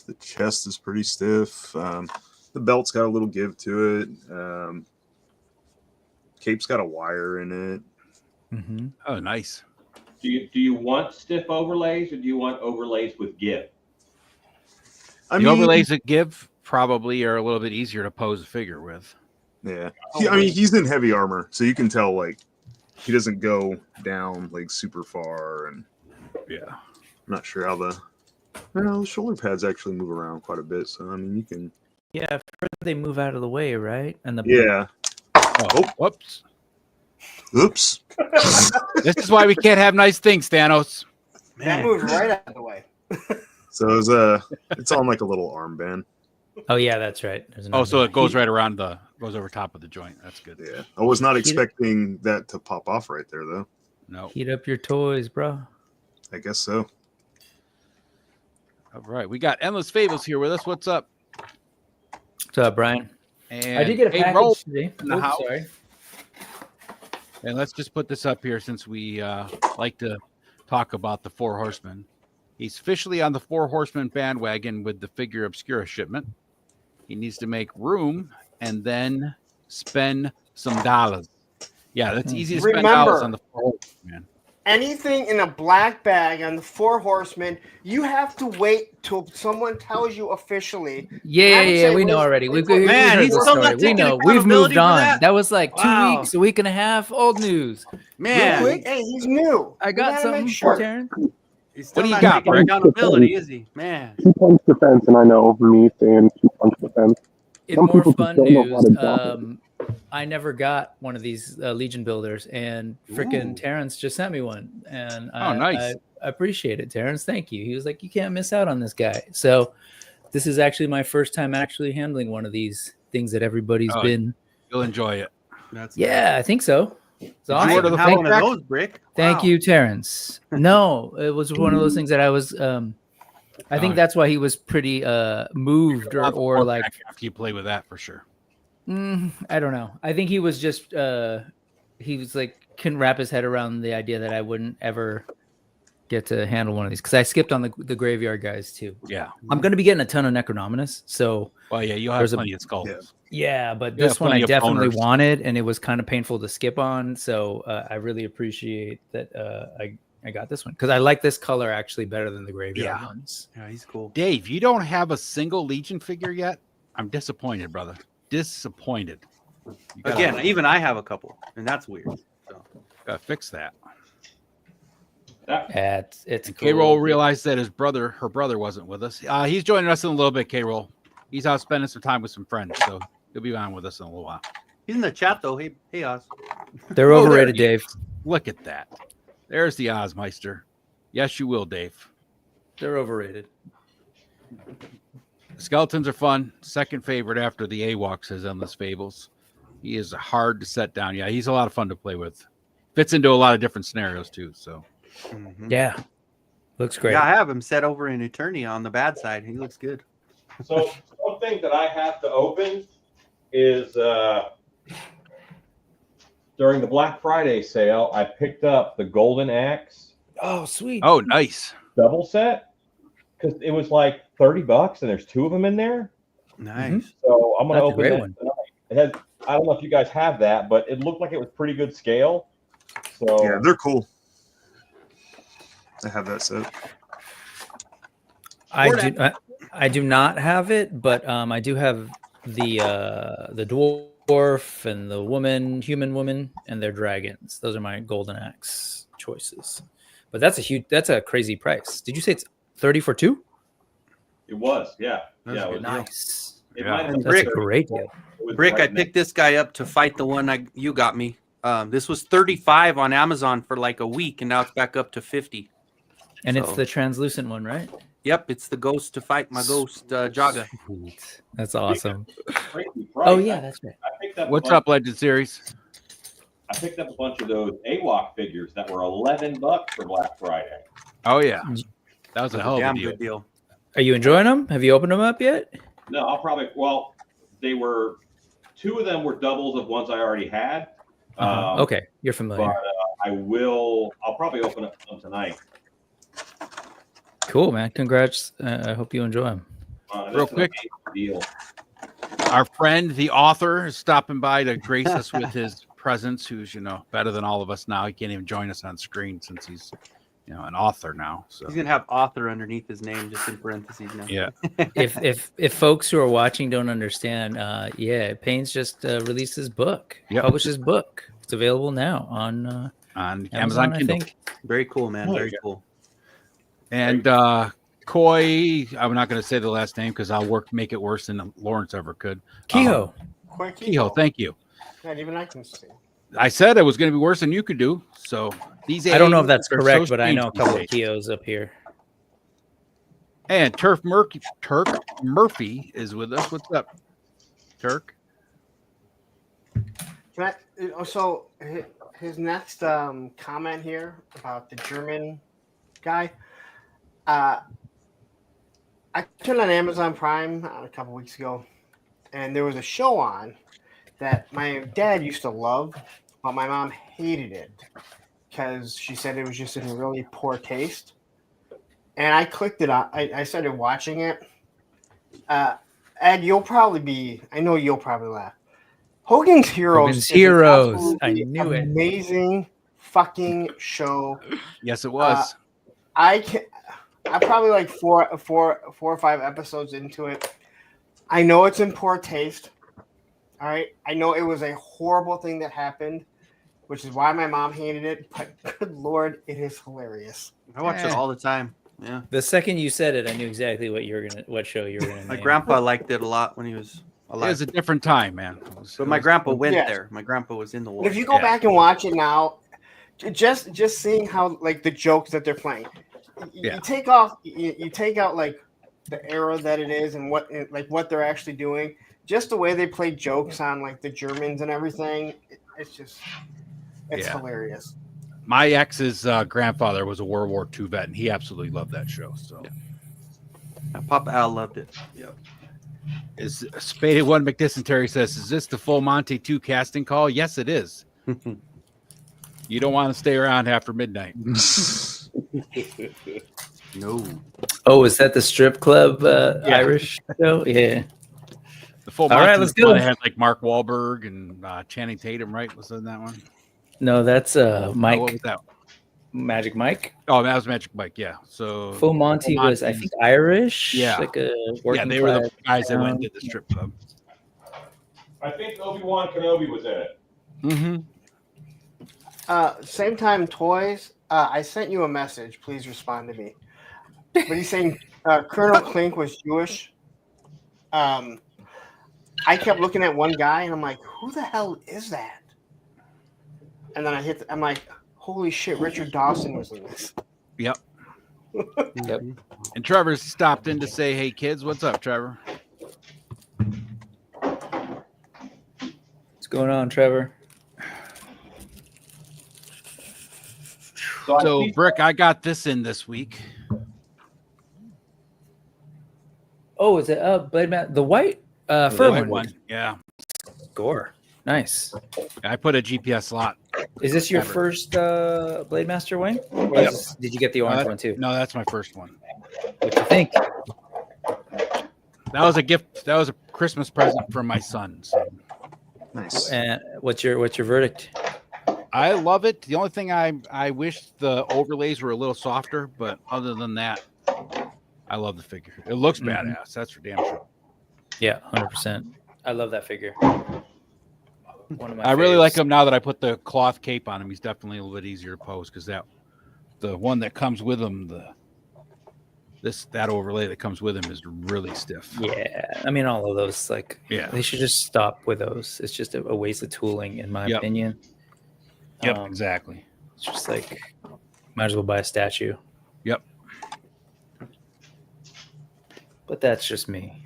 The chest is pretty stiff. The belt's got a little give to it. Cape's got a wire in it. Mm-hmm. Oh, nice. Do you want stiff overlays, or do you want overlays with give? The overlays that give probably are a little bit easier to pose a figure with. Yeah. He's in heavy armor, so you can tell, like, he doesn't go down, like, super far. And yeah. I'm not sure how the shoulder pads actually move around quite a bit. So, I mean, you can... Yeah, I've heard they move out of the way, right? And the Yeah. Oh, whoops. Oops. This is why we can't have nice things, Thanos. Man. That moved right out of the way. So it's on like a little armband. Oh yeah, that's right. So it goes right around goes over top of the joint. That's good. Yeah, I was not expecting that to pop off right there though. No. Heat up your toys, bro. I guess so. All right, we got Endless Fables here with us. What's up? What's up, Brian? And I did get a package today. In the house. Sorry. And let's just put this up here since we like to talk about the Four Horsemen. He's officially on the Four Horsemen bandwagon with the Figure Obscura shipment. He needs to make room and then spend some dollars. Yeah, that's easy to spend dollars on the Four Horsemen, man. Anything in a black bag on the Four Horsemen, you have to wait till someone tells you officially. Yeah, we know already. We've heard this story. We know. We've moved on. That was like 2 weeks, a week and a half, old news. Man, hey, he's new. I got something, Terrence. What do you got, Brick? Accountability, is he? Man. 2-punch defense, and I know me saying 2-punch defense. In more fun news, I never got one of these Legion builders, and frickin' Terrence just sent me one, and nice. I appreciate it, Terrence. Thank you. He was like, "You can't miss out on this guy." So, this is actually my first time actually handling one of these things that everybody's been. You'll enjoy it. I think so. It's awesome. Have one of those, Brick. Thank you, Terrence. No, it was one of those things that I was. I think that's why he was pretty moved or like after you play with that for sure. I don't know. I think he was just he was like couldn't wrap his head around the idea that I wouldn't ever get to handle one of these because I skipped on the graveyard guys too. Yeah, I'm going to be getting a ton of Necronominus. So you'll have plenty of skulls. Yeah, but this one I definitely wanted, and it was kind of painful to skip on. So I really appreciate that I got this one because I like this color actually better than the graveyard ones. Yeah, he's cool. Dave, you don't have a single Legion figure yet? I'm disappointed, brother. Disappointed. Again, even I have a couple, and that's weird. So gotta fix that. It's cool. K-Roll realized that her brother wasn't with us. He's joining us in a little bit, K-Roll. He's out spending some time with some friends, so he'll be on with us in a little while. He's in the chat though. Hey, Oz. They're overrated, Dave. Look at that. There's the Ozmeister. Yes, you will, Dave. They're overrated. Skeletons are fun. Second favorite after the AWOC, says Endless Fables. He is hard to set down. Yeah, he's a lot of fun to play with. Fits into a lot of different scenarios too. So, yeah, looks great. Yeah, I have him set over in Eternia on the bad side. He looks good. So one thing that I have to open is during the Black Friday sale, I picked up the Golden Axe. Oh, sweet. Oh, nice. Double set. Because it was like $30 and there's two of them in there. Nice. So I'm going to open great that one. tonight. It had, I don't know if you guys have that, but it looked like it was pretty good scale. So yeah, they're cool. I have that set. I do not have it, but I do have the dwarf and the human woman, and their dragons. Those are my Golden Axe choices. But that's a crazy price. Did you say it's 30 for two? it was, yeah. That's yeah, it good. was Nice. It might have been That's a 30. great deal. It was Brick, I right picked this guy up to fight the one you got me. This was 35 on Amazon for like a week, and now it's back up to 50. And it's the translucent one, right? Yep, it's the ghost to fight my ghost, Jaga. Sweet. That's awesome. crazy Oh price. yeah, that's right. I picked up What's up, Legend Series? I picked up a bunch of those AWOC figures that were $11 for Black Friday. Oh, yeah. That was a hell of a Damn deal. good deal. Are you enjoying them? Have you opened them up yet? No, I'll probably, well, they were, two of them were doubles of ones I already had. Okay, you're familiar. But I'll probably open up some tonight. Cool, man. Congrats. I hope you enjoy them. Real quick. Deal. Our friend, the author, is stopping by to grace us with his presence, who's, better than all of us now. He can't even join us on screen since he's, an author now. So He's gonna have author underneath his name, just in parentheses now. yeah. If folks who are watching don't understand, Payne's just released his book, published his book. It's available now on Amazon I Kindle. think. Very cool, man. Very cool. And Coy, I'm not going to say the last name because I'll make it worse than Lawrence ever could. Kehoe. Kehoe, thank you. Not even I can see. I said it was going to be worse than you could do. So these I don't know if that's are correct, so but I know a strange couple of these days. Kehoes up here. And Turk Murphy is with us. What's up, Turk? So his next comment here about the German guy. I turned on Amazon Prime a couple weeks ago, and there was a show on that my dad used to love, but my mom hated it because she said it was just in really poor taste. And I clicked it on. I started watching it. Ed, I know you'll probably laugh. Hogan's Heroes. I knew it. Amazing fucking show. Yes, it was. I'm probably like four or five episodes into it. I know it's in poor taste. All right. I know it was a horrible thing that happened, which is why my mom hated it. But good Lord, it is hilarious. I watch it all the time. Yeah. The second you said it, I knew exactly what show you were gonna. My name. grandpa liked it a lot when he was It alive. was a different time, man. But my grandpa went Yeah. there. My grandpa was in the war. But if you go back and watch it now, just seeing how like the jokes that they're playing, you take out like the era that it is and what they're actually doing. Just the way they play jokes on like the Germans and everything, it's hilarious. My ex's grandfather was a World War II vet, and he absolutely loved that show. So, Papa Al loved it. Yep. Is Spaded One McDysentery says, "Is this the Full Monty 2 casting call?" Yes, it is. You don't want to stay around after midnight. No. Oh, is that the strip club Irish show? Yeah. The Full All Monty right, let's go. They had like Mark Wahlberg and Channing Tatum, right? Was in that one? No, that's Mike. What was that? Magic Mike. Oh, that was Magic Mike. Yeah. So Full Monty was, I think, Irish. Yeah. Like a working they were the class guys that went to the strip club. I think Obi-Wan Kenobi was in it. Mm-hmm. Same time, toys. I sent you a message. Please respond to me. But he's saying Colonel Klink was Jewish. I kept looking at one guy and I'm like, who the hell is that? And then I'm like, holy shit, Richard Dawson was in this. Yep. Yep. And Trevor stopped in to say, "Hey kids, what's up, Trevor?" What's going on, Trevor? So, Brick, I got this in this week. Oh, is it Blade Man? The white fur one. Yeah. Gore. Nice. I put a GPS slot. Is this your first Blade Master wing? Or Yep. did you get the orange one too? No, that's my first one. What do you think? That was a gift. That was a Christmas present from my son. So. Nice. And what's your verdict? I love it. The only thing I wish the overlays were a little softer, but other than that, I love the figure. It looks badass. That's for damn sure. Yeah, 100%. I love that figure. One of my I really like faves. him now that I put the cloth cape on him. He's definitely a little bit easier to pose because the one that comes with him, that overlay that comes with him is really stiff. Yeah, I mean all of those. Like, they should just stop with those. It's just a waste of tooling, in my opinion. Yep, exactly. It's just like, might as well buy a statue. Yep. But that's just me.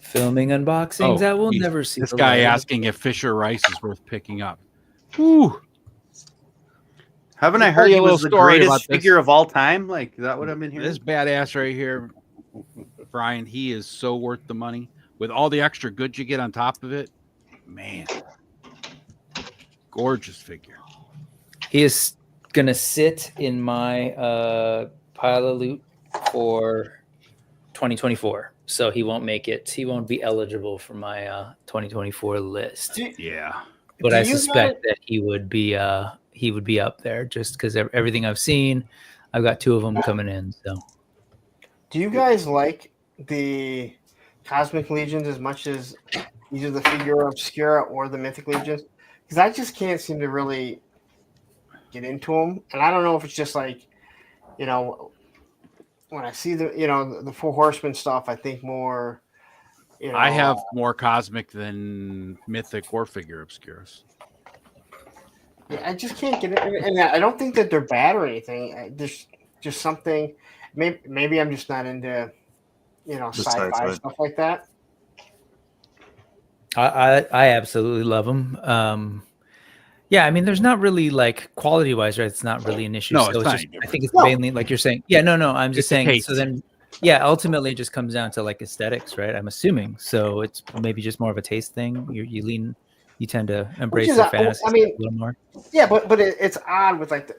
Filming unboxings that we'll never see. This the guy light. asking if Fisher Rice is worth picking up. Whew. Haven't I I'll heard tell you he a was little the story about greatest this. figure of all time? Like, is that what I've been hearing? This badass right here, Brian, he is so worth the money. With all the extra goods you get on top of it, man. Gorgeous figure. He is gonna sit in my pile of loot for 2024. So he won't make it. He won't be eligible for my 2024 list. Yeah. But Do I you suspect guys- that he would be up there just because everything I've seen. I've got 2 of them coming in. So Do you guys like the Cosmic Legions as much as either the Figura Obscura or the Mythic Legions? Because I just can't seem to really get into them, and I don't know if it's just like, you know, when I see the Four Horsemen stuff, I think more. I have more cosmic than mythic or figure obscurus. Yeah, I just can't get it, and I don't think that they're bad or anything. There's just something. Maybe I'm just not into, sci-fi sci-fi. stuff like that. I absolutely love them. Yeah, I mean, there's not really like quality wise, right? It's not really an issue. No, so it's it's not just, any I different. think it's No. mainly like you're saying. Yeah, no, I'm just It's a saying. taste. So then, yeah, ultimately it just comes down to like aesthetics, right? I'm assuming. So it's maybe just more of a taste thing. You tend to embrace is, the I fantasy mean- stuff a little more. Yeah, but it's odd with like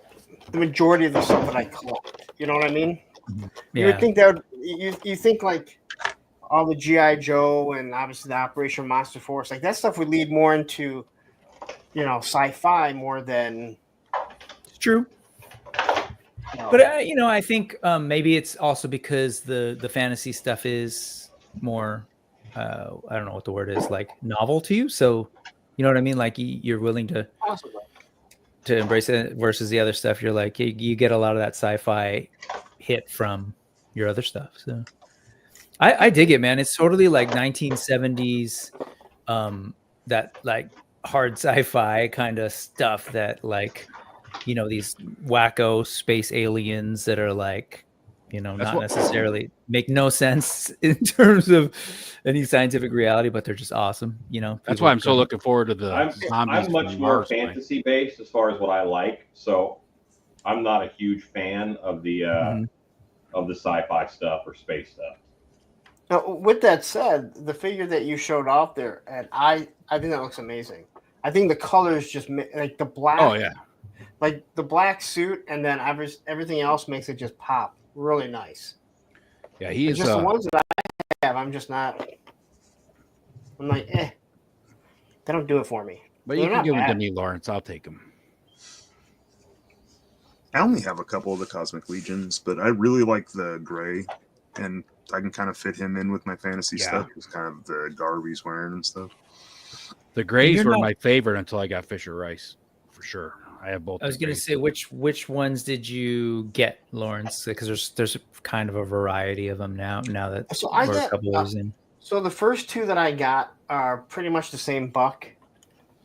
the majority of the stuff that I collect. You know what I mean? You would Yeah, think that you think like all the GI Joe and obviously the Operation Monster Force, like that stuff would lead more into, sci-fi more than. it's true. But I think maybe it's also because the fantasy stuff is more, I don't know what the word is, like novel to you. So you know what I mean? Like you're willing to Possibly. embrace it versus the other stuff. You're like you get a lot of that sci-fi hit from your other stuff. So I dig it, man. It's totally like 1970s, that like hard sci-fi kind of stuff that like, these wacko space aliens that are like, not necessarily make no sense in terms of any scientific reality, but they're just awesome. That's why I'm so looking forward to the zombies I'm much from more Mars line. fantasy based as far as what I like. So I'm not a huge fan of the sci-fi stuff or space stuff. Now, with that said, the figure that you showed off there, and I think that looks amazing. I think the colors just like the black. Oh yeah, Like the black suit, and then everything else makes it just pop. Really nice. yeah. It's He's just the ones that I have, I'm like, they don't do it for me. but They're you can not give him to bad. me, Lawrence. I'll take him. I only have a couple of the Cosmic Legions, but I really like the gray, and I can kind of fit him in with my fantasy Yeah. stuff. It's kind of the garb he's wearing and stuff. The grays you're were not- my favorite until I got Fisher Rice, for sure. I have both. I was the going to grays. say which ones did you get, Lawrence? Because there's kind of a variety of them now that So I we're get- a couple years in. So the first two that I got are pretty much the same buck.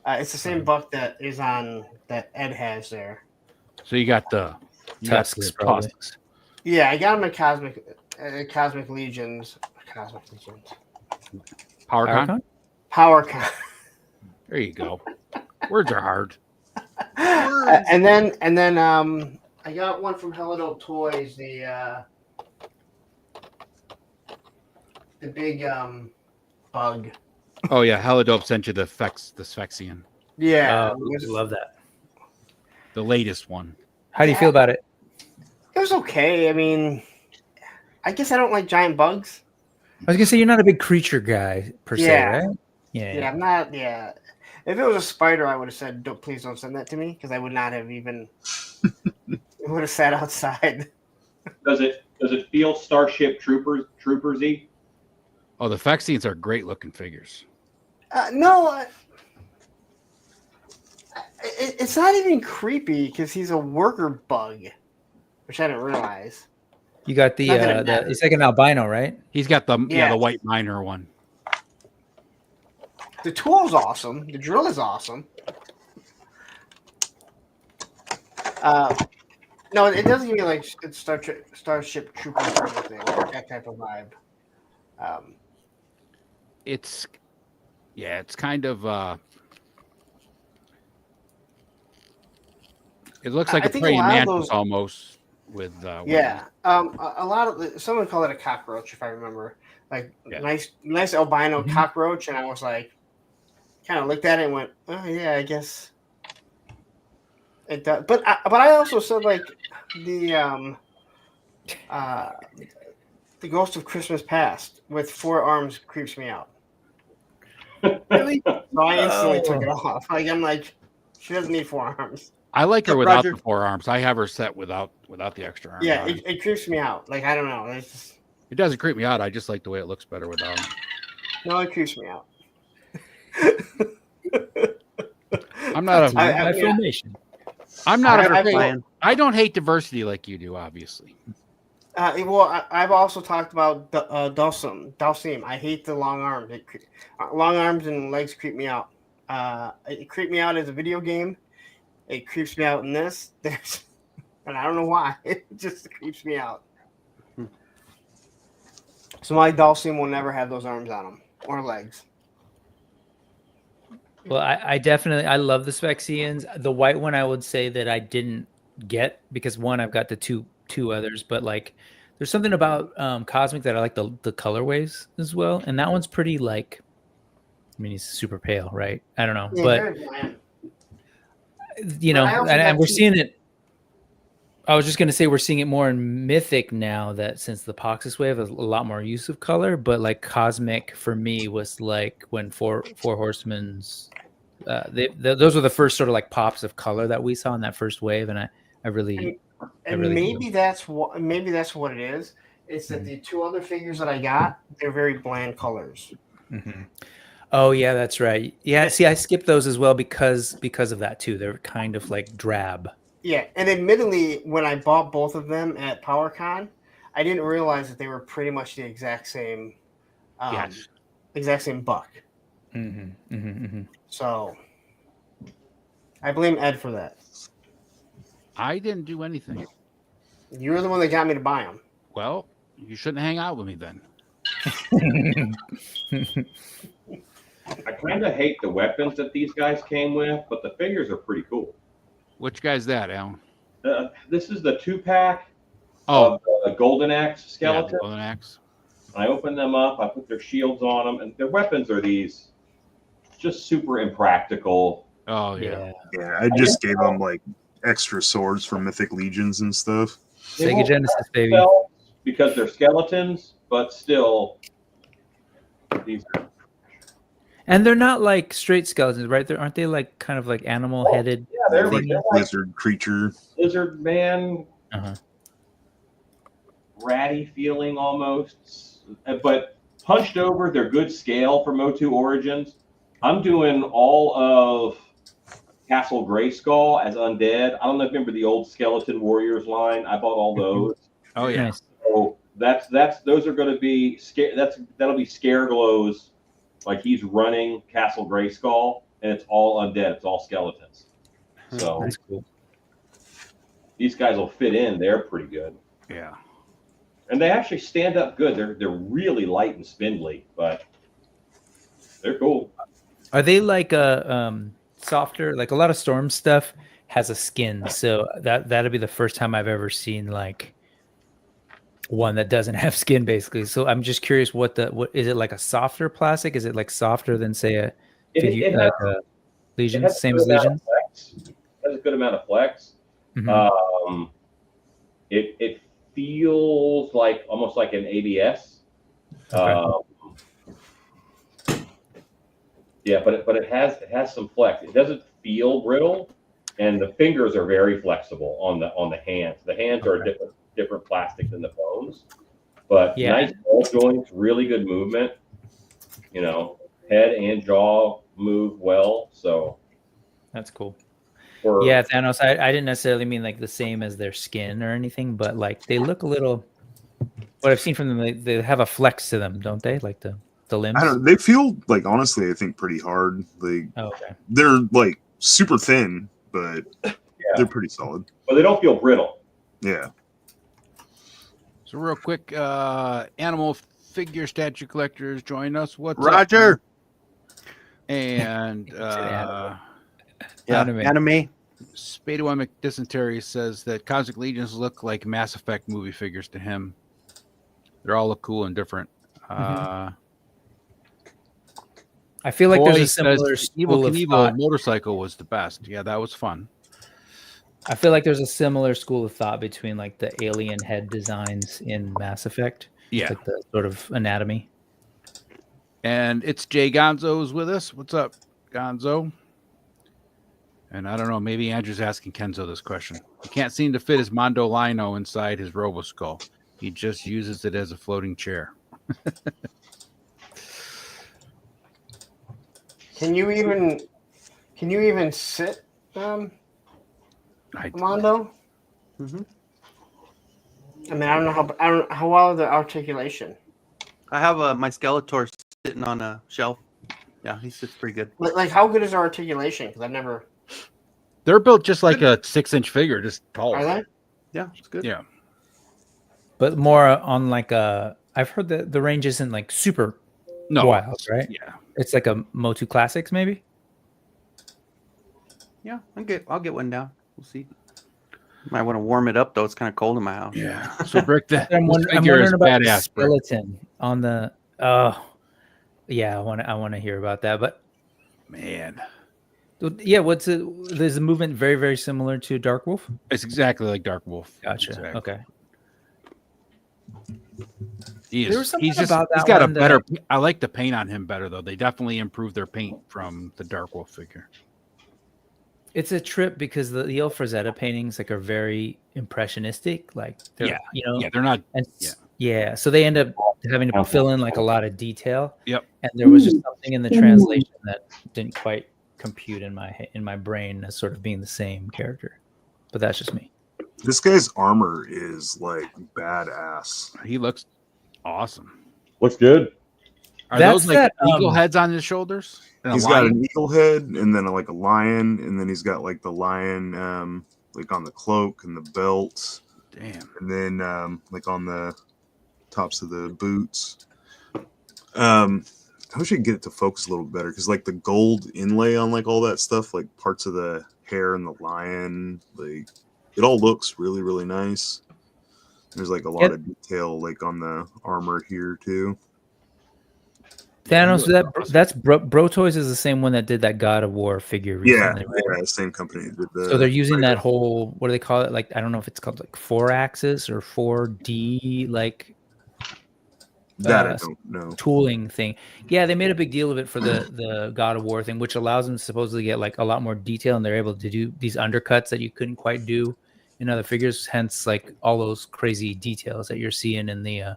It's the same buck that is on that Ed has there. So you got the Tusks, probably. tusks. Yeah, I got them at Cosmic Legions. PowerCon. PowerCon. There you go. Words are hard. and then I got one from Hello Toys, the big bug. Oh yeah, Helidope sent you the Sphexian, Yeah, Love that. the latest one. How do you feel about it? it was okay. I mean, I guess I don't like giant bugs. I was gonna say you're not a big creature guy per se, Yeah. right? Yeah, I'm not. Yeah, if it was a spider, I would have said, "Please don't send that to me," because I would not have even. It would have sat outside. Does it feel Starship Troopersy? Oh, the Phexians are great looking figures. No, it's not even creepy because he's a worker bug, which I didn't realize. You got the Not that it matters. it's like an albino, right? He's got the Yeah. the white miner one. The tool's awesome. The drill is awesome. No, it doesn't give me like Starship Troopers or anything, that type of vibe. It's kind of it looks like I a think a praying lot of mantis those- almost with Yeah, a lot of someone called it a cockroach, if I remember. Like Yeah. nice albino cockroach, and I was like, kind of looked at it and went, "Oh yeah, I guess." It does, but I also said like the the Ghost of Christmas Past with 4 arms creeps me out. Really? So I instantly took it Oh. off. Like I'm like, she doesn't need 4 arms. I like her Yep, without Roger. the 4 arms. I have her set without the extra arms. Yeah, on. it creeps me out. Like I don't know. It's just, It doesn't creep me out. I just like the way it looks better without them. no, it creeps me out. I'm not a My mean, Filmation. I'm not Never a playing. I don't hate diversity like you do, obviously. well, I've also talked about Dalsim. I hate the long arms. Long arms and legs creep me out. It creeped me out as a video game. It creeps me out in this. And I don't know why. It just creeps me out. So my Dalsim will never have those arms on him or legs. Well, I definitely I love the Spexians. The white one I would say that I didn't get because one I've got the two others, but like there's something about Cosmic that I like the colorways as well, and that one's pretty like. I mean, he's super pale, right? I don't know, Yeah, but very bland. you But know, I also and got we're two- seeing it. I was just gonna say we're seeing it more in Mythic now that since the Poxus wave has a lot more use of color, but like Cosmic for me was like when four horsemen's those were the first sort of like pops of color that we saw in that first wave, and I really And really maybe that's what it is. It's that the 2 other figures that I got, they're very bland colors. Mm-hmm. Oh yeah, that's right. Yeah, see, I skipped those as well because of that too. They're kind of like drab. Yeah, and admittedly, when I bought both of them at PowerCon, I didn't realize that they were pretty much the exact same, Yes. exact same buck. Mm-hmm. Mm-hmm. Mm-hmm. So I blame Ed for that. I didn't do anything. You were the one that got me to buy them. Well, you shouldn't hang out with me then. I kind of hate the weapons that these guys came with, but the figures are pretty cool. Which guy's that, Alan? This is the 2-pack Oh, of the Golden Axe skeleton. Yeah, the axe. I open them up. I put their shields on them, and their weapons are these just super impractical. Oh yeah. Yeah, I just gave them like extra swords for Mythic Legions and stuff. They Sega won't Genesis, have baby. spells because they're skeletons, but still, these are And they're not like straight skeletons, right? Aren't they like kind of like animal headed? yeah, they're Like like lizard creature. lizard man, Uh-huh. ratty feeling almost, but punched over. They're good scale for Motu Origins. I'm doing all of Castle Grayskull as undead. I don't know if you remember the old Skeleton Warriors line. I bought all those. Oh yeah. Nice. So that's those are going to be that'll be Scare Glows, like he's running Castle Grayskull, and it's all undead. It's all skeletons. So That's cool. these guys will fit in. They're pretty good. Yeah. And they actually stand up good. They're really light and spindly, but they're cool. Are they like a softer? Like a lot of Storm stuff has a skin, so that'll be the first time I've ever seen like one that doesn't have skin, basically. So I'm just curious, what is it like a softer plastic? Is it like softer than say a Legion, same as Legion? It has a good amount of flex. Mhm. It feels like almost like an ABS. Okay. Yeah, but it has some flex. It doesn't feel brittle, and the fingers are very flexible on the hands. The hands are a different plastic than the bones, but Yeah. nice ball joints, really good movement. You know, head and jaw move well. So That's cool. for Yeah, Thanos. I didn't necessarily mean like the same as their skin or anything, but like they look a little. What I've seen from them, they have a flex to them, don't they? Like the limbs. I don't. They feel like honestly, I think pretty hard. Like Oh, okay. they're like super thin, but they're pretty solid. but they don't feel brittle. Yeah. So real quick, animal figure statue collectors join us. What's up? Roger. And Yeah. Anime. Anime. Spadewomic Dysentery says that Cosmic Legions look like Mass Effect movie figures to him. They all look cool and different. I feel like Boy there's a says similar Evil school of Knievel thought. motorcycle was the best. Yeah, that was fun. I feel like there's a similar school of thought between like the alien head designs in Mass Effect. Yeah. Like the sort of anatomy. And it's Jay Gonzo's with us. What's up, Gonzo? And I don't know, maybe Andrew's asking Kenzo this question. He can't seem to fit his Mondo Lino inside his Roboskull. He just uses it as a floating chair. Can you even sit, Mondo? Mhm. I mean, I don't know how well the articulation. I have my Skeletor sitting on a shelf. Yeah, he sits pretty good. Like how good is our articulation? Because I've never. They're built just like a 6-inch figure, just tall. Are they? Yeah, it's good. Yeah. But more on like a. I've heard that the range isn't like super wild, right? Yeah. It's like a Motu Classics, maybe. Yeah, I'll get one down. We'll see. Might want to warm it up though. It's kind of cold in my house. Yeah. So Brick, I'm this figure wondering is about the badass. Brick. skeleton on the. Oh, yeah. I want to hear about that. But Man, yeah, there's a movement very very similar to Dark Wolf. it's exactly like Dark Wolf. Gotcha. Exactly. Okay. There was something he's about that got a one that- better. I like the paint on him better though. They definitely improved their paint from the Dark Wolf figure. It's a trip because the El Frazetta paintings like are very impressionistic. Like they're, Yeah. you know, Yeah, they're not. and Yeah. yeah, so they end up having to fill in like a lot of detail. Yep. And there was just something in the translation that didn't quite compute in my brain as sort of being the same character. But that's just me. This guy's armor is like badass. He looks awesome. Looks good. Are That's those like that, eagle heads on his shoulders? And a He's got lion? an eagle head and then like a lion, and then he's got like the lion like on the cloak and the belt, Damn. and then like on the tops of the boots. I wish I could get it to focus a little better because like the gold inlay on like all that stuff, like parts of the hair and the lion, like it all looks really really nice. There's like a lot of detail like on the armor here too. Thanos, that's Bro Toys is the same one that did that God of War figure recently, right? Yeah, same company did the. So they're using that whole, what do they call it? Like, I don't know if it's called like 4-axis or 4D, like that I don't know. tooling thing. Yeah, they made a big deal of it for the God of War thing, which allows them to supposedly get like a lot more detail, and they're able to do these undercuts that you couldn't quite do in other figures. Hence, like all those crazy details that you're seeing in the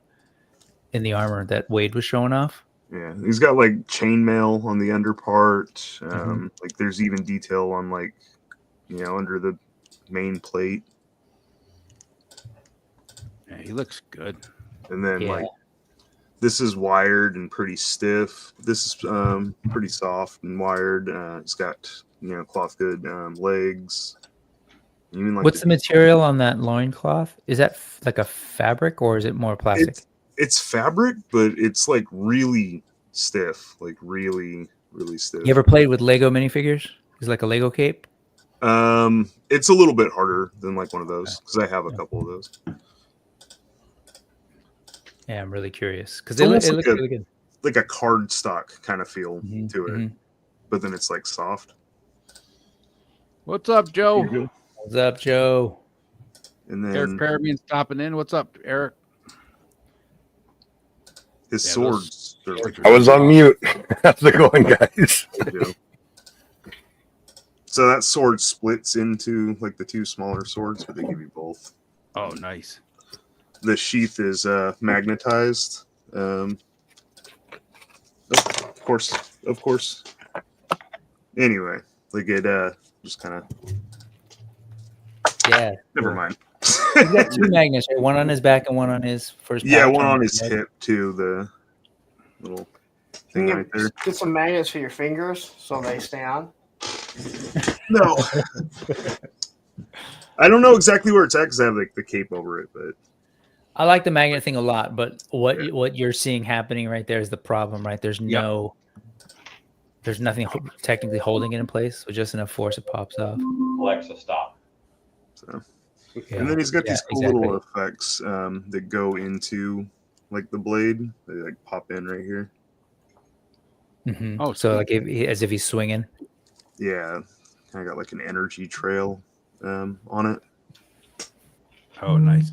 armor that Wade was showing off. Yeah, he's got like chainmail on the under part. Like there's even detail on like, you know, under the main plate. Yeah, he looks good. And then like this is wired and pretty stiff. This is pretty soft and wired. It's got, you know, cloth good legs. Even like What's the material on that loincloth? Is that like a fabric or is it more plastic? It's fabric, but it's like really stiff, like really, really stiff. You ever played with Lego minifigures? Is it like a Lego cape? It's a little bit harder than like one of those because I have a couple of those. Yeah, I'm really curious because It's it almost looks really good. Like a card stock kind of feel to it, but then it's like soft. What's up, Joe? What's up, Joe? And then Eric Parabean stopping in. What's up, Eric? his swords. I was on mute. How's it going, guys? So that sword splits into like the two smaller swords, but they give you both. Oh, nice. The sheath is magnetized. Of course. Anyway, like it just kind of. Yeah. Never mind. He's got two magnets, right? One on his back and one on his first. Yeah, one on his hip too. The little thing right there. Get some magnets for your fingers so they stay on. No, I don't know exactly where it's at because I have like the cape over it, but I like the magnet thing a lot, but what you're seeing happening right there is the problem, right? There's there's nothing technically holding it in place, so just enough force it pops off. Alexa, stop. So, and then he's got these cool little effects that go into like the blade. They like pop in right here. Mm-hmm. Oh, so like as if he's swinging. Yeah, kind of got like an energy trail. on it. Oh, nice.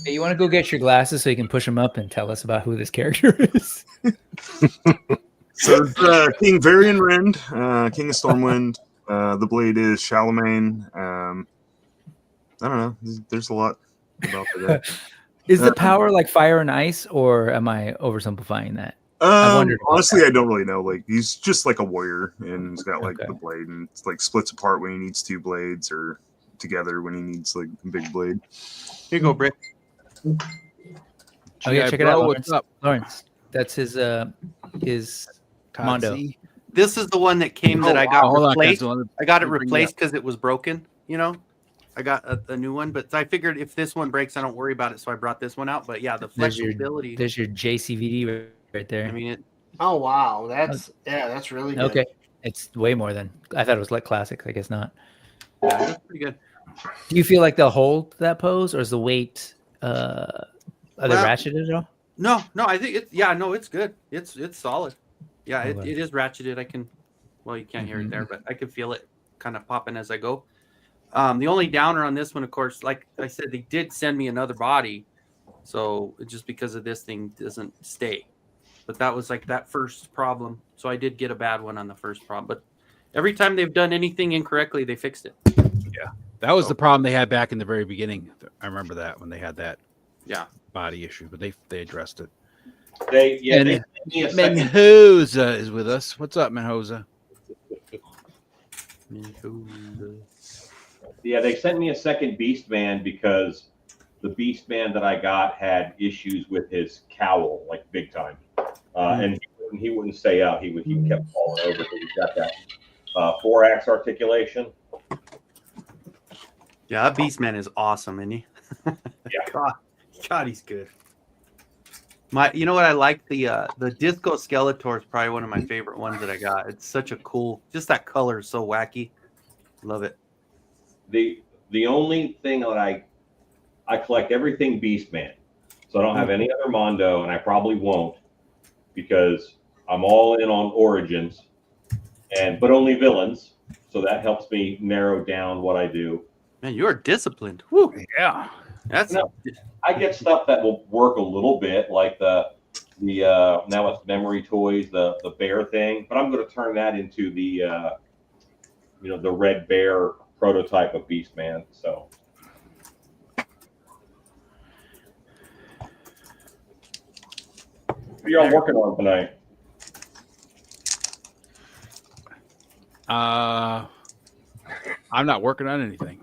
Hey, you want to go get your glasses so you can push them up and tell us about who this character is? So King Varian Rend, King of Stormwind. The blade is Charlemagne. I don't know. There's a lot about that. Is the power like fire and ice, or am I oversimplifying that? I wondered about Honestly, that. I don't really know. Like, he's just like a warrior, and he's got like Okay. the blade, and it's like splits apart when he needs two blades, or together when he needs like a big blade. Here you go, Brick. Oh yeah, GI check it Bro, out, what's Lawrence. up? Lawrence, that's his Mondo. Tazi? This is the one that came that I got hold on, replaced. guys. I got it Let me bring it replaced because it was broken. You know, I got a new one, but I figured if this one breaks, I don't worry about it. So I brought this one out. But yeah, the There's your flexibility. JCVD right there. I mean, it. Oh wow, that's really good. Okay, it's way more than I thought. It was like classic. I guess not. Yeah, it's pretty good. Do you feel like they'll hold that pose, or is the weight are they Well, ratcheted at all? No, I think it's no, it's good. It's solid. Yeah, Okay. it is ratcheted. I can, well, you can't hear it there, but I can feel it kind of popping as I go. The only downer on this one, of course, like I said, they did send me another body, so just because of this thing doesn't stay. But that was like that first problem, so I did get a bad one on the first problem. But every time they've done anything incorrectly, they fixed it. Yeah, that was the problem they had back in the very beginning. I remember that when they had that body issue, but they addressed it. They sent me a second. Menhoza is with us. What's up, Menhoza? Yeah, they sent me a second Beastman because the Beastman that I got had issues with his cowl, like big time, and he wouldn't stay out. He kept falling over because he's got that 4-axe articulation. Yeah, that Beastman is awesome, isn't he? Yeah. God, he's good. You know what I like? The Disco Skeletor is probably one of my favorite ones that I got. It's such a cool, just that color is so wacky. Love it. The only thing that I collect everything Beastman, so I don't have any other Mondo, and I probably won't because I'm all in on Origins, but only villains, so that helps me narrow down what I do. Man, you're disciplined. Woo. Yeah, That's I get stuff that will work a little bit, like the now it's Memory Toys, the bear thing, but I'm going to turn that into the the red bear prototype of Beastman. So what are y'all working on tonight? I'm not working on anything.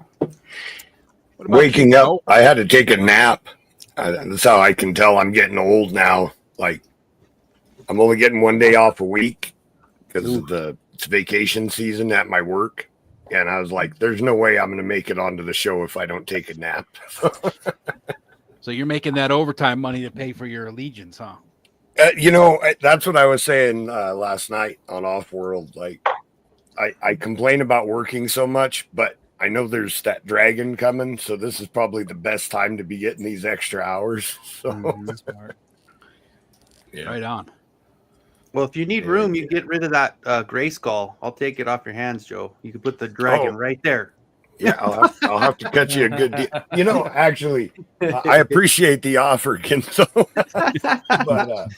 Waking up, I had to take a nap. That's how I can tell I'm getting old now. Like, I'm only getting 1 day off a week because it's vacation season at my work. And I was like, there's no way I'm going to make it onto the show if I don't take a nap. So you're making that overtime money to pay for your allegiance, huh? That's what I was saying last night on Off-World. Like, I complain about working so much, but I know there's that dragon coming, so this is probably the best time to be getting these extra hours. So, Smart. Yeah. Right on. well, if you need room, you get rid of that gray skull. I'll take it off your hands, Joe. You can put the dragon right there. Yeah, I'll have to cut you a good deal. Actually, I appreciate the offer, Kenzo. But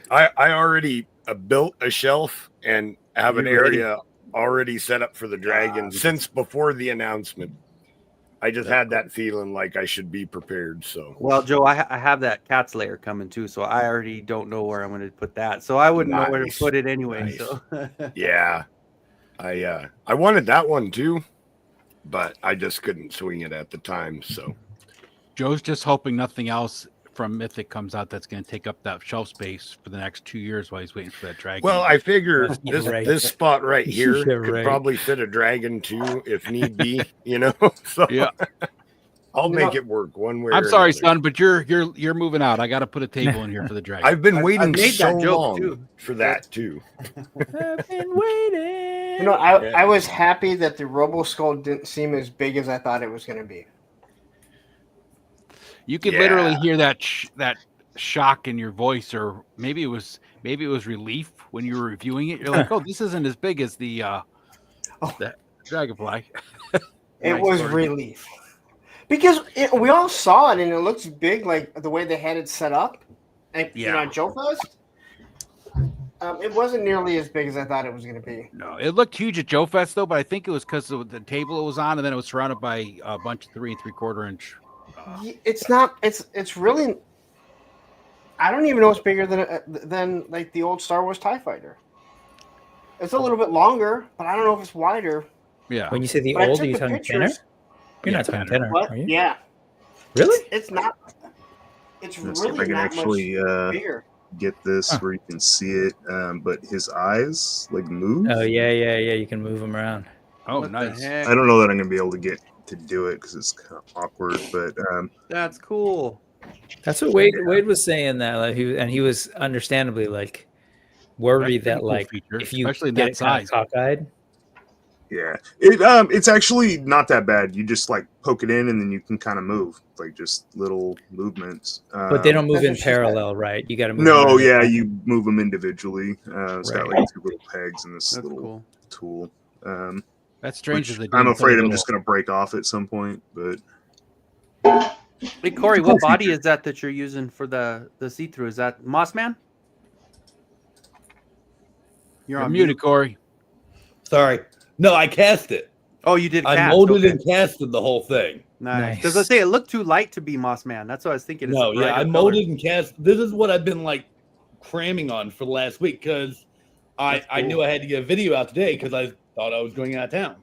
I already built a shelf and have an area already set up for the dragon since before the announcement. I just had that feeling like I should be prepared. So, well, Joe, I have that cat's lair coming too, so I already don't know where I'm going to put that. So I wouldn't know where to put it anyway. Nice. So yeah, I wanted that one too, but I just couldn't swing it at the time. So Joe's just hoping nothing else from Mythic comes out that's going to take up that shelf space for the next 2 years while he's waiting for that dragon. Well, I figure Right. this spot right here Yeah, could right. probably fit a dragon too, if need be. So yeah. I'll make it work one way. I'm or sorry, another. son, but you're moving out. I got to put a table in here for the dragon. I've been waiting made so that joke, long too. for that too. I've been waiting. I was happy that the Robo Skull didn't seem as big as I thought it was going to be. You could literally hear that shock in your voice, or maybe it was relief when you were reviewing it. You're like, oh, this isn't as big as the dragonfly. It Nice, was Corey. relief because we all saw it and it looks big, like the way they had it set up. And, Yeah. at Joe Fest, it wasn't nearly as big as I thought it was going to be. No, it looked huge at Joe Fest though, but I think it was because of the table it was on, and then it was surrounded by a bunch of 3 3/4 inch. It's not. It's really. I don't even know it's bigger than like the old Star Wars TIE Fighter. It's a little bit longer, but I don't know if it's wider. Yeah. When you say the But I old, took are you the talking pictures. tenor? You're not talking tenor, What? are you? Yeah. Really? It's not. It's Let's see if I really can not actually much bigger. get this Huh. where you can see it. But his eyes like move. Oh yeah. You can move them around. Oh, What the nice. heck? I don't know that I'm gonna be able to get to do it because it's kind of awkward. But That's cool. That's what Wade was saying, that like, he was understandably like worried That's a that cool like feature, if you especially in get that it kind of size. cockeyed. yeah, it's actually not that bad. You just like poke it in and then you can kind of move, like just little movements. But they don't move That's in what she said. parallel, right? You got to move. No, them yeah, independent. you move them individually. It's got Right. like 2 little pegs and this That's little cool. tool. That's strange Which that they I'm didn't put a afraid I'm little- just gonna break off at some point. But Hey Corey, Cool what body feature. is that you're using for the see-through? Is that Mossman? You're You're on muted, mute. Corey. Sorry. No, I cast it. Oh, you did I cast. molded Okay. and casted the whole thing. Nice. Because Nice. I say it looked too light to be Mossman. That's what I was thinking. It's No, a yeah, I brighter molded color. and cast. This is what I've been like cramming on for the last week because That's I knew cool. I had to get a video out today because I thought I was going out of town.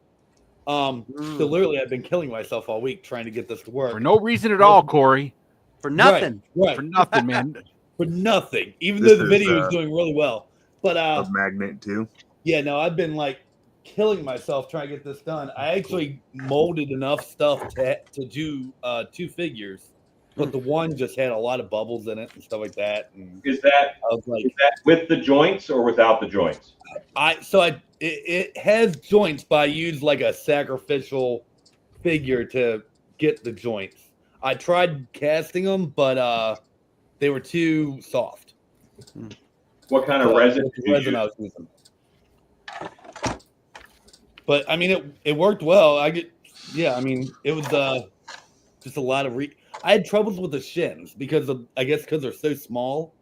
So literally, I've been killing myself all week trying to get this to work For no reason at all, Corey. For nothing. Right. For nothing, man. For nothing. Even This though the is, video is doing really well. But a magnet too. yeah, no, I've been like killing myself trying to get this done. I actually molded enough stuff to do 2 figures, but the one just had a lot of bubbles in it and stuff like that. And Is that I was like, with the joints or without the joints? it has joints, but I used like a sacrificial figure to get the joints. I tried casting them, but they were too soft. What kind of So, resin with did the you resin use? I was using. But I mean, it worked well. I mean, it was just a lot of I had troubles with the shins because because they're so small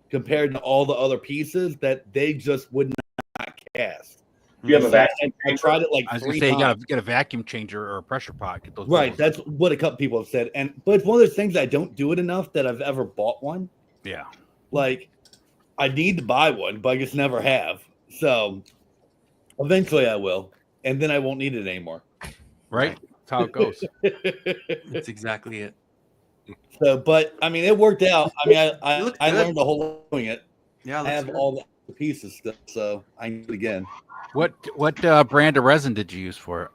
compared to all the other pieces that they just would not cast. Do you have a So vacuum I tried it like I was gonna 3 say you times. gotta get a vacuum changer or a pressure pot. Get those Right, bubbles. that's what a couple people have said, but it's one of those things I don't do it enough that I've ever bought one. Yeah. Like, I need to buy one, but I just never have. So eventually I will, and then I won't need it anymore. Right? That's how it goes. That's exactly it. So, but I mean, it worked out. I mean, It I looks I good. learned a whole lot doing it. Yeah, I looks have good. all the pieces still, so I need it again. What brand of resin did you use for it?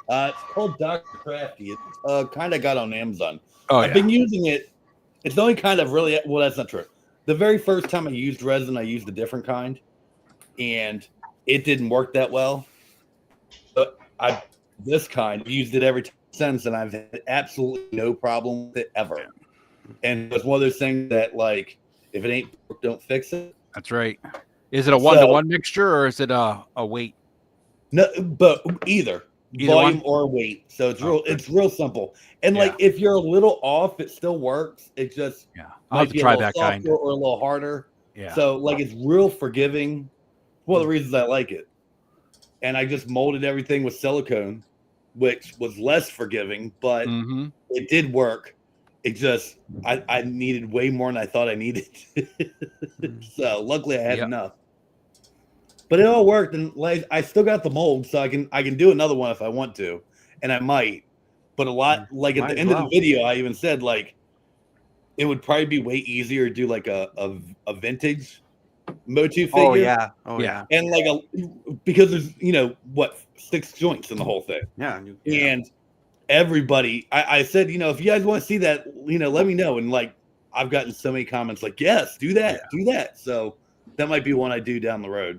It's called Dr. Crafty. It's kind of got on Amazon. Oh, I've yeah. been using it. It's the only kind of really, well, that's not true. The very first time I used resin, I used a different kind, and it didn't work that well. But this kind, I've used it every time since, and I've had absolutely no problem with it ever. And it's one of those things that, like, if it ain't broke, don't fix it. That's right. Is it a 1-to-1 mixture or is it a weight? No, but either volume one? or weight. So it's real. Okay. It's real simple. And like, if you're a little off, it still works. It just I'll have to try that softer kind. or a little harder. Yeah. So like, it's real forgiving. One of the reasons I like it. And I just molded everything with silicone, which was less forgiving, but it did work. It just I needed way more than I thought I needed. So luckily I had enough. But it all worked, and like I still got the mold, so I can do another one if I want to, and I might. But a lot like at the end of the video, I even said like it would probably be way easier to do like a vintage Motu figure. Oh yeah. And like because there's 6 joints in the whole thing. Yeah. And everybody, I said, if you guys want to see that, let me know. And like I've gotten so many comments like, yes, do that, do that. So that might be one I do down the road.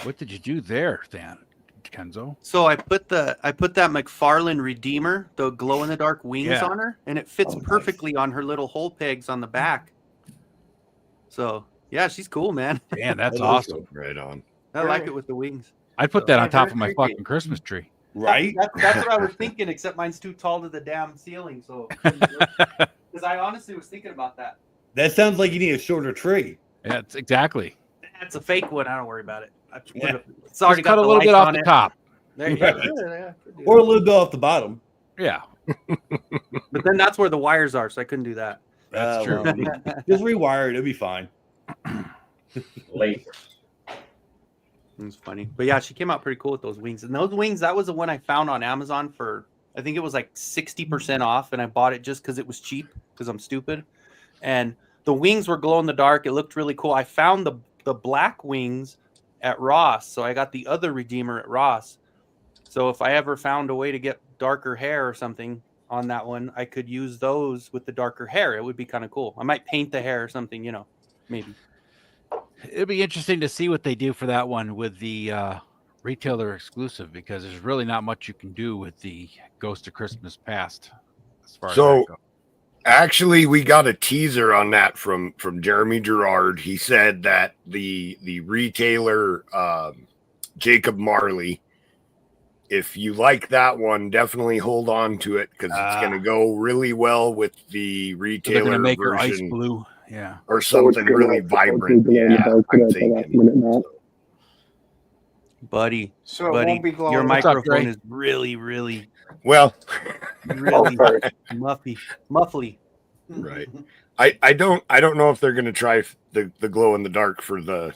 What did you do there, Dan? Kenzo? So I put that McFarlane Redeemer, the glow in the dark wings on her, and it fits perfectly on her little hole pegs on the back. So yeah, she's cool, man. Man, that's awesome. Right on. I like it with the wings. I'd put that on Yeah, top very of my creepy. fucking Christmas tree. Right? That's what I was thinking, except mine's too tall to the damn ceiling. So, because I honestly was thinking about that. That sounds like you need a shorter tree. Yeah, it's exactly. That's a fake one. I don't worry about it. Yeah. It's already Just cut got a the little bit lights off on the it. top. There you Right. go. Yeah, could do Or a that. little bit off the bottom. Yeah, But then that's where the wires are, so I couldn't do that. that's true. Well, just rewire it. It'll be fine. Late. It's funny. But yeah, she came out pretty cool with those wings. And those wings, that was the one I found on Amazon for, I think it was like 60% off. And I bought it just because it was cheap, because I'm stupid. And the wings were glow in the dark. It looked really cool. I found the black wings at Ross. So I got the other Redeemer at Ross. So if I ever found a way to get darker hair or something on that one, I could use those with the darker hair. It would be kind of cool. I might paint the hair or something, maybe. It'd be interesting to see what they do for that one with the retailer exclusive, because there's really not much you can do with the Ghost of Christmas Past as far as that goes. Actually, we got a teaser on that from Jeremy Gerard. He said that the retailer Jacob Marley, if you like that one, definitely hold on to it, because it's going to go really well with the retailer They're going to make her version. ice blue. Yeah. Or something really vibrant. Yeah, I'm thinking. Buddy, So it buddy, won't be glowing. your What's up, microphone Gray? is really, really, Well, really muffly. right. I don't know if they're going to try the glow in the dark for the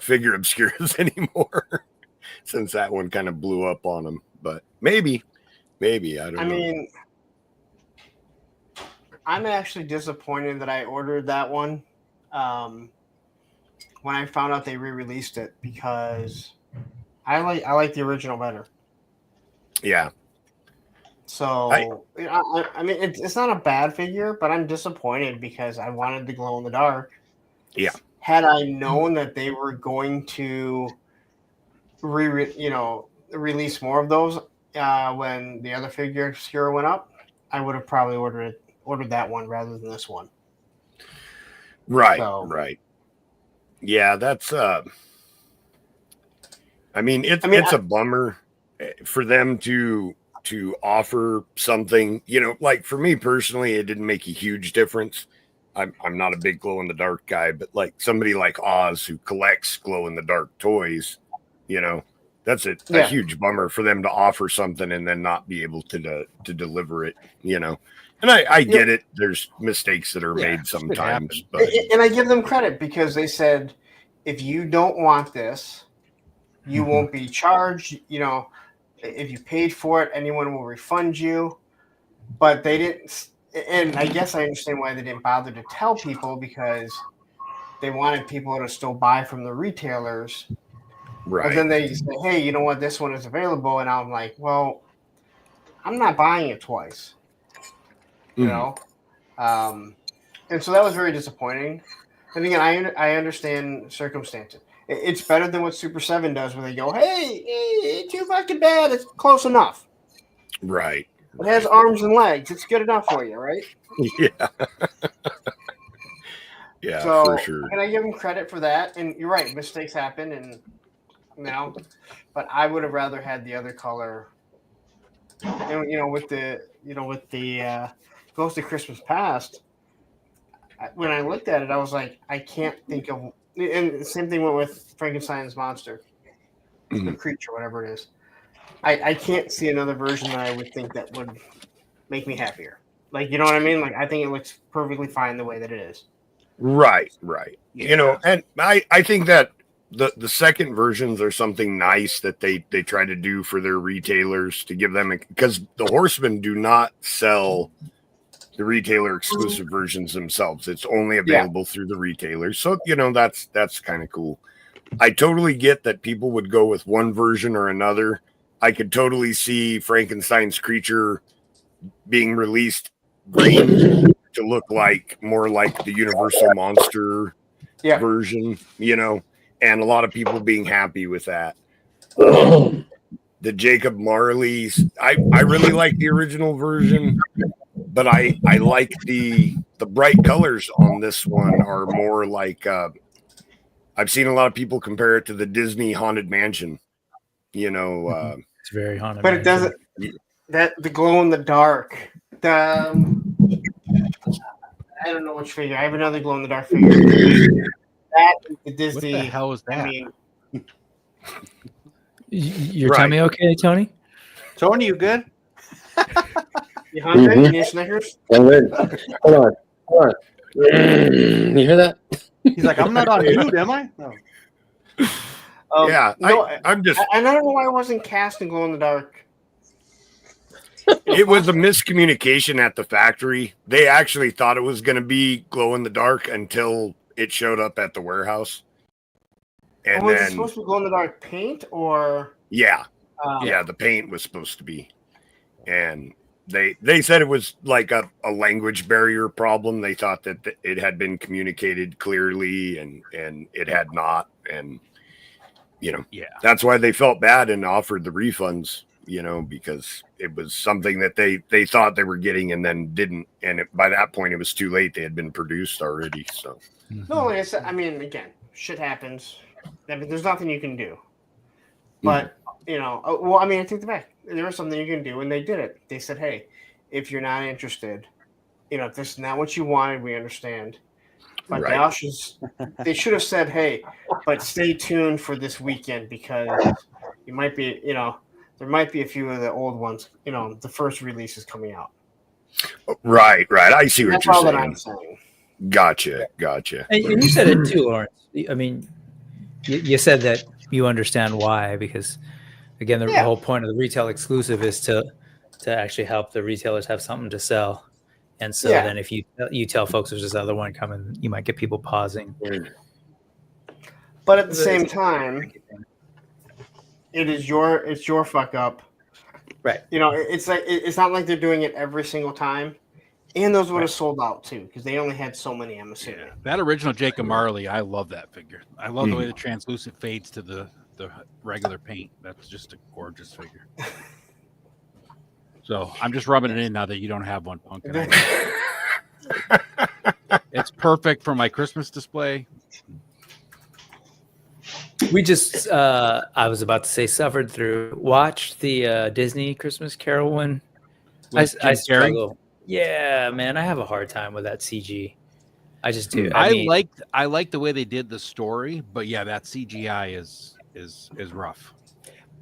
figure obscures anymore, since that one kind of blew up on them. But maybe I don't know. I mean, I'm actually disappointed that I ordered that one when I found out they re-released it, because I like the original better. Yeah. So I mean, it's not a bad figure, but I'm disappointed because I wanted the glow in the dark. Yeah. Had I known that they were going to release more of those when the other figure obscure went up, I would have probably ordered that one rather than this one. Right. So, right. Yeah, that's I mean, it's a bummer for them to offer something, like for me personally, it didn't make a huge difference. I'm not a big glow in the dark guy, but like somebody like Oz who collects glow in the dark toys, that's a huge bummer for them to offer something and then not be able to deliver it, And I get it. There's mistakes that are made sometimes, but and I give them credit because they said, if you don't want this, you won't be charged. If you paid for it, anyone will refund you. But they didn't, and I guess I understand why they didn't bother to tell people, because they wanted people to still buy from the retailers. Right. But then they say, hey, you know what? This one is available. And I'm like, well, I'm not buying it twice. And so that was very disappointing. And again, I understand circumstances. It's better than what Super 7 does, where they go, hey, it's too fucking bad. It's close enough. Right. It has arms and legs. It's good enough for you, right? Yeah. Yeah, so, for sure. And I give them credit for that. And you're right, mistakes happen, and but I would have rather had the other color. And, with the Ghost of Christmas Past, when I looked at it, I was like, I can't think of. And the same thing went with Frankenstein's monster, the creature, whatever it is. I can't see another version that I would think that would make me happier. Like, you know what I mean? Like, I think it looks perfectly fine the way that it is. Right. Yeah. And I think that the second versions are something nice that they try to do for their retailers to give them, because the Horsemen do not sell the retailer exclusive versions themselves. It's only available through the retailers. So, that's kind of cool. I totally get that people would go with one version or another. I could totally see Frankenstein's creature being released green to look more like the Universal Monster version, and a lot of people being happy with that. The Jacob Marley's, I really like the original version, but I like the bright colors on this one are more like I've seen a lot of people compare it to the Disney Haunted Mansion You know, It's very haunted. But it doesn't. That the glow in the dark. I don't know which figure. I have another glow in the dark figure. That the Disney. What the hell is that? I mean, your tummy okay, Tony? Tony, you good? you hungry? You need Snickers? I'm good. Hold on. You hear that? He's like, I'm not on mute, am I? No. Yeah, No, I'm just. I don't know why I wasn't cast in glow in the dark. It was a miscommunication at the factory. They actually thought it was going to be glow in the dark until it showed up at the warehouse. And was then it supposed to be glow in the dark paint or? Yeah, the paint was supposed to be, and they said it was like a language barrier problem. They thought that it had been communicated clearly, and it had not, and that's why they felt bad and offered the refunds. Because it was something that they thought they were getting and then didn't, and by that point it was too late. They had been produced already. So No, like I said, I mean, again, shit happens. I mean, there's nothing you can do. But I take it back. There was something you can do, and they did it. They said, "Hey, if you're not interested, if this is not what you wanted, we understand." But right. they should have said, "Hey, but stay tuned for this weekend because you might be, there might be a few of the old ones. The first release is coming out." Right. I see what you're all saying. that I'm saying. Gotcha. And you said it too, Lawrence. I mean, you said that you understand why, because again, the whole point of the retail exclusive is to actually help the retailers have something to sell. And so then if you tell folks there's this other one coming, you might get people pausing. But at the same time, it's your fuck up. Right. It's like it's not like they're doing it every single time. And those would have sold out too, because they only had so many, I'm assuming. That original Jacob Marley, I love that figure. I love the way the translucent fades to the regular paint. That's just a gorgeous figure. So I'm just rubbing it in now that you don't have one, Pumpkin. It's perfect for my Christmas display. We just, I was about to say, suffered through. Watch the Disney Christmas Carol one. I struggle. Yeah, man, I have a hard time with that CG. I just do. I like the way they did the story, but yeah, that CGI is rough.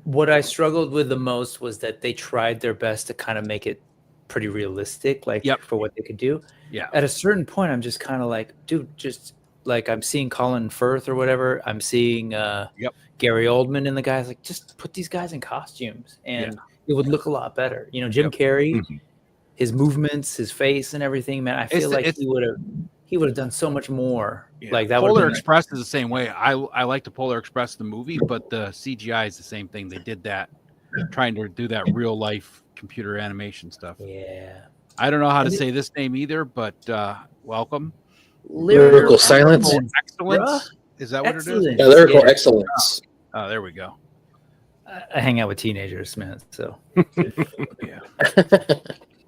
What I struggled with the most was that they tried their best to kind of make it pretty realistic, for what they could do. Yeah. At a certain point, I'm just kind of like, dude, just like I'm seeing Colin Firth or whatever. I'm seeing Gary Oldman and the guys. Like, just put these guys in costumes, and it would look a lot better. Jim Carrey. Mm-hmm. His movements, his face, and everything, man. I feel like he would have done so much more. Yeah. Like that. Polar Express is the same way. I like the Polar Express the movie, but the CGI is the same thing. They did that, trying to do that real life computer animation stuff. Yeah. I don't know how to say this name either, but welcome. Lyrical silence. Excellence. Is that what it is? Yeah, lyrical excellence. Oh, there we go. I hang out with teenagers, man. So yeah.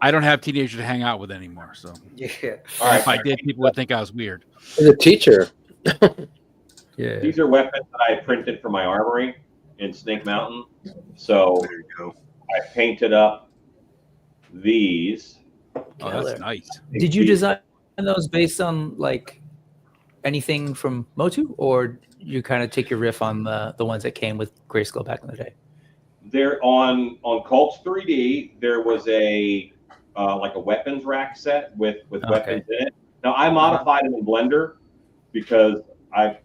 I don't have teenagers to hang out with anymore, so All right. If I did, people would think I was weird. As a teacher. Yeah. These are weapons that I printed for my armory in Snake Mountain. So There you go. I painted up these. Oh, that's nice. Did you design those based on like anything from Motu, or you kind of take your riff on the ones that came with Grayskull back in the day? They're on Cults 3D. There was a like a weapons rack set with weapons in it. Now I modified them in Blender because I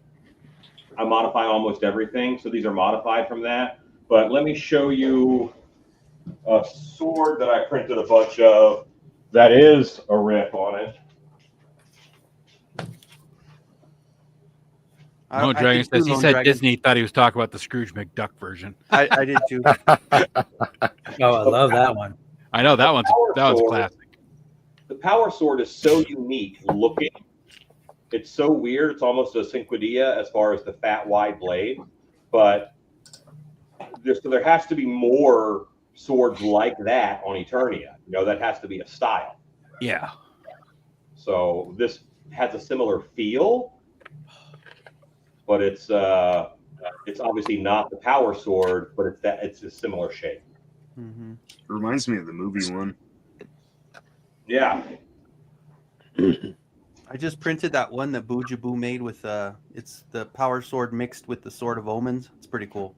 modify almost everything. So these are modified from that. But let me show you a sword that I printed a bunch of. That is a rip on it. No, Dragon says he said Disney thought he was talking about the Scrooge McDuck version. I did too. Oh, I love that one. I know that one's classic. The power sword is so unique looking. It's so weird. It's almost a Cinquedilla as far as the fat, wide blade. But there has to be more swords like that on Eternia. That has to be a style. Yeah. So this has a similar feel, but it's It's obviously not the power sword, but it's a similar shape. Mm-hmm. It reminds me of the movie one. Yeah. I just printed that one that Boojaboo made with it's the power sword mixed with the sword of omens. It's pretty cool.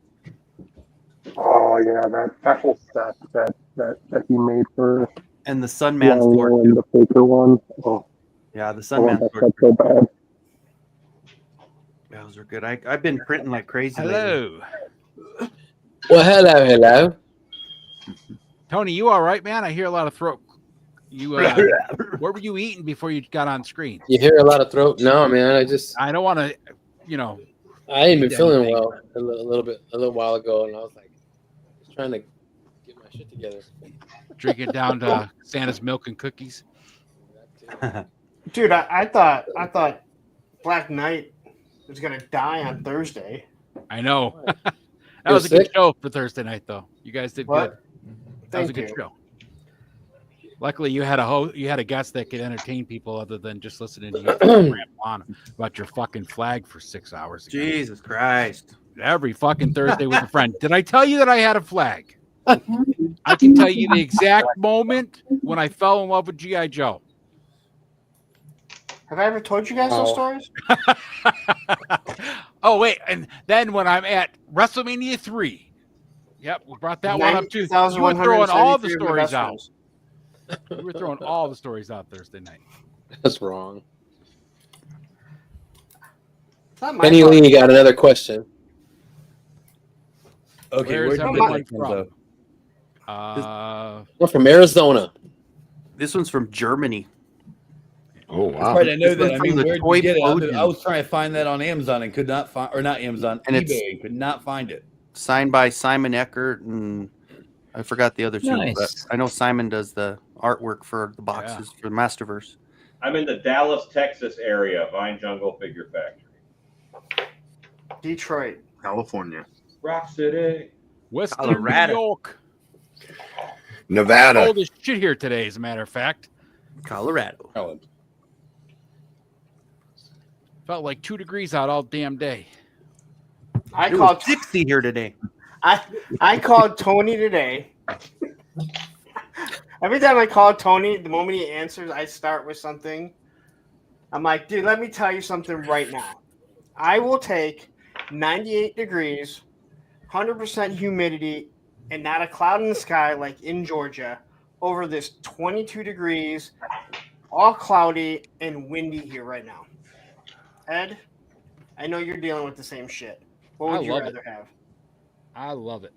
Oh yeah, that whole set that he made for And the Sunman Long sword. and the Faker one. Oh, Yeah, the I want Sunman that sword. set so bad. Those are good. I've been printing like crazy lately. Hello. Well, hello. Tony, you all right, man? I hear a lot of throat. You what were you eating before you got on screen? You hear a lot of throat? No, man. I don't want to, I ain't been eat feeling anything. well a little while ago, and I was like, just trying to get my shit together. Drink it down to Santa's milk and cookies. Dude, I thought Black Knight was gonna die on Thursday. I know. That You was a good sick? show for Thursday night, though. You guys did What? good. That was a Thank good you. show. Luckily, you had a guest that could entertain people other than just listening to you ramble on about your fucking flag for 6 hours. Ago. Jesus Christ. Every fucking Thursday with a friend. Did I tell you that I had a flag? I can tell you the exact moment when I fell in love with G.I. Joe. Have I ever told you guys those stories? Oh, wait. And then when I'm at WrestleMania 3. Yep, we brought that one up too. You were throwing all the stories out. We were throwing all the stories out Thursday night. That's wrong. Penny Lee, you got another question. Okay, Where's where'd you everyone get that from? We're from Arizona. This one's from Germany. Oh wow! Right, I know This that. one's I from mean, the where did Toy you get it? Podium. I was trying to find that on Amazon and could not find, or not Amazon, And it's- eBay, and could not find it. Signed by Simon Eckert, and I forgot the other two, Nice. but I know Simon does the artwork for the boxes for the Masterverse. I'm in the Dallas, Texas area, Vine Jungle Figure Factory. Detroit. California. Rock City. Western Colorado. New York. Nevada. Cold as shit here today, as a matter of fact. Colorado. Felt like 2 degrees out all damn day. It was 60 here today. I called Tony today. Every time I call Tony, the moment he answers, I start with something. I'm like, dude, let me tell you something right now. I will take 98 degrees, 100% humidity, and not a cloud in the sky like in Georgia over this 22 degrees, all cloudy and windy here right now. Ed, I know you're dealing with the same shit. What would you rather have? I love it.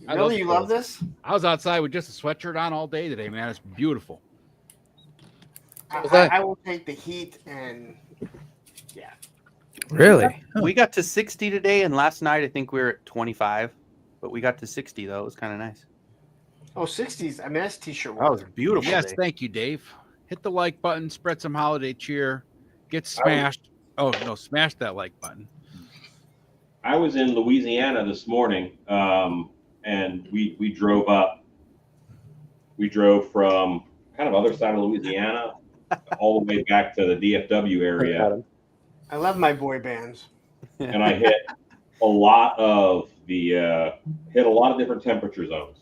Really? You love this? I was outside with just a sweatshirt on all day today, man. It's beautiful. I will take the heat and yeah. Really? We got to 60 today, and last night I think we were at 25, but we got to 60 though. It was kind of nice. Oh, 60s. I mean, that's t-shirt. That was beautiful. Yes, day. thank you, Dave. Hit the like button, spread some holiday cheer, get smashed. Oh no, smash that like button. I was in Louisiana this morning, and we drove up. We drove from kind of other side of Louisiana all the way back to the DFW area, I love my boy bands. and I hit a lot of different temperature zones.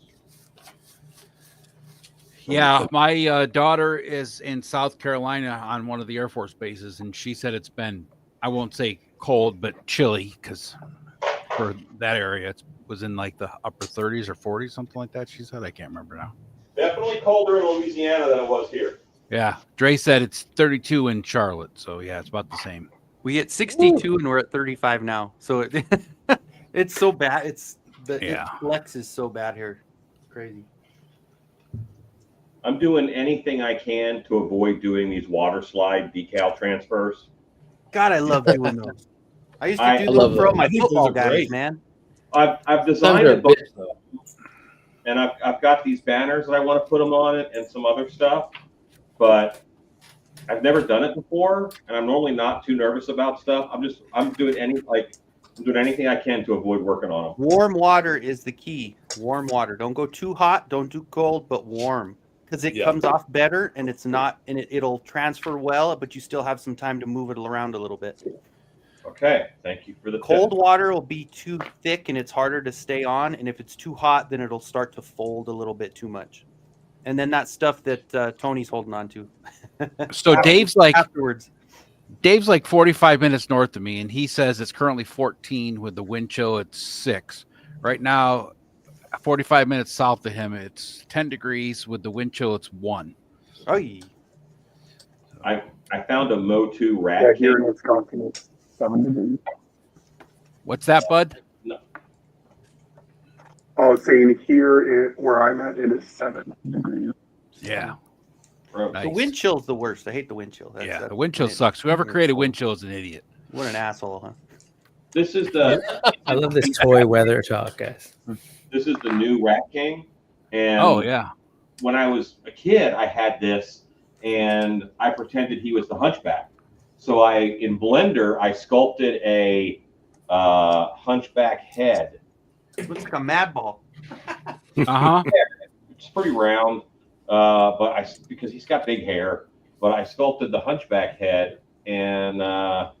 Yeah, my daughter is in South Carolina on one of the Air Force bases, and she said it's been, I won't say cold, but chilly, because for that area it was in like the upper 30s or 40s, something like that. She said, I can't remember now. Definitely colder in Louisiana than it was here. Yeah, Dre said it's 32 in Charlotte, so yeah, it's about the same. We hit 62 and we're at 35 now. So it's so bad. It flex is so bad here. Crazy. I'm doing anything I can to avoid doing these water slide decal transfers. God, I love doing those. I used to do I them for all my I think football those are guys, great. man. I've designed a bunch of stuff, and I've got these banners that I want to put them on it and some other stuff, but I've never done it before, and I'm normally not too nervous about stuff. I'm doing anything I can to avoid working on them. Warm water is the key. Warm water. Don't go too hot. Don't do cold, but warm, because it comes off better, and it's not, and it'll transfer well, but you still have some time to move it around a little bit. Okay, thank you for the Cold tip. water will be too thick and it's harder to stay on. And if it's too hot, then it'll start to fold a little bit too much. And then that stuff that Tony's holding on to. So Dave's like afterwards. Dave's like 45 minutes north of me, and he says it's currently 14 with the wind chill at 6. Right now, 45 minutes south of him, it's 10 degrees with the wind chill. It's 1. Oy. I found a Motu rat Yeah, here king. in Wisconsin, it's 7 degrees. What's that, bud? No, Oh, saying here where I'm at, it is 7 degrees. Yeah. bro. Nice. The wind chill's the worst. I hate the wind chill. Yeah, the wind chill sucks. Whoever created wind chill is an idiot. What an asshole, huh? This is the I love this toy weather talk, guys. this is the new rat king. And Oh, yeah. when I was a kid, I had this, and I pretended he was the Hunchback. So in Blender, I sculpted a Hunchback head. Looks like a mad ball. Uh-huh. It's pretty round, because he's got big hair. But I sculpted the Hunchback head, and I'm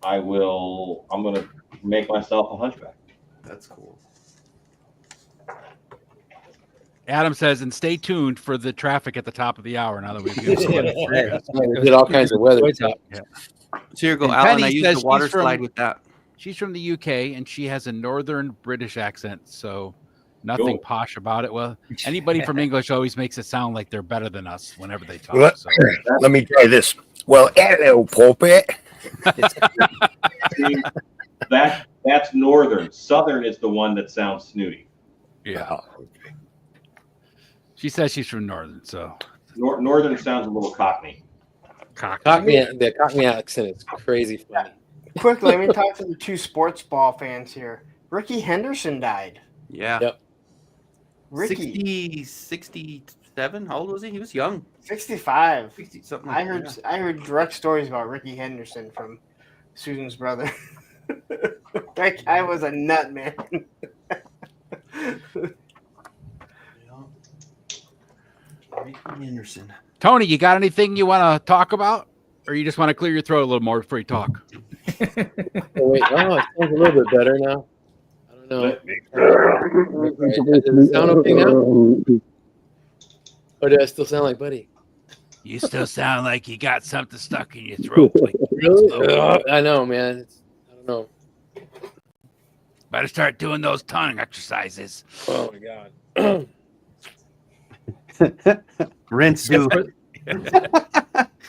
gonna make myself a Hunchback. That's cool. Adam says, and stay tuned for the traffic at the top of the hour now that we've We did all kinds of weather. So here you go, And Alan. Penny I used says the water she's from- slide with that. She's from the UK, and she has a northern British accent, so nothing Cool. posh about it. Well, anybody from English always makes it sound like they're better than us whenever they talk. Well, So. let me try this. Well, hello, pulpit. See, that's northern. Southern is the one that sounds snooty. Yeah. She says she's from northern, so Northern sounds a little cockney. The Cockney accent is crazy funny. Quickly, let me talk to the two sports ball fans here. Ricky Henderson died. Yeah. Yep. Ricky, 67. How old was he? He was young. 65. 60 something. I heard direct stories about Ricky Henderson from Susan's brother. That guy was a nut, man. Ricky Henderson. Tony, you got anything you want to talk about, or you just want to clear your throat a little more before you talk? Oh, wait, it sounds a little bit better now. I don't know. Does it sound okay now? Or do I still sound like Buddy? You still sound like you got something stuck in your throat. Really? I know, man. I don't know. Better start doing those tongue exercises. Oh my God. Rinse do.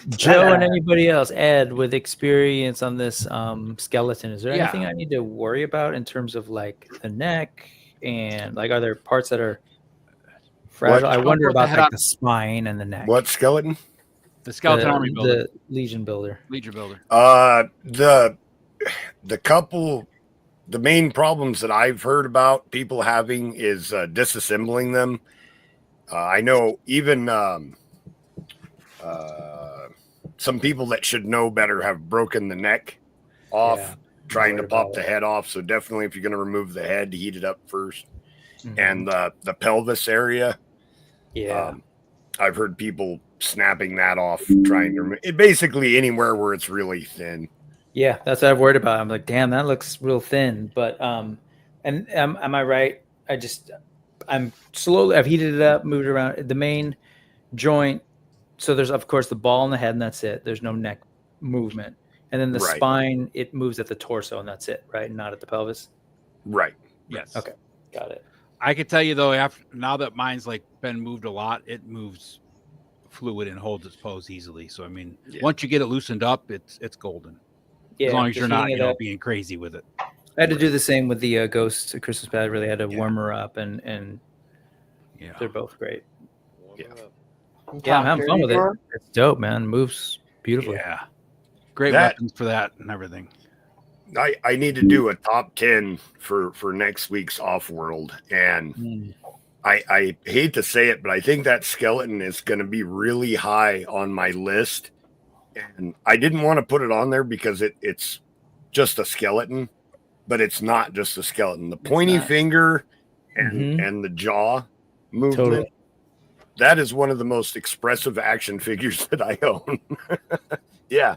Joe and anybody else, Ed, with experience on this skeleton, is there Yeah. anything I need to worry about in terms of like the neck and like are there parts that are fragile? I wonder about like the spine and the neck. What skeleton? The skeleton army builder. The Legion builder. Legion builder. The main problems that I've heard about people having is disassembling them. I know even some people that should know better have broken the neck off trying to pop the head off. So definitely, if you're going to remove the head, heat it up first. Mm-hmm. And the pelvis area. Yeah. I've heard people snapping that off, trying to remove it, basically anywhere where it's really thin. Yeah, that's what I've worried about. I'm like, damn, that looks real thin. But and am I right? I've heated it up, moved it around the main joint. So there's of course the ball and the head, and that's it. There's no neck movement. And then the spine, it moves at the torso, and that's it, right? Not at the pelvis. Right. Yes. Okay. Got it. I can tell you though, now that mine's like been moved a lot, it moves fluid and holds its pose easily. So I mean, once you get it loosened up, it's golden. Yeah, as long as you're not, heating it up. being crazy with it. I had to do the same with the Ghost Christmas pad. Really had to warm her up, and they're both great. Yeah, I'm having fun with it. It's dope, man. Moves beautifully. Yeah, great weapons for that and everything. I need to do a top 10 for next week's Off-World, and I hate to say it, but I think that skeleton is going to be really high on my list. And I didn't want to put it on there because it's just a skeleton, but it's not just a skeleton. The pointy finger and the jaw movement, that is one of the most expressive action figures that I own. Yeah.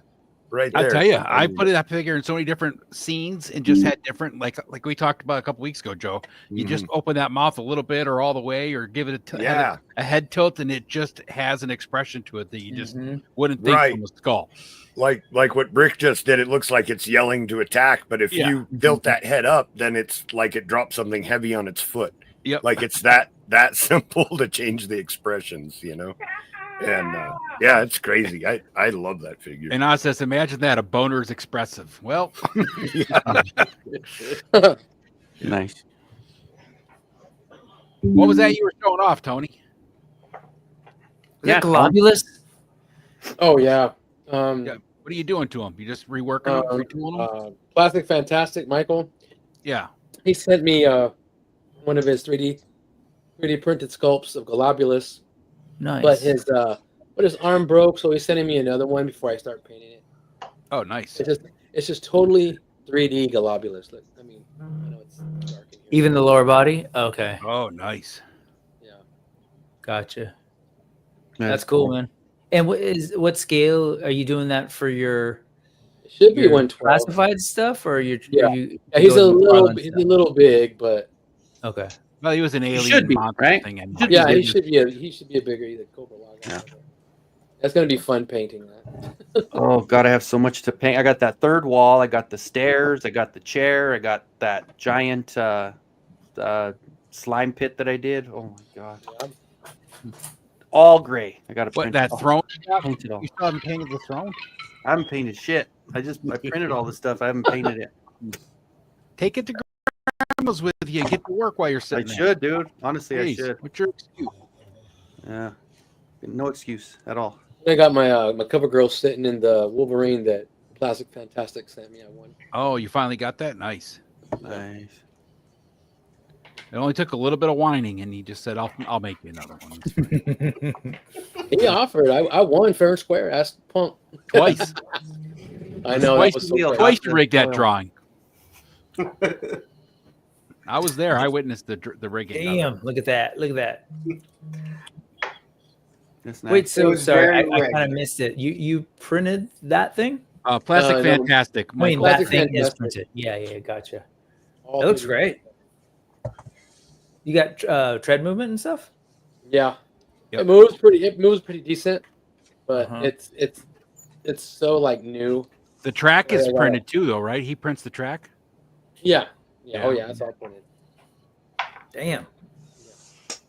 right I there. tell you, I put that figure in so many different scenes and just had different, like we talked about a couple weeks ago, Joe. You just open that mouth a little bit or all the way, or give it a head tilt, and it just has an expression to it that you just wouldn't think from a skull. Like what Brick just did. It looks like it's yelling to attack, but if you tilt that head up, then it's like it drops something heavy on its foot. Yep. Like it's that simple to change the expressions, you know. And yeah, it's crazy. I love that figure. And Oz says, imagine that, a boner is expressive. Well, Nice. What was that you were showing off, Tony? Yeah, globulus. Oh yeah. What are you doing to him? You just reworking them, retooling them? Plastic Fantastic, Michael. Yeah. He sent me one of his 3D printed sculpts of Globulus. Nice. But his arm broke, so he's sending me another one before I start painting it. Oh, nice. It's just totally 3D Globulus. Look, I mean, I know it's dark in here. Even the lower body? Okay. Oh, nice. Yeah. Gotcha. That's cool, man. And what scale are you doing that for your? It should be your 112. classified stuff, or Yeah, he's a little big, but okay. Well, he was an alien should be, monster right? thing. Yeah, he should be a bigger either Cobra Log. Yeah. That's gonna be fun painting that. Oh God, I have so much to paint. I got that third wall. I got the stairs. I got the chair. I got that giant slime pit that I did. Oh my God. Yeah. All gray. I got to print that throne. Paint it all. You still haven't painted the throne? I haven't painted shit. I printed all this stuff. I haven't painted it. Take it to grandma's with you and get to work while you're I sitting there. should, dude. Honestly, Please. I should. What's your excuse? Yeah. No excuse at all. I got my my cover girl sitting in the Wolverine that Plastic Fantastic sent me. I won. Oh, you finally got that? Nice. Nice. It only took a little bit of whining, and he just said, "I'll make you another one." He offered. I won fair and square. Asked Punk Twice. I know. Twice, That was so twice you rigged that drawing. I was there. I witnessed the rigging. Damn! Look at that! Look at that! That's nice. Wait, so sorry, I very kind of missed it. You printed that thing? Plastic no. Fantastic. I mean, Michael. that Plastic thing is Fantastic. printed. Yeah, gotcha. All It looks 3D. great. You got tread movement and stuff? Yeah, Yep. It moves pretty decent, but Uh-huh. it's so like new. The track is Yeah, printed too, though, right? He prints the track. Yeah. Yeah. Oh yeah, that's all printed. Damn.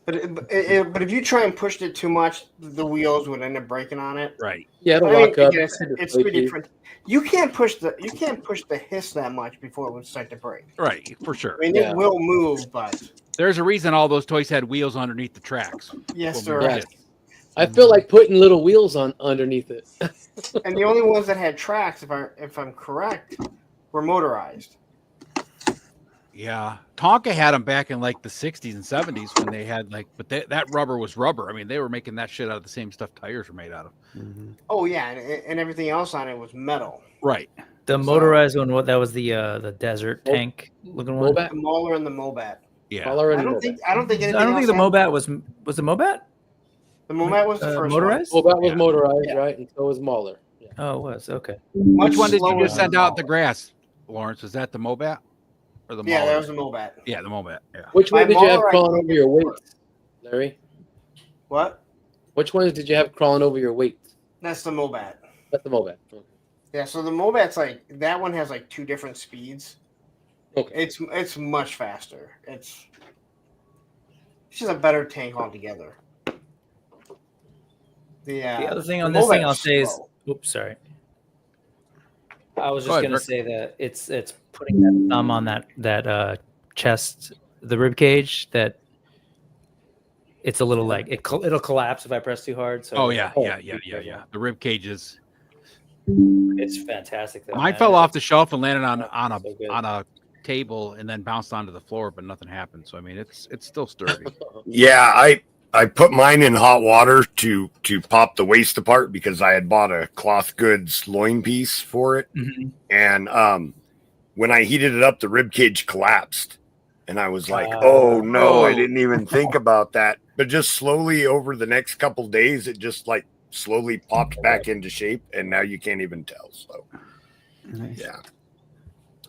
But if you try and push it too much, the wheels would end up breaking on it. Right. Yeah, it'll I mean, lock up. again, it's 3D print. You can't push the hiss that much before it would start to break. Right, for sure. I mean, Yeah. it will move, but There's a reason all those toys had wheels underneath the tracks. yes, Well, there yeah. is. I feel like putting little wheels on underneath it. And the only ones that had tracks, if I'm correct, were motorized. Yeah, Tonka had them back in like the 60s and 70s when they had but that rubber was rubber. I mean, they were making that shit out of the same stuff tires were made out of. Mm-hmm. Oh yeah, and everything else on it was metal. Right. The motorized one, that was the desert tank looking one? Mobat? The Mauler and the Mobat. Yeah. Color I and don't Mobat. think anything I don't think else the had- Mobat was the Mobat? The Mobat was the first motorized? Mobat was Yeah. motorized, Yeah. right? And so was Mauler. Yeah. Oh, it was okay. one. Which one did you slower just than send out the Mauler. grass, Lawrence? Was that the Mobat or the Yeah, Mauler? that was the Mobat. Yeah, the Mobat. Yeah. Which My one did you have Mauler, I crawling think, over your was weights, Larry? What? Which ones did you have crawling over your weights? That's the Mobat. That's the Mobat. Okay. Yeah, so the Mobat's that one has two different speeds. Okay. It's much faster. It's just a better tank altogether. The other thing on this thing I'll say is, oops, sorry. I was Go just ahead, gonna Rick. say that it's putting that thumb on that chest, the rib cage, that it's a little it'll collapse if I press too hard. So Oh yeah. The rib cages. it's fantastic. Though, Mine man. fell off the shelf and landed on So good. a table and then bounced onto the floor, but nothing happened. So I mean, it's still sturdy. Yeah, I put mine in hot water to pop the waist apart because I had bought a cloth goods loin piece for it. Mhm. And when I heated it up, the rib cage collapsed. And I was like, oh no, I didn't even think about that. But just slowly over the next couple days, it just slowly popped back into shape, and now you can't even tell. So, yeah.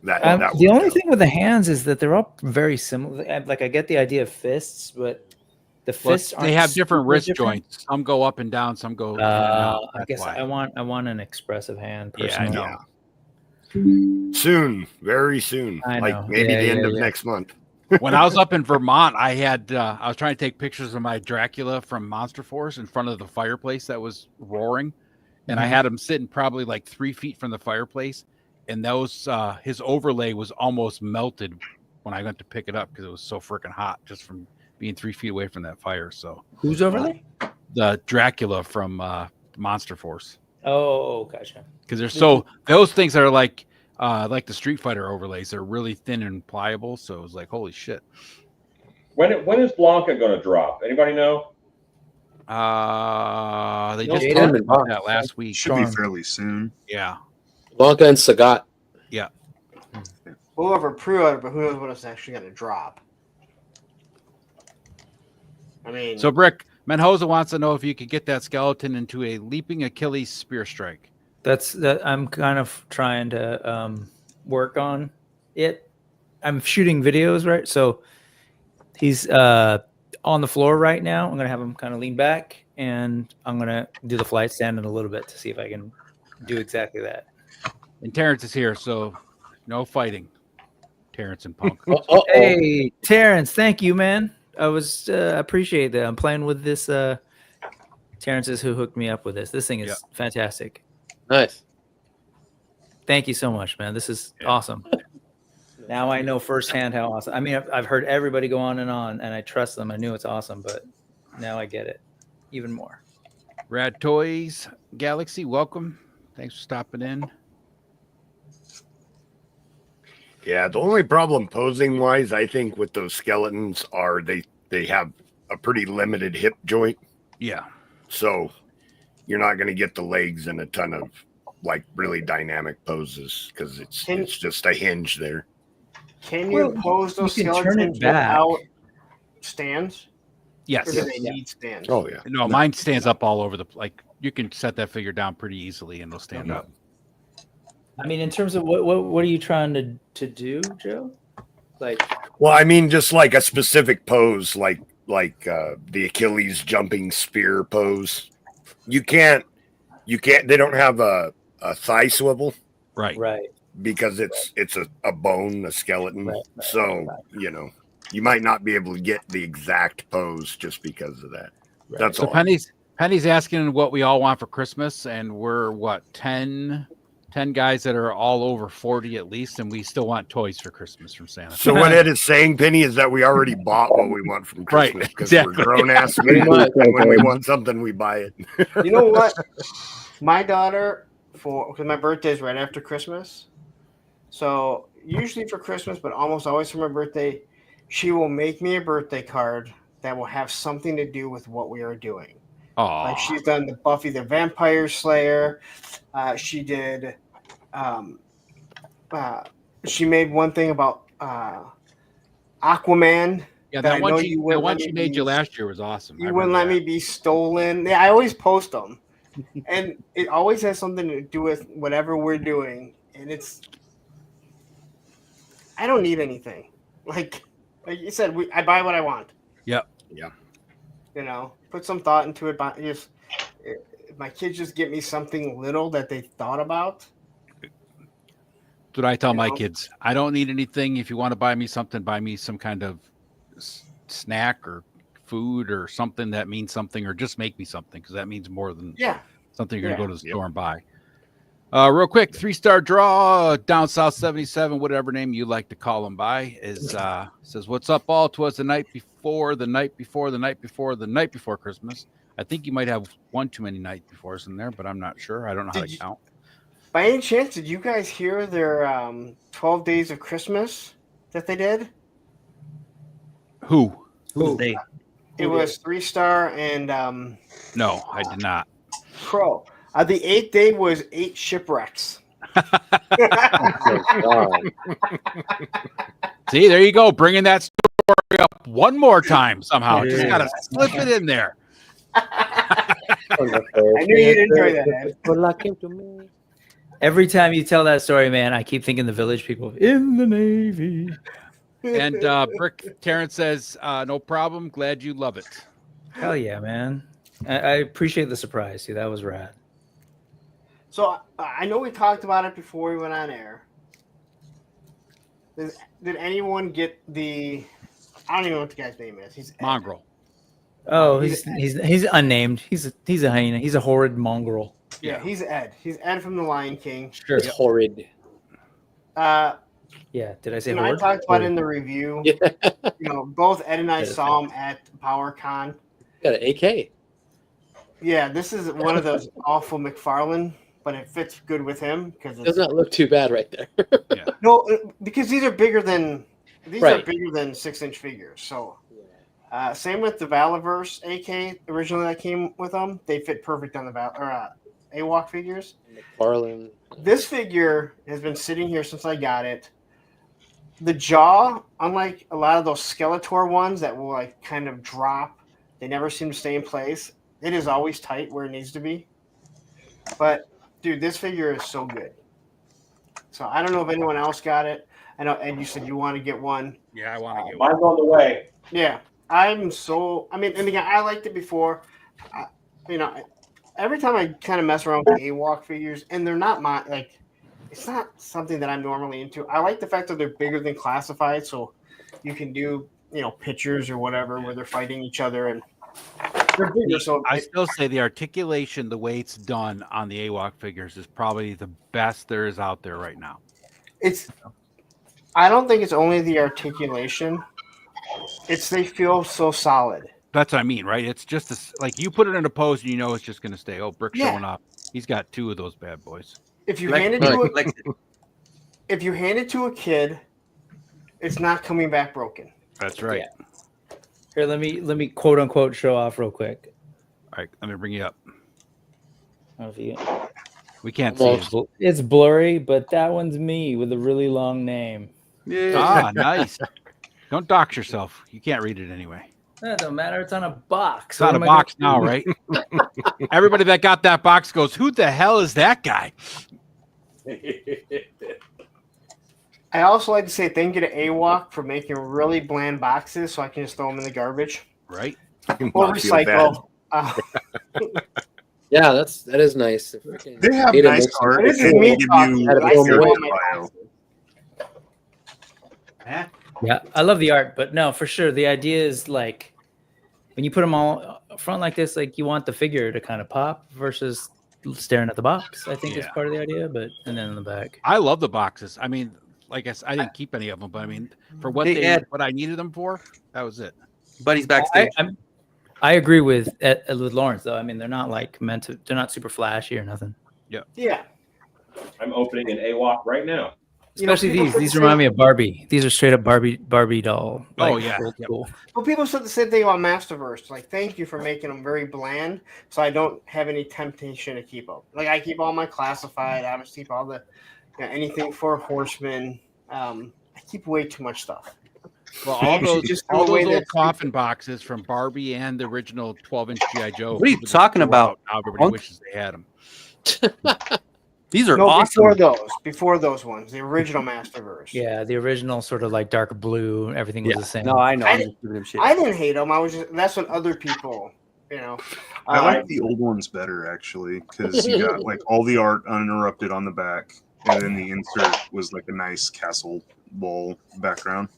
That the only thing with the hands is that they're all very similar. Like I get the idea of fists, but the fists they have different super wrist different. joints. Some go up and down, some go in and out. I guess I want an expressive hand Yeah, I personally. know. Soon, very soon, I like know. maybe Yeah, the end yeah, of yeah. next month. When I was up in Vermont, I was trying to take pictures of my Dracula from Monster Force in front of the fireplace that was roaring, and I had him sitting probably like 3 feet from the fireplace, and his overlay was almost melted when I went to pick it up because it was so freaking hot just from being 3 feet away from that fire. So Whose overlay? the Dracula from Monster Force. Oh, gotcha. Because those things are like the Street Fighter overlays. They're really thin and pliable. So it was like, holy shit. When is Blanca going to drop? Anybody know? They No, just Jade talked and about Bob. that last week. Should be fairly soon. Yeah. Blanca and Sagat. Yeah. Whoever pre-ordered, but who knows when it's actually going to drop. I mean, So Brick Menhoza wants to know if you could get that skeleton into a leaping Achilles spear strike. I'm kind of trying to work on it. I'm shooting videos, right? So he's on the floor right now. I'm gonna have him kind of lean back, and I'm gonna do the flight stand in a little bit to see if I can do exactly that. And Terrence is here, so no fighting. Terrence and Punk. Hey, Terrence, thank you, man. I was appreciate that. I'm playing with this. Terrence is who hooked me up with this. This thing is fantastic. Nice. Thank you so much, man. This is awesome. Now I know firsthand how awesome. I mean, I've heard everybody go on, and I trust them. I knew it's awesome, but now I get it even more. Rad Toys Galaxy, welcome. Thanks for stopping in. Yeah, the only problem posing wise, I think, with those skeletons are they have a pretty limited hip joint. Yeah. So you're not going to get the legs in a ton of like really dynamic poses because it's just a hinge there. Can you pose those you can turn skeletons it back. without stands? Yes. Or do they need stands? Oh yeah. No, mine stands up all over like you can set that figure down pretty easily and they'll stand up. I mean, in terms of what are you trying to do, Joe? Like, well, I mean, just like a specific pose, like the Achilles jumping spear pose. You can't. They don't have a thigh swivel, right? Because it's a bone, a skeleton. So you know, you might not be able to get the exact pose just because of that. Right. That's so all. Penny's asking what we all want for Christmas, and we're what 10 guys that are all over 40 at least, and we still want toys for Christmas from Santa. So what Ed is saying, Penny, is that we already bought what we want from Christmas because we're grown ass men. When we want something, we buy it. You know what? My daughter, because my birthday is right after Christmas, so usually for Christmas, but almost always for my birthday, she will make me a birthday card that will have something to do with what we are doing. Oh, like she's done the Buffy the Vampire Slayer. She did. She made one thing about Aquaman. Yeah, that one she made you last year was awesome. You wouldn't let me be stolen. Yeah, I always post them, and it always has something to do with whatever we're doing. And I don't need anything. Like you said, I buy what I want. Yep. Yeah. You know, put some thought into it. But if my kids just get me something little that they thought about. That's what I tell my kids. I don't need anything. If you want to buy me something, buy me some kind of snack or food or something that means something, or just make me something because that means more than something you're going to go to the store and buy. Real quick, 3-star draw down south 77, whatever name you like to call them by, is says, "What's up, all? 'Twas the night before Christmas." I think you might have one too many night befores in there, but I'm not sure. I don't know how to count. By any chance, did you guys hear their 12 Days of Christmas that they did? Who? They? It was 3-star and no, I did not. Pro. The 8th day was 8 shipwrecks. See, there you go, bringing that story up one more time somehow. Just gotta slip it in there. I knew you'd enjoy that, Ed. To me. Every time you tell that story, man, I keep thinking the village people in the Navy. And Brick Terrence says, no problem. Glad you love it. Hell yeah, man. I appreciate the surprise, too. That was rad. So I know we talked about it before we went on air. Did anyone get the? I don't even know what the guy's name is. He's Ed. Mongrel. Oh, he's unnamed. He's a hyena. He's a horrid mongrel. Yeah, he's Ed. He's Ed from The Lion King. Sure. It's horrid. Yeah, did I say horrid? I talked about it in the review. Yeah. Both Ed and I saw him at PowerCon. Got an AK. Yeah, this is one of those awful McFarlane, but it fits good with him because it does not look too bad right there. Yeah. No, because these are bigger than Right. 6-inch figures. So same with the Valaverse AK originally that came with them. They fit perfect on the AWOC figures. McFarlane. This figure has been sitting here since I got it. The jaw, unlike a lot of those Skeletor ones that will like kind of drop, they never seem to stay in place. It is always tight where it needs to be. But dude, this figure is so good. So I don't know if anyone else got it. I know Ed, you said you want to get one. Yeah, I want to get one. Mine's on the way. Yeah, and again, I liked it before. Every time I kind of mess around with the AWOC figures, and they're not it's not something that I'm normally into. I like the fact that they're bigger than classified, so you can do, pictures or whatever where they're fighting each other, and they're bigger. So I still say the articulation, the way it's done on the AWOC figures is probably the best there is out there right now. I don't think it's only the articulation. They feel so solid. That's what I mean, right? It's just like you put it in a pose and you know it's just going to stay. Oh, Brick showing up. He's got 2 of those bad boys. If you hand it to a kid, it's not coming back broken. That's right. Yeah. Here, let me quote unquote show off real quick. All right, let me bring you up. I don't know if you... We can't see it. It's blurry, but that one's me with a really long name. Yeah. Ah, nice. Don't dox yourself. You can't read it anyway. That don't matter. It's on a box. It's on a box now, right? Everybody that got that box goes, who the hell is that guy? I also like to say thank you to AWOC for making really bland boxes so I can just throw them in the garbage. Right. Or recycle. Yeah, that is nice. They have nice art. This is me talking. Yeah, I love the art, but no, for sure. The idea is like when you put them all front like this, like you want the figure to kind of pop versus staring at the box. I think is part of the idea, and then in the back. I love the boxes. I mean, like I said, I didn't keep any of them, but I mean, for what what I needed them for, that was it. Buddy's backstage. I agree with Lawrence though. I mean, they're not like they're not super flashy or nothing. Yeah. I'm opening an AWOC right now. Especially these remind me of Barbie. These are straight up Barbie doll. Oh yeah, cool. Well, people said the same thing about Masterverse. Like, thank you for making them very bland, so I don't have any temptation to keep them. Like, I keep all my classified. I keep all the anything for Horsemen. I keep way too much stuff. Well, all those old coffin boxes from Barbie and the original 12-inch G.I. Joe. What are you talking about? Everybody wishes they had them. These are awesome. Before those ones, the original Masterverse. Yeah, the original sort of like dark blue. Everything was the same. No, I know. I didn't hate them. That's what other people, I like the old ones better actually because you got like all the art uninterrupted on the back, and then the insert was like a nice castle wall background.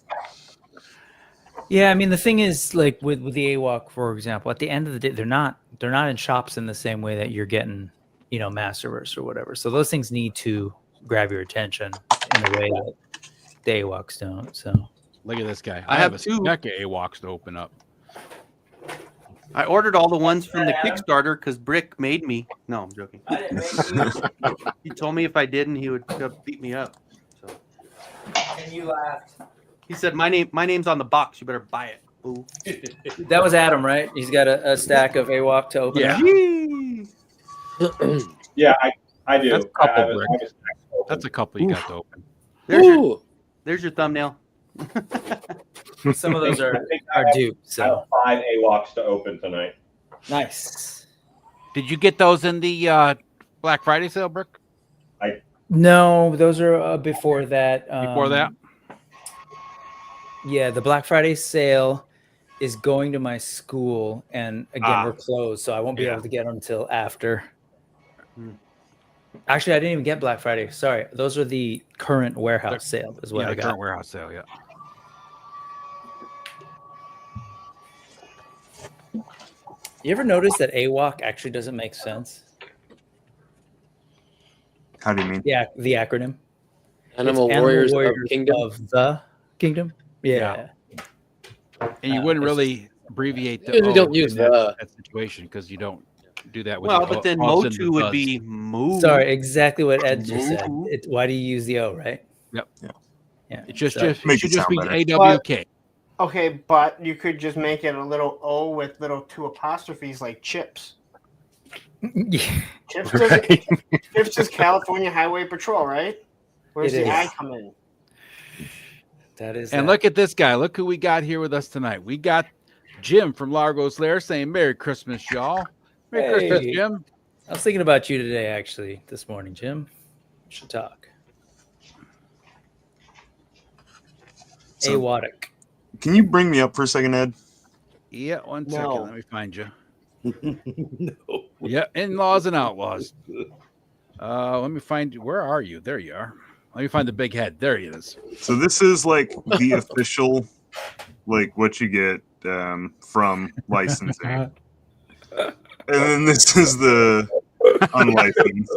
Yeah, I mean the thing is, like with the AWOC, for example, at the end of the day, they're not in shops in the same way that you're getting, Masterverse or whatever. So those things need to grab your attention in a way that the AWOCs don't. So look at this guy. I have a 2 stack of AWOCs to open up. I ordered all the ones from the Kickstarter because Brick made me. No, I'm joking. I didn't make you. He told me if I didn't, he would beat me up. So. And you laughed. He said, "My name's on the box. You better buy it." Ooh. That was Adam, right? He's got a stack of AWOC to open. Yeah. Yeah, I do. That's a couple, That's a couple you got to open. There's your thumbnail. Some of those are dupes. I have So 5 AWOCs to open tonight. nice. Did you get those in the Black Friday sale, Brooke? No, those are before that. Before that? Yeah, the Black Friday sale is going to my school, and again, we're closed, so I won't be able to get them until after. Actually, I didn't even get Black Friday. Sorry, those are the current warehouse sale. Is what I got. Current warehouse sale. Yeah. You ever notice that AWOC actually doesn't make sense? How do you mean? Yeah, the acronym. Animal Warriors of Kingdom. Of the Kingdom. Yeah. And you wouldn't really abbreviate You don't use that situation because you don't do that with Well, but then Motu would be move. Sorry, exactly what Ed just said. Why do you use the O, right? Yep. Yeah. It just Make should it just be sound better. AWK. Okay, but you could just make it a little O with little 2 apostrophes like Chips. Chips is California Highway Patrol, right? Where's the I come in? That is. And look at this guy. Look who we got here with us tonight. We got Jim from Largo's Lair saying Merry Christmas, y'all. Merry Christmas, Jim. I was thinking about you today, actually, this morning, Jim. We should talk. So, Awaddick. Can you bring me up for a second, Ed? Yeah, one second. No. Let me find you. No. Yeah, in-laws and outlaws. Let me find you. Where are you? There you are. Let me find the big head. There he is. So this is like the official, like what you get from licensing, and then this is the unlicensed.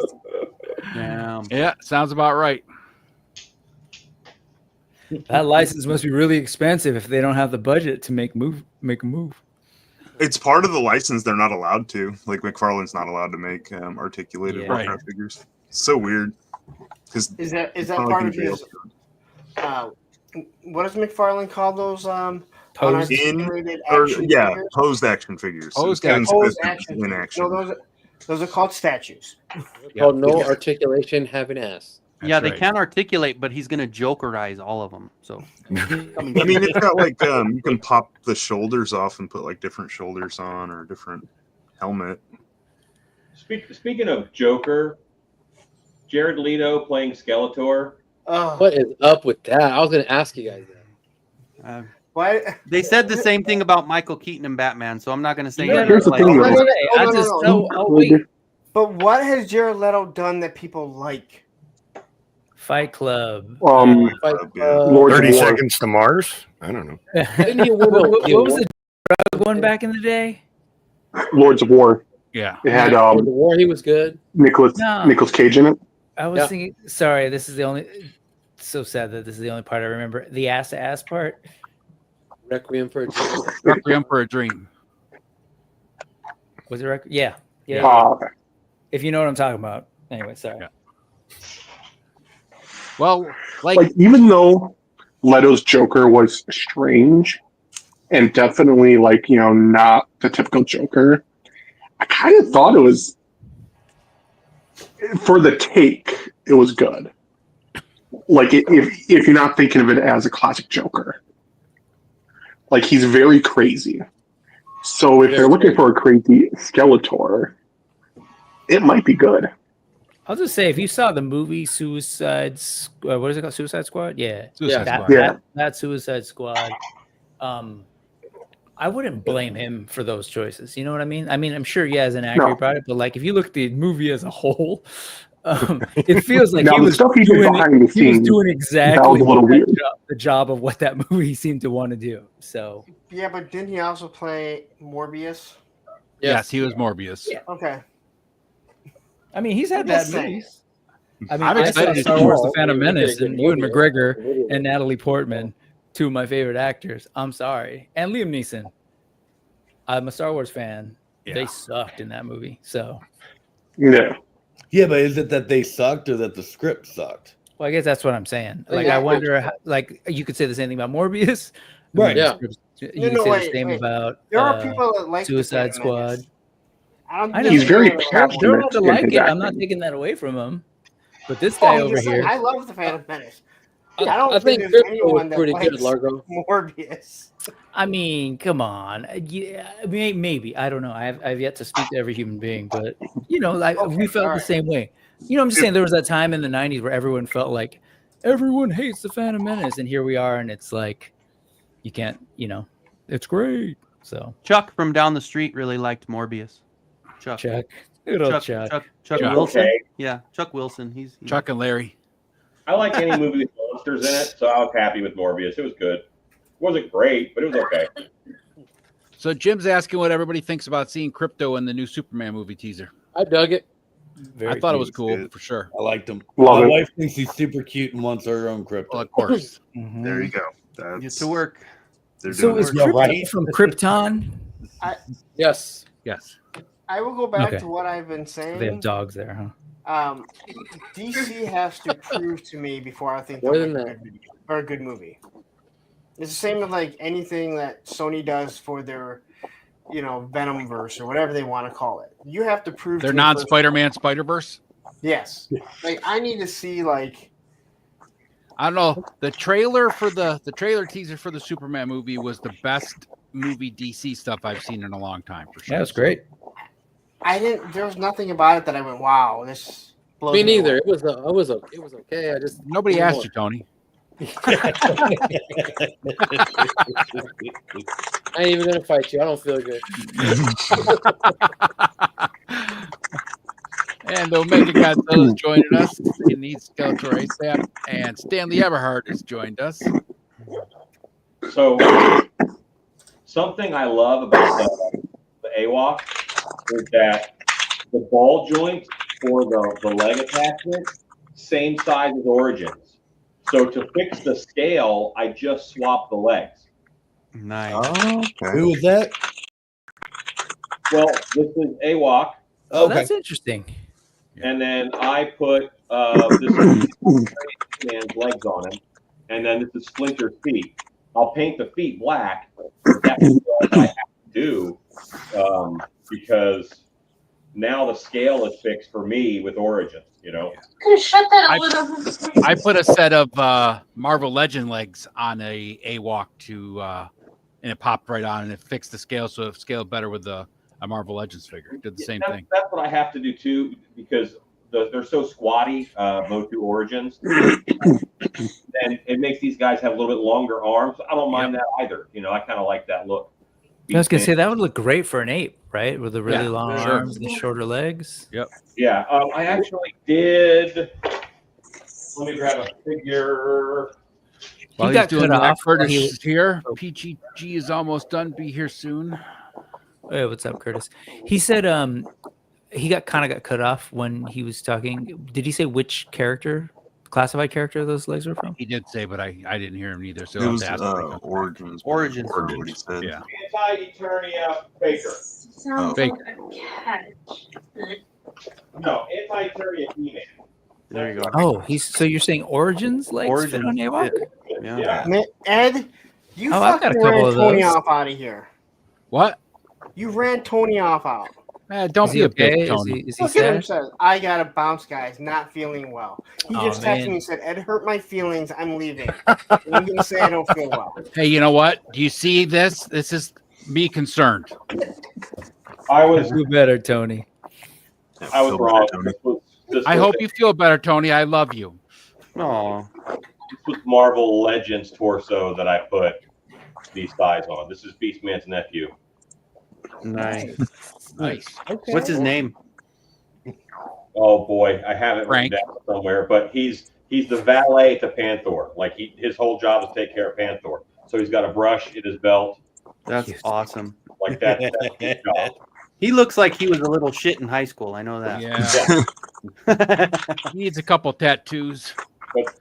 Yeah, sounds about right. That license must be really expensive if they don't have the budget to make a move. It's part of the license. They're not allowed to. Like McFarlane's not allowed to make articulated Warcraft figures. It's so weird. Is that part of his? What does McFarlane call those? Posed posed action figures. Posed action. In action. No, those are called statues. Called no articulation, having ass. Yeah, they can't articulate, but he's gonna jokerize all of them. So, I mean, it's got like you can pop the shoulders off and put like different shoulders on or a different helmet. Speaking of Joker, Jared Leto playing Skeletor. What is up with that? I was going to ask you guys that. Why? They said the same thing about Michael Keaton and Batman, so I'm not going to say Here's the thing, wait. But what has Jared Leto done that people like? Fight Club. Lord 30 Seconds to Mars? I don't know. Didn't he win What was the drug one back in the day? Lords of War. Yeah. It had the War, he was good. Nicholas Cage in it. I was thinking, sorry, this is the only, so sad that this is the only part I remember. The ass part. Requiem for a Dream. Requiem for a Dream. Was it Yeah. Okay. If you know what I'm talking about. Anyway, sorry. Yeah. Well, like even though Leto's Joker was strange and definitely not the typical Joker, I kind of thought it was, for the take, it was good. Like if you're not thinking of it as a classic Joker, like he's very crazy. So if they're looking for a crazy Skeletor, it might be good. I'll just say, if you saw the movie Suicide, what is it called? Suicide Squad? Yeah. Squad. That Suicide Squad. I wouldn't blame him for those choices. You know what I mean? I mean, I'm sure, as an actor, he brought it, but like if you look at the movie as a whole, it feels like he was doing exactly the job of what that movie seemed to want to do. So yeah, but didn't he also play Morbius? Yes, he was Morbius. Yeah. Okay. I mean, he's had bad movies. I mean, I saw Star Wars: The Phantom Menace and Ewan McGregor and Natalie Portman, two of my favorite actors. I'm sorry, and Liam Neeson. I'm a Star Wars fan. Yeah. They sucked in that movie. So yeah, but is it that they sucked or that the script sucked? Well, I guess that's what I'm saying. Like, I wonder, how, like, you could say the same thing about Morbius, right? Yeah, you could say the same about there are people that like Suicide Squad. I he's very passionate. They're allowed to like it. I'm not taking that away from him. But this guy over here, I love the Phantom Menace. I don't I think there's Crypto was anyone that pretty good, likes Largo. Morbius. I mean, come on. Yeah, maybe. I don't know. I've yet to speak to every human being, but you know, like Okay, we felt all the right. same way. You know, I'm just saying there was that time in the 90s where everyone felt like everyone hates the Phantom Menace, and here we are, and it's like you can't, you know, it's great. So Chuck from down the street really liked Morbius. Chuck. Chuck. Good old Chuck. Chuck Chuck. Wilson. Okay. Yeah, Chuck Wilson. He's Chuck and Larry. I like any movie with monsters in it, so I was happy with Morbius. It was good. It wasn't great, but it was okay. So Jim's asking what everybody thinks about seeing Crypto in the new Superman movie teaser. I dug it. I thought it was cool good. for sure. I liked him. Love My it. wife thinks he's super cute and wants her own Crypto. Well, of course. There you go. Get That's, to work. they're So doing is that. Yeah, Krypton right. from Krypton? Yes. Yes. I will go back Okay. to what I've been They saying. have dogs there, huh? DC has to prove to me before I think More they'll than make a that. good video or a good movie. It's the same with like anything that Sony does for their, you know, Venomverse or whatever they want to call it. You have to prove They're to me non first- Spider-Man Spider-Verse. Yes, like I need to see like I don't know. The trailer teaser for the Superman movie was the best movie DC stuff I've seen in a long time for sure. Yeah, it's great. I didn't. There was nothing about it that I went, "Wow, this blows Me me neither. away." It was okay. I just Nobody asked you, Tony. I ain't even gonna fight you. I don't feel good. And Omega Godzilla is joining us. He needs Skeletor ASAP. And Stanley Everhart has joined us. So, something I love about the AWOC is that the ball joint for the leg attachment, same size as Origins. So to fix the scale, I just swapped the legs. Nice. Oh, okay. Who was that? Well, this is AWOC, Oh, Okay. that's interesting. and then I put this man's legs on him, and then this is Splinter's feet. I'll paint the feet black. That's what I have to do because now the scale is fixed for me with Origins. You know. I put a set of Marvel Legend legs on a walk to and it popped right on and it fixed the scale so it scaled better with a Marvel Legends figure. It did the same thing. That's what I have to do too because they're so squatty, Motu Origins, and it makes these guys have a little bit longer arms. I don't mind that either. You know, I kind of like that look. I was gonna say that would look great for an ape, right? With the really long sure. arms and the shorter legs. Yep. Yeah, I actually did. Let me grab a figure. While He he's got doing cut that, off Curtis while he was- is here. PGG is almost done. Be here soon. Hey, what's up, Curtis? He said he got cut off when he was talking. Did he say which character, classified character those legs were from? He did say, but I didn't hear him either. So It I'll was have to ask him. Origins. Origins. Origins. What he said. Yeah. Anti-Eternia Faker. Oh. Fake. No, Anti-Eternia He-Man. There you go. Oh, so you're saying Origins legs fit Origins. on AWOC? Yeah. Yeah. Man, Ed, you Oh, I've got a fucking couple ran of Tony those. off out of here. What? You ran Tony off out. Don't Is be he a bitch, okay? Tony. Is he Look at him, sad? says, I got to bounce, guys. Not feeling well. He Oh, just texted man. me and said, Ed hurt my feelings. I'm leaving. I'm going to say I don't feel well. Hey, you know what? Do you see this? This is me concerned. I was Do better, Tony. wrong. I hope you feel better, Tony. I love you. Oh, This was Marvel Legends torso that I put these thighs on. This is Beastman's nephew. nice. Nice. Okay. What's his name? Oh boy, I have it written Frank. down somewhere, but he's the valet to Panther. Like his whole job is to take care of Panther. So he's got a brush in his belt, That's Cute. awesome. like that's his job. He looks like he was a little shit in high school. I know that. Yeah. He needs a couple tattoos.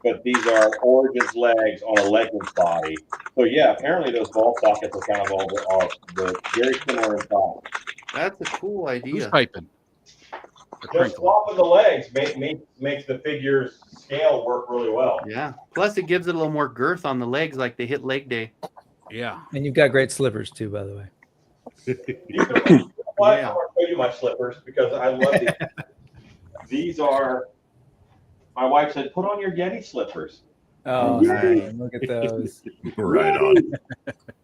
But these are Origins legs on a Legends body. So yeah, apparently those ball sockets are kind of all the very similar in size. That's a cool Who's idea. typing? Just swapping the legs makes the figure's scale work really well. Yeah. Plus, it gives it a little more girth on the legs, like they hit leg day. Yeah. And you've got great slippers too, by the way. You can, well, Yeah. I'm going to show you my slippers because I love these. These are. My wife said, "Put on your Yeti slippers." Oh, Nice. look at those. Right on.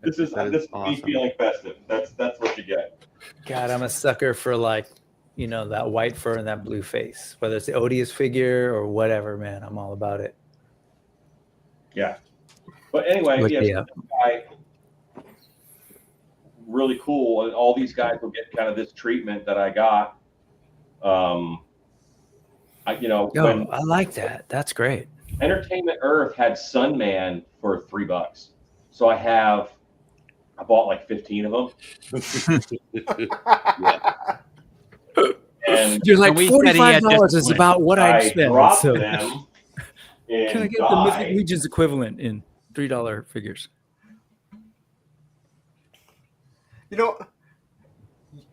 This is me awesome. feeling festive. That's what you get. God, I'm a sucker for like, that white fur and that blue face. Whether it's the Odious figure or whatever, man, I'm all about it. Yeah. But anyway, Look yes, me up. really cool. And all these guys will get kind of this treatment that I got. Oh, When I like that. That's great. Entertainment Earth had Sunman for $3. So I bought like 15 of them. And You're like, we said he had $45 is discipline. about what I'd I spend. dropped So them in can I get the Mythic dye. Legion's equivalent in $3 figures?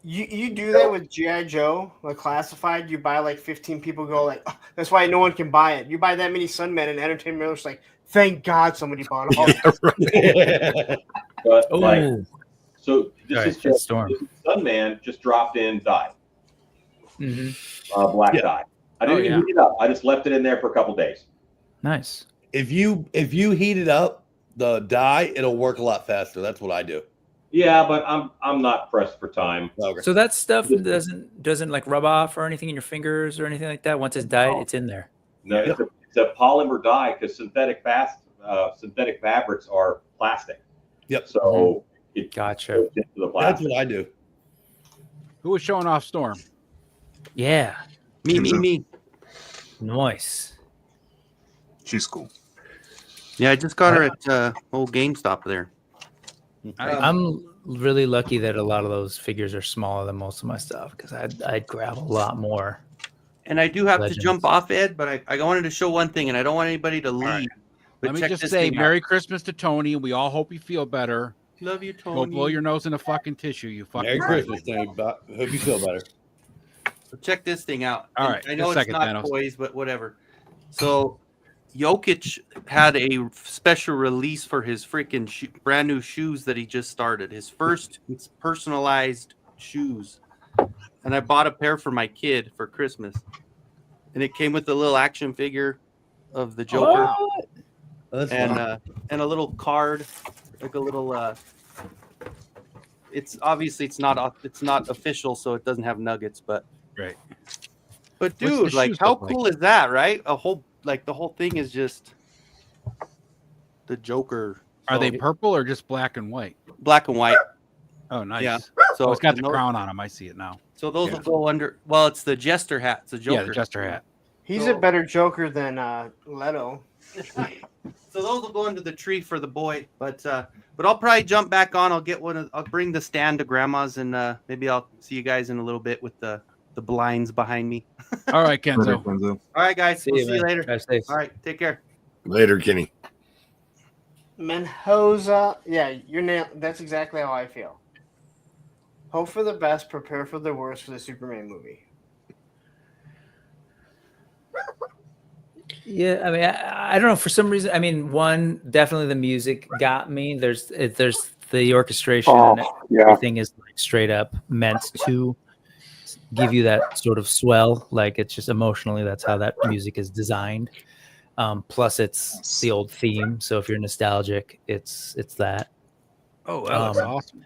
You do that with G.I. Joe, like classified. You buy like 15 people go like, oh, that's why no one can buy it. You buy that many Sunmen and Entertainment Earth's like, thank God somebody bought all. But Oh, so this Sorry, is just Storm. Sunman just dropped in dye, Mm-hmm. black Yeah. dye. I didn't even heat it up. I just left it in there for a couple days. Nice. If you heat it up, the dye, it'll work a lot faster. That's what I do. Yeah, but I'm not pressed for time. Okay. So that stuff doesn't like rub off or anything in your fingers or anything like that. Once it's dyed, it's in there. No, it's a polymer dye because synthetic fabrics are plastic. Yep. So it Gotcha. goes into the That's plastic. what I do. Who was showing off Storm? Yeah. Me. Nice. She's cool. Yeah, I just got her at old GameStop there. I'm really lucky that a lot of those figures are smaller than most of my stuff because I'd grab a lot more. And I do have Legends. to jump off, Ed, but I wanted to show one thing, and I don't want anybody to leave. right. But Let me check just this say thing out. Merry Christmas to Tony. We all hope you feel better. Love you, Go Tony. blow your nose in a fucking tissue, you fucking Merry prick. Christmas, Tony. Hope you feel better. So check this thing out. All And right, I know just a it's second, not Thanos. toys, but whatever. So Jokic had a special release for his freaking brand new shoes that he just started. His first personalized shoes. And I bought a pair for my kid for Christmas. And it came with a little action figure of the Joker. That's And fun. and a little card, like a little it's obviously it's not official, so it doesn't have nuggets, but Right. but What's dude, the like shoes how look like? cool is that, right? The whole thing is just the Joker. Are So- they purple or just black and white? black and white? Oh, nice. Yeah. So So it's got the and those- crown on them. I see it now. So those will go under. Well, it's the jester hat. It's the Joker. Yeah, the jester hat. He's So- a better Joker than Leto. So those will go under the tree for the boy, but I'll probably jump back on. I'll get one. I'll bring the stand to Grandma's, and maybe I'll see you guys in a little bit with the blinds behind me. All right, Later, Kenzo. Kenzo. All right, guys. We'll see you man. later. Drive safe. All right, take care. Later, Kenny. Menhoza, yeah, you're that's exactly how I feel. Hope for the best, prepare for the worst for the Superman movie. Yeah, I mean, I don't know. For some reason, I mean, one, definitely the music got me. There's the orchestration and everything is like straight up meant to give you that sort of swell. Like it's just emotionally, that's how that music is designed. Plus, it's the old theme. So if you're nostalgic, it's that. Oh, that looks awesome.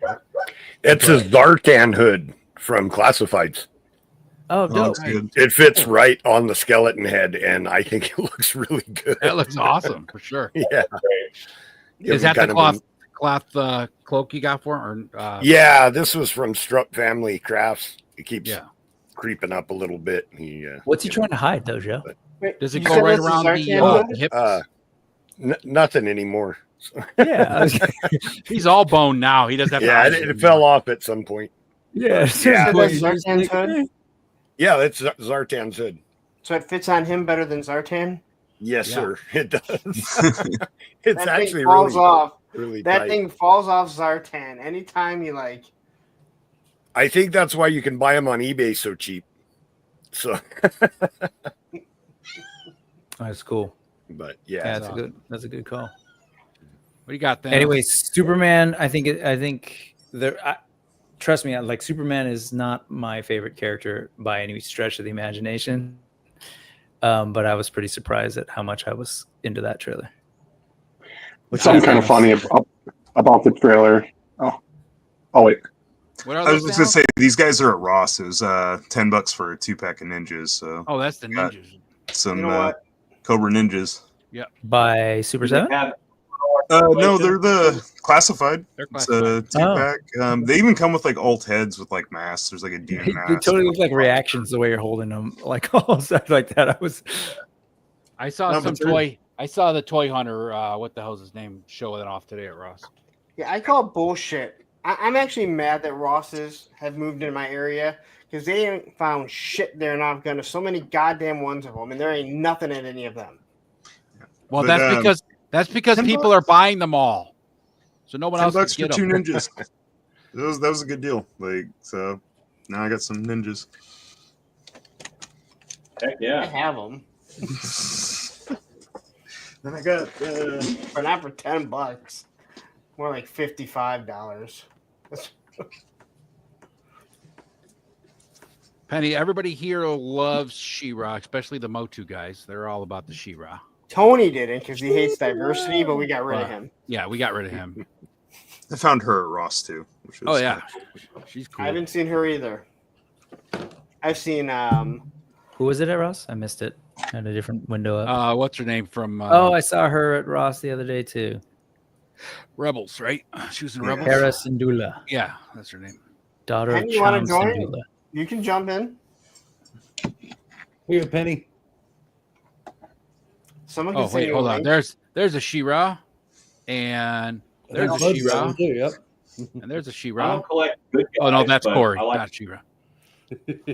It's a Zartan hood from Classifieds. Oh, Oh, dope. that's good. It fits right on the skeleton head, and I think it looks really good. That looks awesome for sure. Yeah. Is that the cloth cloak you got for him? Or, yeah, this was from Strupp Family Crafts. It keeps Yeah. creeping up a little bit. What's he trying to hide, though, Joe? Wait, Does it you go said right that's a around Zartan the hood? hips? Nothing anymore. Yeah, He's all bone now. He doesn't have Yeah, eyes it anymore. fell off at some point. yeah. Yeah. So that's Zartan's hood? Yeah, that's Zartan's hood. So it fits on him better than Zartan? Yes, Yeah. sir. It does. That It's thing actually falls really, off. really That tight. thing falls off Zartan. Anytime you like. I think that's why you can buy them on eBay so cheap. So, That's cool. but Yeah, yeah, that's a good call. What do you got there? Anyway, Superman. I think trust me, like Superman is not my favorite character by any stretch of the imagination. But I was pretty surprised at how much I was into that trailer. Something kind of funny about the trailer. Oh wait. What are I was those just gonna now? say these guys are at Ross. It was $10 for a 2-pack of ninjas. So Oh, that's the got ninjas. some You know what? Cobra ninjas. By Super Do they 7? have No, they're the classified. They're It's classified. a 2-pack. They even come with like alt heads with like masks. There's like a demon They mask. totally look like reactions the way you're holding them, like all stuff like that. I saw No, some but they're- toy. I saw the toy hunter. What the hell's his name? Showing it off today at Ross. Yeah, I call it bullshit. I'm actually mad that Ross's have moved in my area because they ain't found shit there, and I've gone to so many goddamn ones of them, and there ain't nothing in any of them. Well, But, that's because $10 people are buying them all, so no one else $10 can for get 2 them. ninjas. That was a good deal. Like, so now I got some ninjas. Heck I yeah. have them, Then I got but not for $10. More like $55. Penny, everybody here loves She-Ra, especially the Motu guys. They're all about the She-Ra. Tony didn't because he hates diversity, but we got rid of him. Yeah, we got rid of him. I found her at Ross too. Which is Oh yeah, she's cool. I haven't seen her either. I've seen Who was it at Ross? I missed it. I had a different window up. What's her name from? I saw her at Ross the other day too. Rebels, right? She was in Rebels. Hera Syndulla, Yeah, that's her name. daughter Penny, of you want to Cham join? Syndulla. You can jump in. Here, Penny. Someone can Oh send wait, you a hold on. link. There's a She-Ra, and there's a Bud's got She-Ra, one too, yep. and there's a I She-Ra. don't collect good guys. Oh no, that's but Corey, I like, not She-Ra.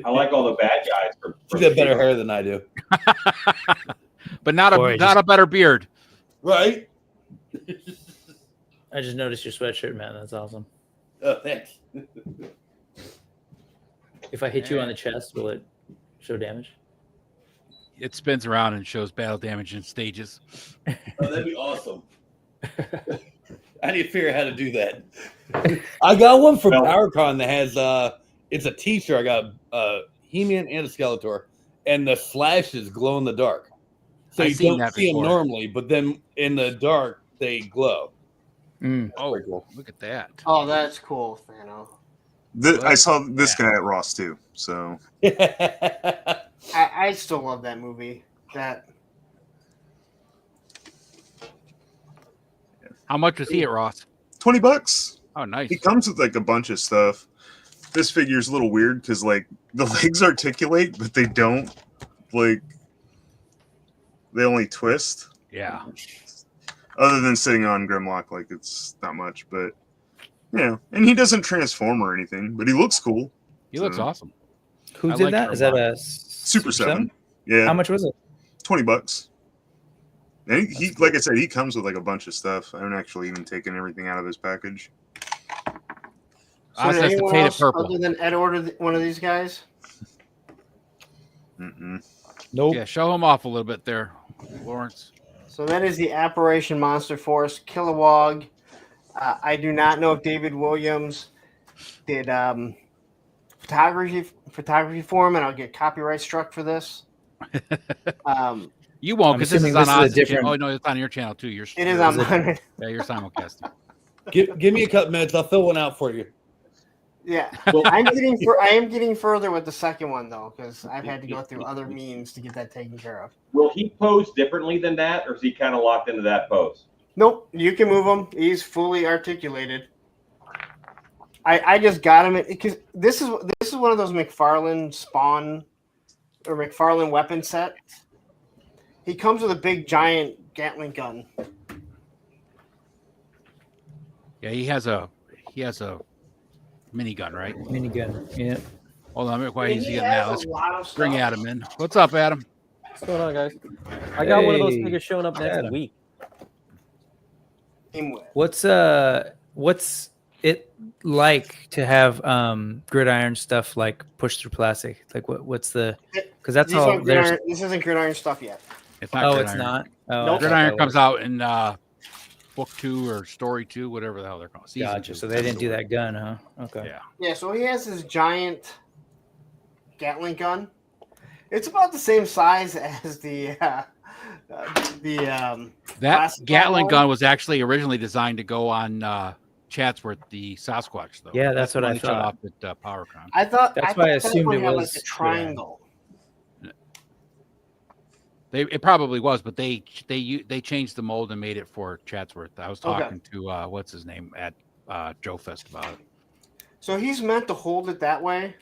I like all the bad guys. She's got better hair than I do. But not Corey, a better beard. Right? I just noticed your sweatshirt, man. That's awesome. Oh, thanks. If I hit you on the chest, will it show damage? It spins around and shows battle damage in stages. Oh, that'd be awesome. I need to figure out how to do that. I got one from PowerCon that has it's a t-shirt. I got He-Man and a Skeletor, and the slashes glow in the dark. So I've you seen don't that see them before. normally, but then in the dark they glow. Oh, look at that. Oh, that's cool, Thano. I saw this guy at Ross too. So I still love that movie. How much was he at Ross? $20. Oh, nice. He comes with like a bunch of stuff. This figure's a little weird because like the legs articulate, but they don't. Like they only twist. Yeah. Other than sitting on Grimlock, like it's not much, but yeah. And he doesn't transform or anything, but he looks cool. He looks awesome. Who I did like that? her Is that a a Super 7. Yeah. How much was it? $20. And he like I said, he comes with like a bunch of stuff. I haven't actually even taken everything out of his package. So did That's anyone potato else purple. other than Ed order one of these guys? Nope. Yeah, show him off a little bit there, Lawrence. So that is the Apparition Monster Force Kilowog. I do not know if David Williams did photography for him, and I'll get copyright struck for this. You won't I'm because this is assuming on this is a Austin. different- Oh no, it's on your channel too. It is on mine. Yeah, you're simulcasting. Give me a couple minutes. I'll fill one out for you. Yeah, I am getting further with the second one though, because I've had to go through other means to get that taken care of. Will he pose differently than that, or is he kind of locked into that pose? Nope, you can move him. He's fully articulated. I just got him because this is one of those McFarlane Spawn or McFarlane weapon sets. He comes with a big giant Gatling gun. Yeah, he has a minigun, right? Minigun. Yeah. Hold on, why He he's getting has that? Let's a lot of bring stuff. Adam in. What's up, Adam? What's going on, guys? I got one of those Hey, figures showing up next Adam. week. What's it like to have gridiron stuff like pushed through plastic? Like what's the because that's These all aren't there's. gridiron- This isn't gridiron stuff yet. It's not. Oh, Gridiron. it's not. Oh, Nope. I thought Gridiron that comes was. out in book 2 or story 2, whatever the hell they're called. Season Gotcha. 2. So they didn't do that gun, huh? Okay. Yeah. Yeah, so he has this giant Gatling gun. It's about the same size as the That plastic Gatling one. gun was actually originally designed to go on Chatsworth, the Sasquatch, though. Yeah, that's what the one I he shot thought. off at PowerCon. I thought That's why I that assumed one it had was like a triangle. It probably was, but they changed the mold and made it for Chatsworth. I was Okay. talking to what's his name at Joe Fest about it. So he's meant to hold it that way,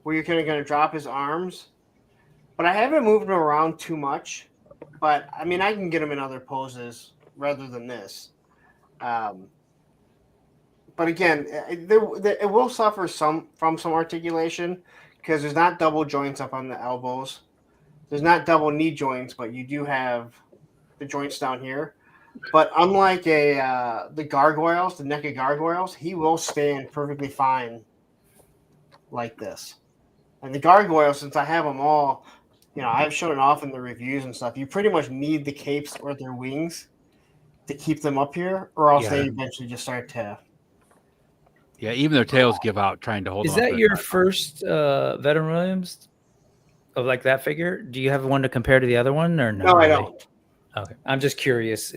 where you're kind of going to drop his arms. But I haven't moved him around too much. But I mean, I can get him in other poses rather than this. But again, it will suffer from some articulation because there's not double joints up on the elbows. There's not double knee joints, but you do have the joints down here. But unlike the gargoyles, the NECA gargoyles, he will stand perfectly fine like this. And the gargoyles, since I have them all, I've shown it off in the reviews and stuff. You pretty much need the capes or their wings to keep them up here, or else they eventually just start to. Yeah, even their tails give out trying to hold. Is that your first Veteran Williams of like that figure? Do you have one to compare to the other one, or no? No, I don't. Okay, I'm just curious.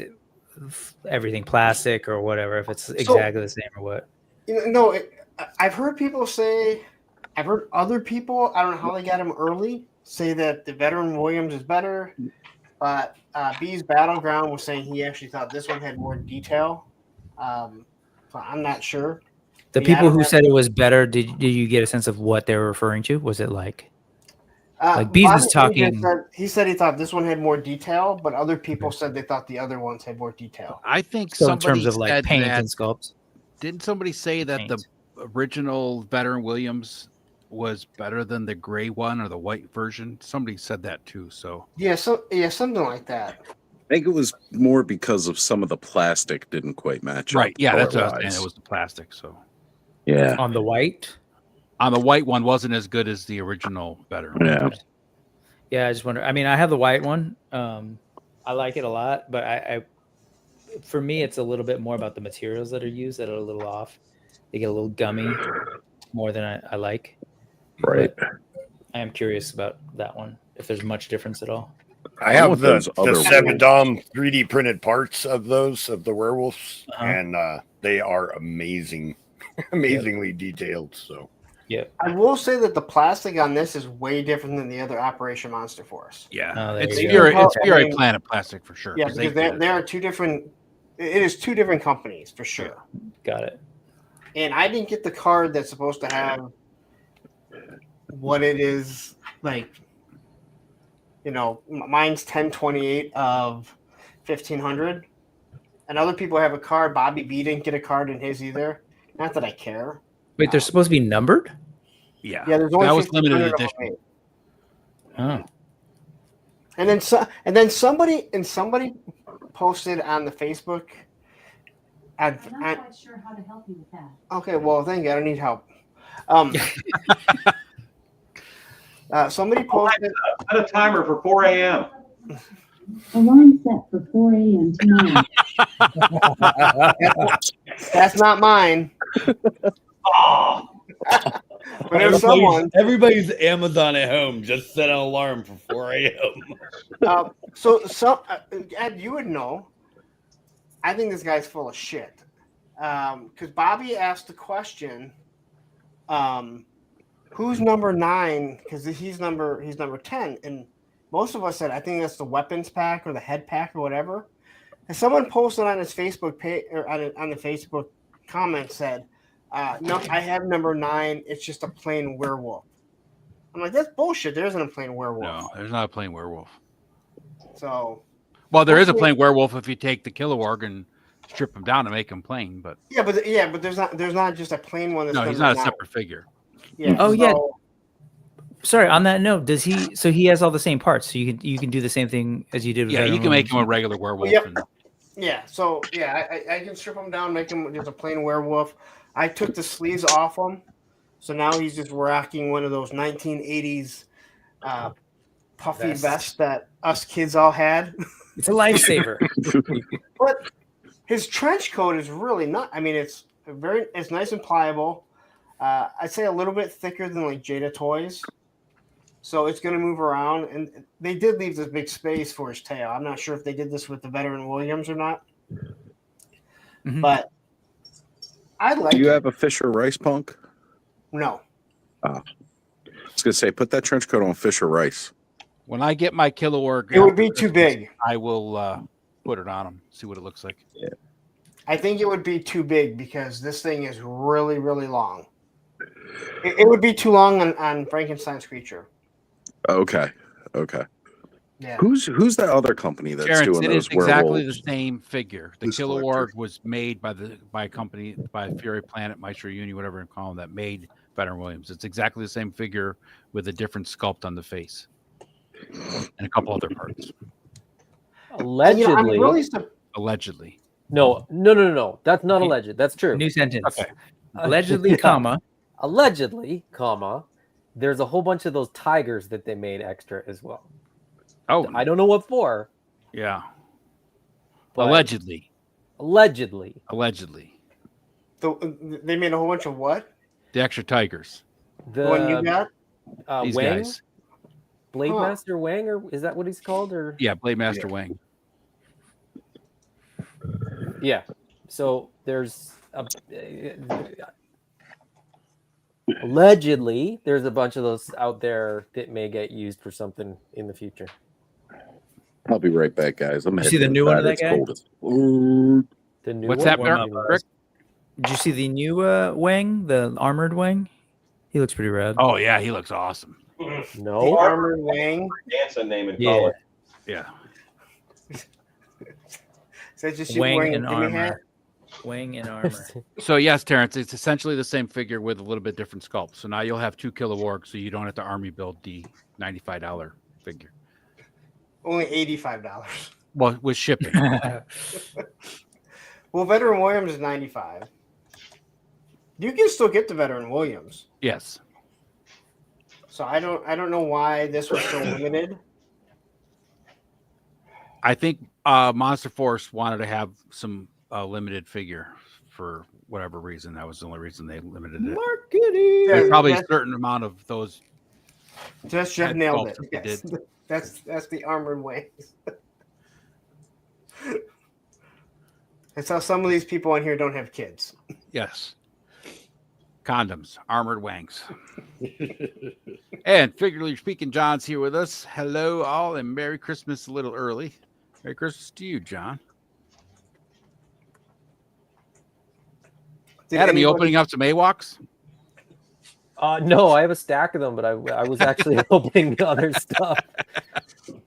Everything plastic or whatever, if it's exactly the same or what? No, I've heard people say. I've heard other people. I don't know how they got him early. Say that the Veteran Williams is better, but B's Battleground was saying he actually thought this one had more detail. So I'm not sure. The people who said it was better, did you get a sense of what they were referring to? Was it like B's was talking? He said he thought this one had more detail, but other people said they thought the other ones had more detail. I think so in terms of like paint and sculpt. Didn't somebody say that the original Veteran Williams was better than the gray one or the white version? Somebody said that too. So something like that. I think it was more because of some of the plastic didn't quite match right. up. Yeah, that's what I was saying. It was the plastic. So yeah, on the white one wasn't as good as the original Veteran. Yeah. Yeah, I just wonder. I mean, I have the white one. I like it a lot, but I for me, it's a little bit more about the materials that are used that are a little off. They get a little gummy more than I like. Right. But I am curious about that one, if there's much difference at all. I have the 7-DOM 3D printed parts of the werewolves, and they are amazingly detailed. So, yeah, I will say that the plastic on this is way different than the other Operation Monster Force. Yeah, it's Fury Planet plastic for sure. Yeah, because there are two different. It is two different companies for sure. Got it. And I didn't get the card that's supposed to have what it is like. Mine's 1028 of 1500, and other people have a card. Bobby B didn't get a card in his either. Not that I care. Wait, they're supposed to be numbered? Yeah. Yeah, there's only that was limited edition. Oh. And then somebody posted on the Facebook. I'm not quite sure how to help you with that. Okay, well, thank you. I don't need help. Somebody posted. Set a timer for 4 a.m. Alarm set for 4 a.m. tonight. That's not mine. Oh. But there's someone. Everybody's Amazon at home just set an alarm for 4 a.m. Ed, you would know. I think this guy's full of shit. Because Bobby asked the question, who's number 9? Because he's number 10, and most of us said I think that's the weapons pack or the head pack or whatever. And someone posted on his Facebook page or on the Facebook comment said, "No, I have number 9. It's just a plain werewolf." I'm like, that's bullshit. There isn't a plain werewolf. No, there's not a plain werewolf. So, well, there is a plain werewolf if you take the Kilowog and strip him down to make him plain. But but there's not just a plain one. No, he's not a separate figure. Yeah. Oh yeah. Sorry. On that note, does he? So he has all the same parts. So you can do the same thing as you did. With you can make him a regular werewolf. Yep. Yeah. So I can strip him down, make him just a plain werewolf. I took the sleeves off him, so now he's just rocking one of those 1980s puffy vests that us kids all had. It's a lifesaver. But his trench coat is really not. I mean, it's nice and pliable. I'd say a little bit thicker than like Jada Toys. So it's going to move around, and they did leave this big space for his tail. I'm not sure if they did this with the veteran Williams or not, but I like. Do you have a Fisher Rice punk? No. I was gonna say, put that trench coat on Fisher Rice. When I get my Kilowog, It would be too big. I will put it on him, see what it looks like. Yeah. I think it would be too big because this thing is really, really long. It would be too long on Frankenstein's creature. Okay. Yeah. Who's that other company that's Terrence, doing it those is exactly the werewolves? same figure. The This Kilowog collector. was made by a company, by Fury Planet, Maestro Uni, whatever you call them, that made Veteran Williams. It's exactly the same figure with a different sculpt on the face and a couple other parts. Allegedly. I'm really Allegedly. No. That's not alleged. That's true. New sentence. Okay. Allegedly, comma. Allegedly, comma. There's a whole bunch of those tigers that they made extra as well. Oh, I don't know what for. yeah. But Allegedly. Allegedly. They made a whole bunch of what? The extra tigers. The one you got? These Wang? guys. Blade Master Wang, or is that what he's called? Or Yeah, Blade Master Wang. yeah. So there's allegedly there's a bunch of those out there that may get used for something in the future. I'll be right back, guys. I'm You see the new one of that guy? The new What's one? that, Warm Rick? up. Did you see the new Wang, the armored Wang? He looks pretty rad. Oh yeah, he looks awesome. The No. Armored Wang. Dancing name in Yeah. college. Yeah. Is that just you Wang wearing and a Jimmy hat? armor. Wang and armor. So yes, Terrence, it's essentially the same figure with a little bit different sculpt. So now you'll have 2 Kilowog, so you don't have to army build the $95 figure. Only $85. Well, with shipping. Well, Veteran Williams is $95. You can still get the Veteran Williams. Yes. So I don't know why this was so limited. I think Monster Force wanted to have some limited figure for whatever reason. That was the only reason they limited it. Marketing. There's probably a That's- certain amount of those. Just Jeff Head nailed sculpts it. they Yes. did. That's the Armored Wings. That's how some of these people in here don't have kids. Yes. Condoms, armored wangs. And figuratively speaking, John's here with us. Hello, all, and Merry Christmas a little early. Merry Christmas to you, John. Adam, you opening up some AWOCs? No, I have a stack of them, but I was actually opening the other stuff.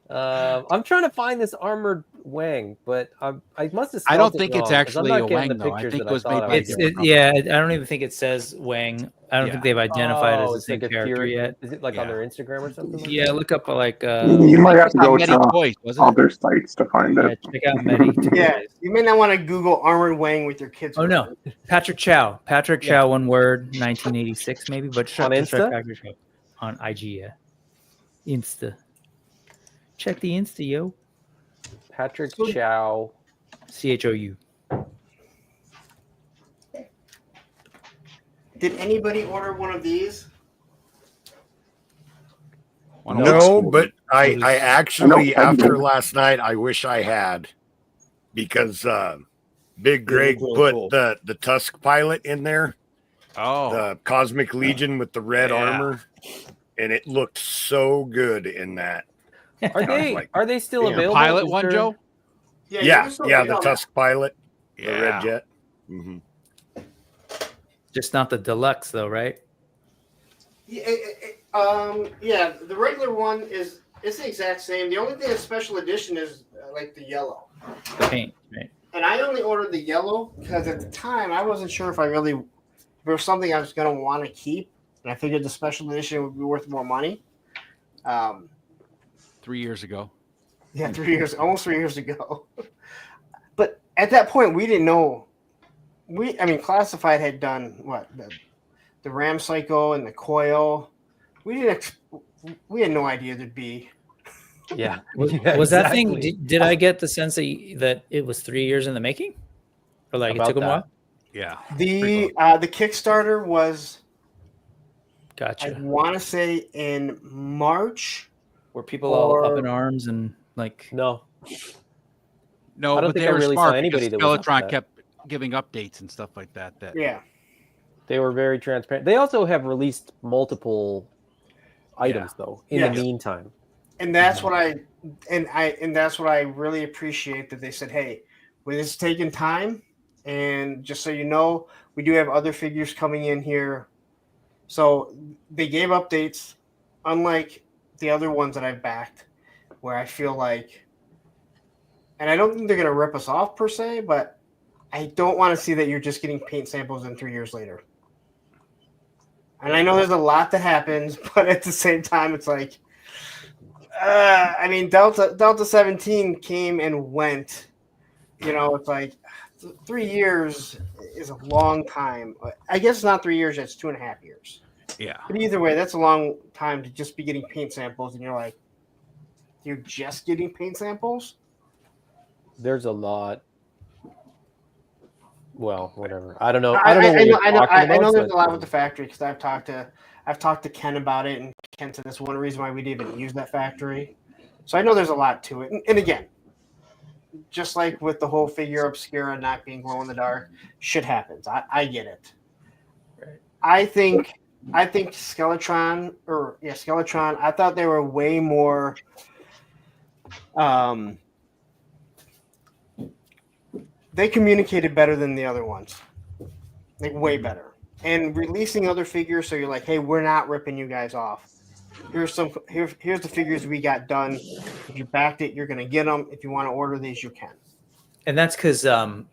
I'm trying to find this armored Wang, but I must have. I don't spelled it think wrong, it's 'cause I'm actually not a getting Wang, the though. I pictures think that it was thought made I by was It's getting. yeah. I don't even think it says Wang. I don't think they've identified it as Oh, the it's same like a character Fury. yet. Is it like on their Instagram or something? Like Yeah, that? look up like You might have to go Medi to Toys, wasn't it? other sites to find yeah, it. check out Medi. Yeah, you may not want to Google Armored Wang with your kids. Oh no, Patrick Chow. Patrick Yeah. Chow, one word, 1986 maybe, but On just check Insta? Patrick Chow. On IG, yeah. Insta. Check the Insta, yo. Patrick Chow. CHOU. Did anybody order one of these? No, but I actually, I after know. last night, I wish I had, because Big Greg really put cool. the Tusk pilot in there, Oh, the Cosmic Legion with the red Yeah. armor, and it looked so good in that. Are they still Yeah. available? pilot Is one, there- Joe? Yeah, you can still yeah, get the on Tusk pilot, the Yeah. red jet. hmm Just not the deluxe though, right? Yeah, the regular one is it's the exact same. The only thing that's special edition is like the yellow. The paint, right? And I only ordered the yellow because at the time I wasn't sure if there was something I was going to want to keep, and I figured the special edition would be worth more money. 3 years ago. Yeah, almost 3 years ago. But at that point, we didn't know. Classified had done what the Ram Cycle and the coil. We had no idea there'd be. Yeah. Was, Yeah, was that thing? exactly. Did I get the sense that it was 3 years in the making, or like About it took them a that. while? Yeah. The Kickstarter was Gotcha. I want to say in March. Were people all up in arms and like? No. No, I don't but think they I were really smart saw anybody because that was Skeletron upset. kept giving updates and stuff like that. Yeah. They were very transparent. They also have released multiple items though in the meantime. And that's what that's what I really appreciate, that they said, hey, with this taking time, and just so you know, we do have other figures coming in here. So they gave updates, unlike the other ones that I've backed, where I feel like, and I don't think they're going to rip us off per se, but I don't want to see that you're just getting paint samples in 3 years later. And I know there's a lot that happens, but at the same time, it's like, I mean, Delta 17 came and went. You know, it's like 3 years is a long time. I guess it's not 3 years; it's 2.5 years. Yeah. But either way, that's a long time to just be getting paint samples, and you're like, you're just getting paint samples. There's a lot. Well, whatever. I don't know. I don't know what you're talking about. I know there's but- a lot with the factory, because I've talked to Ken about it, and Ken said that's one reason why we didn't even use that factory. So I know there's a lot to it. And again, just like with the whole figure obscura not being glow in the dark, shit happens. I get it. Right. I think Skeletron, I thought they were way more they communicated better than the other ones. Like way better. And releasing other figures, so you're like, hey, we're not ripping you guys off. Here's the figures we got done. If you backed it, you're gonna get them. If you want to order these, you can. And that's because I'm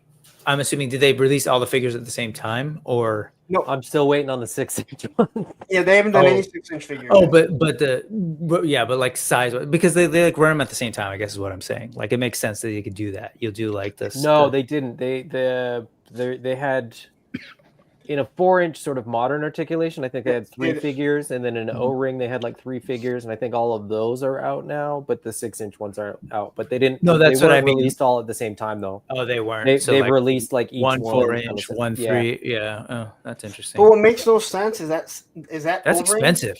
assuming, did they release all the figures at the same time, or? No, I'm still waiting on the 6-inch one. Yeah, they haven't done any 6-inch figures. Oh, but like size, because they like run them at the same time, I guess is what I'm saying. Like it makes sense that you could do that. You'll do like this. No, they didn't. They had in a 4-inch sort of modern articulation. I think they had 3 figures, and then in an O-ring they had like 3 figures, and I think all of those are out now. But the 6-inch ones aren't out. But they didn't. No, that's they what I weren't mean. released all at the same time though. Oh, they weren't. They've released like each one one 4-inch, one 3. Yeah. Oh, that's interesting. But what makes no sense is that that's O-ring, expensive.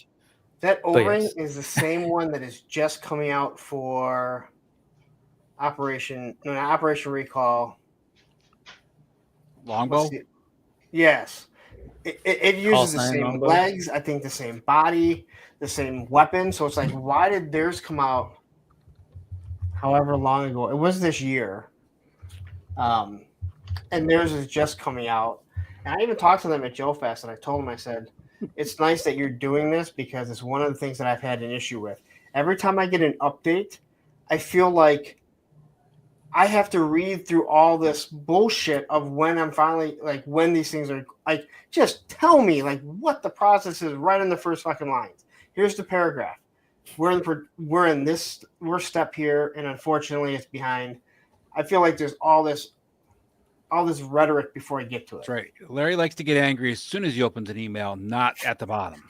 That O-ring yes. is the same one that is just coming out for Operation Recall. Longbow? Yes. It uses the same longbow. legs, I think the same body, the same weapon. So it's like, why did theirs come out however long ago? It was this year. And theirs is just coming out. And I even talked to them at Joe Fest, and I told them, I said, it's nice that you're doing this, because it's one of the things that I've had an issue with. Every time I get an update, I feel like I have to read through all this bullshit of when I'm finally, like, when these things are, like, just tell me, like, what the process is right in the first fucking lines. Here's the paragraph. We're step here, and unfortunately it's behind. I feel like there's all this rhetoric before I get to it. That's right. Larry likes to get angry as soon as he opens an email, not at the bottom.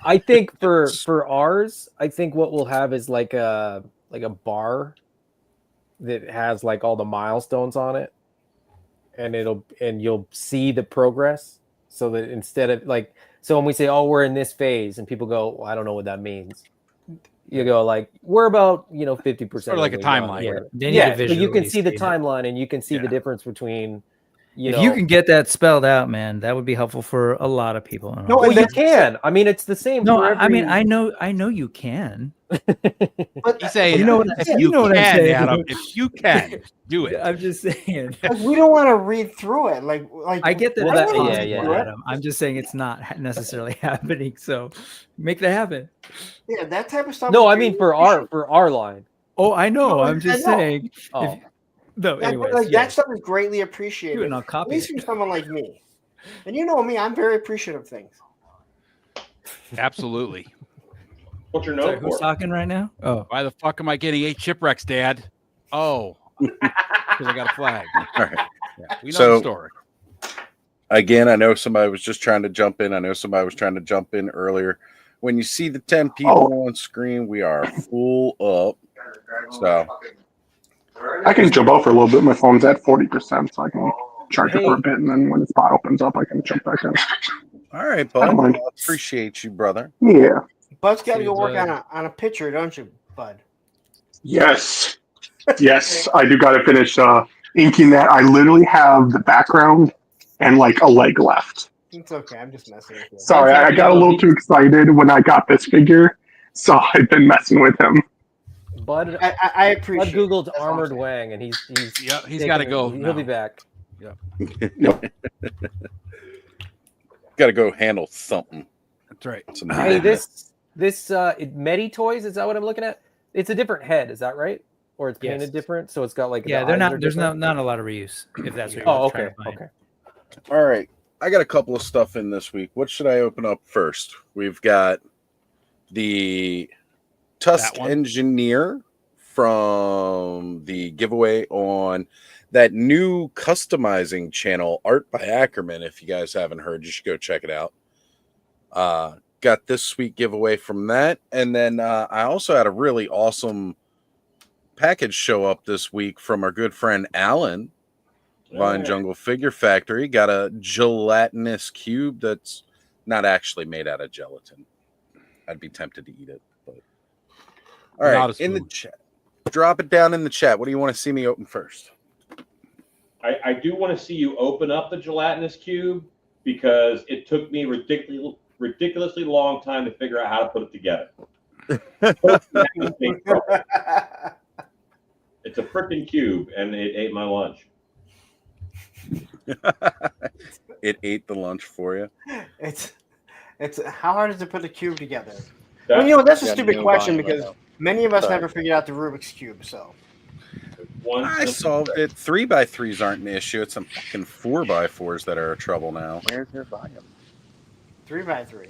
I think for ours, I think what we'll have is like a bar that has like all the milestones on it, and you'll see the progress, so that instead of like, so when we say, oh, we're in this phase, and people go, well, I don't know what that means. You go like, we're about 50%. Sort of like a timeline. Yeah, but you can see the timeline, and you can see the difference between. If you can get that spelled out, man, that would be helpful for a lot of people. No, well, you can. I mean, it's the same. No, for every... I mean, I know you can. But you say, you know what I'm saying, Adam, if you can do it. I'm just saying. Like, we don't want to read through it. Like I get that. Yeah. Adam. I'm just saying it's not necessarily happening. So make that happen. Yeah, that type of stuff. No, I mean for our line. Oh, I know. No, I'm just saying. Oh. No, anyways, that stuff is greatly appreciated. Do it, and I'll copy at least from someone like me. And you know me, I'm very appreciative of things. Absolutely. What's your Sorry, note who's for? talking right now? Oh, Why the fuck am I getting 8 shipwrecks, Dad? Oh, because I got a flag. All right. Yeah, we know So- the story. Again, I know somebody was just trying to jump in. I know somebody was trying to jump in earlier. When you see the 10 people on screen, we are full up. So I can jump out for a little bit. My phone's at 40%, so I can charge it for a bit, and then when the spot opens up, I can jump back in. All right, I bud. don't mind. Well, appreciate you, brother. Yeah. Bud's got to See go you, work Bud. on a picture, don't you, Bud? Yes. Yes, I do got to finish inking that. I literally have the background and like a leg left. It's okay. I'm just messing with you. Sorry, I got a little too excited when I got this figure, so I've been messing with him. Bud, I appreciate. Bud Googled That's all I'm Armored saying. Wang, and he's he's got to go. He'll be now. back. Got to go handle something. That's right. Some Hey, business. this Medi Toys, is that what I'm looking at? It's a different head, is that right? Or it's painted Yes. different, so it's got like Yeah, the they're eyes not. are There's different? not a lot of reuse. If that's what you're Oh, trying okay, to find. okay. All right. I got a couple of stuff in this week. What should I open up first? We've got the Tusk Engineer from the giveaway on that new customizing channel, Art by Ackerman. If you guys haven't heard, you should go check it out. Got this sweet giveaway from that. And then I also had a really awesome package show up this week from our good friend Alan, Vine Jungle Figure Factory. Got a gelatinous cube that's not actually made out of gelatin. I'd be tempted to eat it, but all right. In the chat, drop it down in the chat. What do you want to see me open first? I do want to see you open up the gelatinous cube because it took me ridiculously long time to figure out how to put it together. It's a freaking cube, and it ate my lunch. It ate the lunch for you. It's how hard is it to put the cube together? That- Well, you know, that's a Yeah, stupid no question volume right because now. many of us Sorry. never figured out the Rubik's cube. So I solved it. 3x3s aren't an issue. It's some fucking 4x4s that are a trouble now. Where's your volume? 3x3.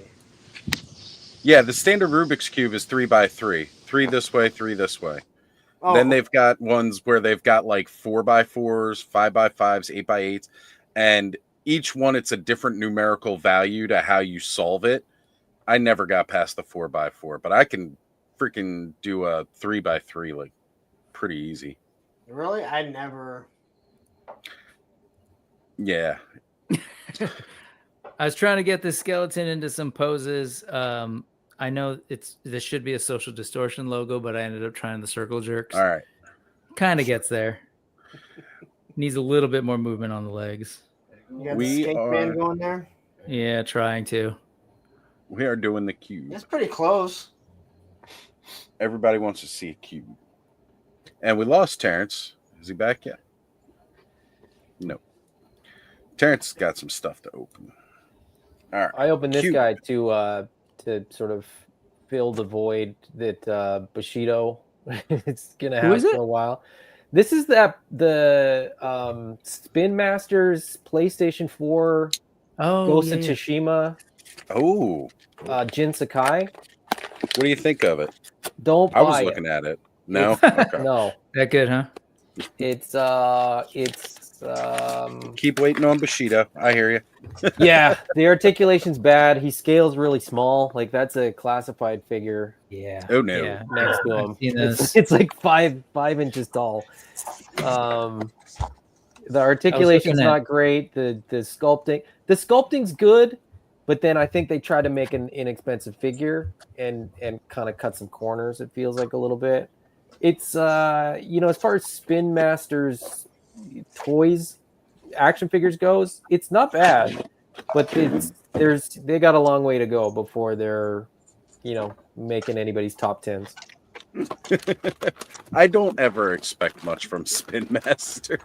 Yeah, the standard Rubik's Cube is 3x3. 3 this way, 3 this way. Oh. Then they've got ones where they've got like 4x4s, 5x5s, 8x8s, and each one it's a different numerical value to how you solve it. I never got past the 4x4, but I can freaking do a 3x3 like pretty easy. Really? I never. Yeah. I was trying to get the skeleton into some poses. I know this should be a Social Distortion logo, but I ended up trying the circle jerks. All right. Kind of gets there. Needs a little bit more movement on the legs. You got the skink man going there? Yeah, trying to. We are doing the cube. It's pretty close. Everybody wants to see a cube. And we lost Terrence. Is he back yet? No. Terrence got some stuff to open. All right. I opened this Cube. guy to sort of fill the void that Bushido is gonna Who have is for it? a while. This is the Spin Masters PlayStation 4 Ghost of Tsushima. Oh. Jin Sakai. What do you think of it? Don't I was buy it. looking at it. No? Okay. No. That good, huh? It's Keep waiting on Bushido. I hear you. yeah, the articulation's bad. He scales really small. Like that's a classified figure. Yeah. Oh no. Yeah. Next to I've him. seen It's, those. it's like five inches tall. The articulation's looking at- not great. The sculpting's good, but then I think they tried to make an inexpensive figure and kind of cut some corners, it feels like a little bit. It's as far as Spin Masters toys action figures goes, it's not bad, but they got a long way to go before they're making anybody's top 10s. I don't ever expect much from Spin Master.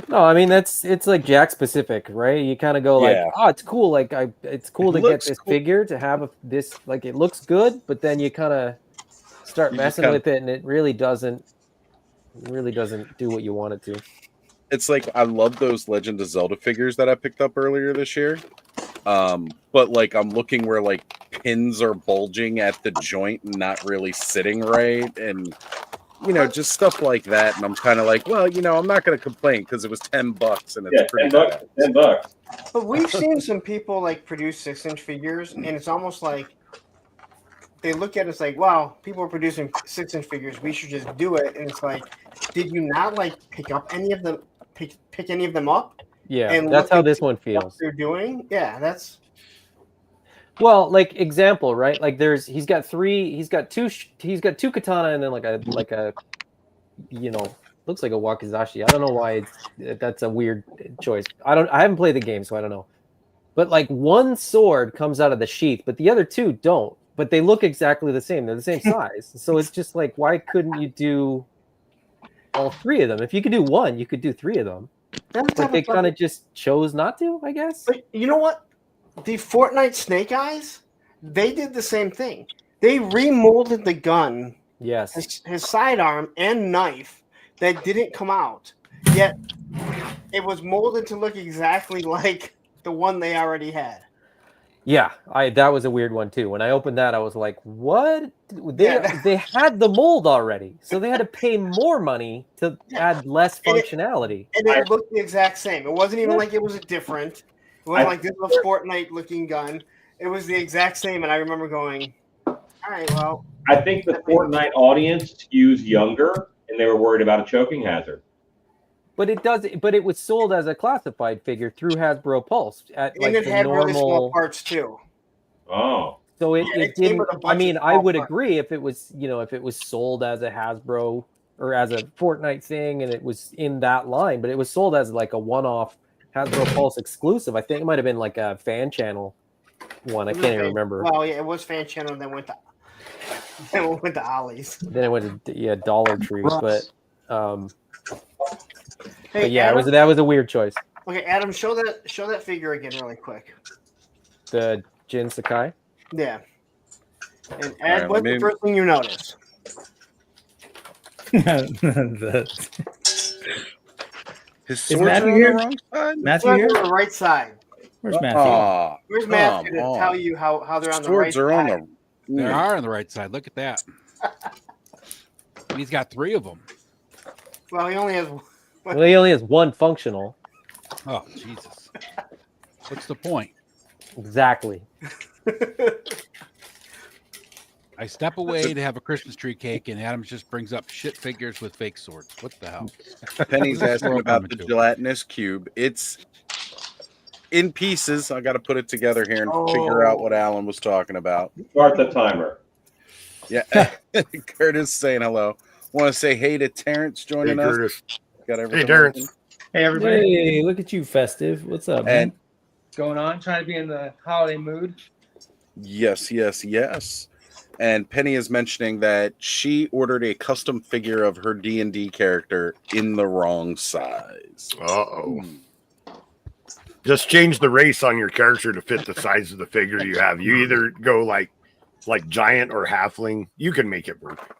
No, I mean it's like Jack specific, right? You kind of go like, Yeah. oh, it's cool. Like it's cool to get looks this cool. figure to have this. Like it looks good, but then you kind of start You just messing kinda- with it, and it really doesn't do what you want it to. It's like I love those Legend of Zelda figures that I picked up earlier this year. But like I'm looking where like pins are bulging at the joint and not really sitting right, and just stuff like that. And I'm kind of like, well, I'm not going to complain because it was $10 and it's pretty bad. $10. But we've seen some people like produce 6-inch figures, and it's almost like they look at it, it's like, wow, people are producing 6-inch figures. We should just do it. And it's like, did you not like pick up any of them? Pick any of them up? Yeah, and that's how look this at one what feels. they're doing. Yeah, that's Well, like example, right? Like he's got two katana and then like a looks like a wakizashi. I don't know why that's a weird choice. I haven't played the game, so I don't know. But like one sword comes out of the sheath, but the other two don't. But they look exactly the same. They're the same size. So it's just like, why couldn't you do all three of them? If you could do one, you could do three of them. But they kind of just chose not to, I guess. But you know what? The Fortnite Snake Eyes, they did the same thing. They remolded the gun, yes, his sidearm and knife that didn't come out. Yet it was molded to look exactly like the one they already had. Yeah, that was a weird one too. When I opened that, I was like, "What? They had the mold already, so they had to pay more money to add less functionality." And it looked the exact same. It wasn't even like it was different. It wasn't like this was a Fortnite looking gun. It was the exact same. And I remember going, "All right, well." I think the Fortnite audience skews younger, and they were worried about a choking hazard. But it was sold as a classified figure through Hasbro Pulse at And it the had normal really small parts too. Oh. So it came didn't. with a I bunch mean, of I small would parts. agree if it was sold as a Hasbro or as a Fortnite thing, and it was in that line. But it was sold as like a one-off Hasbro Pulse exclusive. I think it might have been like a fan channel one. I can't even remember. Well, yeah, it was fan channel. Then went to Ollie's. Then it went to Dollar Tree, but Hey, but yeah, Adam, that was a weird choice. Okay, Adam, show that figure again really quick. The Jin Sakai. Yeah. And Ed, right, what's the first thing you notice? His swords are on the wrong side. Matthew here? On the right side. Where's Matthew? Where's Matthew to tell you how they're on the right Swords are side? on They are on the right side. Look at that. And he's got three of them. Well, he only has. Well, he only has one functional. Oh, Jesus. What's the point? Exactly. I step away to have a Christmas tree cake, and Adam just brings up shit figures with fake swords. What the hell? Penny's asking about the gelatinous cube. It's in pieces. I got to put it together here and figure out what Alan was talking about. Start the timer. Yeah. Curtis saying hello. Want to say hey to Terrence joining us. Curtis. Got everything. Hey, Terrence. Hey, everybody. Hey, look at you, Festive. What's up, man? What's going on? Trying to be in the holiday mood. Yes. And Penny is mentioning that she ordered a custom figure of her D&D character in the wrong size. Uh-oh. Just change the race on your character to fit the size of the figure you have. You either go like giant or halfling. You can make it work.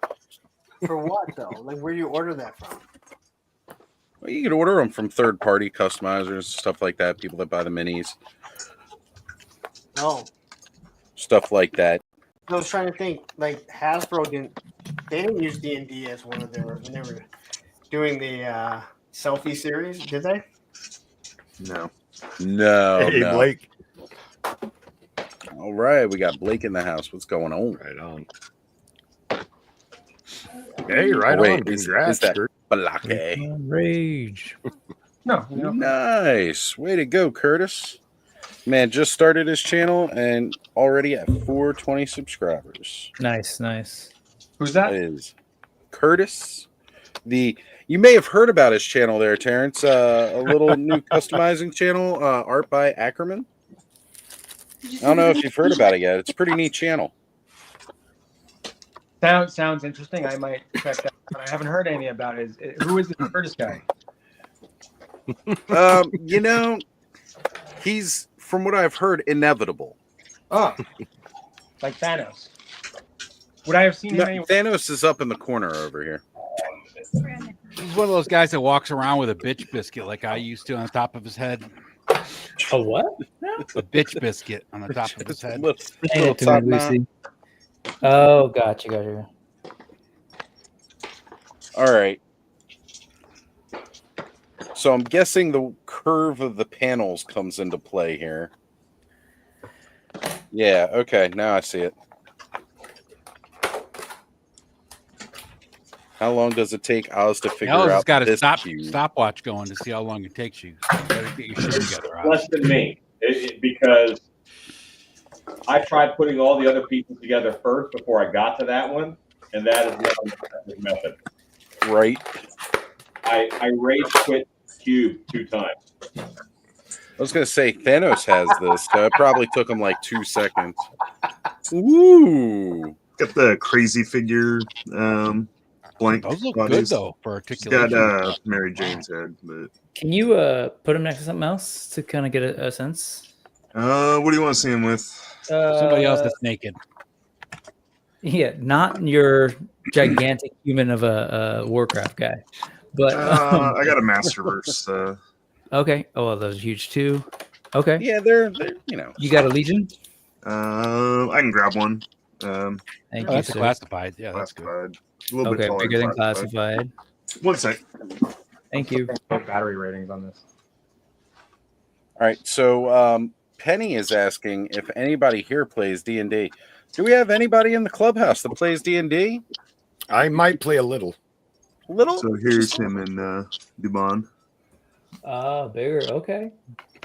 For what though? Like, where do you order that from? Well, you could order them from third-party customizers, stuff like that. People that buy the minis, stuff like that. I was trying to think. Like Hasbro didn't use D&D as one of their when they were doing the selfie series, did they? No. Hey, no. Blake. All right, we got Blake in the house. What's going on? Right on. Hey, right wait, on. Congrats, is that Kurt. Balake? Rage. No. Nice. Way to go, Curtis. Man, just started his channel and already at 420 subscribers. Nice. Who's that? That is Curtis. You may have heard about his channel there, Terrence. A little new customizing channel, art by Ackerman. I don't know if you've heard about it yet. It's a pretty neat channel. Sounds interesting. I might check that out. I haven't heard anything about it. Who is the Curtis guy? He's, from what I've heard, inevitable. Oh, like Thanos. Would I have seen him anywhere? Thanos is up in the corner over here. He's one of those guys that walks around with a bitch biscuit like I used to on the top of his head. A what? A bitch biscuit on the top of his head. Hand it to me, Lucy. Oh, gotcha. All right. So I'm guessing the curve of the panels comes into play here. Yeah, okay, now I see it. How long does it take Oz to figure Alice has out got a this cube? stopwatch going to see how long it takes you. You better get your shit together, Oz. Less than me, because I tried putting all the other pieces together first before I got to that one, and that is not an effective method. Right. I rage quit cube 2 times. I was going to say Thanos has this, so it probably took him like 2 seconds. Ooh. Got the crazy figure blank. Those look bodies. good though for He's articulation. got Mary Jane's head, but Can you put him next to something else to kind of get a sense? what do you want to see him with? Somebody else that's naked. Yeah, not your gigantic human of a Warcraft guy, but I got a Masterverse. okay. Oh, well, those are huge too. Okay. Yeah, they're you know. You got a Legion? I can grab one. Thank you, That's sir. classified. Yeah, that's good. Classified. A little Okay, bit taller bigger than classified. 1 sec. Thank you. Battery ratings on this. All right, so Penny is asking if anybody here plays D&D. Do we have anybody in the clubhouse that plays D&D? I might play a little. Little? So here's him in Dubon. Bigger. Okay.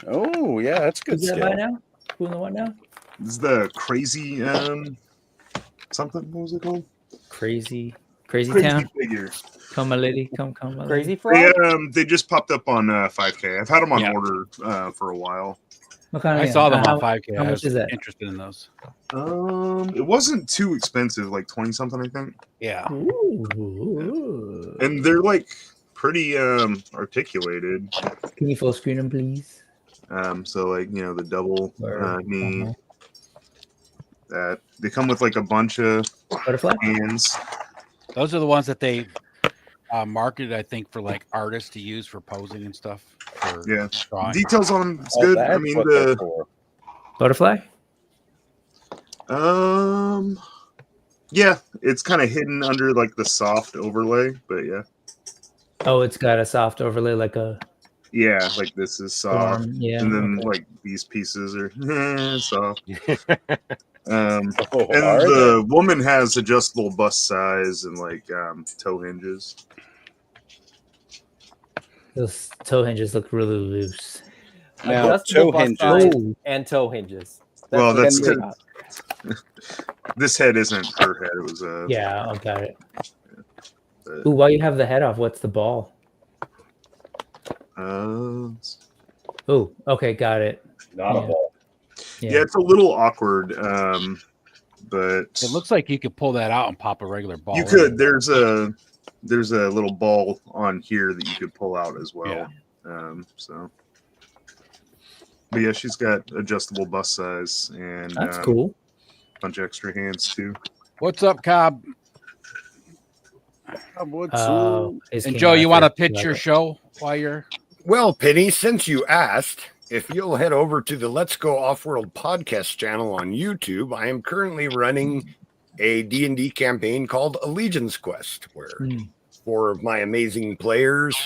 Oh, yeah, that's good Who's that skill. by now? Who in the what now? This is the crazy something. What was it called? Crazy Crazy Town. figure. Come, my lady. Come, my lady. Crazy Frog? They just popped up on 5K. I've had them on Yeah. order for a while. What kind of, I saw them how, on 5K. How I much was is that? interested in those. It wasn't too expensive, like 20 something, I think. Yeah. Ooh. And they're like pretty articulated. Can you full screen them, please? So like the double knee. Uh-huh. That they come with like a bunch of Butterfly hands. Those are the ones that they marketed, I think, for like artists to use for posing and stuff. For Yeah, drawing. details on them. It's Oh, good. that's I mean what they're for. Butterfly. Yeah, it's kind of hidden under like the soft overlay, but yeah. Oh, it's got a soft overlay, like a. Yeah, like this is soft, yeah, and then okay. like these pieces are soft. Oh, And are the woman has adjustable bust size and like toe hinges. Those toe hinges look really loose. Now, Adjustable toe bust hinges. size Oh. and toe hinges. Well, what that's we got. this head isn't her head. It was Yeah, I got it. but, Ooh, while you have the head off, what's the ball? Oh, okay, got it. Not a ball. yeah, it's a little awkward, but It looks like you could pull that out and pop a regular ball. you in. could. There's a little ball on here that you could pull out as well. Yeah. So, but yeah, she's got adjustable bust size and That's cool. bunch of extra hands too. What's up, Cobb? Is And King Joe, you want to Arthur. pitch your show while you're? Well, Penny, since you asked, if you'll head over to the Let's Go Off-World podcast channel on YouTube, I am currently running a D&D campaign called Allegiance Quest, where 4 of my amazing players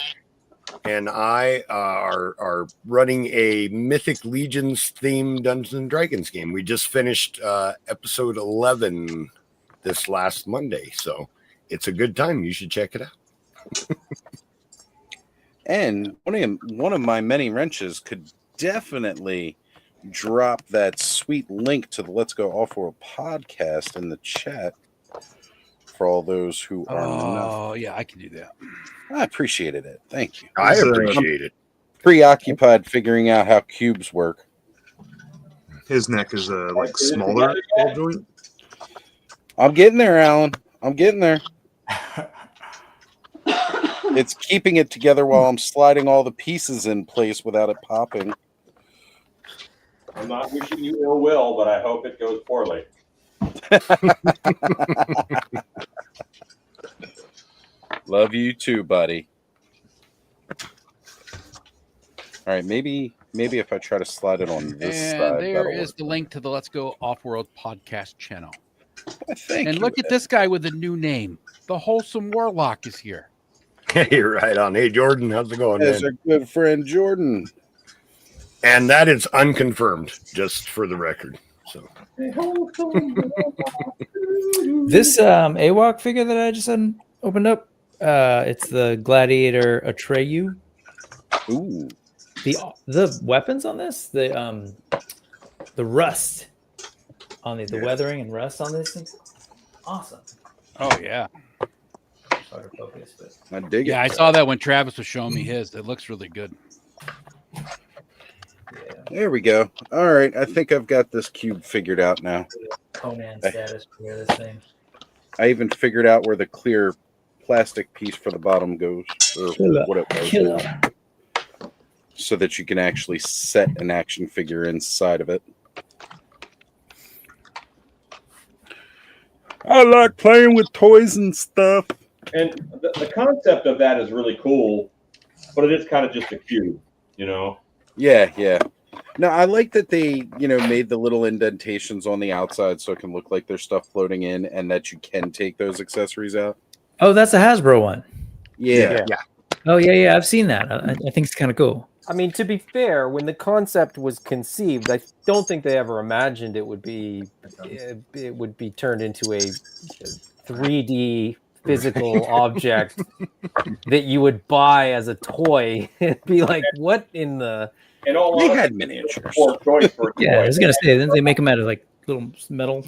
and I are running a Mythic Legions themed Dungeons and Dragons game. We just finished episode 11 this last Monday, so it's a good time. You should check it out. And one of my many wrenches could definitely drop that sweet link to the Let's Go Off-World podcast in the chat for all those who are Oh, yeah, I can do that. I appreciated it. Thank you. I appreciate it. Preoccupied figuring out how cubes work. His neck is like smaller ball joint. I'm getting there, Alan. I'm getting there. It's keeping it together while I'm sliding all the pieces in place without it popping. I'm not wishing you ill will, but I hope it goes poorly. Love you too, buddy. All right, maybe if I try to slide it on this And side. there that'll is work. the link to the Let's Go Off-World podcast channel. Thank and you, look at this guy with a new name. The Wholesome Warlock is here. Hey, right on. Hey, Jordan, how's it going, There's man? our good friend Jordan. And that is unconfirmed, just for the record. So This AWOC figure that I just opened up, It's the Gladiator Atreyu. Ooh. The weapons on this, the rust on the weathering and rust on this thing, awesome. Oh yeah. Hard to focus, but I dig it. Yeah, I saw that when Travis was showing me his. It looks really good. There we go. All right, I think I've got this cube figured out now. Conan status for this thing. I even figured out where the clear plastic piece for the bottom goes, or what it was, so that you can actually set an action figure inside of it. I like playing with toys and stuff. And the concept of that is really cool, but it is kind of just a cube, you know? Yeah, yeah. No, I like that they, made the little indentations on the outside so it can look like there's stuff floating in, and that you can take those accessories out. Oh, that's a Hasbro one. Yeah. Oh yeah. I've seen that. I think it's kind of cool. I mean, to be fair, when the concept was conceived, I don't think they ever imagined it would be turned into a 3D physical object that you would buy as a toy and be like, "What in the?" And all they had miniatures. Yeah, I was gonna say, then they make them out of like little metal.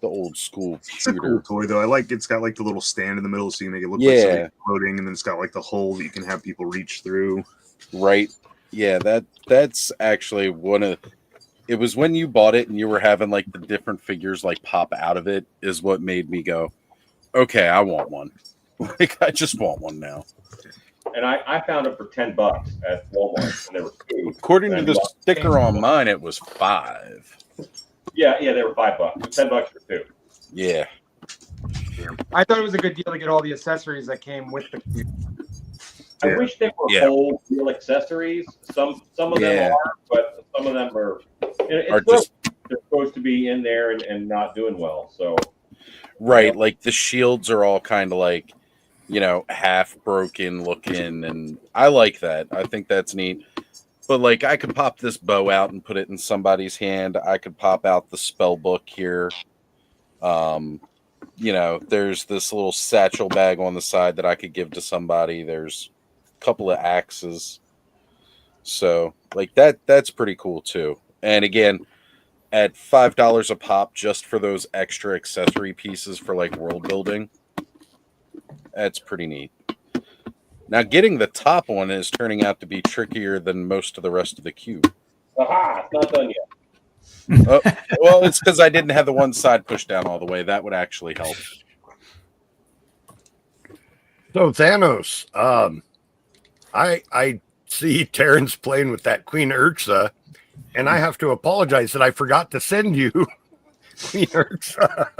The old school It's a cool toy though. I like it's got like the little stand in the middle, so you make it look like Yeah. something floating, and then it's got like the hole that you can have people reach through. Right. Yeah, that's actually one of. It was when you bought it and you were having like the different figures like pop out of it is what made me go, okay, I want one. Like I just want one now. And I found it for $10 at Walmart, and they were two. According to the sticker on mine, it was $5. Yeah, they were $5. $10 for two. Yeah. I thought it was a good deal to get all the accessories that came with the cube. I wish they were whole real accessories. Some of them are, but some of them are they're supposed to be in there and not doing well. So Right, like the shields are all kind of like, half broken looking, and I like that. I think that's neat. But like I could pop this bow out and put it in somebody's hand. I could pop out the spell book here. There's this little satchel bag on the side that I could give to somebody. There's a couple of axes. So like that's pretty cool too. And again, at $5 a pop just for those extra accessory pieces for like world building, that's pretty neat. Now getting the top one is turning out to be trickier than most of the rest of the cube. Aha, it's not done yet. Well, it's because I didn't have the one side pushed down all the way. That would actually help. So Thanos, I see Terrence playing with that Queen Ursa, and I have to apologize that I forgot to send you Queen Ursa.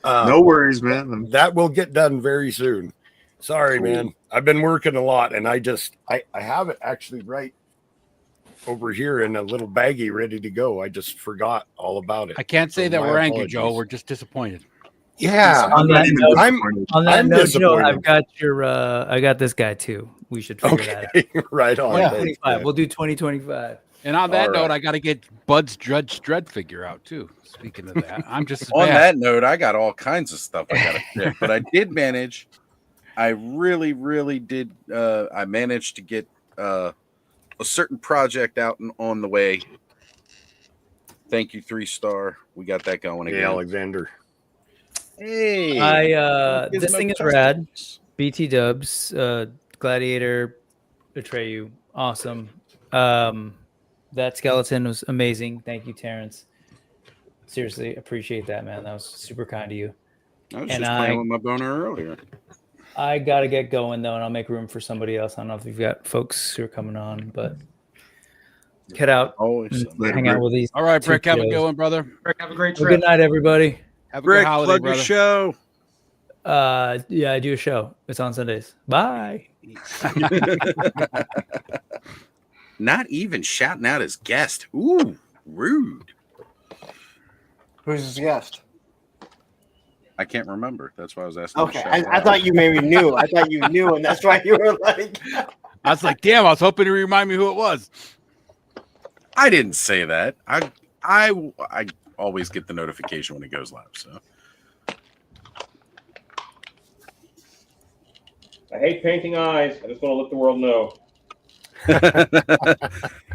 No worries, man. That will get done very soon. Sorry, man. I've been working a lot, and I have it actually right over here in a little baggie ready to go. I just forgot all about it. I can't say that my we're angry, apologies. Joe. We're just disappointed. Yeah. On that I'm note, Joe, disappointed. I've got I got this guy too. We should figure that out. Right on. 2025. We'll do 2025. And on that All note, right. I got to get Bud's Drudge Dread figure out too. Speaking of that, I'm just as On bad. that note, I got all kinds of stuff I got to ship, but I did manage. I really, really did. I managed to get a certain project out and on the way. Thank you, 3-star. We got that going again. Hey, Alexander. Hey, This thing is rad. BT Dubs, Gladiator, Atreyu, awesome. That skeleton was amazing. Thank you, Terrence. Seriously, appreciate that, man. That was super kind of you. I was just playing with my boner earlier. I gotta get going though, and I'll make room for somebody else. I don't know if you've got folks who are coming on, but get out, hang out with these. All right, Brick, have a kiddos. good one, brother. Brick, have a great Well, trip. good night, everybody. Have a good holiday, plug brother. your show. Yeah, I do a show. It's on Sundays. Bye. Not even shouting out his guest. Ooh, rude. Who's his guest? I can't remember. That's why I was asking. Okay, I thought you maybe knew. I thought you knew, and that's why you were like. I was like, damn, I was hoping to remind me who it was. I didn't say that. I always get the notification when it goes live. So I hate painting eyes. I just want to let the world know.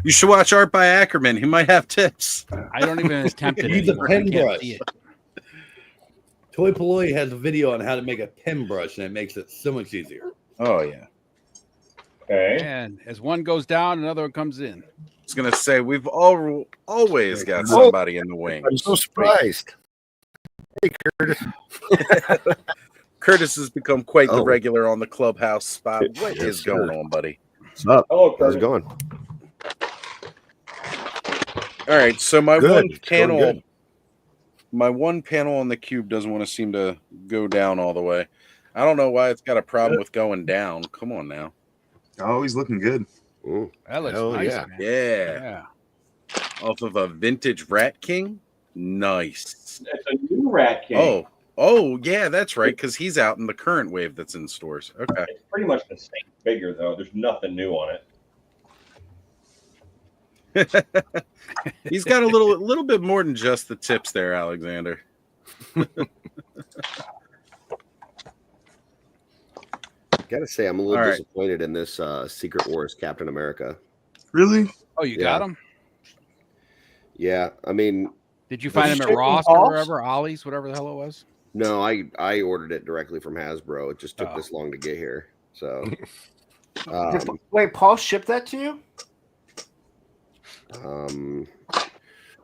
You should watch art by Ackerman. He might have tips. I don't even attempt it Use a anymore. I pen can't brush. see it. Toy Poloi has a video on how to make a pen brush, and it makes it so much easier. Oh yeah. Okay. And as one goes down, another one comes in. I was gonna say we've always got somebody in the wing. I'm so surprised. Hey, Curtis. Curtis has become quite the regular on the Clubhouse spot. What is going on, buddy? What's up? Hello, How's Curtis. it going? All right, so my Good. one It's going panel, good. my one panel on the cube doesn't want to seem to go down all the way. I don't know why it's got a problem with going down. Come on now. Oh, he's looking good. Ooh, That looks hell nice, yeah. man. Yeah. Off of a vintage Rat King. Nice. It's a new Rat King. Oh, yeah, that's right, because he's out in the current wave that's in stores. Okay. It's pretty much the same figure, though. There's nothing new on it. He's got a little bit more than just the tips there, Alexander. Gotta say, I'm a little All right. disappointed in this Secret Wars Captain America. Really? Oh, you got him? Yeah, I mean, Did you find him at shipping Ross costs? or wherever, Ollie's, whatever the hell it was? no, I ordered it directly from Hasbro. It just took Oh. this long to get here. So, Wait, Paul shipped that to you?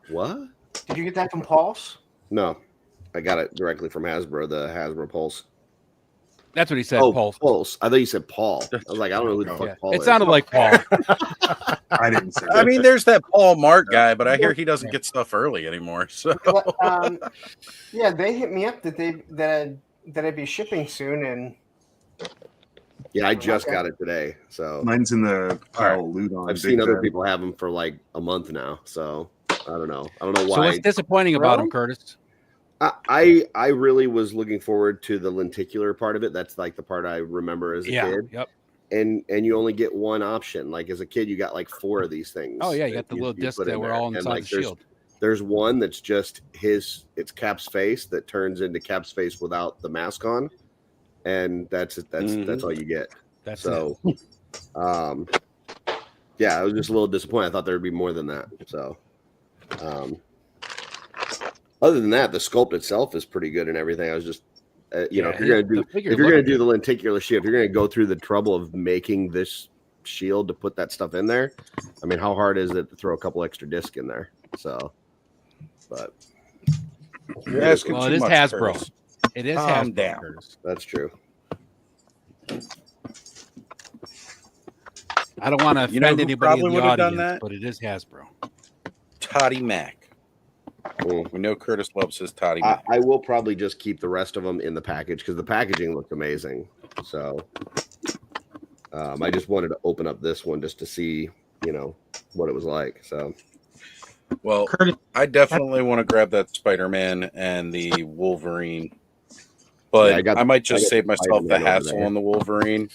what? Did you get that from Paul's? No, I got it directly from Hasbro, the Hasbro Pulse. That's what he said, Oh, Pulse. Pulse. I thought you said Paul. I was like, I don't know who the fuck Yeah. Paul It is. sounded like Paul. I didn't say that. I mean, there's that Paul Mart guy, but I hear he doesn't get stuff early anymore. So Yeah, they hit me up that I'd be shipping soon, and Yeah, I just Okay. got it today. So Mine's in the pile of loot on. I've seen other people have them for like a month now. So I don't know. I don't know So why. what's disappointing about him, Really? Curtis? I really was looking forward to the lenticular part of it. That's like the part I remember as a kid. Yep. And you only get one option. Like as a kid, you got like 4 of these things. Oh, yeah, you that got the little discs put in that were there. all And, inside like, the shield. There's one that's just it's Cap's face that turns into Cap's face without the mask on, and that's it. That's all you get. That's so. Yeah, I was just a little disappointed. I thought there'd be more than that. So, other than that, the sculpt itself is pretty good and everything. I was just, you know, if you're gonna do the lenticular shit, if you're gonna go through the trouble of making this shield to put that stuff in there, I mean, how hard is it to throw a couple extra discs in there? So, but You're asking Well, it too is much, Hasbro. Curtis. It is Calm Hasbro, down. Curtis. that's true. I don't want to You know offend who anybody probably in the would have audience, done that? but it is Hasbro. Toddy Mac. We know Curtis loves his Toddy Mac. I will probably just keep the rest of them in the package because the packaging looked amazing. So, I just wanted to open up this one just to see, you know, what it was like. So, Well, I definitely want to grab that Spider-Man and the Wolverine, but Yeah, I might just I got save the myself the Spider-Man over hassle there. on the Wolverine.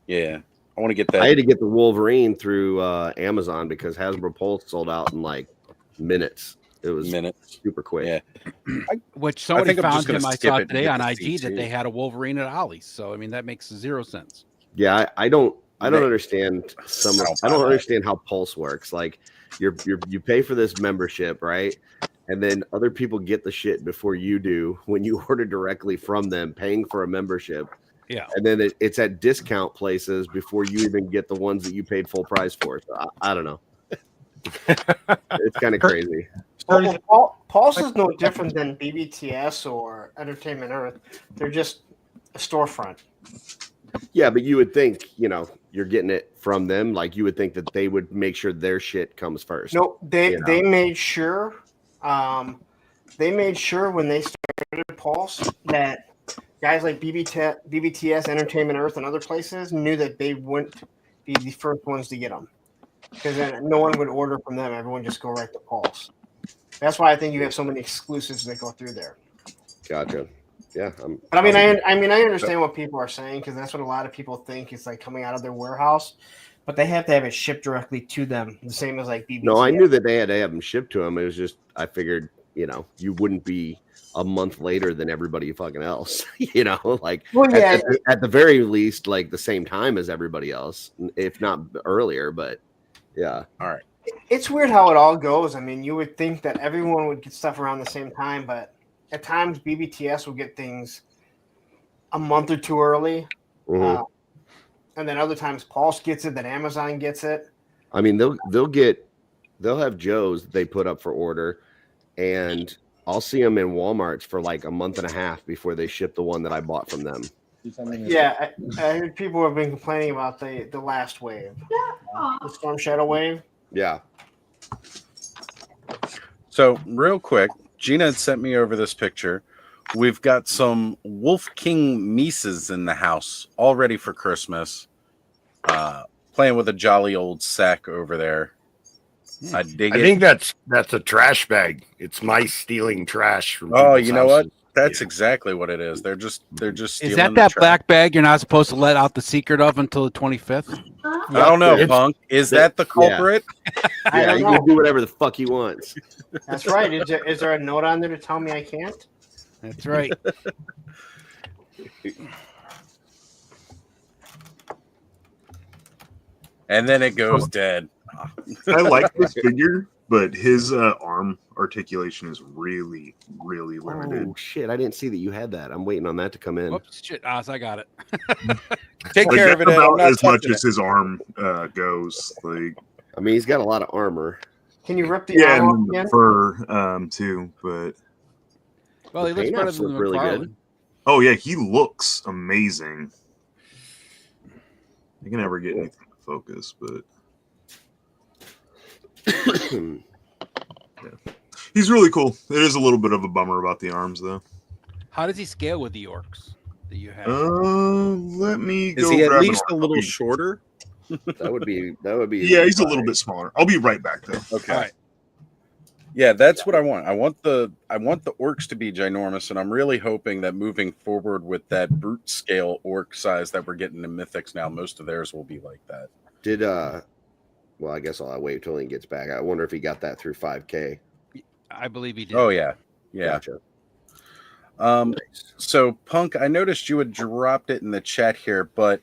Yeah, I want to get that. I had to get the Wolverine through Amazon because Hasbro Pulse sold out in like minutes. It was super quick. Yeah. Which somebody think I'm found just gonna him. I skip saw it and today get on the IG that C2. they had a Wolverine at Ollie's. So I mean that makes 0 sense. Yeah, I don't They- understand I don't I don't buy that. understand how Pulse works. Like you pay for this membership, right? And then other people get the shit before you do when you order directly from them, paying for a membership. Yeah. And then it's at discount places before you even get the ones that you paid full price for. So I don't know. It's kind of crazy. Pulse is no different than BBTS or Entertainment Earth. They're just a storefront. Yeah, but you would think, you know, you're getting it from them. Like you would think that they would make sure their shit comes first. No, they you know? they made sure. They made sure when they started Pulse that guys like BBTS, Entertainment Earth, and other places knew that they wouldn't be the first ones to get them because then no one would order from them. Everyone just go right to Pulse. That's why I think you have so many exclusives that go through there. Gotcha. Yeah. But I understand what people are saying because that's what a lot of people think is like coming out of their warehouse, but they have to have it shipped directly to them, the same as like BBTS. No, I knew that they had to have them shipped to them. It was just I figured you wouldn't be a month later than everybody fucking else. Like Well, yeah. at the very least, like the same time as everybody else, if not earlier. But yeah. All right. It's weird how it all goes. I mean, you would think that everyone would get stuff around the same time, but at times BBTS will get things a month or two early. Mhm. And then other times Pulse gets it, then Amazon gets it. I mean, they'll have Joe's they put up for order, and I'll see them in Walmart's for like a month and a half before they ship the one that I bought from them. Yeah, I heard people have been complaining about the last wave, the Storm Shadow wave. Yeah. So real quick, Gina had sent me over this picture. We've got some Wolf King Mises in the house, all ready for Christmas. Playing with a jolly old sack over there. I dig it. I think that's a trash bag. It's mice stealing trash from Oh, people's you know what? houses. That's exactly what it is. They're just stealing Is that the trash. black bag you're not supposed to let out the secret of until the 25th? I don't know, Punk. Is that the culprit? Yeah, you can do whatever the fuck he wants. That's right. Is there a note on there to tell me I can't? That's right. And then it goes dead. I like this figure, but his arm articulation is really, really limited. Oh shit! I didn't see that you had that. I'm waiting on that to come in. Whoops, shit, Oz, I got it. Take Like, care of that's it, Ed. I'm about not as much touching as his arm goes. Like, I mean, he's got a lot of armor. Can you rip the yeah, arm off and the again? fur too. But Well, he looks better than the really McFarlane. good. oh yeah, he looks amazing. I can never get anything to focus, but yeah. He's really cool. It is a little bit of a bummer about the arms, though. How does he scale with the orcs that you have? Let me Is go. he at grab an least a arm. little shorter? That would be. Yeah, he's a little bit smaller. I'll be right back though. Okay. All right. Yeah, that's what I want. I want the orcs to be ginormous, and I'm really hoping that moving forward with that brute scale orc size that we're getting in Mythics now, most of theirs will be like that. Did well, I guess I'll wait till he gets back. I wonder if he got that through 5K. I believe he did. Oh yeah, yeah. Gotcha. So Punk, I noticed you had dropped it in the chat here, but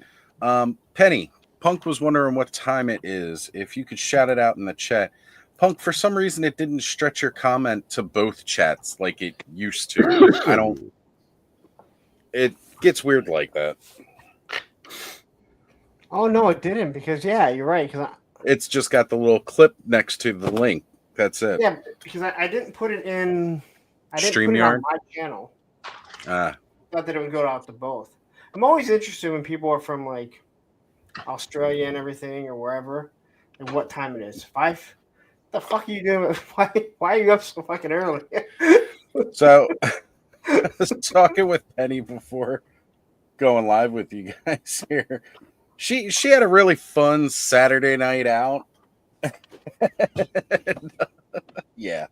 Penny, Punk was wondering what time it is. If you could shout it out in the chat. Punk, for some reason, it didn't stretch your comment to both chats like it used to. I don't. It gets weird like that. Oh no, it didn't because yeah, you're right. Because It's just got the little clip next to the link. That's it. yeah, because I didn't put it in. I didn't put it StreamYard? on my channel. Ah, Thought that it would go out to both. I'm always interested when people are from like Australia and everything or wherever, and what time it is. 5. The fuck are you doing? Why are you up so fucking early? so I was talking with Penny before going live with you guys here. She had a really fun Saturday night out. Yeah.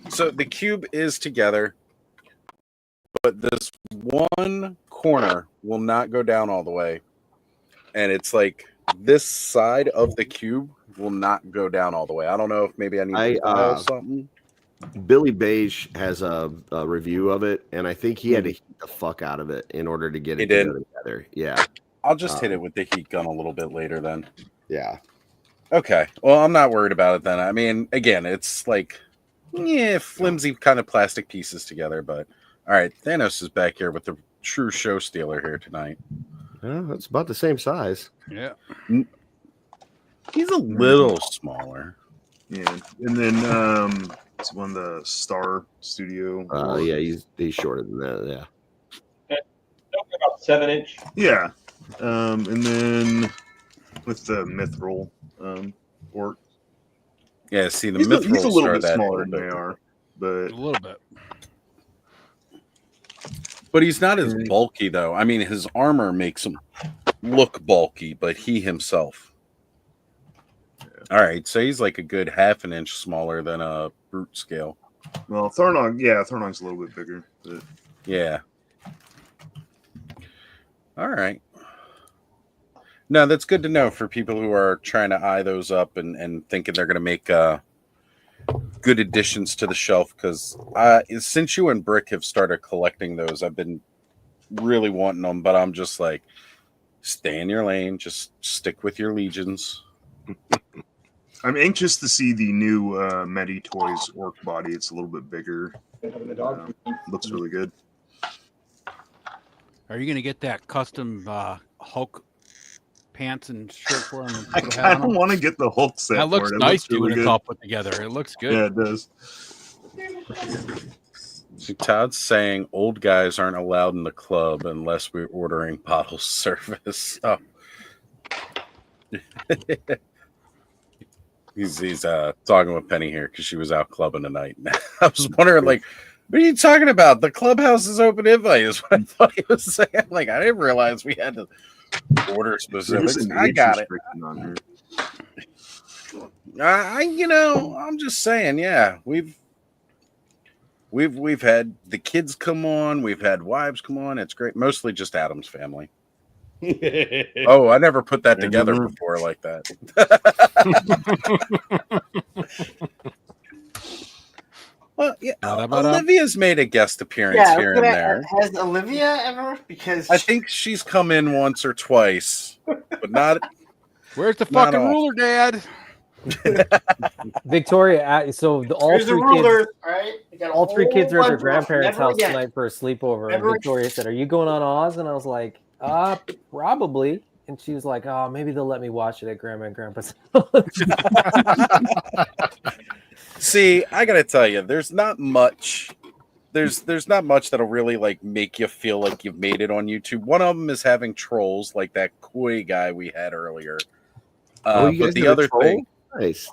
So the cube is together, but this one corner will not go down all the way. And it's like this side of the cube will not go down all the way. I don't know if maybe I need to file something. Billy Beige has a review of it, and I think he had to heat the fuck out of it in order to get it together. Yeah. I'll just hit it with the heat gun a little bit later then. Yeah. Okay. Well, I'm not worried about it then. I mean, again, it's like, flimsy kind of plastic pieces together. But all right, Thanos is back here with the true show stealer here tonight. Yeah, it's about the same size. Yeah. He's a little smaller. Yeah, and then it's one of the Star Studio. Yeah, he's shorter than that. Yeah. About 7-inch. Yeah, and then with the Mithril orc. Yeah, see the he's Mithril he's a little are bit that smaller than they are, but A little bit. But he's not as bulky though. I mean, his armor makes him look bulky, but he himself. All right, so he's like a good half an inch smaller than a brute scale. Well, Thornog's a little bit bigger. But... Yeah. All right. No, that's good to know for people who are trying to eye those up and thinking they're going to make good additions to the shelf because since you and Brick have started collecting those, I've been really wanting them, but I'm just like, stay in your lane, just stick with your legions. I'm anxious to see the new Medi Toys orc body. It's a little bit bigger. Looks really good. Are you going to get that custom Hulk pants and shirt for him? I kind of want to get the Hulk set. That looks for it. It nice looks too really when it's good. all put together. It looks good. Yeah, it does. See, Todd's saying old guys aren't allowed in the club unless we're ordering bottle service. Oh. He's talking with Penny here because she was out clubbing tonight. I was wondering, like, what are you talking about? The clubhouse is open invite is what I thought he was saying. Like, I didn't realize we had to order specifics. I got it. I'm just saying, yeah, we've had the kids come on, we've had wives come on. It's great. Mostly just Adam's family. Oh, I never put that together before like that. Well, yeah, Olivia's made a guest appearance here and there. Has Olivia ever? Because I think she's come in once or twice, but not. Where's the fucking ruler, Dad? Victoria, so all Here's three the ruler, kids, right? all three kids are at their bunch of them. grandparents' Never house again. tonight for a sleepover. Never And Victoria said, "Are you going on Oz?" And I was like, probably." And she was like, "Oh, maybe they'll let me watch it at Grandma and Grandpa's." See, I gotta tell you, there's not much. There's not much that'll really like make you feel like you've made it on YouTube. One of them is having trolls, like that Koi guy we had earlier. You But guys the did a other troll? thing, Nice.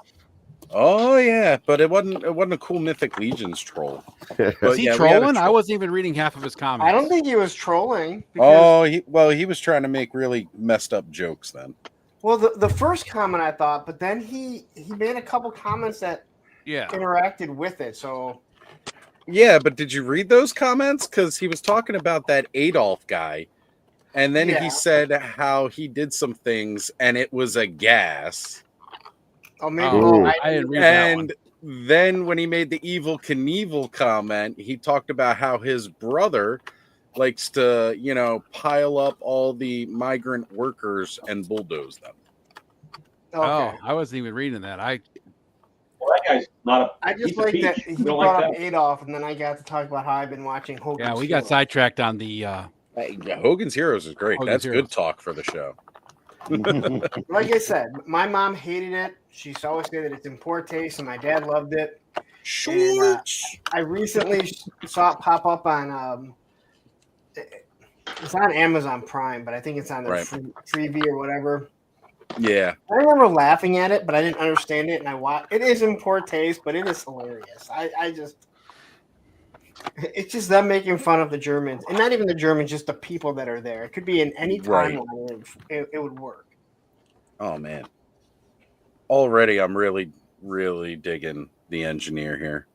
oh yeah, but it wasn't a cool Mythic Legions troll. Was But he yeah, we had a trolling? I troll. wasn't even reading half of his comments. I don't think he was trolling. Oh, he was trying to make really messed up jokes then. Well, the first comment I thought, but then he made a couple comments that interacted with it. So Yeah, but did you read those comments? Because he was talking about that Adolf guy, and then Yeah. he said how he did some things and it was a gas. Oh, maybe I didn't read that one. And then when he made the Evil Knievel comment, he talked about how his brother likes to, pile up all the migrant workers and bulldoze them. Okay. Oh, I wasn't even reading that. Well, that guy's not a. I just he's a like peach. that he We don't brought like up that. Adolf, and then I got to talk about how I've been watching Hogan's Yeah, we got Heroes. sidetracked on the. Hogan's Heroes is great. Hogan's That's Heroes. good talk for the show. Like I said, my mom hated it. She used to always say that it's in poor taste, and my dad loved it. And, I recently saw it pop up on. It's on Amazon Prime, but I think it's on the freebie or whatever. Yeah. I remember laughing at it, but I didn't understand it, and I watched. It is in poor taste, but it is hilarious. It's just them making fun of the Germans, and not even the Germans, just the people that are there. It could be in any timeline, it would work. Oh man. Already I'm really, really digging the engineer here.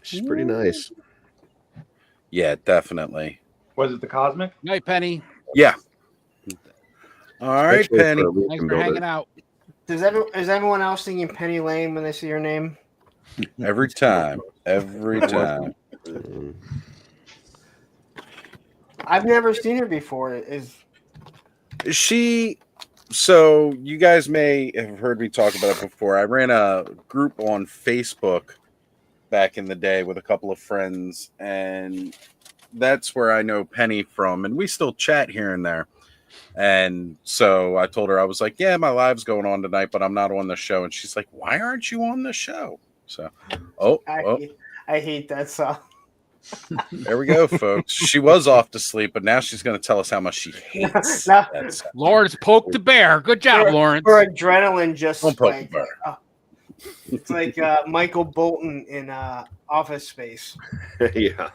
She's pretty nice. Yeah, definitely. Was it the Cosmic? Night, Penny. Yeah. All right, Especially Penny. for a week Thanks and for build hanging it. out. Is everyone else singing Penny Lane when they see your name? Every time. Every time. I've never seen her before. So you guys may have heard me talk about it before. I ran a group on Facebook back in the day with a couple of friends, and that's where I know Penny from, and we still chat here and there. And so I told her, I was like, yeah, my live's going on tonight, but I'm not on the show. And she's like, why aren't you on the show? So, I hate that song. there we go, folks. She was off to sleep, but now she's going to tell us how much she hates Now- that song. Lawrence poked the bear. Good job, Lawrence. Her adrenaline just Don't poke like the bear. it's like Michael Bolton in Office Space. Yeah.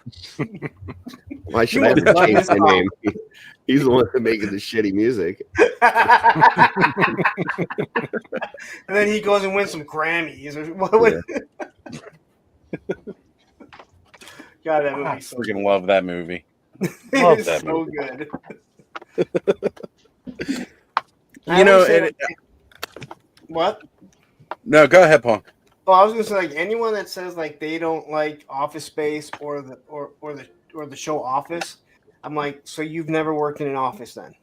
Why should I ever change my name? He's the one making the shitty music. And then he goes and wins some Grammys. God, that movie. I freaking love that movie. Love that so movie. good. What? No, No, go ahead, Pong. Oh, I was gonna say, like, anyone that says like they don't like Office Space or the show Office, I'm like, so you've never worked in an office then?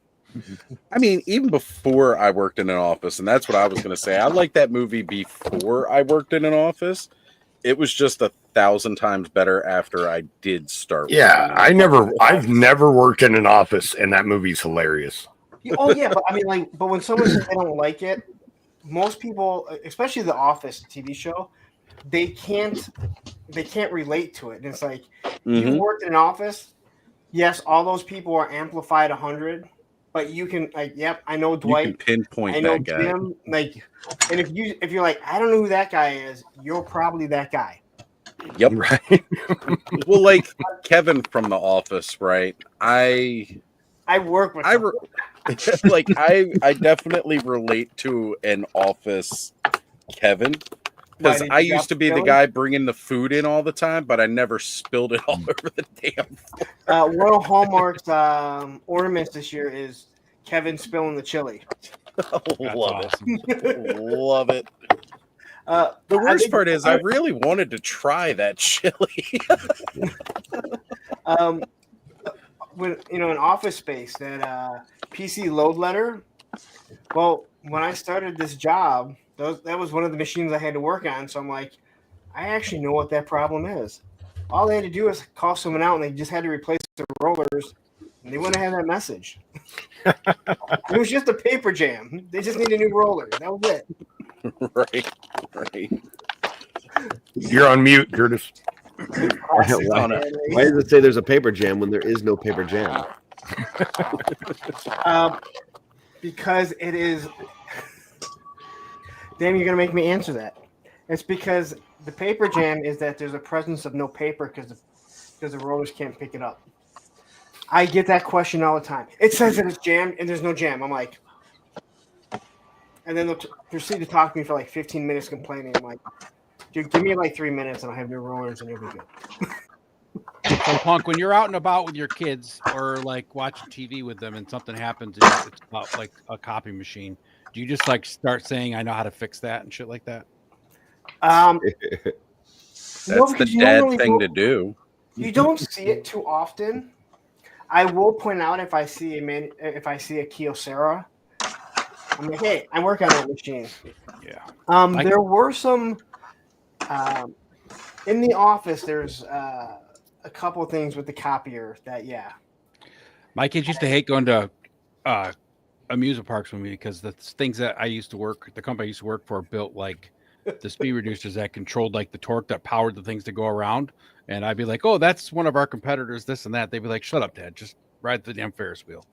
I mean, even before I worked in an office, and that's what I was going to say. I liked that movie before I worked in an office. It was just 1,000 times better after I did start. Yeah, I've never worked in an office, and that movie's hilarious. Oh yeah, but I mean, like, but when someone says they don't like it, most people, especially the Office TV show, they can't relate to it. And it's like, you Mhm. worked in an office. Yes, all those people are amplified 100, but you can, like, yep, I know You Dwight. can pinpoint I know that guy. Jim. Like, and if you're like, I don't know who that guy is, you're probably that guy. Yep. Right. Well, like Kevin from The Office, right? I work with like I definitely relate to an office Kevin, because did I you used to drop be the Kevin? guy bringing the food in all the time, but I never spilled it all over the damn floor. One of Hallmark's ornaments this year is Kevin spilling the chili. Love it. Love it. The The worst part is I really wanted to try that chili. when in Office Space, that PC load letter. Well, when I started this job, that was one of the machines I had to work on. So I'm like, I actually know what that problem is. All they had to do is call someone out, and they just had to replace the rollers, and they wouldn't have that message. It was just a paper jam. They just need a new roller. That was it. Right. You're on mute, Curtis. Why does it say there's a paper jam when there is no paper jam? Because it is. Damn, you're gonna make me answer that. It's because the paper jam is that there's a presence of no paper because the rollers can't pick it up. I get that question all the time. It says that it's jammed and there's no jam. I'm like, and then they'll proceed to talk to me for like 15 minutes complaining. I'm like, dude, give me like 3 minutes and I'll have new rollers and you'll be good. So, Punk, when you're out and about with your kids or like watching TV with them and something happens and it's about like a copy machine, do you just like start saying, I know how to fix that and shit like that? That's the dad thing to do. You don't see it too often. I will point out if I see a Kyocera, I'm like, hey, I work on that machine. Yeah. There were some in the office. There's a couple things with the copier that, yeah. My kids used to hate going to amusement parks with me because the things that the company I used to work for built like the speed reducers that controlled like the torque that powered the things to go around. And I'd be like, oh, that's one of our competitors, this and that. They'd be like, shut up, Dad. Just ride the damn Ferris wheel.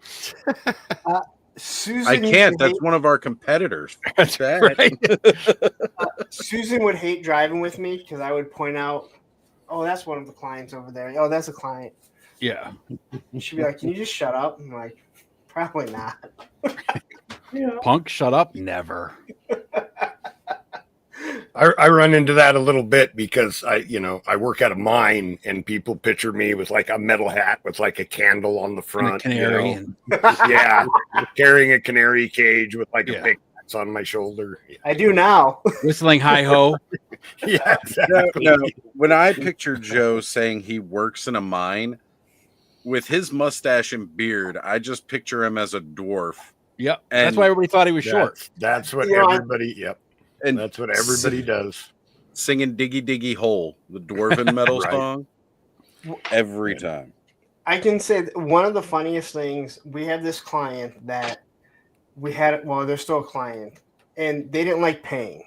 Susan I can't. That's one of our competitors. That's right. Susan would hate driving with me because I would point out, oh, that's one of the clients over there. Oh, that's a client. Yeah. She'd be like, can you just shut up? I'm like, probably not. Punk, shut up. Never. I run into that a little bit because I work at a mine and people picture me with like a metal hat with like a candle on the front, and a canary, yeah, carrying a canary cage with like a pickaxe on my shoulder. I do now. Whistling hi ho. Yeah, exactly. No, when I picture Joe saying he works in a mine with his mustache and beard, I just picture him as a dwarf. Yep, that's why everybody thought he was short. That's what everybody. Yep. And that's what everybody does. Singing Diggy Diggy Hole, the Dwarven metal Right. song, every time. I can say one of the funniest things, we had this client that they're still a client, and they didn't like paying.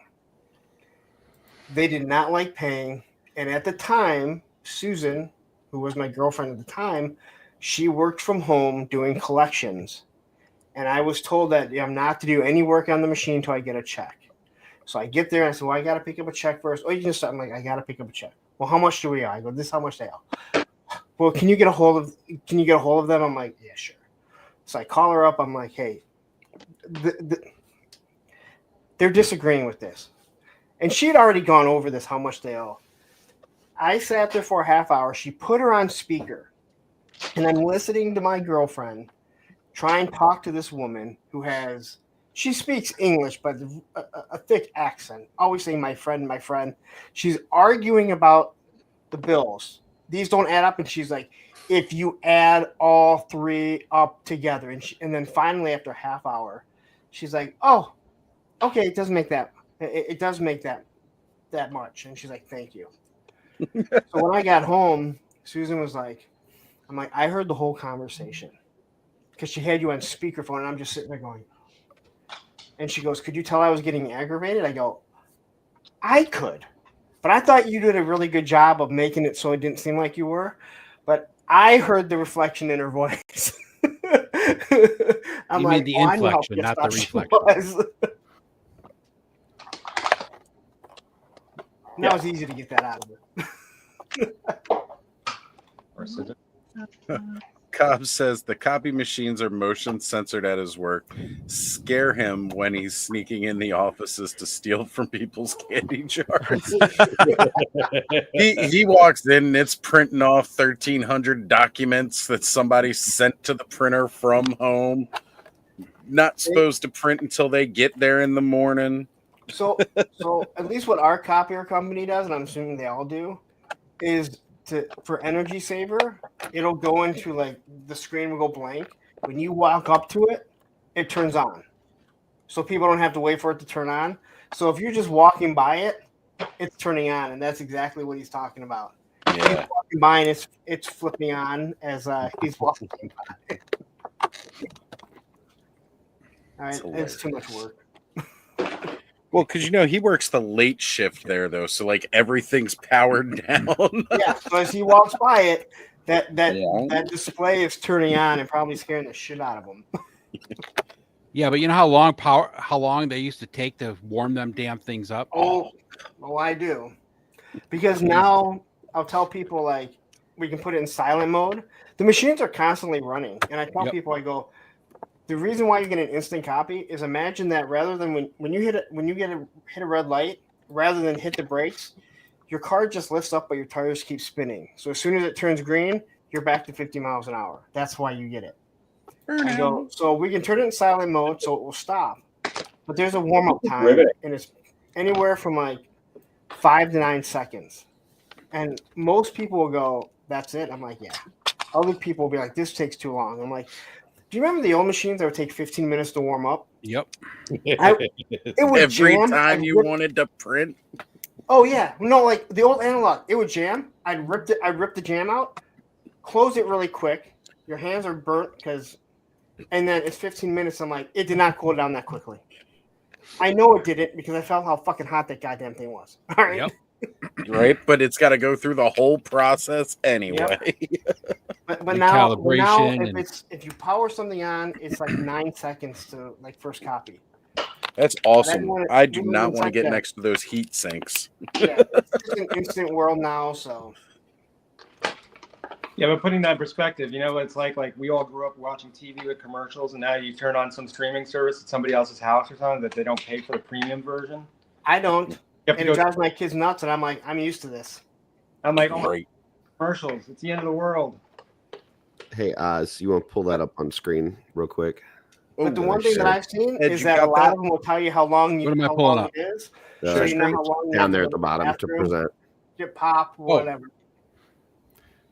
They did not like paying. And at the time, Susan, who was my girlfriend at the time, she worked from home doing collections. And I was told that I'm not to do any work on the machine until I get a check. So I get there and I said, well, I got to pick up a check first. Oh, you can start. I'm like, I got to pick up a check. Well, how much do we owe? I go, this is how much they owe. Well, can you get a hold of them? I'm like, yeah, sure. So I call her up. I'm like, hey, they're disagreeing with this. And she had already gone over this, how much they owe. I sat there for a half hour. She put her on speaker. And I'm listening to my girlfriend try and talk to this woman who has She speaks English, but a thick accent. Always saying my friend, my friend. She's arguing about the bills. These don't add up, and she's like, if you add all three up together, and then finally after a half hour, she's like, oh, okay, it doesn't make that. It does make that much, and she's like, thank you. So when I got home, Susan was like, I'm like, I heard the whole conversation because she had you on speakerphone, and I'm just sitting there going. And she goes, could you tell I was getting aggravated? I go, I could. But I thought you did a really good job of making it so it didn't seem like you were. But I heard the reflection in her voice. I'm you like, mean the I know how inflection, pissed not the off she reflection. was. Now it's easy to get that out of her. Cobb says the copy machines are motion censored at his work. Scare him when he's sneaking in the offices to steal from people's candy jars. he walks in and it's printing off 1,300 documents that somebody sent to the printer from home. Not supposed to print until they get there in the morning. So at least what our copier company does, and I'm assuming they all do, is for energy saver, it'll go into like the screen will go blank. When you walk up to it, it turns on. So people don't have to wait for it to turn on. So if you're just walking by it, it's turning on, and that's exactly what he's talking about. Yeah. He's walking by and it's flipping on as he's walking by. All right, it's too much work. Well, because he works the late shift there, though, so like everything's powered down. Yeah, so as he walks by it, that display is turning on and probably scaring the shit out of him. Yeah, but you know how long they used to take to warm them damn things up? Oh, I do. Because now I'll tell people like we can put it in silent mode. The machines are constantly running, and I tell people, I go, the reason why you get an instant copy is imagine that rather than when you hit a red light, rather than hit the brakes, your car just lifts up, but your tires keep spinning. So as soon as it turns green, you're back to 50 miles an hour. That's why you get it. So we can turn it in silent mode, so it will stop. But there's a warm up time, and it's anywhere from like 5 to 9 seconds. And most people will go, "That's it." I'm like, "Yeah." Other people will be like, "This takes too long." I'm like, do you remember the old machines that would take 15 minutes to warm up? Yep. It would Every jam. time you wanted to print. Oh yeah, no, like the old analog, it would jam. I'd rip the jam out, close it really quick. Your hands are burnt and then it's 15 minutes. I'm like, it did not cool down that quickly. I know it didn't because I felt how fucking hot that goddamn thing was. All right. Yep. Right, but it's got to go through the whole process anyway. Yep. But now if you power something on, it's like 9 seconds to like first copy. That's awesome. I do not want to get next to those heat sinks. Yeah, it's just an instant world now, so. Yeah, but putting that in perspective, you know what it's like? Like we all grew up watching TV with commercials, and now you turn on some streaming service at somebody else's house or something that they don't pay for the premium version. I don't. And it drives my kids nuts, and I'm like, I'm used to this. I'm like, oh, commercials. It's the end of the world. Hey, Oz, you want to pull that up on screen real quick? But the one thing that I've seen is that a lot of them will tell you how long What am I pulling up? it is. So you know how long Down there at the bottom to present. Get pop, whatever.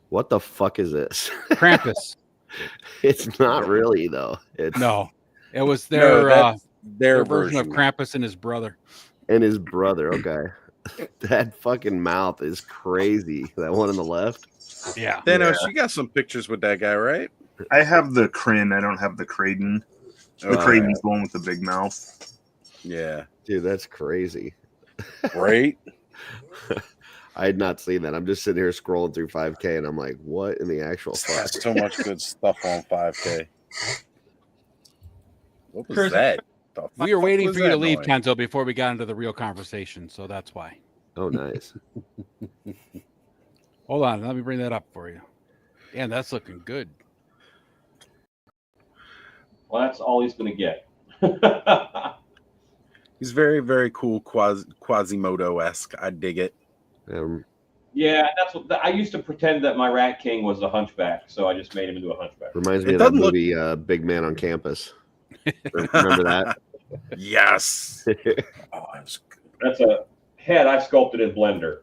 What the fuck is this? Krampus. It's not really though. It's it was their version of version. Krampus and his brother. Okay. That fucking mouth is crazy. That one on the left. Yeah. Thanos, you got some pictures with that guy, right? I have the Kryn. I don't have the Kraden. The Kraden's the one with the big mouth. Yeah. Dude, that's crazy. Right? I had not seen that. I'm just sitting here scrolling through 5K and I'm like, what in the actual fuck? That's so much good stuff on 5K. What was Chris, that? We were waiting for you to leave, Kenzo, before we got into the real conversation, so that's why. Oh, nice. Hold on, let me bring that up for you. Yeah, that's looking good. Well, that's all he's going to get. He's very, very cool, Quasimodo-esque. I dig it. Yeah, that's what I used to pretend that my Rat King was a hunchback, so I just made him into a hunchback. Reminds me of that movie, Big Man on Campus. Remember that? Yes. That's a head I sculpted in Blender.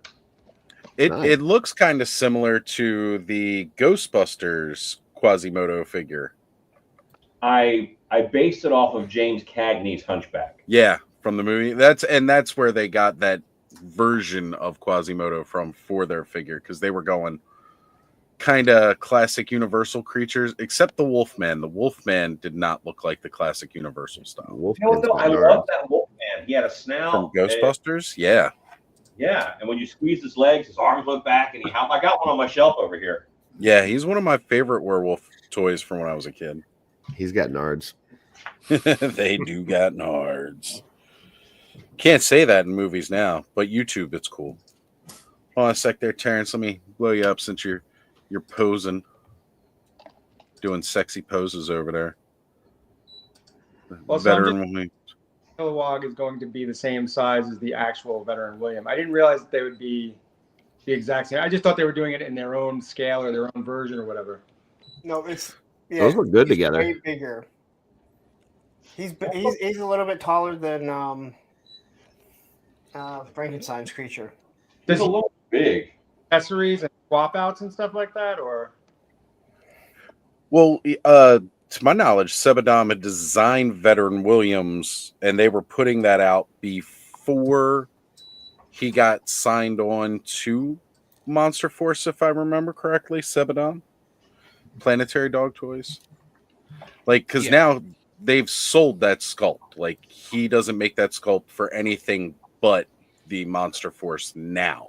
It looks kind of similar to the Ghostbusters Quasimodo figure. I based it off of James Cagney's Hunchback. Yeah, from the movie. That's where they got that version of Quasimodo from for their figure, because they were going kind of classic Universal creatures, except the Wolfman. The Wolfman did not look like the classic Universal style. I love that Wolfman. He had a snout. From Ghostbusters? Yeah. Yeah, and when you squeeze his legs, his arms went back, and I got one on my shelf over here. Yeah, he's one of my favorite werewolf toys from when I was a kid. He's got nards. They do got nards. Can't say that in movies now, but YouTube, it's cool. Hold on a sec there, Terrence. Let me blow you up since you're posing, doing sexy poses over there. Well, Veteran Kilowog is going to be the same size as the actual Veteran William. I didn't realize that they would be the exact same. I just thought they were doing it in their own scale or their own version or whatever. No, it's those look good together. Way bigger. He's a little bit taller than Frankenstein's creature. Does a little big. Accessories and swap outs and stuff like that, or? Well, to my knowledge, Sebadom had designed Veteran Williams, and they were putting that out before he got signed on to Monster Force, if I remember correctly. Sebadom, Planetary Dog Toys, because now they've sold that sculpt. Like, he doesn't make that sculpt for anything but the Monster Force now.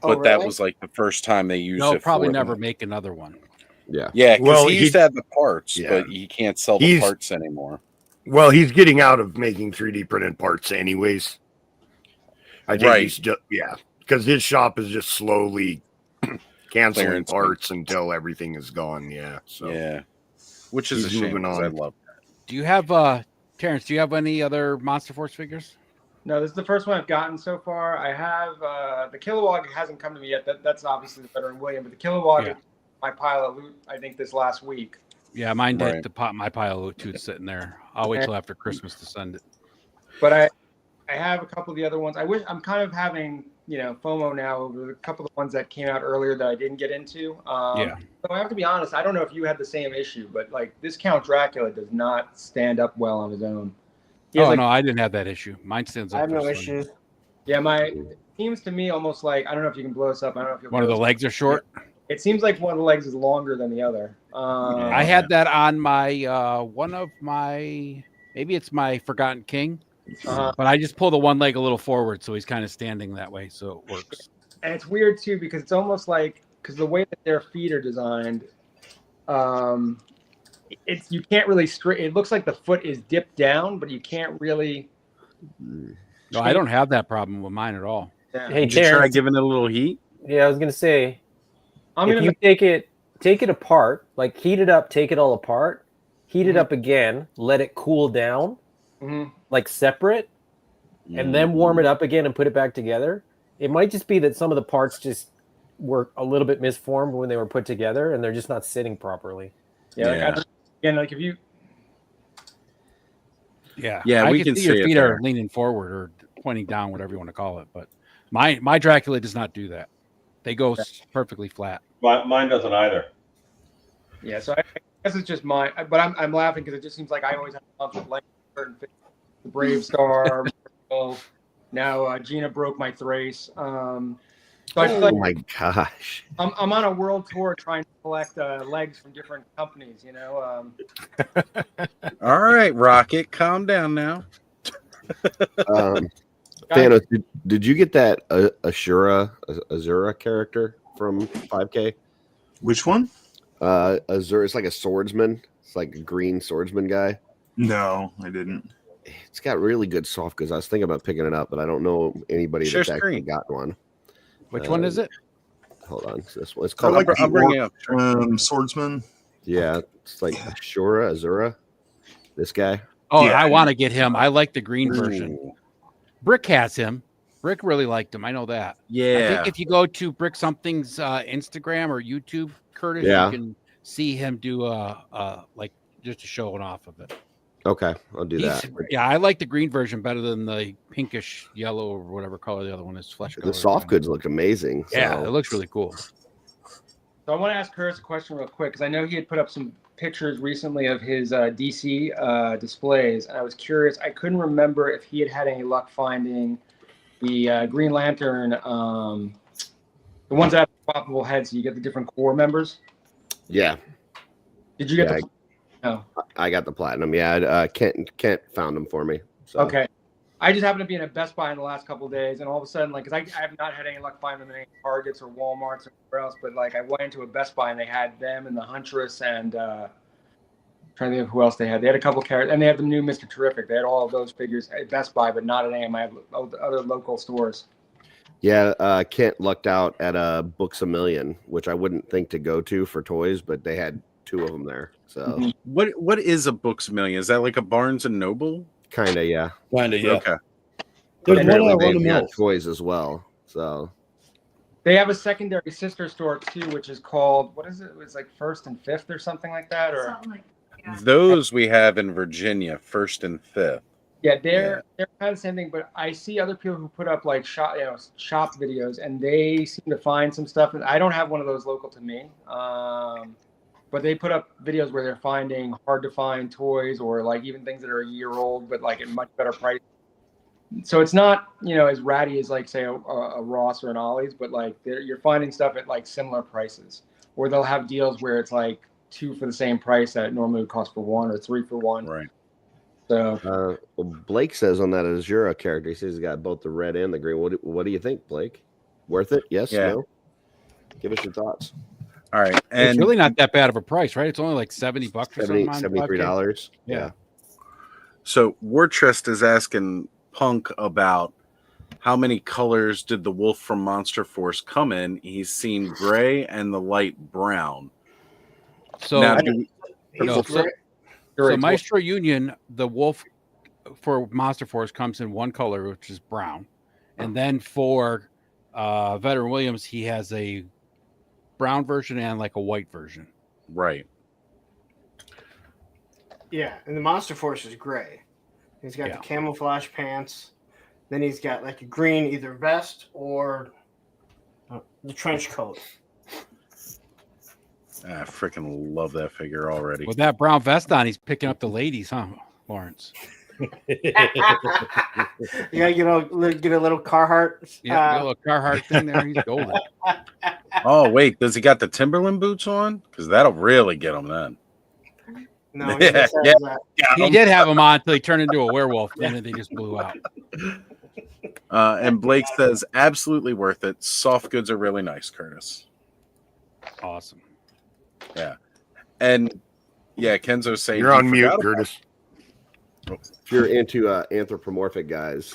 But that was like the first time they used it. They'll probably for never them. make another one. Yeah. Yeah, because Well, he used to have the parts, Yeah. but he can't sell the parts anymore. Well, he's getting out of making 3D printed parts anyways. I think he's just, because his shop is just slowly canceling Clearance. parts until everything is gone. Yeah. So yeah. Which is he's a shame, moving 'cause on. I love that. Do you have Terrence? Do you have any other Monster Force figures? No, this is the first one I've gotten so far. I have the Kilowog hasn't come to me yet. That's obviously the Veteran William, but the Kilowog is my pile of loot, I think, this last week. Yeah, mine did. Right. My pile of loot too, sitting there. I'll wait till after Christmas to send it. But I have a couple of the other ones. I'm kind of having FOMO now over a couple of the ones that came out earlier that I didn't get into. So I have to be honest. I don't know if you had the same issue, but this Count Dracula does not stand up well on his own. No, I didn't have that issue. Mine stands up. I have no just issues. Yeah, it seems to me almost like, I don't know if you can blow this up. I don't know if you'll one of the legs are short. It seems like one of the legs is longer than the other. I had that on my maybe it's my Forgotten King, but I just pull the one leg a little forward, so he's kind of standing that way, so it works. And it's weird too because it's almost like the way that their feet are designed, you can't really straight. It looks like the foot is dipped down, but you can't really. No, I don't have that problem with mine at all. Yeah. Hey, Did you try Terrence. giving it a little heat? Yeah, I was gonna say, I'm if gonna you take it apart, like heat it up, take it all apart, heat it up again, let it cool down, like separate, and then warm it up again and put it back together. It might just be that some of the parts just were a little bit misformed when they were put together, and they're just not sitting properly. Yeah. Again, like if you. Yeah, Yeah, I we can can see your see it feet there. are leaning forward or pointing down, whatever you want to call it. But my Dracula does not do that. They go perfectly flat. Mine doesn't either. Yeah, so I guess it's just mine, but I'm laughing because it just seems like I always have problems with like certain things. The Brave Star. Now Gina broke my Thrace. So I feel like my gosh. I'm on a world tour trying to collect legs from different companies. All right, Rocket, calm down now. Thanos, did you get that Azura character from 5K? Which one? Azura. It's like a swordsman. It's like a green swordsman guy. No, I didn't. It's got really good soft goods. I was thinking about picking it up, but I don't know anybody Share that's actually screen. got one. Which one is it? Hold on. This one. It's I called like I'll bring it up. swordsman. Yeah, it's like Azura. This guy. Oh, Yeah. I want to get him. I like the green Ooh. version. Brick has him. Brick really liked him. I know that. I Yeah. think if you go to Brick Something's Instagram or YouTube, Curtis, Yeah. you can see him do like just a showing off of it. Okay, I'll do that. Yeah, I like the green version better than the pinkish yellow or whatever color the other one is. Flesh color. The soft goods look amazing. Yeah, so. it looks really cool. So I want to ask Curtis a question real quick because I know he had put up some pictures recently of his DC displays, and I was curious. I couldn't remember if he had any luck finding the Green Lantern, the ones that have swappable heads, so you get the different core members. Yeah. Did you get the? No. I got the platinum. Yeah, Kent found them for me. So. Okay. I just happened to be in a Best Buy in the last couple of days, and all of a sudden, like, because I have not had any luck finding them in any Targets or Walmarts or where else, but like I went into a Best Buy and they had them and the Huntress and trying to think of who else they had. They had a couple of characters, and they had the new Mr. Terrific. They had all of those figures at Best Buy, but not at any of my other local stores. Yeah, Kent lucked out at Books A Million, which I wouldn't think to go to for toys, but they had 2 of them there. So what is a Books A Million? Is that like a Barnes and Noble? Kind of, yeah. Kind of, yeah. Okay. But apparently they got toys as well. So they have a secondary sister store too, which is called, what is it? It was like First and Fifth or something like that, or something like that. Those we have in Virginia, First and Fifth. Yeah, they're kind of the same thing, but I see other people who put up like shop videos, and they seem to find some stuff. And I don't have one of those local to me, but they put up videos where they're finding hard to find toys, or like even things that are a year old, but like at much better price. So it's not as ratty as like say a Ross or an Ollie's, but like you're finding stuff at like similar prices, or they'll have deals where it's like 2 for the same price that it normally would cost for 1, or 3 for 1. Right. So Blake says on that Azura character, he says he's got both the red and the green. What do you think, Blake? Worth it? Yes? Yeah. No? Give us your thoughts. All right. And it's really not that bad of a price, right? It's only like $70 or something. $73. Yeah. So Wartrest is asking Punk about how many colors did the Wolf from Monster Force come in. He's seen gray and the light brown. So, now, so Maestro Union, the Wolf for Monster Force comes in one color, which is brown. And then for Veteran Williams, he has a brown version and like a white version. Right. Yeah, and the Monster Force is gray. He's got the camouflage pants. Then he's got like a green either vest or the trench coat. I freaking love that figure already. With that brown vest on, he's picking up the ladies, huh, Lawrence? You gotta get a little Carhartt. Yeah, a little Carhartt thing there. He's golden. Oh wait, does he got the Timberland boots on? Because that'll really get him then. No, he did have them on until he turned into a werewolf. Then they just blew out. And Blake says, absolutely worth it. Soft goods are really nice, Curtis. Awesome. Yeah. And yeah, Kenzo's saying you're on mute, Curtis. If you're into anthropomorphic guys,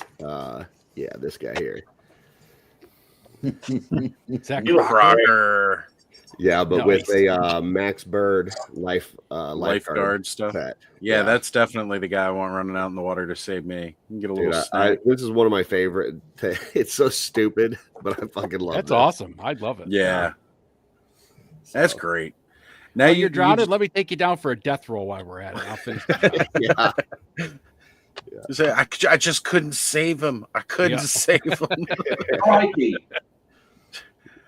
this guy here. Crocker. Yeah, but with a Max Bird lifeguard stuff. Set. Yeah, that's definitely the guy I want running out in the water to save me. You can get a little snack. This is one of my favorite. It's so stupid, but I fucking love it. That's awesome. I'd love it. Yeah. That's great. Now you're drowning. Let me take you down for a death roll while we're at it. I'll finish. I just couldn't save him. I couldn't save him.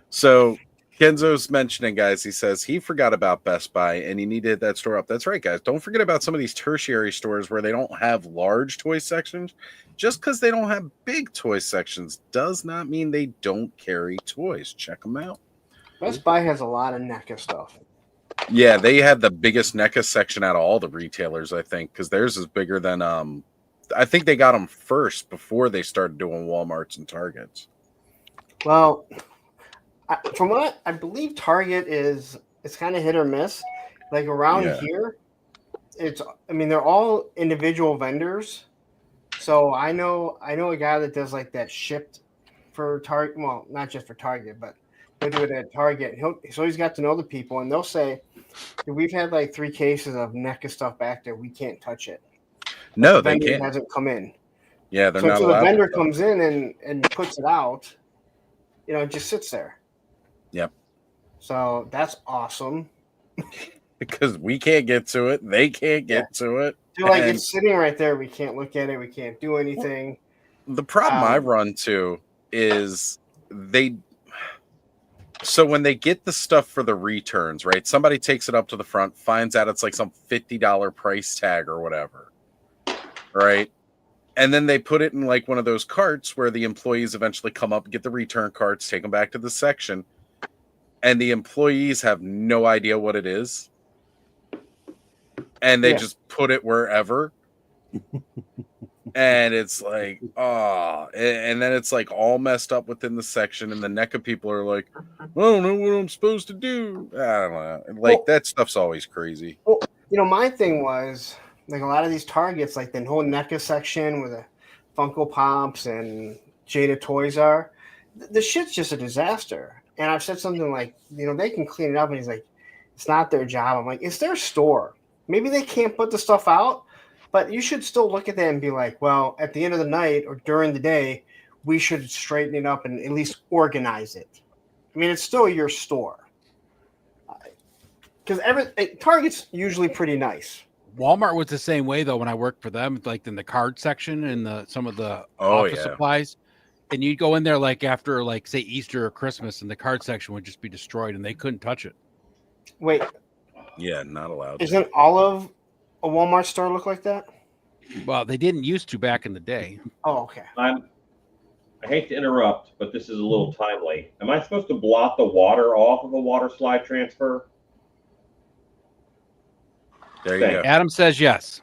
So Kenzo's mentioning, guys, he says he forgot about Best Buy and he needed that store up. That's right, guys. Don't forget about some of these tertiary stores where they don't have large toy sections. Just because they don't have big toy sections does not mean they don't carry toys. Check them out. Best Buy has a lot of NECA stuff. Yeah, they have the biggest NECA section out of all the retailers, I think, because theirs is bigger than I think they got them first before they started doing Walmarts and Targets. Well, from what I believe, Target it's kind of hit or miss. Like around here, they're all individual vendors. So I know a guy that does like that shipped for Target. Well, not just for Target, but they'll do it at Target. So he's got to know the people, and they'll say, "We've had like 3 cases of NECA stuff back there. We can't touch it." No, the they vendor can't. Hasn't come in. Yeah, they're not So allowed. the vendor comes in and puts it out. It just sits there. Yep. So that's awesome. Because we can't get to it. They can't get to it. They're like, And it's sitting right there. We can't look at it. We can't do anything. the problem I run to is so when they get the stuff for the returns, right? Somebody takes it up to the front, finds out it's like some $50 price tag or whatever, right? And then they put it in like one of those carts where the employees eventually come up, get the return carts, take them back to the section, and the employees have no idea what it is. And they just put it wherever. And it's like, oh, and then it's like all messed up within the section, and the NECA people are like, I don't know what I'm supposed to do. I don't know. Like, that stuff's always crazy. Well, my thing was like a lot of these Targets, like the whole NECA section where the Funko Pops and Jada toys are, the shit's just a disaster. And I've said something like, they can clean it up, and he's like, it's not their job. I'm like, it's their store. Maybe they can't put the stuff out, but you should still look at that and be like, well, at the end of the night or during the day, we should straighten it up and at least organize it. I mean, it's still your store. Because Target's usually pretty nice. Walmart was the same way though when I worked for them, like in the card section and some of the office supplies. And you'd go in there like after like say Easter or Christmas, and the card section would just be destroyed and they couldn't touch it. Wait. Yeah, not allowed. Isn't all of a Walmart store look like that? Well, they didn't used to back in the day. Oh, okay. I hate to interrupt, but this is a little timely. Am I supposed to blot the water off of a water slide transfer? There you go. Adam says yes.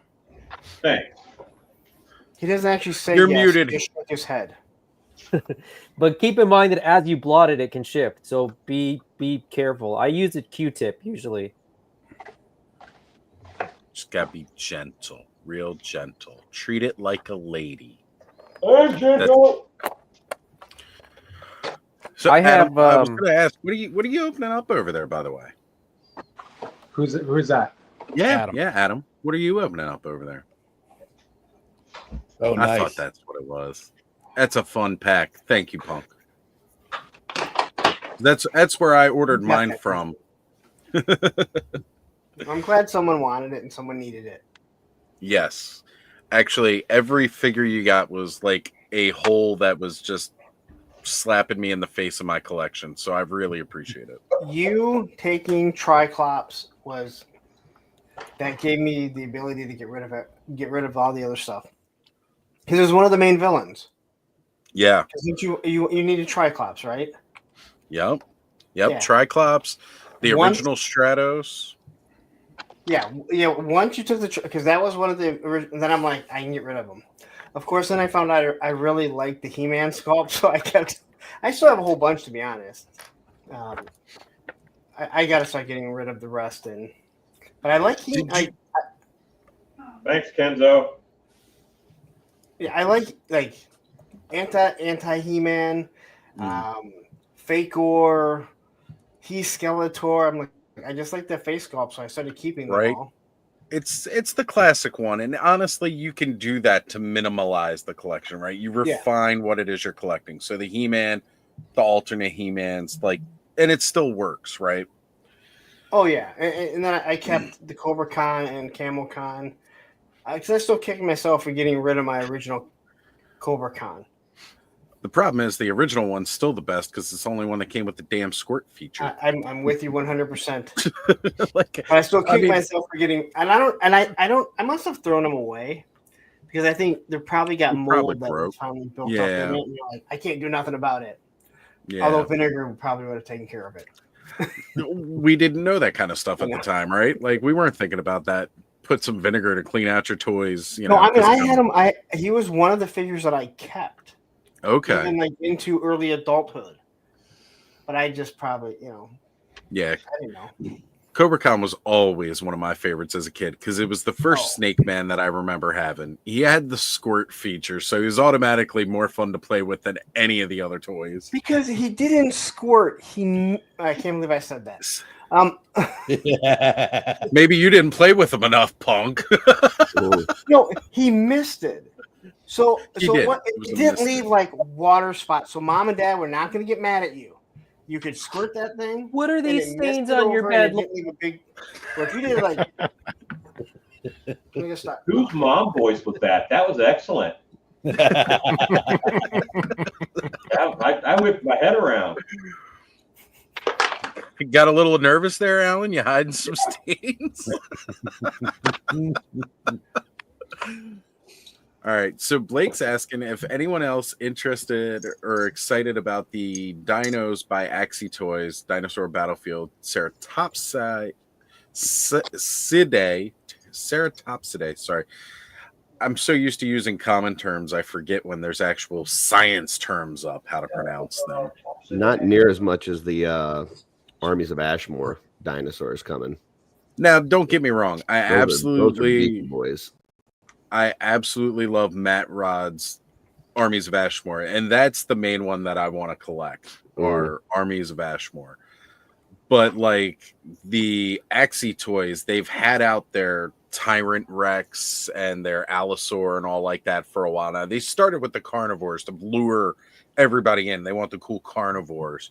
Thanks. He doesn't actually say You're yes. muted. He just shook his head. But keep in mind that as you blot it, it can shift. So be careful. I use a Q-tip usually. Just gotta be gentle, real gentle. Treat it like a lady. Gentle. So I have. Adam, I was gonna ask, what are you opening up over there, by the way? Who's that? Yeah, Adam. What are you opening up over there? Oh, nice. I thought that's what it was. That's a fun pack. Thank you, Punk. That's where I ordered mine from. I'm glad someone wanted it and someone needed it. Yes. Actually, every figure you got was like a hole that was just slapping me in the face of my collection. So I really appreciate it. You taking Triclops that gave me the ability to get rid of it, get rid of all the other stuff. Because it was one of the main villains. Yeah. Because you needed Triclops, right? Yep. Yeah. Triclops, the original Stratos. Yeah. Once you took because that was one of the original, then I'm like, I can get rid of them. Of course, then I found out I really liked the He-Man sculpt, so I still have a whole bunch, to be honest. I got to start getting rid of the rest, but I like He-Man. Thanks, Kenzo. Yeah, I like anti He-Man, Fakor, Skeletor. I'm like, I just like the face sculpt, so I started keeping them all. It's the classic one, and honestly, you can do that to minimalize the collection, right? You refine what it is you're collecting. So the He-Man, the alternate He-Mans, and it still works, right? Oh yeah, and then I kept the Cobra Khan and Camel Khan. Because I still kicking myself for getting rid of my original Cobra Khan. The problem is the original one's still the best because it's the only one that came with the damn squirt feature. I'm with you 100%. But I still kick myself for getting, I must have thrown them away because I think they probably got mold that was finally built up in it. And I can't do nothing about it. Yeah. Although vinegar probably would have taken care of it. We didn't know that kind of stuff at the time, right? Like we weren't thinking about that. Put some vinegar to clean out your toys. No, I mean I had him. He was one of the figures that I kept. Okay. Even into early adulthood, but I just probably, Yeah. I didn't know. Cobra Khan was always one of my favorites as a kid because it was the first Snake Man that I remember having. He had the squirt feature, so he was automatically more fun to play with than any of the other toys. Because he didn't squirt. I can't believe I said that. Maybe you didn't play with him enough, Punk. No, he missed it. So did. It didn't leave like water spots. So mom and dad were not going to get mad at you. You could squirt that thing. What are these stains on your bed? Leave a big. Well, if you did Whose mom voice was that? That was excellent. I whipped my head around. You got a little nervous there, Alan? You hiding some stains? All right. So Blake's asking if anyone else interested or excited about the Dinos by Axie Toys Dinosaur Battlefield Ceratopsidae. Sorry. I'm so used to using common terms, I forget when there's actual science terms up, how to pronounce them. Not near as much as the Armies of Ashmore dinosaurs coming. Now, don't get me wrong. Those are beefy boys. I absolutely love Matt Rod's Armies of Ashmore, and that's the main one that I want to collect, are Armies of Ashmore. But like the Axie Toys, they've had out their Tyrant Rex and their Allosaur and all like that for a while now. They started with the carnivores to lure everybody in. They want the cool carnivores.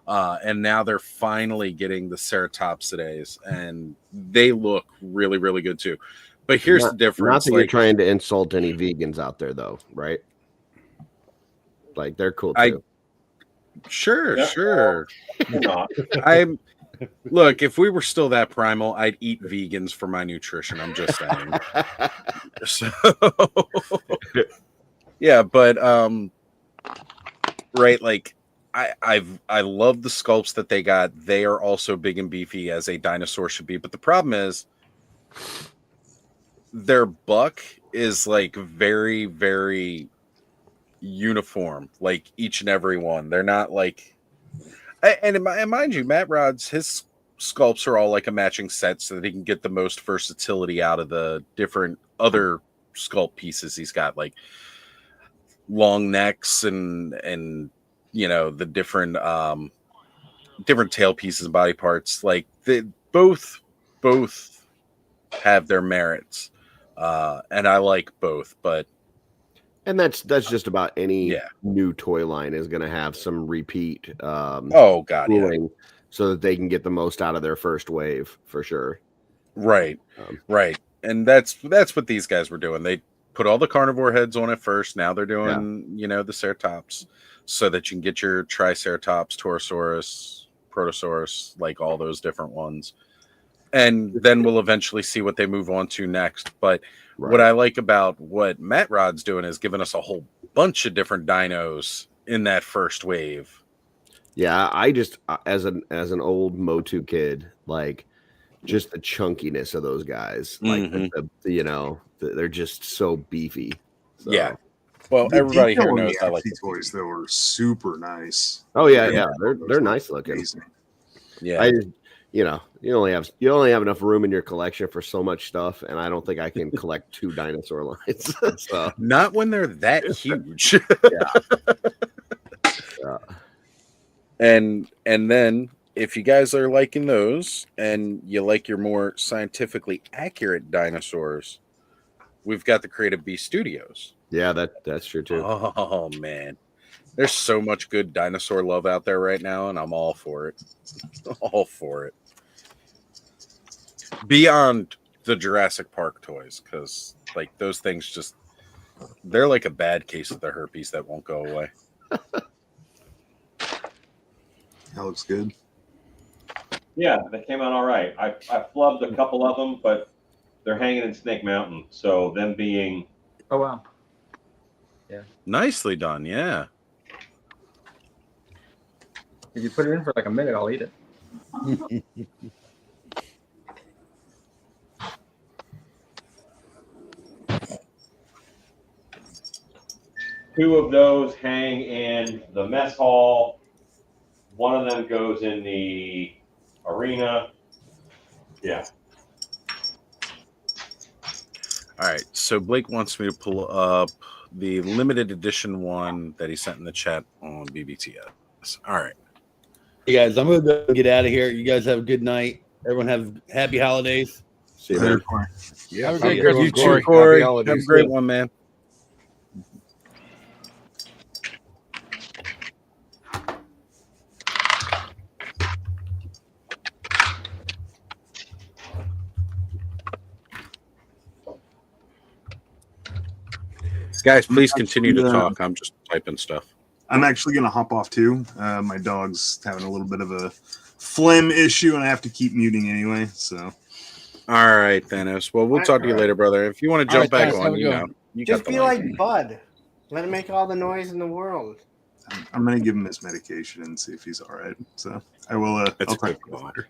And now they're finally getting the Ceratopsidae, and they look really, really good too. But here's the difference. Not that you're trying to insult any vegans out there, though, right? Like, they're cool too. Sure. Look, if we were still that primal, I'd eat vegans for my nutrition. I'm just saying. So, yeah, but right, like I love the sculpts that they got. They are also big and beefy as a dinosaur should be. But the problem is their buck is like very, very uniform, like each and every one. They're not like, and mind you, Matt Rod's, his sculpts are all like a matching set so that he can get the most versatility out of the different other sculpt pieces he's got, like long necks and you know, the different tail pieces and body parts. Like they both have their merits. And I like both, and that's just about any new toy line is going to have some repeat. So that they can get the most out of their first wave for sure. Right, right, and that's what these guys were doing. They put all the carnivore heads on it first. Now they're doing the Ceratops, so that you can get your Triceratops, Torosaurus, Protosaurus, like all those different ones. And then we'll eventually see what they move on to next. But what I like about what Matt Rod's doing is giving us a whole bunch of different dinos in that first wave. Yeah, I just as an old Motu kid, like just the chunkiness of those guys, like they're just so beefy. So. Yeah. Well, everybody here knows I like toys that were super nice. Oh yeah, they're nice looking. Amazing. Yeah, you only have enough room in your collection for so much stuff, and I don't think I can collect 2 dinosaur lines. So. Not when they're that huge. Yeah. And then if you guys are liking those and you like your more scientifically accurate dinosaurs, we've got the Creative Beast Studios. Yeah, that's true too. Oh man, there's so much good dinosaur love out there right now, and I'm all for it. All for it. Beyond the Jurassic Park toys, because like those things they're like a bad case of the herpes that won't go away. That looks good. Yeah, they came out all right. I flubbed a couple of them, but they're hanging in Snake Mountain. So them being... Oh, wow. Yeah. Nicely done, yeah. If you put it in for like a minute, I'll eat it. Two of those hang in the mess hall. One of them goes in the arena. Yeah. All right. So Blake wants me to pull up the limited edition one that he sent in the chat on BBTS. All right. Hey guys, I'm gonna get out of here. You guys have a good night. Everyone have happy holidays. See you later. Yeah. Have a great Christmas, Corey. Corey. Have a great one, man. Guys, please continue to Yeah. talk. I'm just typing stuff. I'm actually going to hop off too. My dog's having a little bit of a phlegm issue, and I have to keep muting anyway. So, all right, Thanos. Well, we'll talk to you later, brother. If you want to jump back on, you know, you just got the be link. like Bud. Let him make all the noise in the world. I'm going to give him his medication and see if he's all right. So, I will. I'll talk to you later.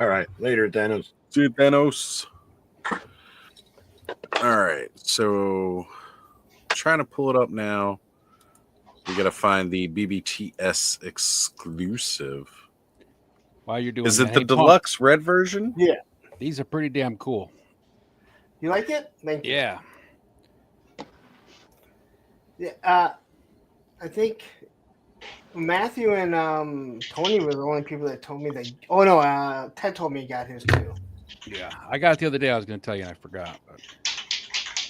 All right, later, Thanos. See you, Thanos. All right, so trying to pull it up now. We got to find the BBTS exclusive. While you're doing Is that, it the hey, Punk, deluxe red version? Yeah. These are pretty damn cool. You like it? Thank you. Yeah. Yeah. I think Matthew and Tony were the only people that told me that. Oh no, Ted told me he got his too. Yeah, I got it the other day. I was going to tell you, and I forgot. But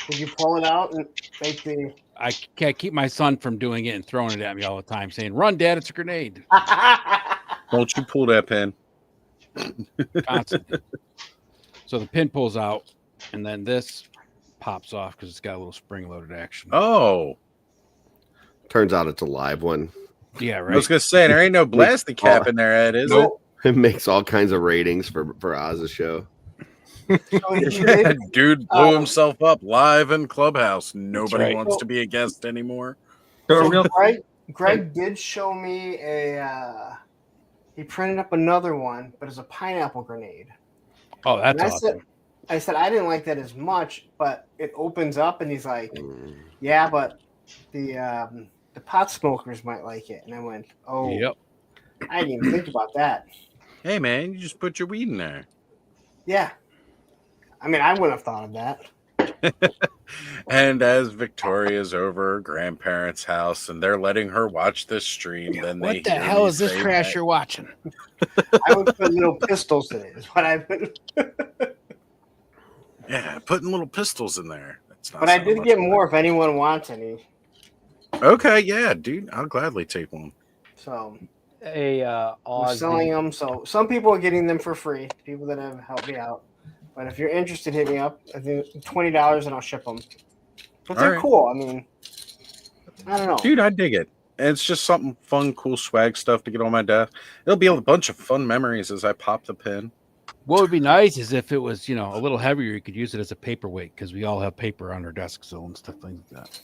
Did you pull it out and make the? I can't keep my son from doing it and throwing it at me all the time, saying, "Run, Dad! It's a grenade." Don't you pull that pin? Constantly. So the pin pulls out, and then this pops off because it's got a little spring-loaded action. Oh, turns out it's a live one. Yeah, right. I was gonna say there ain't no blasty cap in there, Ed, is it? It makes all kinds of ratings for Oz's show. Yeah, dude blew himself up live in Clubhouse. Nobody right. wants to be a guest anymore. So Greg did show me a. He printed up another one, but it's a pineapple grenade. Oh, that's and awesome. I said I didn't like that as much, but it opens up, and he's like, "Yeah, but the pot smokers might like it." And I went, "Oh, yep. I didn't even think about that." Hey, man, you just put your weed in there. Yeah, I mean, I wouldn't have thought of that. And as Victoria's over her grandparents' house and they're letting her watch this stream, then What the hell is this trash you're watching? I would put little pistols in it. Is what I put. Yeah, putting little pistols in there. That's not But I so did much get fun. more if anyone wants any. Okay, yeah, dude, I'll gladly take one. So We're we're selling them. So some people are getting them for free. People that have helped me out. But if you're interested, hit me up. I think $20 and I'll ship them. But All they're right. cool. I mean, I don't know. Dude, I dig it. And it's just something fun, cool swag stuff to get on my desk. It'll be a bunch of fun memories as I pop the pin. What would be nice is if it was, a little heavier, you could use it as a paperweight because we all have paper on our desk still and stuff like that.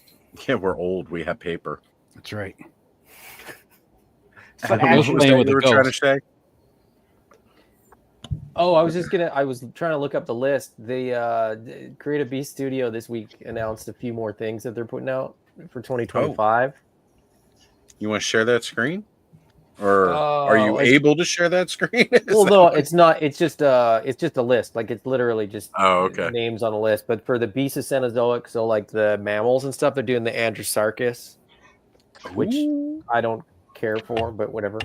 Yeah, we're old. We have paper. That's right. But What was that you were trying to say? Oh, I was trying to look up the list. The Creative Beast Studio this week announced a few more things that they're putting out for 2025. You want to share that screen? Or are you it's- able to share that screen? Well, no, it's not. It's just a list. Like it's literally just names on a list. But for the beasts of Cenozoic, so like the mammals and stuff, they're doing the Androsarchus, which I don't care for, but whatever.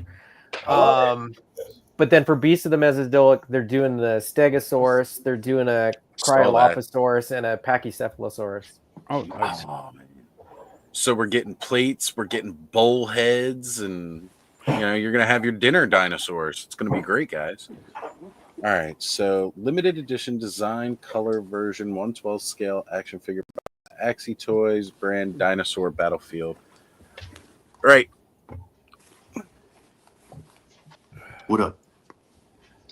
But then for beasts of the Mesozoic, they're doing the Stegosaurus, they're doing a Cryolophosaurus, and a Pachycephalosaurus. Oh, nice. So we're getting plates, we're getting bowl heads, and you're gonna have your dinner dinosaurs. It's gonna be great, guys. All right, so limited edition design, color version, 1/12 scale action figure, Axie Toys brand dinosaur battlefield. All right. What up?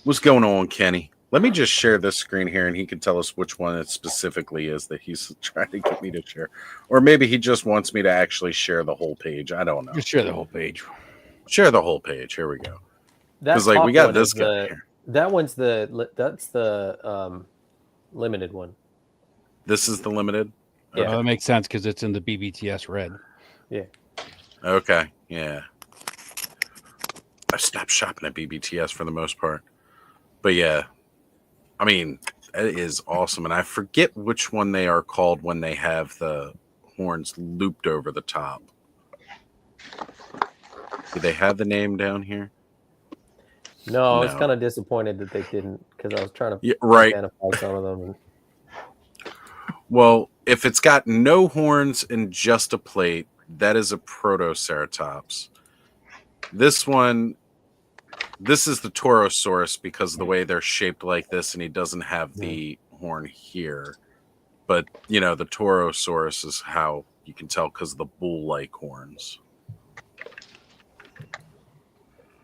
What's going on, Kenny? Let me just share this screen here, and he can tell us which one it specifically is that he's trying to get me to share. Or maybe he just wants me to actually share the whole page. I don't know. Just share the whole page. Share the whole page. Here we go. Because we got this guy here. That one's the limited one. This is the limited? Yeah, that makes sense because it's in the BBTS red. Yeah. Okay, yeah. I stopped shopping at BBTS for the most part. But yeah, I mean, it is awesome. And I forget which one they are called when they have the horns looped over the top. Do they have the name down here? No, I was kind of disappointed that they didn't because I was trying to identify some of them. Well, if it's got no horns and just a plate, that is a Protoceratops. This is the Torosaurus because of the way they're shaped like this, and he doesn't have the horn here. But the Torosaurus is how you can tell because of the bull-like horns.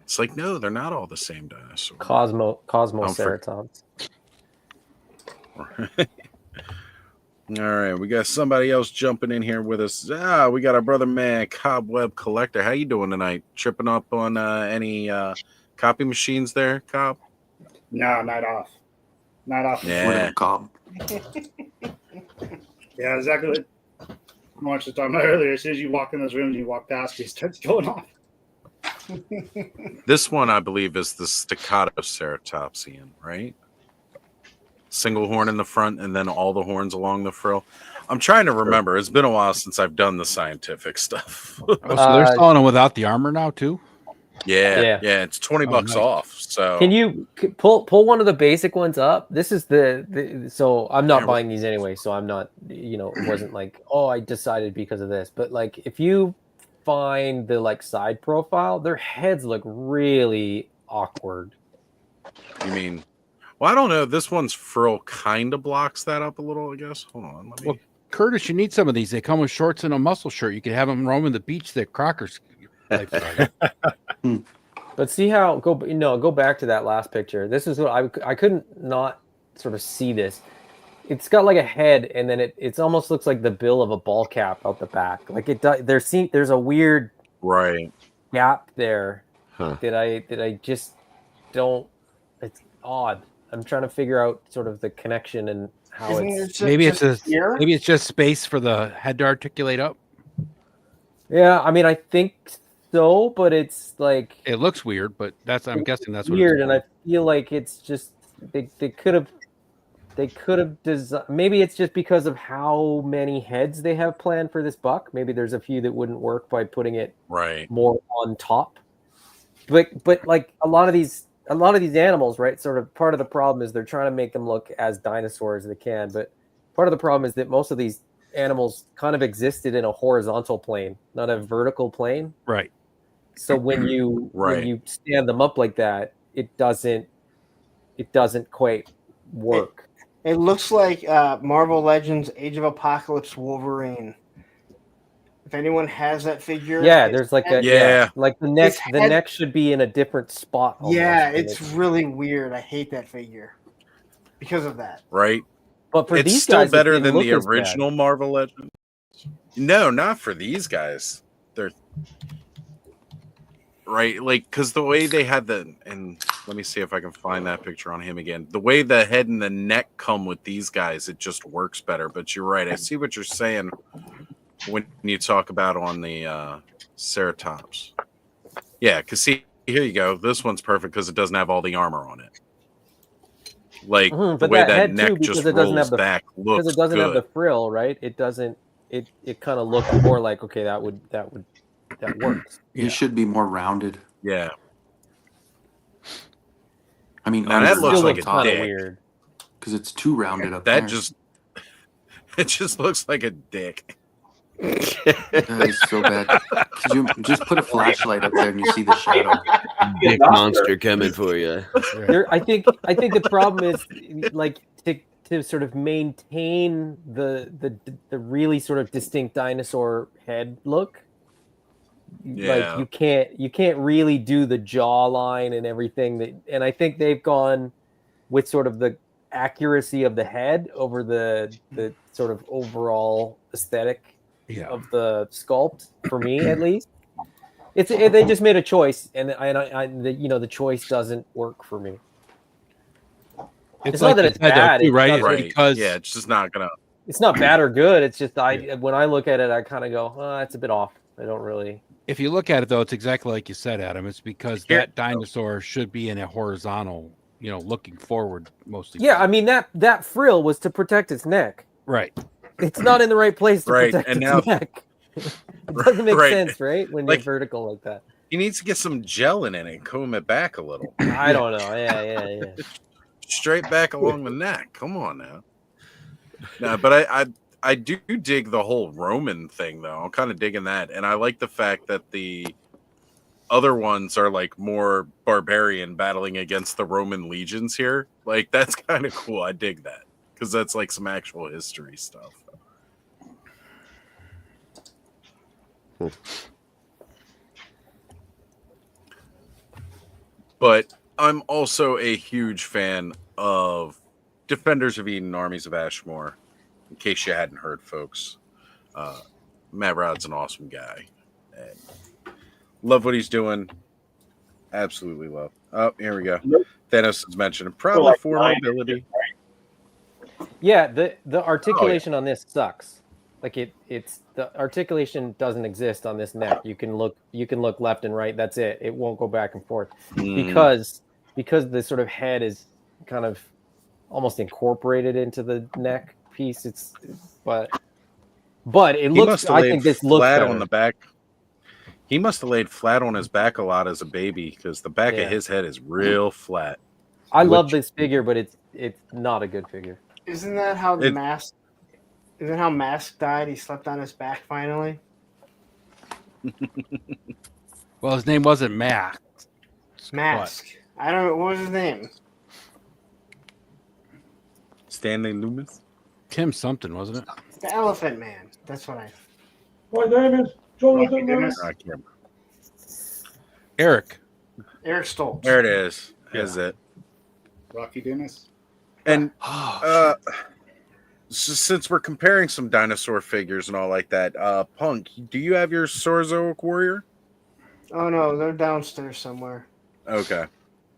It's like, no, they're not all the same dinosaur. Cosmoceratops. All right, we got somebody else jumping in here with us. We got our brother man, Cobweb Collector. How you doing tonight? Tripping up on any copy machines there, Cobb? No, not off. Not off. Yeah, Cobb. Yeah, exactly what I wanted to talk about earlier. As soon as you walk in those rooms, you walk past, it starts going off. this one I believe is the Staccato-ceratopsian, right? Single horn in the front and then all the horns along the frill. I'm trying to remember. It's been a while since I've done the scientific stuff. So they're selling them without the armor now too? Yeah. It's $20 nice. off. So Can you pull one of the basic ones up? This is the so I'm not buying these anyway, so I'm not, it wasn't like, oh, I decided because of this. But like if you find the like side profile, their heads look really awkward. You mean, well, I don't know. This one's frill kind of blocks that up a little, I guess. Hold on. Well, Curtis, you need some of these. They come with shorts and a muscle shirt. You can have them roaming the beach. They're Crockers. But see how go back to that last picture. This is what I couldn't not sort of see this. It's got like a head, and then it almost looks like the bill of a ball cap out the back. Like it does. There's a weird gap there that I just don't. It's odd. I'm trying to figure out sort of the connection and how maybe it's just space for the head to articulate up. Yeah, I mean, I think so, but it's like it looks weird, but I'm guessing that's weird, what and I feel like it's just they could have designed. Maybe it's just because of how many heads they have planned for this buck. Maybe there's a few that wouldn't work by putting it more on top. But like a lot of these animals, right? Sort of part of the problem is they're trying to make them look as dinosaurs as they can, but part of the problem is that most of these animals kind of existed in a horizontal plane, not a vertical plane. Right. So when you stand them up like that, it doesn't quite work. It looks like Marvel Legends Age of Apocalypse Wolverine. If anyone has that figure, there's like like the neck should be in a different spot. Yeah, it's really weird. I hate that figure because of that. Right. But for it's these still guys, better than the original Marvel Legends. No, not for these guys. They're right, like because the way they had and let me see if I can find that picture on him again. The way the head and the neck come with these guys, it just works better. But you're right. I see what you're saying when you talk about on the Ceratops. Yeah, because see, here you go. This one's perfect because it doesn't have all the armor on it. Like the way that neck just rolls back looks because it doesn't have good. the frill, right? It doesn't. It kind of looks more like okay, that works. It should be more rounded. Yeah. I mean, now that looks like a dick. Weird because it's too rounded up that there. It just looks like a dick. That is so bad. Could you just put a flashlight up there and you see the shadow? Big monster coming for you. I think the problem is like to sort of maintain the really sort of distinct dinosaur head look. Yeah. Like you can't really do the jawline and everything and I think they've gone with sort of the accuracy of the head over the sort of overall aesthetic of the sculpt, for me at least. They just made a choice, and the choice doesn't work for me. It's not that it's bad, right? Because it's just not gonna. It's not bad or good. It's just when I look at it, I kind of go, it's a bit off. I don't really. If you look at it though, it's exactly like you said, Adam. It's because that dinosaur should be in a horizontal, looking forward mostly. Yeah, I mean that frill was to protect its neck. Right. It's not in the right place to protect and its neck. It doesn't make sense, right? When you're vertical like that. He needs to get some gel in it and comb it back a little. I don't know. Yeah. Straight back along the neck. Come on now. No, but I do dig the whole Roman thing though. I'm kind of digging that, and I like the fact that the other ones are like more barbarian battling against the Roman legions here. Like that's kind of cool. I dig that because that's like some actual history stuff. But I'm also a huge fan of Defenders of Eden, Armies of Ashmore. In case you hadn't heard, folks, Matt Rod's an awesome guy. And love what he's doing. Absolutely love. Oh, here we go. Thanos has mentioned probably for mobility. Yeah, the articulation on this sucks. Like it's the articulation doesn't exist on this neck. You can look left and right. That's it. It won't go back and forth because the sort of head is kind of almost incorporated into the neck piece. But it looks. I think this looks flat better on the back. He must have laid flat on his back a lot as a baby because the back of his head is real flat. I love this figure, but it's not a good figure. Isn't that how the mask? Isn't how Mask died? He slept on his back finally. Well, his name wasn't Mask. Mask. I don't know what was his name. Stanley Loomis. Tim something, wasn't it? The Elephant Man. That's what I. My name is Jonathan Lewis. Eric Stoltz. There it is. Is it? Rocky Dennis. And since we're comparing some dinosaur figures and all like that, Punk, do you have your Saurozoic Warrior? Oh no, they're downstairs somewhere. Okay.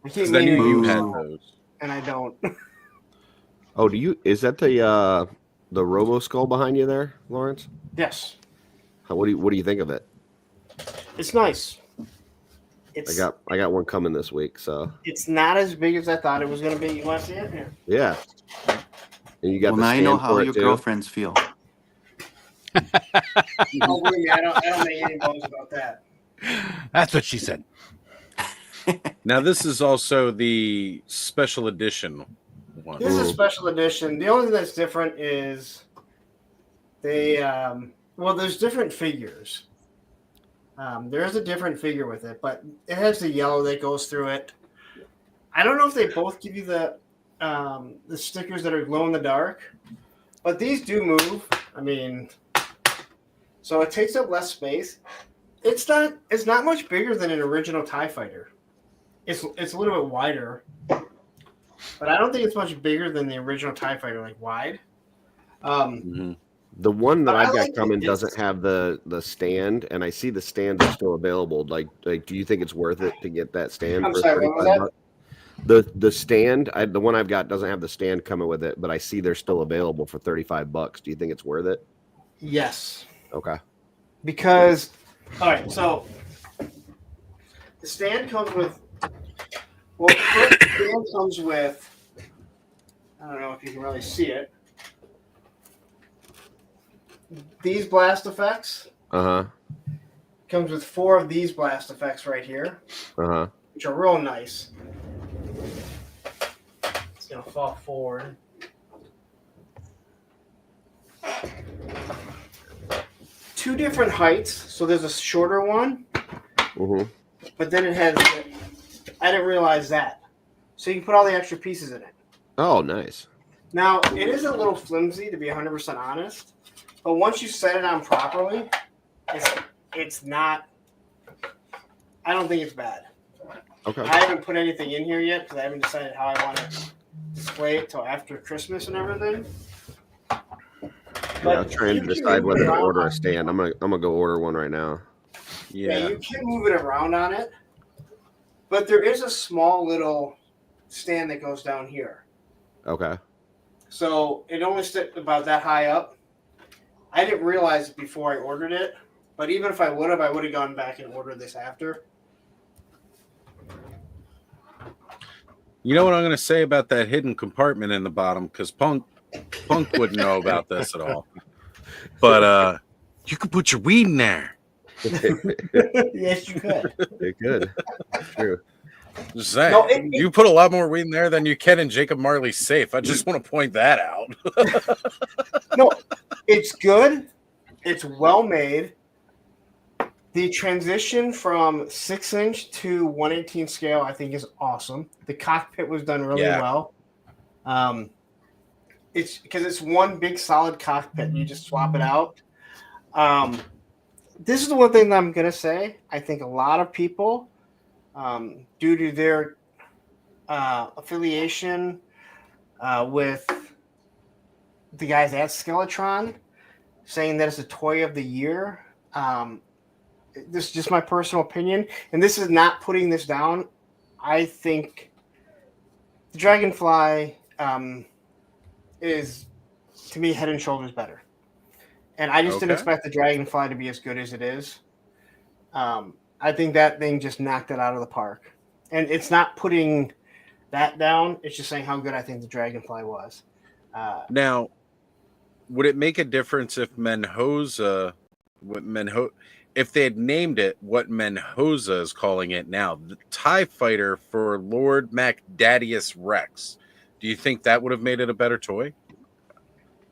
I keep Then meaning you to had use them, those. and I don't. Oh, is that the Robo Skull behind you there, Lawrence? Yes. What do you think of it? It's nice. I got one coming this week, so It's not as big as I thought it was going to be. You want to see it here? yeah. And you got Well, the now you know stand how for it, your too. girlfriends feel. Don't believe me. I don't make any bones about that. That's what she said. Now this is also the special edition one. This is a special edition. The only thing that's different is they there's different figures. There is a different figure with it, but it has the yellow that goes through it. I don't know if they both give you the stickers that are glow in the dark, but these do move. I mean, so it takes up less space. It's not much bigger than an original TIE Fighter. It's a little bit wider, but I don't think it's much bigger than the original TIE Fighter, like wide. The one that I've got like coming it. doesn't have the stand, and I see the stand is still available. Like, do you think it's worth it to get that stand? I'm for sorry, what was 35 that? bucks? The stand, the one I've got doesn't have the stand coming with it, but I see they're still available for $35. Do you think it's worth it? Yes. Okay. Because, all right, so the stand comes with, the stand comes with, I don't know if you can really see it, these blast effects. Comes with 4 of these blast effects right here, which are real nice. It's going to fall forward. Two different heights. So there's a shorter one, but then it has, I didn't realize that. So you can put all the extra pieces in it. Oh, nice. Now, it is a little flimsy, to be 100% honest, but once you set it on properly, it's not, I don't think it's bad. Okay. I haven't put anything in here yet because I haven't decided how I want to display it till after Christmas and everything. Yeah, I'm trying to decide whether to order a stand. I'm gonna go order one right now. Yeah, you can move it around on it, but there is a small little stand that goes down here. Okay. So it only sits about that high up. I didn't realize it before I ordered it, but even if I would have gone back and ordered this after. You know what I'm going to say about that hidden compartment in the bottom? Because Punk wouldn't know about this at all. But you could put your weed in there. Yes, you could. It could. True. Just saying, you put a lot more weed in there than you can in Jacob Marley's safe. I just want to point that out. No, it's good. It's well made. The transition from 6-inch to 1/18 scale, I think, is awesome. The cockpit was done really well. it's because it's one big solid cockpit. You just swap it out. This is the one thing that I'm gonna say. I think a lot of people, due to their affiliation with the guys at Skeletron, saying that it's a toy of the year. This is just my personal opinion, and this is not putting this down. I think the Dragonfly is, to me, head and shoulders better. And I just didn't expect the Dragonfly to be as good as it is. I think that thing just knocked it out of the park. And it's not putting that down. It's just saying how good I think the Dragonfly was. Now, would it make a difference if if they had named it what Menhoza is calling it now, the TIE Fighter for Lord Macdadius Rex? Do you think that would have made it a better toy?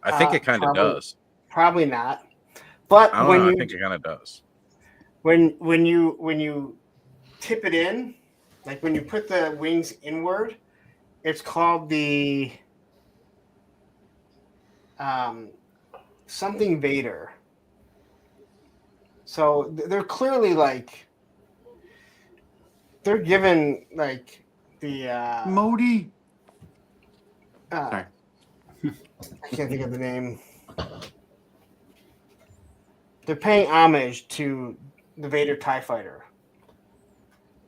I think it kind of does. Probably not. But I think it kind of does. When you tip it in, like when you put the wings inward, it's called the something Vader. So they're clearly like they're given like the Modi. Sorry. I can't think of the name. They're paying homage to the Vader TIE Fighter.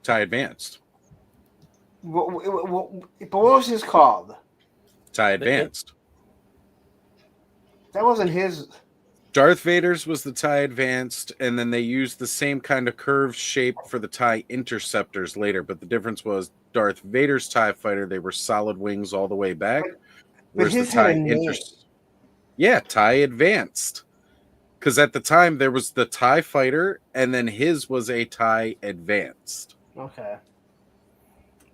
TIE Advanced. But what was his called? TIE Advanced. That wasn't his. Darth Vader's was the TIE Advanced, and then they used the same kind of curved shape for the TIE Interceptors later. But the difference was Darth Vader's TIE Fighter, they were solid wings all the way back. But his had a name. Yeah, TIE Advanced. Because at the time, there was the TIE Fighter, and then his was a TIE Advanced. Okay. I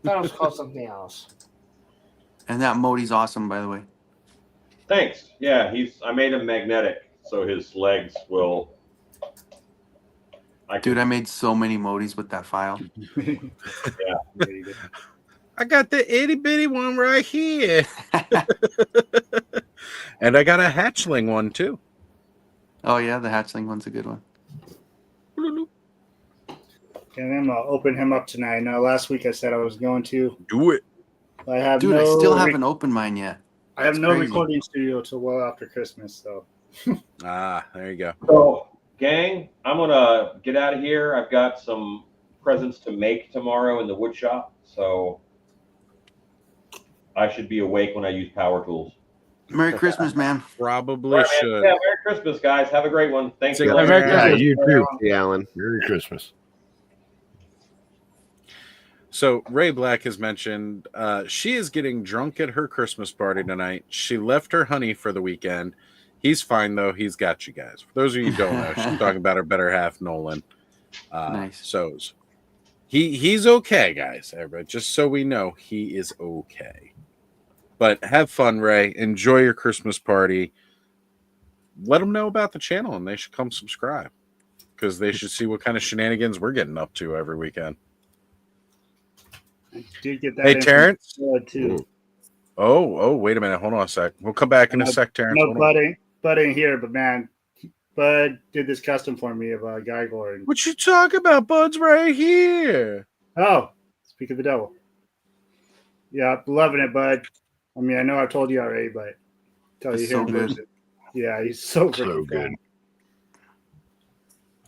thought it was called something else. And that Modi's awesome, by the way. Thanks. Yeah, I made him magnetic, so his legs will. Dude, I made so many Modis with that file. Yeah. I got the itty bitty one right here. And I got a hatchling one too. Oh yeah, the hatchling one's a good one. And I'm gonna open him up tonight. Now, last week I said I was going to do it. I have Dude, I still haven't opened mine yet. I have That's no crazy. recording studio till well after Christmas, so. There you go. So, gang, I'm gonna get out of here. I've got some presents to make tomorrow in the wood shop, so I should be awake when I use power tools. Merry Christmas, man. Probably All right, should. man. Yeah, Merry Christmas, guys. Have a great one. Thanks for Yeah, you too. Yeah, Alan. Merry Christmas. So Ray Black has mentioned she is getting drunk at her Christmas party tonight. She left her honey for the weekend. He's fine though. He's got you guys. For those of you who don't know, she's talking about her better half, Nolan. Nice. So he's okay, guys. Everybody, just so we know, he is okay. But have fun, Ray. Enjoy your Christmas party. Let them know about the channel, and they should come subscribe because they should see what kind of shenanigans we're getting up to every weekend. I did get that. Hey, Terrence. Too. Oh, wait a minute. Hold on a sec. We'll come back in a sec, Terrence. No, Bud ain't here, but man, Bud did this custom for me of Gygor. And... What you talking about? Bud's right here. Oh, speak of the devil. Yeah, loving it, Bud. I mean, I know I've told you already, but tell you It's here so in good. person. Yeah, he's so freaking good.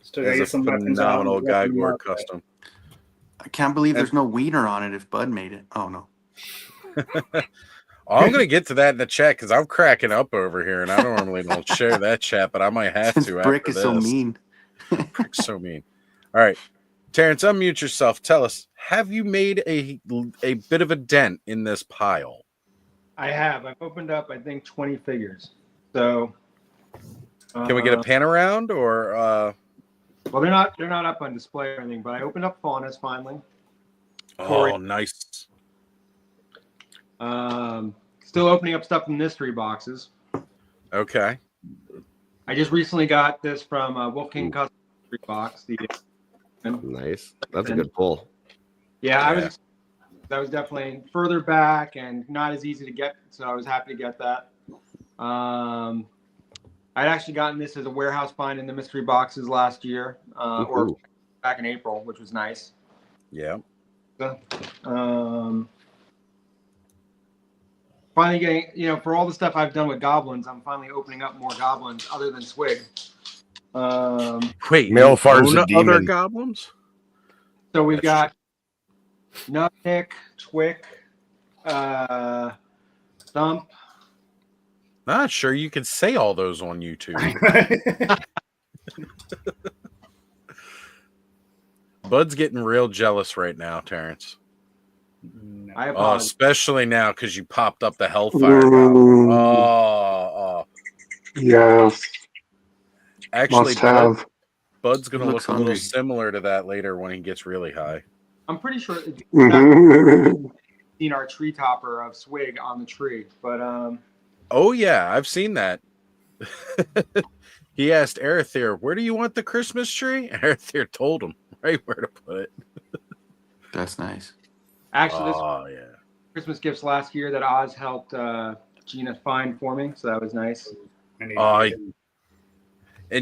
Still It's gotta a get some weapons out phenomenal and rest them Gygor up, but- custom. I can't believe there's no wiener on it if Bud made it. Oh no. I'm going to get to that in the chat because I'm cracking up over here, and I normally don't share that chat, but I might have Since to. Brick after is so this. mean. Brick's so mean. All right, Terrence, unmute yourself. Tell us, have you made a bit of a dent in this pile? I have. I've opened up, I think, 20 figures. So Can we get a pan around or? Well, they're not up on display or anything, but I opened up Faunus finally. Oh, nice. Still opening up stuff in mystery boxes. Okay. I just recently got this from Wolf King Custom Mystery Box. Nice. That's a good pull. Yeah, I was That was definitely further back and not as easy to get, so I was happy to get that. I'd actually gotten this as a warehouse find in the mystery boxes last year, or back in April, which was nice. Yeah. So, finally getting, for all the stuff I've done with goblins, I'm finally opening up more goblins other than Swig. Wait, Malfar's a other demon. goblins? So we've got Nutnik, Twick, Thump. Not sure you could say all those on YouTube. Bud's getting real jealous right now, Terrence. I apologize. Especially now because you popped up the Hellfire Goblin. Yes. Actually, Must have. Bud's going to look looks a little hungry. similar to that later when he gets really high. I'm pretty sure you've Mhm. seen our tree topper of Swig on the tree, but Oh, yeah, I've seen that. He asked Arethyr, where do you want the Christmas tree? And Arethyr told him right where to put it. That's nice. actually this yeah. Christmas gifts last year that Oz helped Gina find for me, so that was nice. And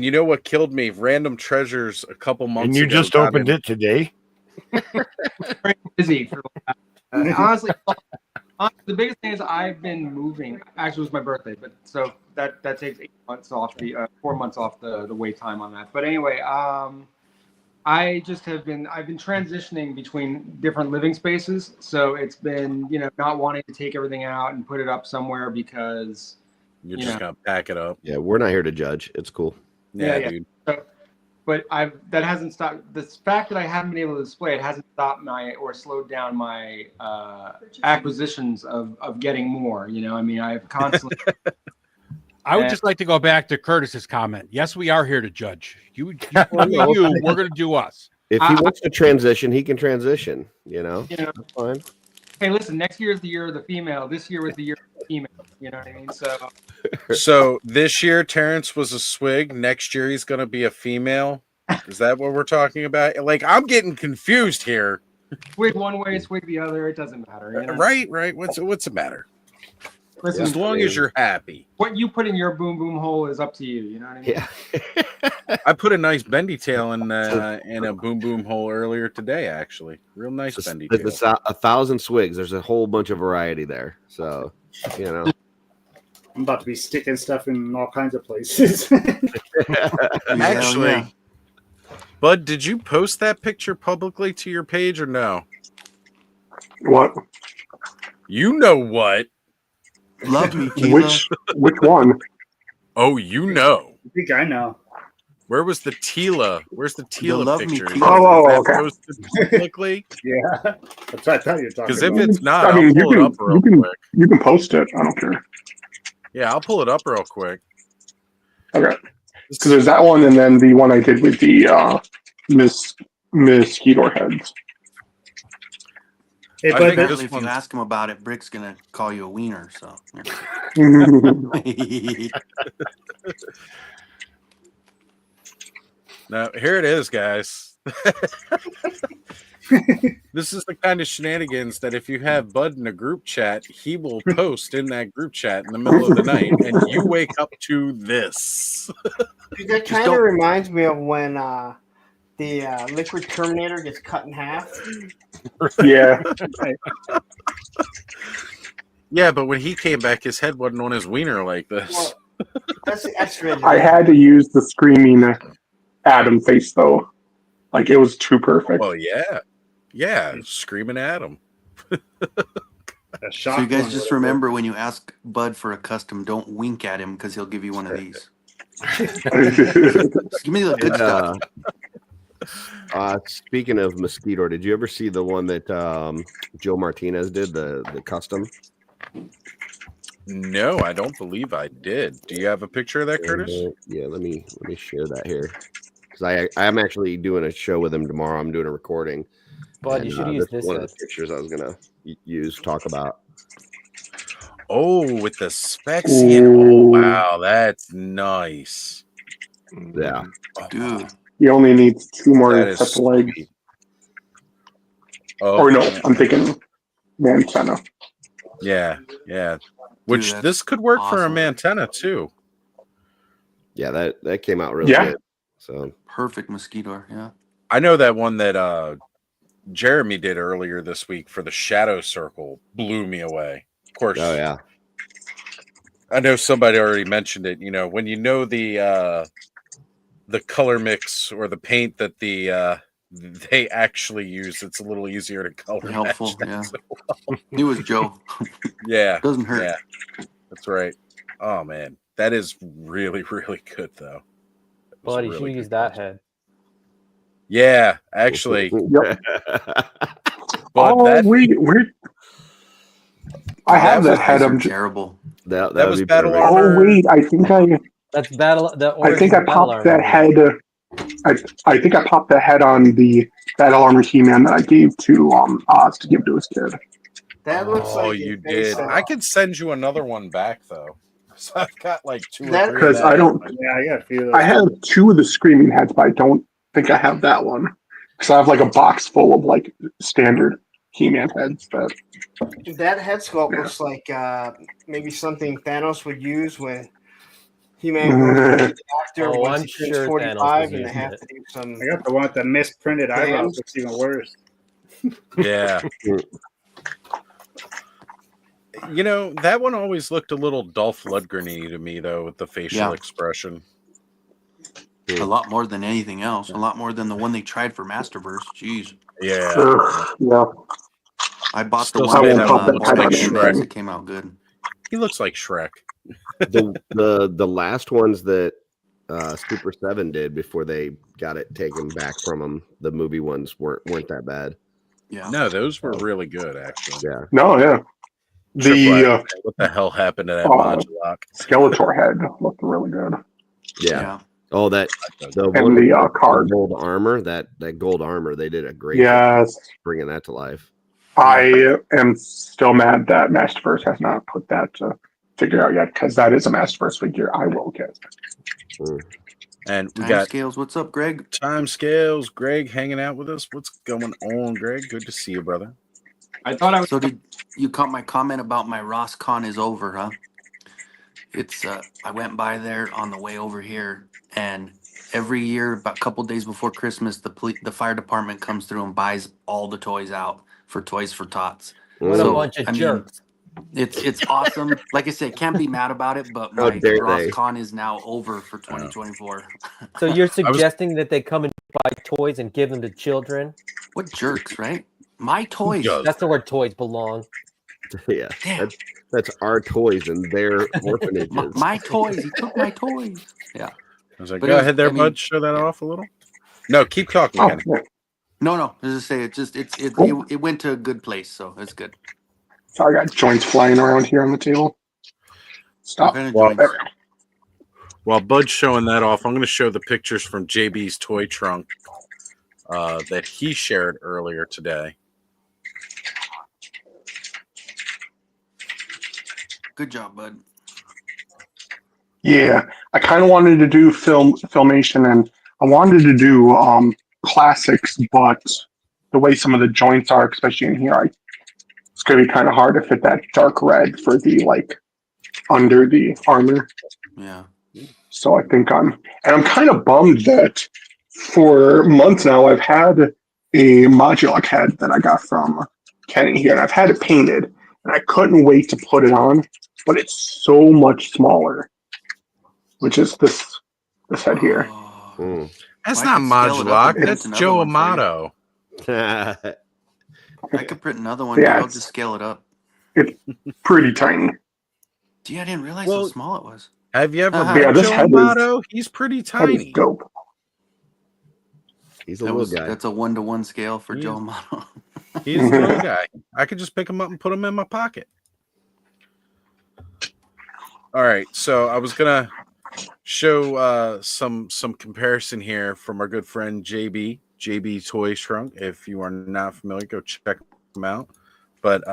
you know what killed me? Random Treasures a couple months And you ago just got opened in- it today? Very busy for honestly. The biggest thing is I've been moving. Actually, it was my birthday, but so that takes 8 months off 4 months off the wait time on that. But anyway, I've been transitioning between different living spaces, so it's been not wanting to take everything out and put it up somewhere because You're just gonna pack it up. Yeah, we're not here to judge. It's cool. Yeah. Dude. So, but that hasn't stopped. The fact that I haven't been able to display it hasn't stopped or slowed down my acquisitions of getting more. I mean, I've constantly. I would just like to go back to Curtis's comment. Yes, we are here to judge. You we're going to do us. If he wants to transition, he can transition. That's fine. Hey, listen. Next year is the year of the female. This year was the year of the female. You know what I mean? So this year Terrence was a Swig. Next year he's going to be a female. Is that what we're talking about? Like, I'm getting confused here. Swig one way, swig the other. It doesn't matter. Right. What's the matter? Listen, as long as you're happy. What you put in your boom boom hole is up to you. You know what I mean? Yeah. I put a nice bendy tail in a boom boom hole earlier today. Actually, real nice bendy tail. It's 1,000 swigs. There's a whole bunch of variety there. So, I'm about to be sticking stuff in all kinds of places. Actually, Bud, did you post that picture publicly to your page or no? What? You know what? Love me, Tila. Which one? Oh, you know. I think I know. Where was the Tila? Where's the Tila Love Me picture? Tila. Oh, okay. Posted publicly? Yeah, that's what I thought you were talking Because about. if it's not, I mean, I'll pull it up real quick. You can post it. I don't care. Yeah, I'll pull it up real quick. Okay. Because there's that one, and then the one I did with the mosquito heads. Hey, Apparently, but if you ask him about it, Brick's gonna call you a wiener. So. Now, here it is, guys. This is the kind of shenanigans that if you have Bud in a group chat, he will post in that group chat in the middle of the night, and you wake up to this. That kind of reminds me of when the liquid Terminator gets cut in half. Yeah. Yeah, but when he came back, his head wasn't on his wiener like this. Well, that's really I had to use the screaming Adam face though. Like it was too perfect. Well, yeah, screaming at him. So you guys just remember when you ask Bud for a custom, don't wink at him because he'll give you one of these. Just give me the good stuff. Speaking of mosquito, did you ever see the one that Joe Martinez did, the custom? No, I don't believe I did. Do you have a picture of that, Curtis? Yeah, let me share that here. Because I'm actually doing a show with him tomorrow. I'm doing a recording. But you should use this. One of the pictures I was gonna talk about. Oh, with the Spexian. Oh, wow, that's nice. Yeah, dude. He only needs 2 more That is sets of legs. sweet. Oh, Or no, I'm thinking Mantenna. Yeah, yeah. Which that's this could work for a awesome. Mantenna too. Yeah, that came out really good. So perfect mosquito. Yeah. I know that one that Jeremy did earlier this week for the Shadow Circle blew me away. Of course. Oh yeah. I know somebody already mentioned it. You know, when you know the color mix or the paint that they actually use, it's a little easier to color Helpful, match that yeah. so well. It was Joe. Yeah. Doesn't hurt. Yeah. That's right. Oh man. That is really, really good though. Buddy, you should use that head. Yeah, actually. Yep. But wait. I have that head. I'm terrible. That was would be battle perfect. armor. Oh wait, I think That's battle. The I think I popped that head. I think I popped that head on the battle armor He-Man that I gave to Oz to give to his kid. That looks like you his face did. I could send you another one back though. So I've got like 2 or 3 of Because that. I don't. Yeah, I got a few of those. I have 2 of the Screaming heads, but I don't think I have that one. Because I have like a box full of like standard He-Man heads. But That head sculpt looks like maybe something Thanos would use when He-Man goes to the doctor Oh, once I'm he turns sure 45 Thanos was and they using have it. to do some. I got the one with the misprinted eyebrows. Hands. Looks even worse. Yeah. You know, that one always looked a little Dolph Lundgren-y to me though, with the facial expression. A lot more than anything else. A lot more than the one they tried for Masterverse. Jeez. Yeah. Yeah. I bought Still the one say from that one looks Board like Game Shrek. Index. It came out good. He looks like Shrek. The last ones that Super 7 did before they got it taken back from them, the movie ones weren't that bad. Yeah. No, those were really good actually. Yeah. No, yeah. The what the hell happened to that Modulok? Skeletor head looked really good. Yeah. Oh, that the And one the, with the card. gold armor. That gold armor. They did a great Yes. job bringing that to life. I am still mad that Masterverse has not put that figure out yet, because that is a Masterverse figure I will get. And we Time got Scales. What's up, Greg? Time Scales. Greg hanging out with us. What's going on, Greg? Good to see you, brother. I thought I was. So did you caught my comment about my RossCon is over, huh? It's I went by there on the way over here, and every year, about a couple days before Christmas, the fire department comes through and buys all the toys out for Toys for Tots. What a bunch of jerks. It's awesome. Like I said, can't be mad about it, but How my dare they. RossCon is now over for 2024. So you're suggesting that they come and buy toys and give them to children? What jerks, right? My toys. That's where toys belong. Yeah. That's our toys and their orphanages. My toys. He took my toys. Yeah. I was like, But go it was- ahead there, I mean- bud. Show that off a little. No, keep talking, Kenny. No. As I say, it went to a good place, so it's good. So I got joints flying around here on the table. Stop. While Bud's showing that off, I'm going to show the pictures from JB's toy trunk that he shared earlier today. Good job, bud. Yeah, I kind of wanted to do filmation, and I wanted to do classics, but the way some of the joints are, especially in here, it's going to be kind of hard to fit that dark red for the under the armor. Yeah. So I think I'm kind of bummed that for months now I've had a Modulok head that I got from Kenny here, and I've had it painted, and I couldn't wait to put it on, but it's so much smaller, which is this head here. That's Well, not I could scale it up Modulok. and That's print another Joe one for you. Amato. I could print another one. Yeah, Dude. I'll just scale it up. It's pretty tiny. Gee, I didn't realize how small it was. Have you ever Yeah, met this Joe head is- Amato? He's pretty Head is tiny. dope. He's a little guy. That's a 1-to-1 scale for Joe Amato. He's a little guy. I could just pick him up and put him in my pocket. All right, so I was gonna show some comparison here from our good friend JB Toy Trunk. If you are not familiar, go check him out. But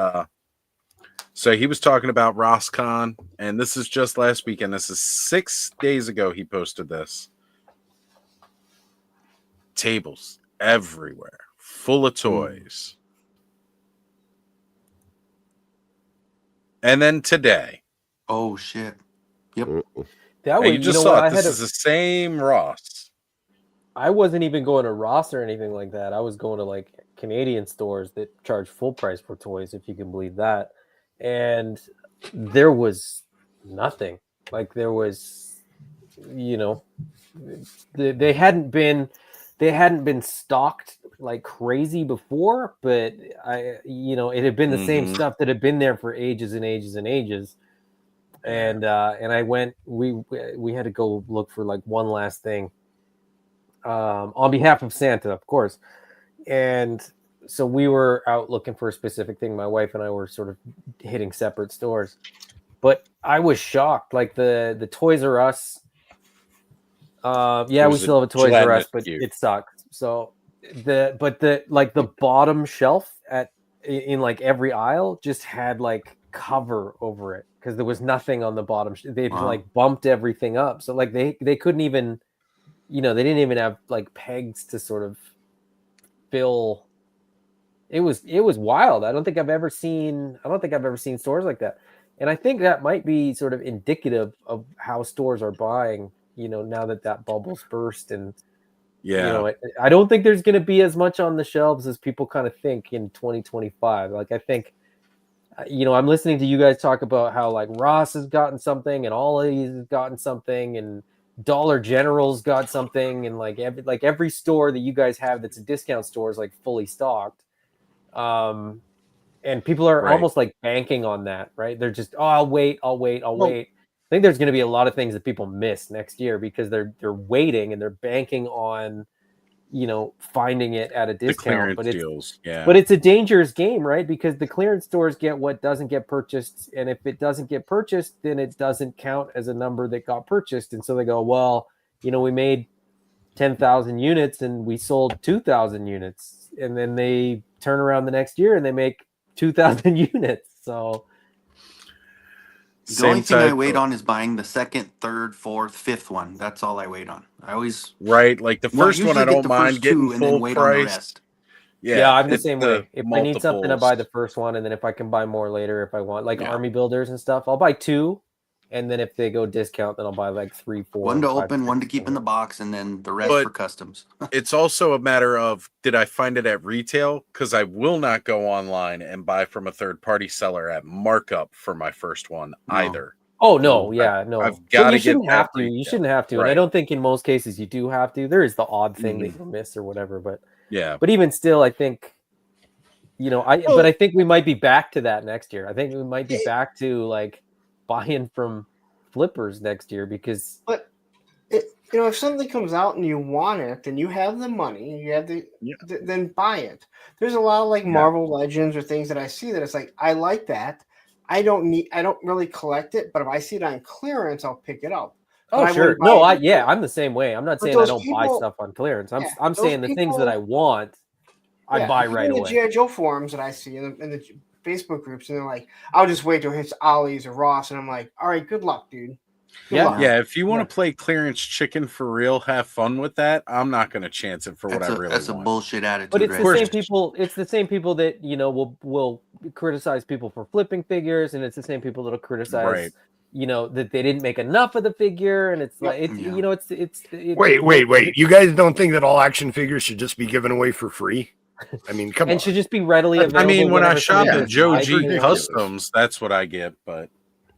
so he was talking about RossCon, and this is just last weekend. This is 6 days ago. He posted this. Tables everywhere, full of toys. and then today. Oh shit! Yep. That And was, you just know saw what, it. I This had is the same Ross. I wasn't even going to Ross or anything like that. I was going to like Canadian stores that charge full price for toys, if you can believe that. And there was nothing. Like there was, they hadn't been stocked like crazy before, but it had been the same stuff that had been there for ages and ages and ages. And I went, we had to go look for like one last thing, on behalf of Santa, of course. And so we were out looking for a specific thing. My wife and I were sort of hitting separate stores, but I was shocked. Like the Toys R Us. We still have a Toys R Us, but it sucks. So the bottom shelf in like every aisle just had like cover over it because there was nothing on the bottom. They'd like bumped everything up, so like they couldn't even, they didn't even have like pegs to sort of fill. It was wild. I don't think I've ever seen stores like that. And I think that might be sort of indicative of how stores are buying, now that bubble's burst. And I don't think there's going to be as much on the shelves as people kind of think in 2025. Like I think, I'm listening to you guys talk about how like Ross has gotten something and Ollie's has gotten something and Dollar General's got something, and like every store that you guys have that's a discount store is like fully stocked. And people are almost like banking on that, right? They're just, I'll wait. I think there's going to be a lot of things that people miss next year because they're waiting and they're banking on, finding it at a discount. But it's a dangerous game, right? Because the clearance stores get what doesn't get purchased, and if it doesn't get purchased, then it doesn't count as a number that got purchased. And so they go, well, we made 10,000 units and we sold 2,000 units, and then they turn around the next year and they make 2,000 units. So the only thing I wait on is buying the second, third, fourth, fifth one. That's all I wait on. I always like the first one I don't mind getting full price. Yeah, I'm the same way. If I need something, I buy the first one, and then if I can buy more later, if I want like army builders and stuff, I'll buy two. And then if they go discount, then I'll buy like 3, 4. One to open, one to keep in the box, and then the rest for customs. It's also a matter of, did I find it at retail? Because I will not go online and buy from a third-party seller at markup for my first one either. Oh no, no. I've got to you shouldn't get have to. You shouldn't have to. Right. And I don't think in most cases you do have to. There is the odd thing that you miss or whatever, but yeah. But even still, I think, but I think we might be back to that next year. I think we might be back to like buying from flippers next year because. But if something comes out and you want it and you have the money, you have then buy it. There's a lot of like Marvel Legends or things that I see that it's like, I like that. I don't really collect it, but if I see it on clearance, I'll pick it up. Oh, sure. No, I'm the same way. I'm not saying I don't buy stuff on clearance. I'm saying the things that I want, I buy right away. The G.I. Joe forums that I see in the Facebook groups, and they're like, I'll just wait till it hits Ollie's or Ross. And I'm like, all right, good luck, dude. Good luck. If you want to play clearance chicken for real, have fun with that. I'm not going to chance it for what I really want. That's a bullshit attitude. But it's the same people. It's the same people that will criticize people for flipping figures, and it's the same people that'll criticize that they didn't make enough of the figure, and it's like it's wait. You guys don't think that all action figures should just be given away for free? I mean, come on. And should just be readily available. I mean, when I shop at Joe G Customs, that's what I get, but.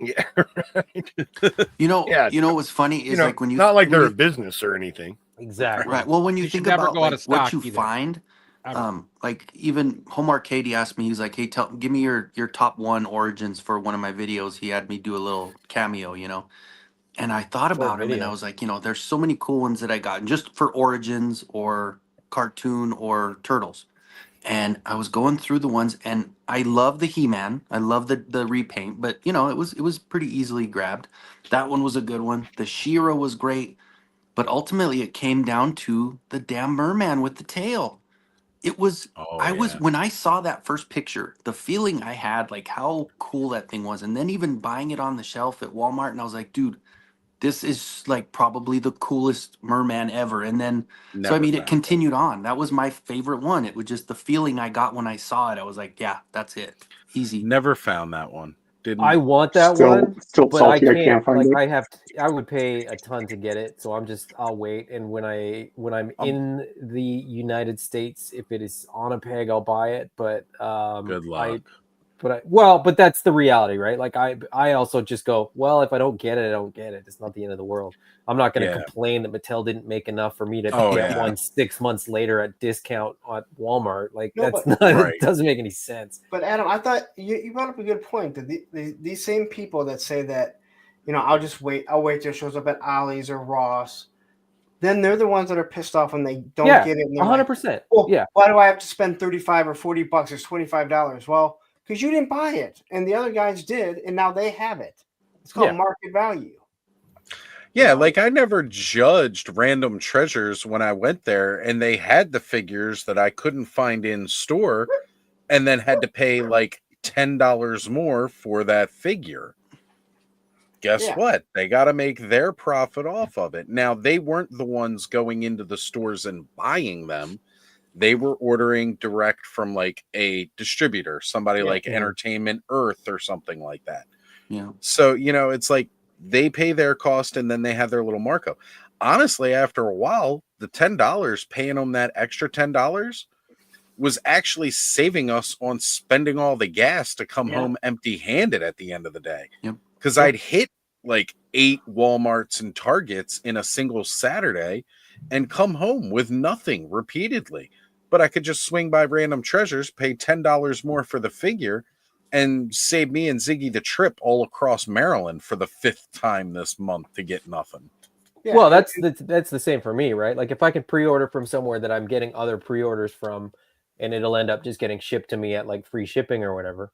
Yeah, right. You know what's funny is like when you not like they're a business or anything. Exactly. Right. Well, when you think about like, what you either. find, like even Home Arcade, he asked me, he's like, "Hey, give me your top one origins for one of my videos." He had me do a little cameo, and I thought about him, and I was like, there's so many cool ones that I got just for origins or cartoon or turtles. And I was going through the ones, and I love the He-Man. I love the repaint, but it was pretty easily grabbed. That one was a good one. The She-Ra was great, but ultimately it came down to the damn merman with the tail. It was when I saw that first picture, the feeling I had, like how cool that thing was, and then even buying it on the shelf at Walmart, and I was like, dude, this is like probably the coolest merman ever. And then, it continued on. That was my favorite one. It was just the feeling I got when I saw it. I was like, yeah, that's it. Easy. Never found that one. Didn't. I want that Still- one, still but salty I I can't can't. find Like it. I would pay a ton to get it, so I'll wait. And when I'm in the United States, if it is on a peg, I'll buy it. But Good luck. but that's the reality, right? Like I also just go, well, if I don't get it, I don't get it. It's not the end of the world. I'm not going to complain that Mattel didn't make enough for me to get one 6 months later at discount at Walmart. Like it doesn't make any sense. But Adam, I thought you brought up a good point. That these same people that say that, I'll wait till it shows up at Ollie's or Ross. Then they're the ones that are pissed off when they don't get it. 100%. Well, yeah. Why do I have to spend $35 or $40? It's $25. Well, because you didn't buy it, and the other guys did, and now they have it. It's called market value. Yeah, like I never judged Random Treasures when I went there, and they had the figures that I couldn't find in store, and then had to pay like $10 more for that figure. Guess what? They got to make their profit off of it. Now, they weren't the ones going into the stores and buying them. They were ordering direct from like a distributor, somebody like Entertainment Earth or something like that. Yeah. So, it's like they pay their cost and then they have their little markup. Honestly, after a while, the $10, paying them that extra $10 was actually saving us on spending all the gas to come home empty-handed at the end of the day. Because I'd hit like 8 Walmarts and Targets in a single Saturday and come home with nothing repeatedly. But I could just swing by Random Treasures, pay $10 more for the figure, and save me and Ziggy the trip all across Maryland for the 5th time this month to get nothing. Yeah, well, that's the same for me, right? Like if I could pre-order from somewhere that I'm getting other pre-orders from, and it'll end up just getting shipped to me at like free shipping or whatever.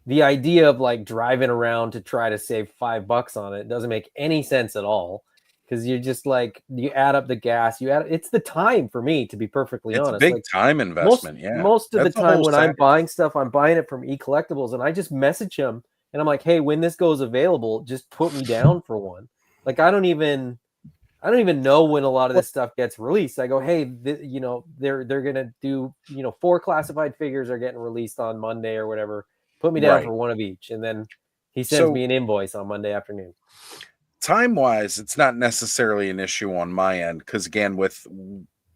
The idea of like driving around to try to save $5 on it doesn't make any sense at all. Because you're just like, you add up the gas, it's the time for me, to be perfectly honest. It's a big like, time investment, most of the time when I'm buying stuff, I'm buying it from eCollectibles, and I just message them, and I'm like, hey, when this goes available, just put me down for one. Like, I don't even know when a lot of this stuff gets released. I go, hey, they're gonna do, 4 classified figures are getting released on Monday or whatever. Put me down for one of each, and then he sends me an invoice on Monday afternoon. Time-wise, it's not necessarily an issue on my end because, again,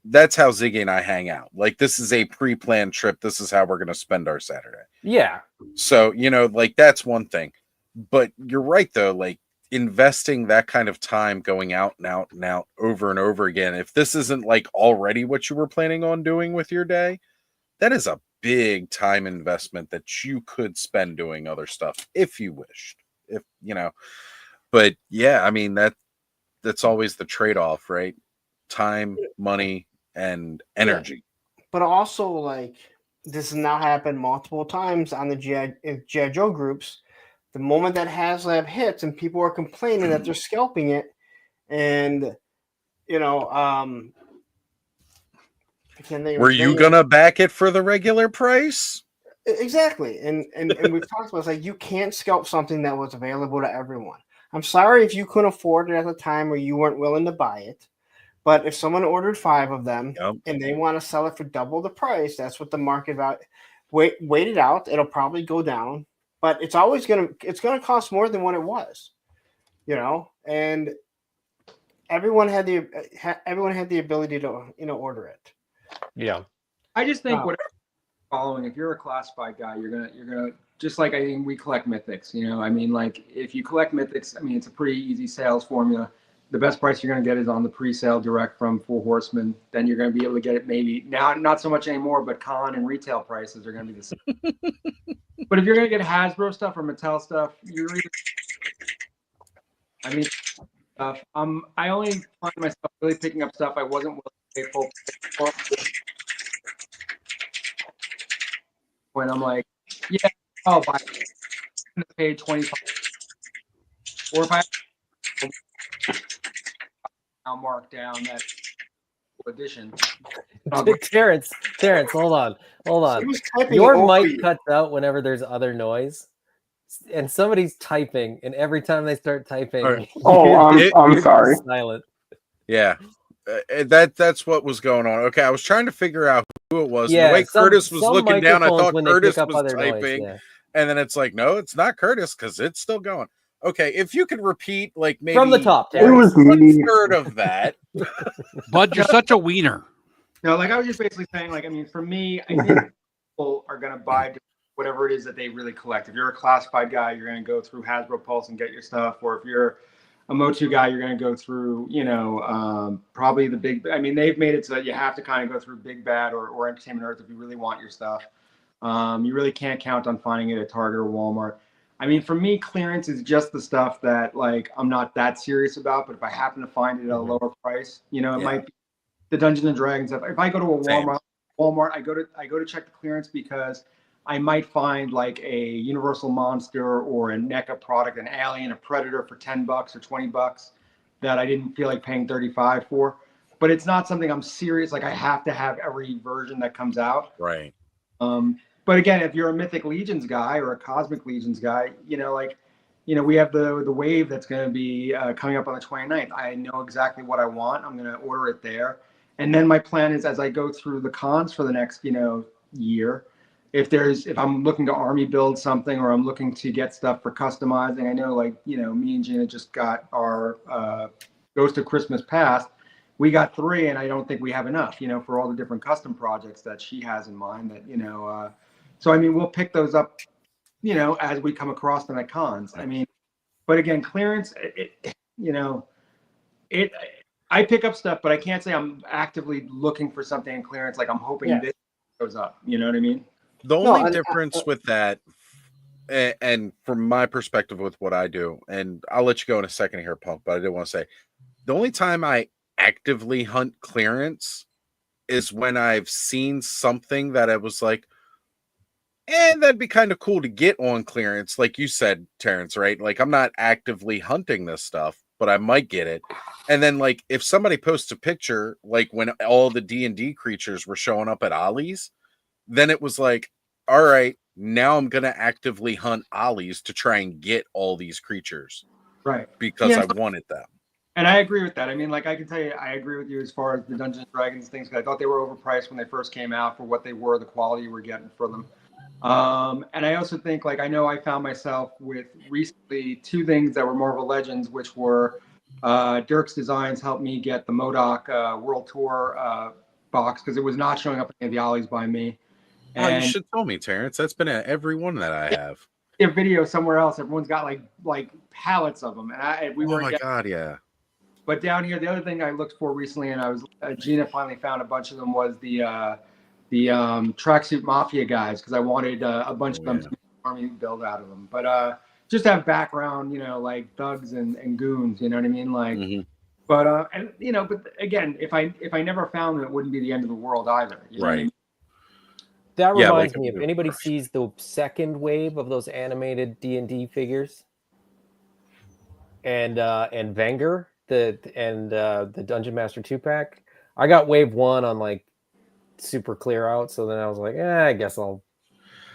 that's how Ziggy and I hang out. Like, this is a pre-planned trip. This is how we're going to spend our Saturday. Yeah. So, like, that's one thing. But you're right, though. Like, investing that kind of time going out and out and out over and over again, if this isn't, like, already what you were planning on doing with your day, that is a big time investment that you could spend doing other stuff if you wished. But yeah, I mean that's always the trade-off, right? Time, money, and energy. Yeah. But also, like, this has now happened multiple times on the G.I. Joe groups. The moment that HasLab hits and people are complaining that they're scalping it, and were you gonna back it for the regular price? Exactly, and we've talked about, it's like, you can't scalp something that was available to everyone. I'm sorry if you couldn't afford it at the time or you weren't willing to buy it, but if someone ordered 5 of them and they want to sell it for double the price, that's what the market value. Wait it out. It'll probably go down, but it's gonna cost more than what it was, and everyone had the ability to order it. Yeah, I just think whatever following, if you're a classified guy, you're gonna just like, I think we collect mythics, I mean, like, if you collect mythics, I mean, it's a pretty easy sales formula. The best price you're going to get is on the pre-sale direct from Four Horsemen. Then you're going to be able to get it maybe now, not so much anymore, but con and retail prices are going to be the same. But if you're going to get Hasbro stuff or Mattel stuff, I only find myself really picking up stuff I wasn't willing to pay full for. When I'm like, yeah, I'll buy it. I'm going to pay $25. Or if I now mark down that edition. Terrence, hold on. Your mic cuts out whenever there's other noise, and somebody's typing, and every time they start typing, I'm sorry. Silent. Yeah, that's what was going on. Okay, I was trying to figure out who it was. Yeah, the way Curtis was looking down, I thought Curtis was typing. Noise, and then it's like, no, it's not Curtis because it's still going. Okay, if you could repeat like maybe From the top, It was me. 1/3 of that. Bud, you're such a wiener. No, like I was just basically saying, like, I mean, for me, I think people are going to buy whatever it is that they really collect. If you're a classified guy, you're going to go through Hasbro Pulse and get your stuff. Or if you're a Motu guy, you're going to go through, probably the big. I mean, they've made it so that you have to kind of go through Big Bad or Entertainment Earth if you really want your stuff. You really can't count on finding it at Target or Walmart. I mean, for me, clearance is just the stuff that like I'm not that serious about. But if I happen to find it at a lower price, it might be the Dungeons and Dragons stuff. If I go to a Walmart, I go to check the clearance because I might find like a Universal Monster or a NECA product, an Alien, a Predator for $10 or $20 that I didn't feel like paying $35 for. But it's not something I'm serious. Like I have to have every version that comes out. Right. But again, if you're a Mythic Legions guy or a Cosmic Legions guy, we have the wave that's going to be coming up on the 29th. I know exactly what I want. I'm going to order it there. And then my plan is as I go through the cons for the next, year, if I'm looking to army build something or I'm looking to get stuff for customizing, I know me and Gina just got our Ghost of Christmas Past. We got 3 and I don't think we have enough, for all the different custom projects that she has in mind that, so, I mean, we'll pick those up, as we come across them at cons. I mean, but again, clearance, I pick up stuff, but I can't say I'm actively looking for something in clearance. Like I'm hoping this goes up. You know what I mean? The only difference with that, and from my perspective with what I do, and I'll let you go in a second here, Punk, but I did want to say, the only time I actively hunt clearance is when I've seen something that I was like, that'd be kind of cool to get on clearance. Like you said, Terrence, right? Like I'm not actively hunting this stuff, but I might get it. And then like, if somebody posts a picture, like when all the D&D creatures were showing up at Ollie's, then it was like, all right, now I'm going to actively hunt Ollie's to try and get all these creatures. Right. Because I wanted them. And I agree with that. I mean, like I can tell you, I agree with you as far as the Dungeons and Dragons things. I thought they were overpriced when they first came out for what they were, the quality we're getting for them. And I also think, like, I know I found myself with recently 2 things that were Marvel Legends, which were Dirk's Designs helped me get the MODOK World Tour box because it was not showing up in the Ollie's by me. And you should tell me, Terrence. That's been at every one that I have. A video somewhere else, everyone's got like pallets of them, and we were. Oh my god, yeah. But down here, the other thing I looked for recently, and I was Gina finally found a bunch of them, was the Tracksuit Mafia guys, because I wanted a bunch of them to army build out of them. But just have background, like thugs and goons, you know what I mean? Like, but but again, if I never found them, it wouldn't be the end of the world either. You know what I mean? That reminds me, if anybody sees the second wave of those animated D&D figures, and Wenger, the Dungeon Master 2-pack, I got wave 1 on like super clear out, so then I was like, I guess I'll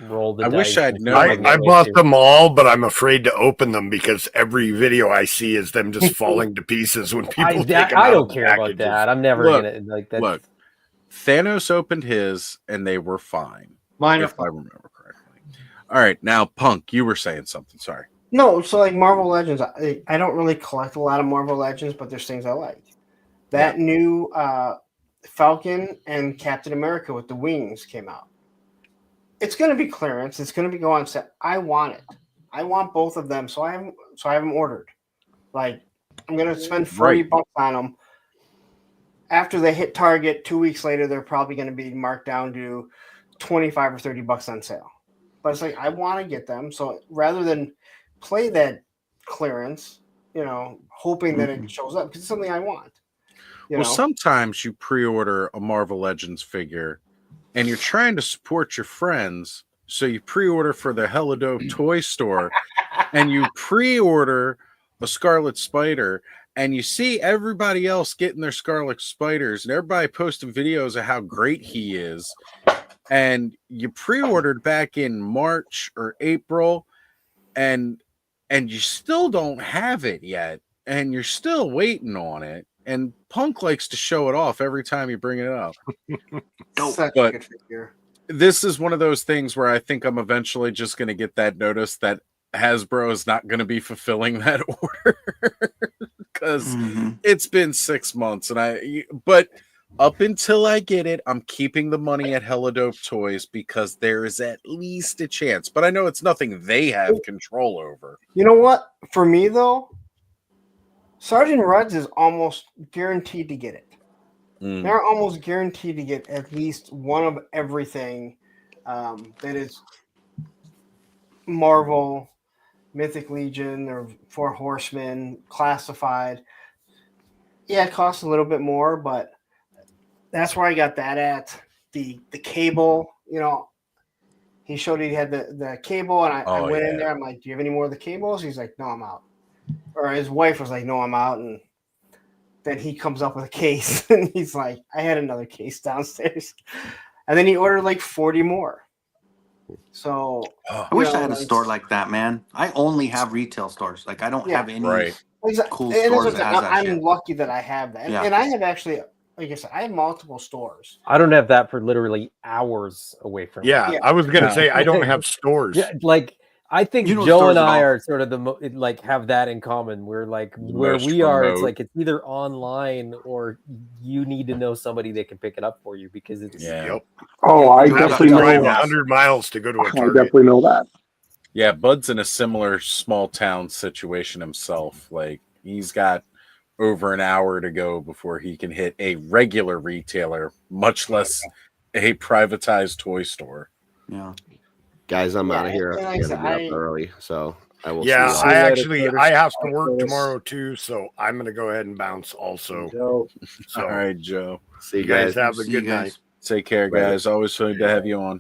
roll the dice. I wish I'd known. I bought them all, but I'm afraid to open them because every video I see is them just falling to pieces when people take them out. I don't care about that. I'm never gonna like that. Look, Thanos opened his and they were fine. Mine, if I remember correctly. All right, now Punk, you were saying something. Sorry. No, so like Marvel Legends, I don't really collect a lot of Marvel Legends, but there's things I like. That new Falcon and Captain America with the wings came out. It's going to be clearance. It's going to be go on set. I want it. I want both of them, so I have them ordered. Like I'm going to spend $40 on them. After they hit Target 2 weeks later, they're probably going to be marked down to $25 or $30 on sale. But it's like I want to get them, so rather than play that clearance, hoping that it shows up because it's something I want. Sometimes you pre-order a Marvel Legends figure and you're trying to support your friends, so you pre-order for the Hella Dope toy store and you pre-order a Scarlet Spider and you see everybody else getting their Scarlet Spiders and everybody posting videos of how great he is, and you pre-ordered back in March or April and you still don't have it yet and you're still waiting on it. And Punk likes to show it off every time you bring it up. Such a good figure. this is one of those things where I think I'm eventually just going to get that notice that Hasbro is not going to be fulfilling that order because it's been 6 months but up until I get it, I'm keeping the money at Hella Dope Toys because there is at least a chance, but I know it's nothing they have control over. You know what? For me though, Sergeant Reds is almost guaranteed to get it. They're almost guaranteed to get at least one of everything that is Marvel, Mythic Legion, or Four Horsemen, classified. Yeah, it costs a little bit more, but that's where I got that at. The cable, he showed he had the cable, and I went in there. I'm like, do you have any more of the cables? He's like, no, I'm out. Or his wife was like, no, I'm out. And then he comes up with a case, and he's like, I had another case downstairs. And then he ordered like 40 more. So I wish I had a store like that, man. I only have retail stores. Like I don't have any cool stores that has that I'm shit. lucky that I have that. And I have actually, like I said, I have multiple stores. I don't have that for literally hours away from me. Yeah, I was gonna say I don't have stores. Yeah, like I think Joe and I are sort of the have that in common. We're like where we are. It's like it's either online or you need to know somebody that can pick it up for you because it's Oh, I definitely know drive that. 100 miles to go to a I Target. definitely know that. Yeah, Bud's in a similar small town situation himself. Like he's got over an hour to go before he can hit a regular retailer, much less a privatized toy store. Yeah. Guys, I'm out of here. I have to get up early, so I will. Yeah, see you I have to work tomorrow too, so I'm gonna go ahead and bounce also. All right, Joe. See you guys. Have a good night. Take care, guys. Always fun to have you on.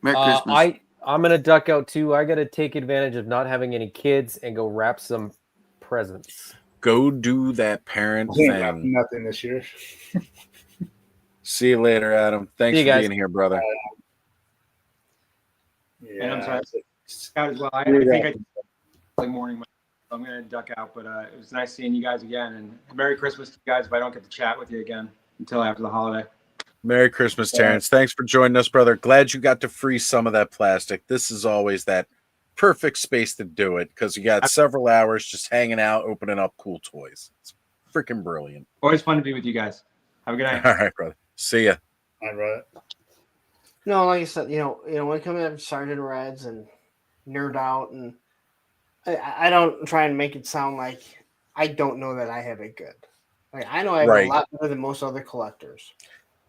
Merry Christmas. I'm gonna duck out too. I gotta take advantage of not having any kids and go wrap some presents. Go do that parent I ain't got thing. nothing this year. See you later, Adam. Thanks for being here, brother. And I'm sorry, Scott as well. I think I like morning. I'm going to duck out, but it was nice seeing you guys again. And Merry Christmas to you guys if I don't get to chat with you again until after the holiday. Merry Christmas, Terrence. Thanks for joining us, brother. Glad you got to freeze some of that plastic. This is always that perfect space to do it because you got several hours just hanging out, opening up cool toys. It's freaking brilliant. Always fun to be with you guys. Have a good night. All right, brother. See ya. All right. No, like I said, when it comes to Sergeant Reds and Nerd Out, and I don't try and make it sound like I don't know that I have it good. Like I know I have a lot better than most other collectors.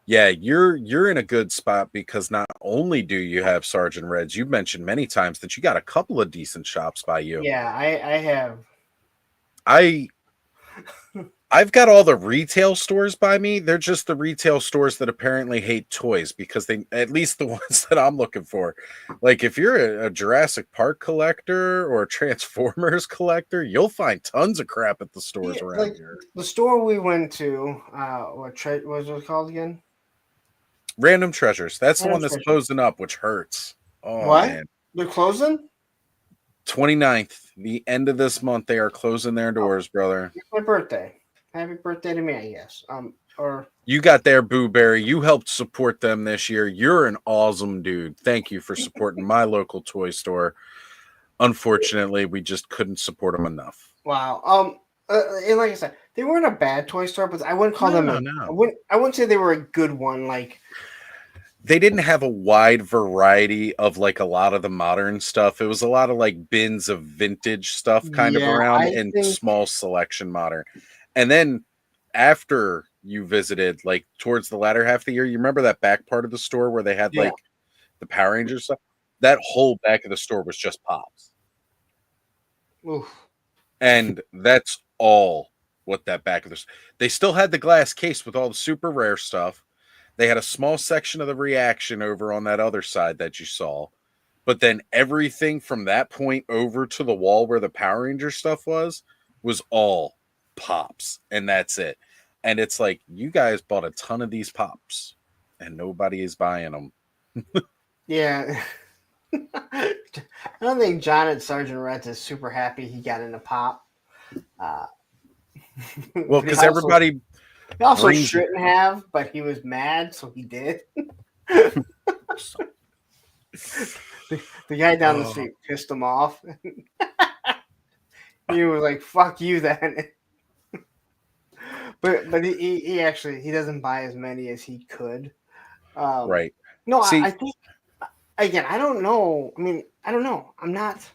Yeah, you're in a good spot because not only do you have Sergeant Reds, you've mentioned many times that you got a couple of decent shops by you. Yeah, I have. I've got all the retail stores by me. They're just the retail stores that apparently hate toys because they, at least the ones that I'm looking for. Like if you're a Jurassic Park collector or a Transformers collector, you'll find tons of crap at the stores around here. The store we went to, what was it called again? Random Treasures. That's the one that's closing up, which hurts. Oh, what? Man. They're closing? 29th, the end of this month, they are closing their doors, brother. It's my birthday. Happy birthday to me, I guess. Or you got there, Boo Berry. You helped support them this year. You're an awesome dude. Thank you for supporting my local toy store. Unfortunately, we just couldn't support them enough. Wow. And like I said, they weren't a bad toy store, but I wouldn't call them. I wouldn't say they were a good one. Like they didn't have a wide variety of like a lot of the modern stuff. It was a lot of like bins of vintage stuff kind of around and small selection modern. And then after you visited, like towards the latter half of the year, you remember that back part of the store where they had like the Power Rangers stuff? That whole back of the store was just Pops. Oof. And that's all what that back of the store. They still had the glass case with all the super rare stuff. They had a small section of the reaction over on that other side that you saw. But then everything from that point over to the wall where the Power Ranger stuff was all Pops, and that's it. And it's like, you guys bought a ton of these Pops and nobody is buying them. Yeah. I don't think John at Sergeant Reds is super happy he got into Pop. Well, because everybody he also shouldn't have, but he was mad, so he did. the guy down the street pissed him off. He was like, "Fuck you, then." but he actually he doesn't buy as many as he could. Right. No, See, I think again, I don't know. I mean, I don't know. I'm not.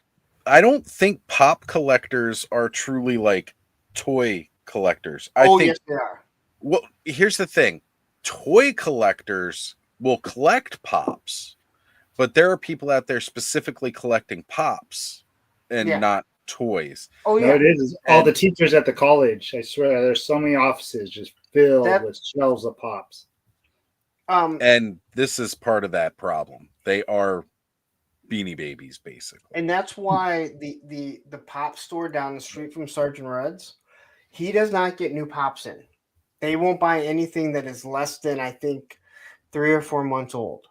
I don't think pop collectors are truly like toy collectors. I think yes, they are. Well, here's the thing. Toy collectors will collect pops, but there are people out there specifically collecting pops and not toys. Oh No, it is. All the teachers at the college. I swear, there's so many offices just filled with shelves of pops. And this is part of that problem. They are Beanie Babies, basically. And that's why the pop store down the street from Sergeant Red's, he does not get new pops in. They won't buy anything that is less than, I think, 3 or 4 months old.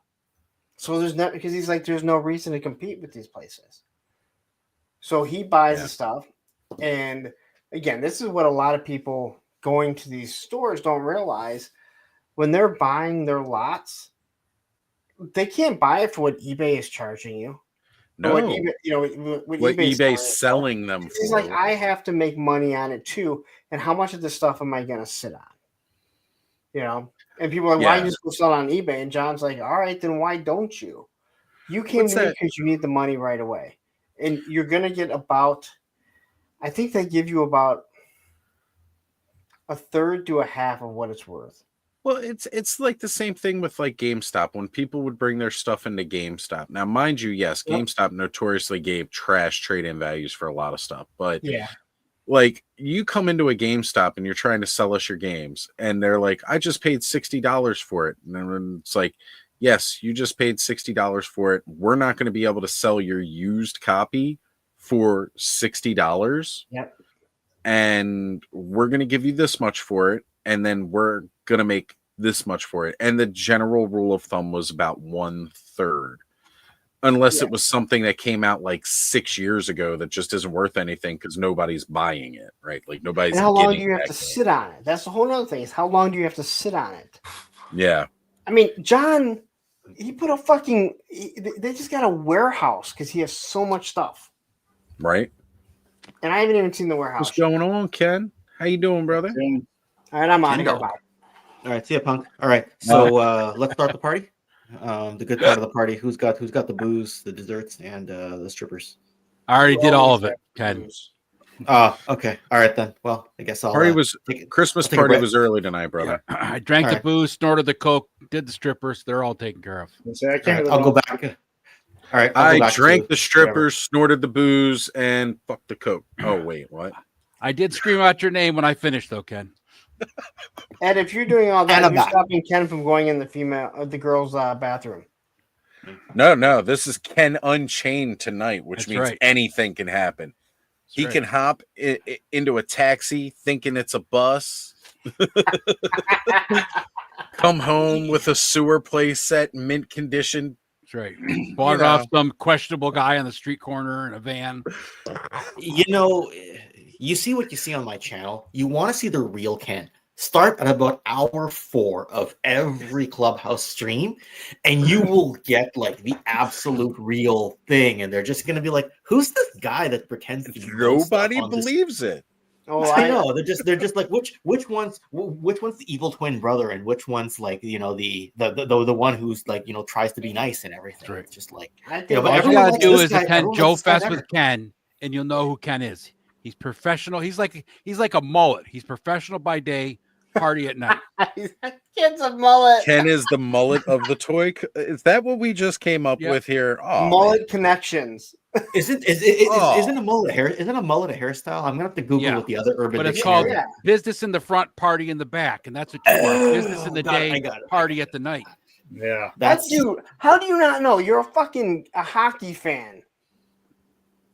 So there's not, because he's like, there's no reason to compete with these places. So he buys the stuff. And again, this is what a lot of people going to these stores don't realize. When they're buying their lots, they can't buy it for what eBay is charging you. No, what eBay, what eBay's selling them for. It's like, I have to make money on it too. And how much of this stuff am I going to sit on? You know, and people are like, why just go sell on eBay? And John's like, all right, then why don't you? You came to me because you need the money right away. And you're going to get about, I think they give you about a third to a half of what it's worth. Well, it's like the same thing with like GameStop when people would bring their stuff into GameStop. Now, mind you, yes, GameStop notoriously gave trash trade-in values for a lot of stuff, but like you come into a GameStop and you're trying to sell us your games, and they're like, "I just paid $60 for it," and then it's like, "Yes, you just paid $60 for it. We're not going to be able to sell your used copy for $60. Yep, and we're going to give you this much for it, and then we're going to make this much for it." And the general rule of thumb was about 1/3, unless it was something that came out like 6 years ago that just isn't worth anything because nobody's buying it, right? Like nobody's. And how long do you have to sit on it? That's the whole other thing. Is how long do you have to sit on it? Yeah. I mean, John, he put a fucking. They just got a warehouse because he has so much stuff. Right. And I haven't even seen the warehouse. What's going on, Ken? How you doing, brother? All right, I'm on here. Bye. All right, see ya, punk. All right, so let's start the party. The good part of the party. Who's got the booze, the desserts, and the strippers? I already did all of it, Ken. Okay. All right then. Well, I guess I'll. Christmas party was early tonight, brother. Yeah. I drank the booze, snorted the coke, did the strippers. They're all taken care of. I'll go back. All right. I drank the strippers, snorted the booze, and fucked the coke. Oh wait, what? I did scream out your name when I finished, though, Ken. Ed, if you're doing all that, you're stopping Ken from going in the girls' bathroom. No. This is Ken Unchained tonight, which means right. anything can happen. He can hop into a taxi thinking it's a bus. Come home with a sewer play set, mint condition. That's right. Bought it off some questionable guy on the street corner in a van. You know, you see what you see on my channel. You want to see the real Ken. Start at about hour 4 of every Clubhouse stream, and you will get like the absolute real thing. And they're just going to be like, "Who's this guy that pretends to be?" Nobody believes it. Oh, I know. They're just like which one's the evil twin brother, and which one's like the one who's like tries to be nice and everything. Right. It's just like but all you gotta do is attend Joe Fest with Ken, and you'll know who Ken is. He's professional. He's like a mullet. He's professional by day, party at night. Ken's a mullet. Ken is the mullet of the toy. Is that what we just came up with here? Oh, mullet connections. Isn't a mullet hair? Isn't a mullet a hairstyle? I'm gonna have to Google what the other urban. But it's called business in the front, party in the back, and that's what you are. Business in the day, party at the night. Yeah, how do you not know? You're a hockey fan.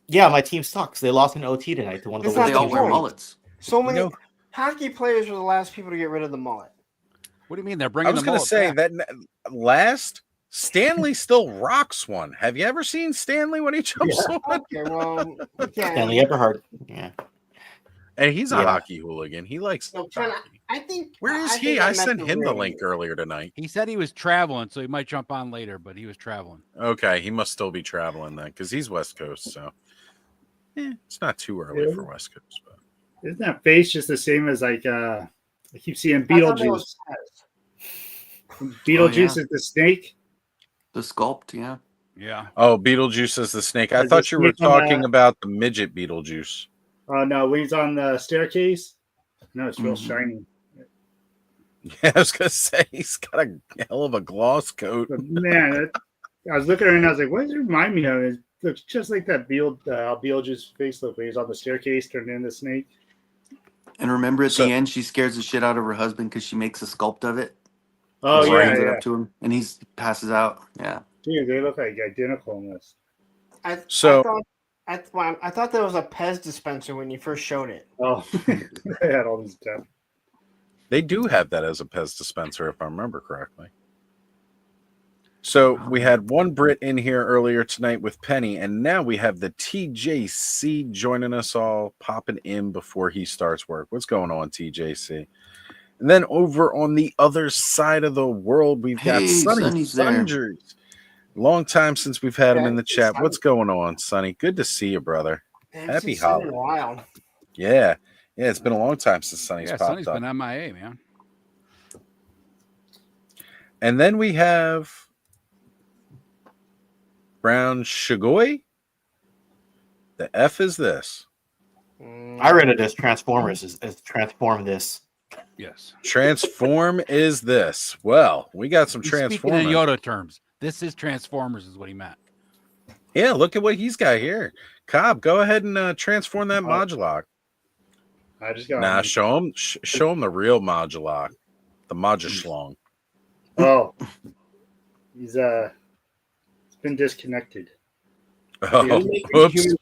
Yeah, my team sucks. They lost in OT tonight to one of the worst teams. wear mullets. So many hockey players were the last people to get rid of the mullet. What do you mean they're bringing? I was going to say that Stanley still rocks one. Have you ever seen Stanley when he jumps on? Okay, well, Stanley Eberhard. Yeah, and he's a hockey hooligan. He likes. So I think. Where is I he? think I meant sent the him the ring. link earlier tonight. He said he was traveling, so he might jump on later, but he was traveling. Okay, he must still be traveling then, because he's West Coast, so it's not too early for West Coast. But Isn't that face just the same as like I keep seeing I thought that Beetlejuice? was Beetlejuice is the snake. The sculpt, yeah. Yeah. Oh, Beetlejuice is the snake. I Is the thought you were snake on talking the- about the midget Beetlejuice. Oh no, when he's on the staircase. No, it's real Mhm. shiny. Yeah, I was gonna say he's got a hell of a gloss coat. But man, I was looking at it and I was like, what does it remind me of? It looks just like that Beetlejuice face look when he's on the staircase turned into the snake. And remember at the end, she scares the shit out of her husband because she makes a sculpt of it. Oh, She yeah, brings it yeah. up to him, and he passes out. Yeah. Dude, they look like identical in this. I thought there was a Pez dispenser when you first showed it. Oh, they had all this stuff. They do have that as a Pez dispenser, if I remember correctly. So we had one Brit in here earlier tonight with Penny, and now we have the TJC joining us all, popping in before he starts work. What's going on, TJC? And then over on the other side of the world, we've got Hey, Sonny Sonny's there. Sunders. Long time since we've had him in the it's chat. Sonny. What's going on, Sonny? Good to see you, brother. Happy It's been a holiday. while. Yeah. Yeah, it's been a long time since Sonny's Yeah, popped Sonny's up. been MIA, man. And then we have Brown Shigoy. The F is this. I read it as Transformers as transform this. Yes. Transform is this. Well, we got some Speaking in transforming. Yoda terms, this is Transformers, is what he meant. Yeah, look at what he's got here. Cobb, go ahead and transform that Modulok. I just got Nah, show him the real Modulok, the Moduslong. Oh, he's it's been disconnected. Oh, whoops.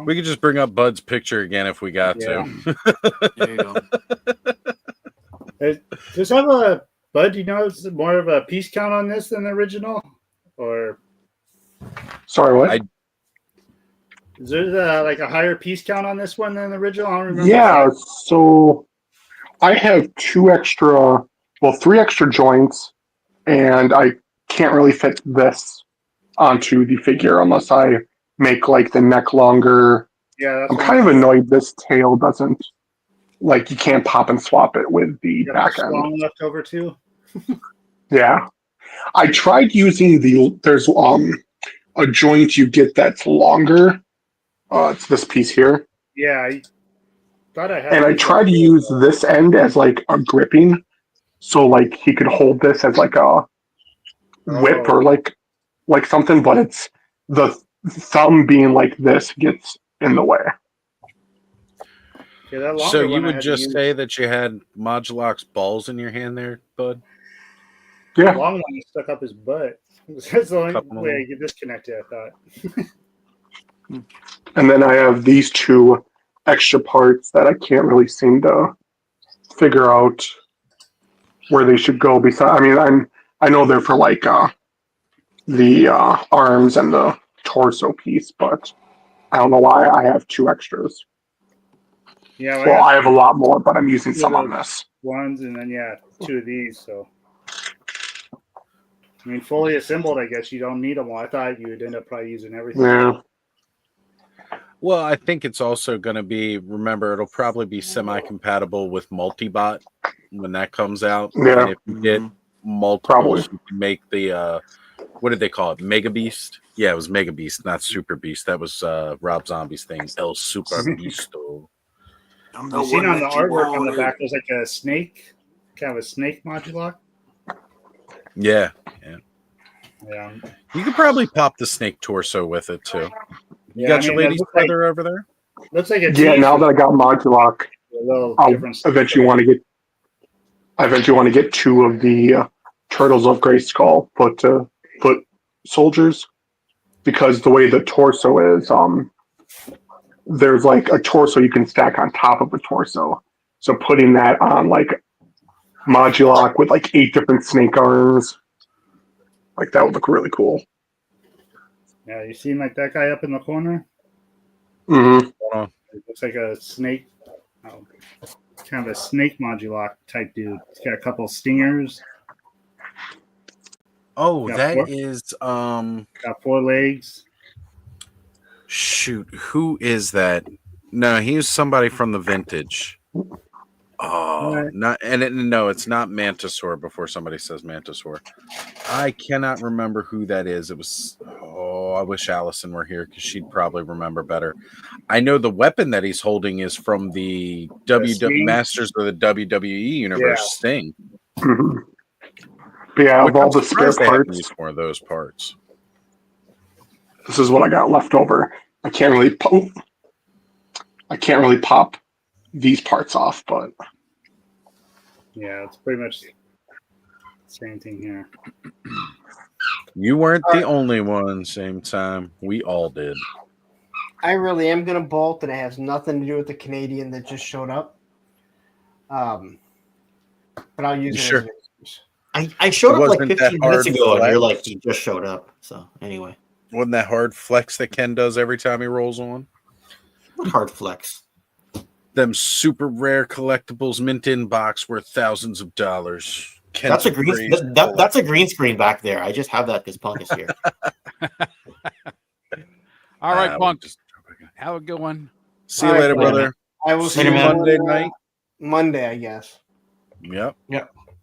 We could just bring up Bud's picture again if we got to. There you go. Does have a Bud? Do you know it's more of a piece count on this than the original, or Sorry, what? is there like a higher piece count on this one than the original? I don't remember. Yeah, so I have three extra joints, and I can't really fit this onto the figure unless I make like the neck longer. Yeah, I'm kind of annoyed this tail doesn't, like, you can't pop and swap it with the back end. Long left over too. Yeah, I tried using there's a joint you get that's longer. It's this piece here. Yeah, I thought I had. And I tried to use this end as like a gripping, so like he could hold this as like a whip or like something, but it's the thumb being like this gets in the way. Yeah, that So longer you one I would had to just use. say that you had Modulok's balls in your hand there, Bud? Yeah. The long one is stuck up his butt. That's the only Couple way of I get disconnected, I thought. And then I have these two extra parts that I can't really seem to figure out where they should go. Besides, I mean, I know they're for like the arms and the torso piece, but I don't know why I have two extras. Yeah, Well, I have a lot more, but I'm using some on those this. ones, and then two of these. So, I mean, fully assembled, I guess you don't need them all. I thought you would end up probably using everything. Yeah. Well, I think it's also going to be, remember, it'll probably be semi-compatible with Multibot when that comes out. Yeah. And if you get multiples, you can make the, what did they call it? Mega Beast? Yeah, it was Mega Beast, not Super Beast. That was Rob Zombie's thing, El Super Beasto. You seen on the artwork on the back, there's like a snake, kind of a snake Modulok. Yeah, yeah. Yeah. You could probably pop the snake torso with it, too. You Yeah, got I your mean, that lady's looks like- feather over there? Looks like a Yeah, now that I got Modulok, I'll eventually want to get two of the Turtles of Grayskull foot soldiers, because the way the torso is, there's like a torso you can stack on top of a torso. So putting that on like Modulok with like 8 different snake arms, like that would look really cool. Yeah, you seen like that guy up in the corner? Mm-hmm. It looks like a snake, kind of a snake modulock type dude. He's got a couple stingers. Oh, Got that four- is got 4 legs. shoot, who is that? No, he was somebody from the vintage. Oh, not no, it's not Mantisaur before somebody says Mantisaur. I cannot remember who that is. It was I wish Allison were here because she'd probably remember better. I know the weapon that he's holding is from the Masters of the WWE Universe Sting. Mm-hmm. But yeah, Which of all I'm the spare surprised they haven't parts, used more of those parts. this is what I got left over. I can't really pop these parts off, but Yeah, it's pretty much the same thing here. You weren't the only one. Same time, we all did. I really am going to bolt, and it has nothing to do with the Canadian that just showed up. But I'll use it Sure. as an excuse. I showed It up like wasn't 15 that minutes hard ago, and you're flex. like, he just showed up. So anyway, Wasn't that hard flex that Ken does every time he rolls on? what hard flex? Them super rare collectibles mint in box worth thousands of dollars. Ken's That's a green. That's a green screen back there. I just have that because Punk is here. All right, we'll Punk. just Have a good one. see you later, brother. I will See see you you Monday night. Monday, I guess. Yep.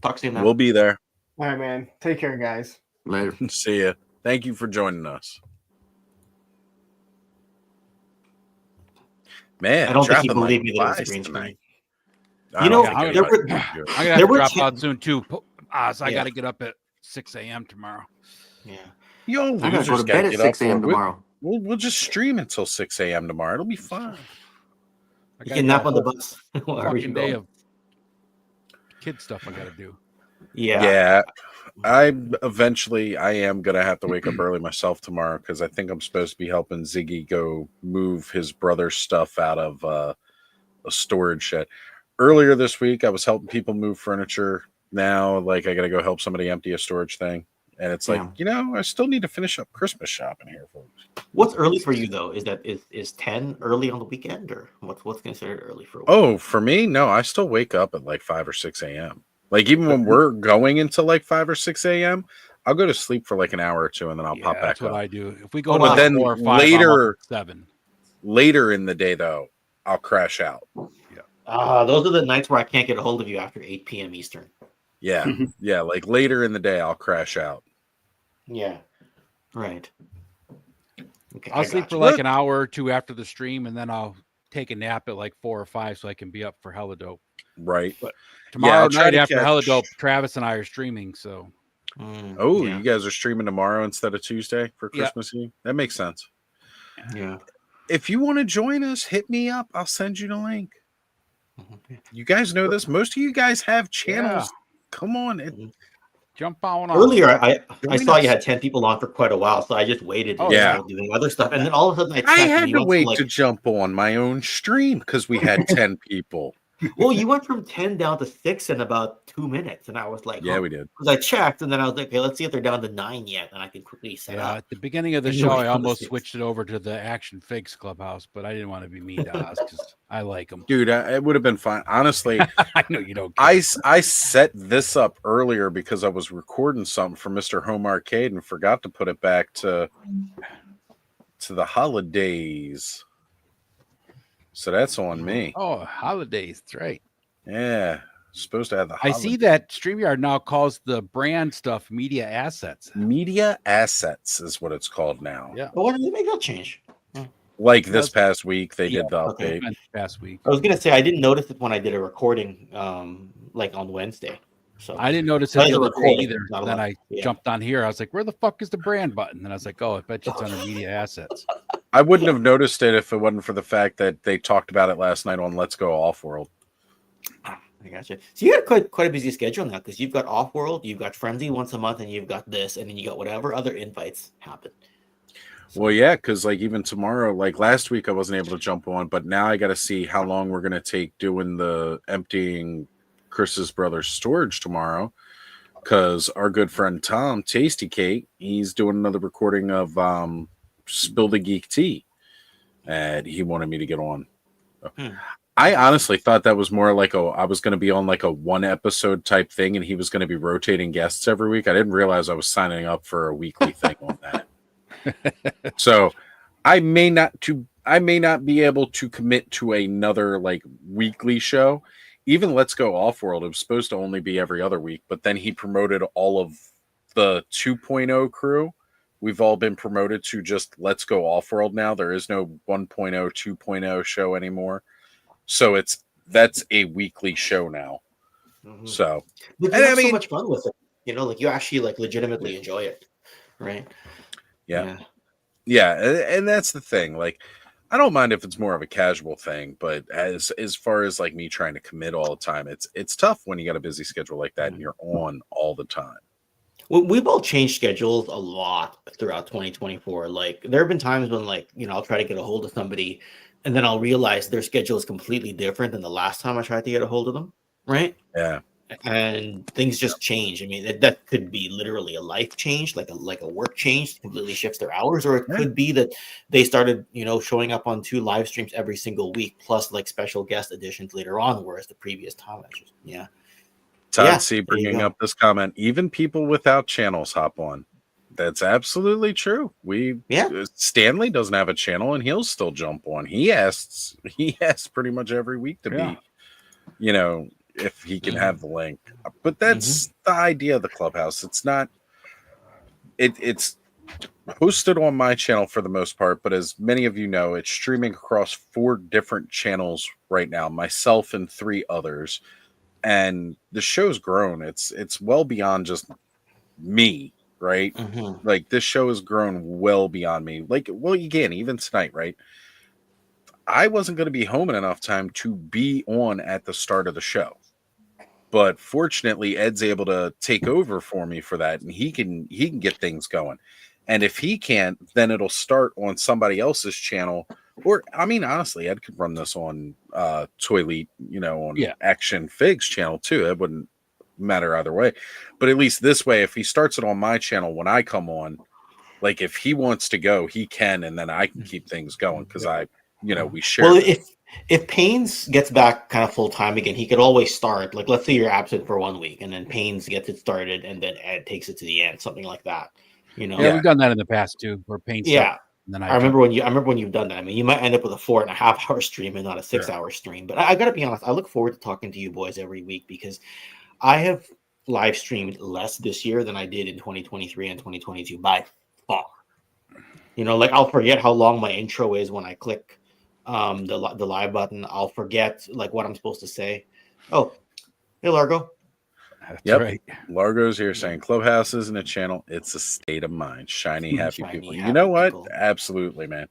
Talk to you now. We'll be there. All right, man. Take care, guys. Later. See ya. Thank you for joining us. Man, I don't think he dropping believed like me that it was a flies green tonight. screen. You know, I'm there gonna were have there to were drop 10 out soon too. So I Yeah. got to get up at 6 a.m. tomorrow. Yeah. Yo, I gotta losers go to gotta bed at get 6 up a.m. for it. tomorrow. We'll just stream until 6 a.m. tomorrow. It'll be fine. I You got can nap on the bus. Wherever you fucking go. day of kid stuff I got to do. Yeah. I am gonna have to wake up early myself tomorrow because I think I'm supposed to be helping Ziggy go move his brother's stuff out of a storage shed. Earlier this week, I was helping people move furniture. Now, like, I gotta go help somebody empty a storage thing, and it's like, I still need to finish up Christmas shopping here, folks. What's early for you though? Is 10 early on the weekend, or what's considered early for? Oh, for me, no, I still wake up at like 5 or 6 a.m. Like, even when we're going into like 5 or 6 a.m., I'll go to sleep for like an hour or two, and then I'll pop back That's what up. I do. If we go to But like then 4 or 5, I'm up at 7. Later in the day, though, I'll crash out. Those are the nights where I can't get a hold of you after 8 p.m. Eastern. Yeah, yeah, like later in the day, I'll crash out. Yeah. Right. Okay. I'll sleep for like an hour or two after the stream, and then I'll take a nap at like 4 or 5 so I can be up for Hella Dope. Right. But tomorrow I'll try night to after Hella catch- Dope, Travis and I are streaming. So You guys are streaming tomorrow instead of Tuesday for Yeah. Christmas Eve? That makes sense. Yeah. If you want to join us, hit me up. I'll send you the link. You guys know this. Most of you guys have channels. Come on. Jump on. Earlier, I Join saw you us. had 10 people on for quite a while, so I just waited and yeah. started doing other stuff. And then all of a sudden, I I checked, had and you to went wait from, to jump on my own stream because we had 10 people. Well, you went from 10 down to 6 in about 2 minutes, and I was like, Yeah, we did. Because I checked, and then I was like, okay, let's see if they're down to 9 yet, and I can quickly set up. At the beginning of the And you show, were I down to almost 6. switched it over to the Action Figs Clubhouse, but I didn't want to be mean to Oz because I like them. Dude, it would have been fine. Honestly, I know you don't. I set this up earlier because I was recording something for Mr. Home Arcade and forgot to put it back to the holidays. So that's on me. Oh, holidays. That's right. Yeah. Supposed to have the I see that StreamYard now calls the brand stuff media assets. Media assets is what it's called now. Yeah. But why did they make that change? Like this past week, they did the okay. update. Past week. I was going to say, I didn't notice it when I did a recording, like on Wednesday. So I didn't notice That it is the a other day recording, either. not a Then lot. I Yeah. jumped on here. I was like, where the fuck is the brand button? And I was like, oh, I bet you it's under media assets. I wouldn't have noticed it if it wasn't for the fact that they talked about it last night on Let's Go Offworld. I gotcha. So you got quite a busy schedule now because you've got Offworld, you've got Frenzy once a month, and you've got this, and then you got whatever other invites happen. Well, yeah, because like even tomorrow, like last week, I wasn't able to jump on, but now I got to see how long we're gonna take doing the emptying Chris's brother's storage tomorrow. Because our good friend Tom, Tasty Cake, he's doing another recording of Spill the Geek Tea, and he wanted me to get on. I honestly thought that was more like I was going to be on like a 1 episode type thing, and he was going to be rotating guests every week. I didn't realize I was signing up for a weekly thing on that. So I may not be able to commit to another like weekly show. Even Let's Go Off-World, it was supposed to only be every other week, but then he promoted all of the 2.0 crew. We've all been promoted to just Let's Go Off-World now. There is no 1.0, 2.0 show anymore. So that's a weekly show now. So, but you have so much fun with it. You know, like you actually like legitimately enjoy it, right? Yeah. And that's the thing. Like, I don't mind if it's more of a casual thing, but as far as like me trying to commit all the time, it's tough when you got a busy schedule like that and you're on all the time. Well, we've all changed schedules a lot throughout 2024. Like there have been times when like, you know, I'll try to get a hold of somebody and then I'll realize their schedule is completely different than the last time I tried to get a hold of them. Right. Yeah. And things just change. I mean, that could be literally a life change, like a work change, completely shifts their hours, or it could be that they started, you know, showing up on 2 live streams every single week, plus like special guest editions later on, whereas the previous time, Todd C bringing up this comment. Even people without channels hop on. That's absolutely true. Stanley doesn't have a channel, and he'll still jump on. He asks pretty much every week to be, you know, if he can have the link. But that's the idea of the Clubhouse. It's not it's hosted on my channel for the most part, but as many of you know, it's streaming across 4 different channels right now, myself and 3 others. And the show's grown. It's well beyond just me, right? Like this show has grown well beyond me. Like, well, again, even tonight, right? I wasn't going to be home in enough time to be on at the start of the show. But fortunately, Ed's able to take over for me for that, and he can get things going. And if he can't, then it'll start on somebody else's channel. Or, I mean, honestly, Ed could run this on Toilet, you know, on Action Fig's channel too. It wouldn't matter either way. But at least this way, if he starts it on my channel when I come on, like if he wants to go, he can, and then I can keep things going because we share. Well, if Paynes gets back kind of full time again, he could always start. Like, let's say you're absent for 1 week, and then Paynes gets it started, and then Ed takes it to the end, something like that. You know, we've done that in the past too, where Paynes. Yeah, and then I remember when you've done that. I mean, you might end up with a 4.5 hour stream and not a 6 hour stream. But I got to be honest, I look forward to talking to you boys every week because I have live streamed less this year than I did in 2023 and 2022 by far. You know, like I'll forget how long my intro is when I click the live button. I'll forget like what I'm supposed to say. Oh, hey Largo. That's right. Largo's here saying Clubhouse isn't a channel, it's a state of mind. Shiny, happy people. You know what? Absolutely, man.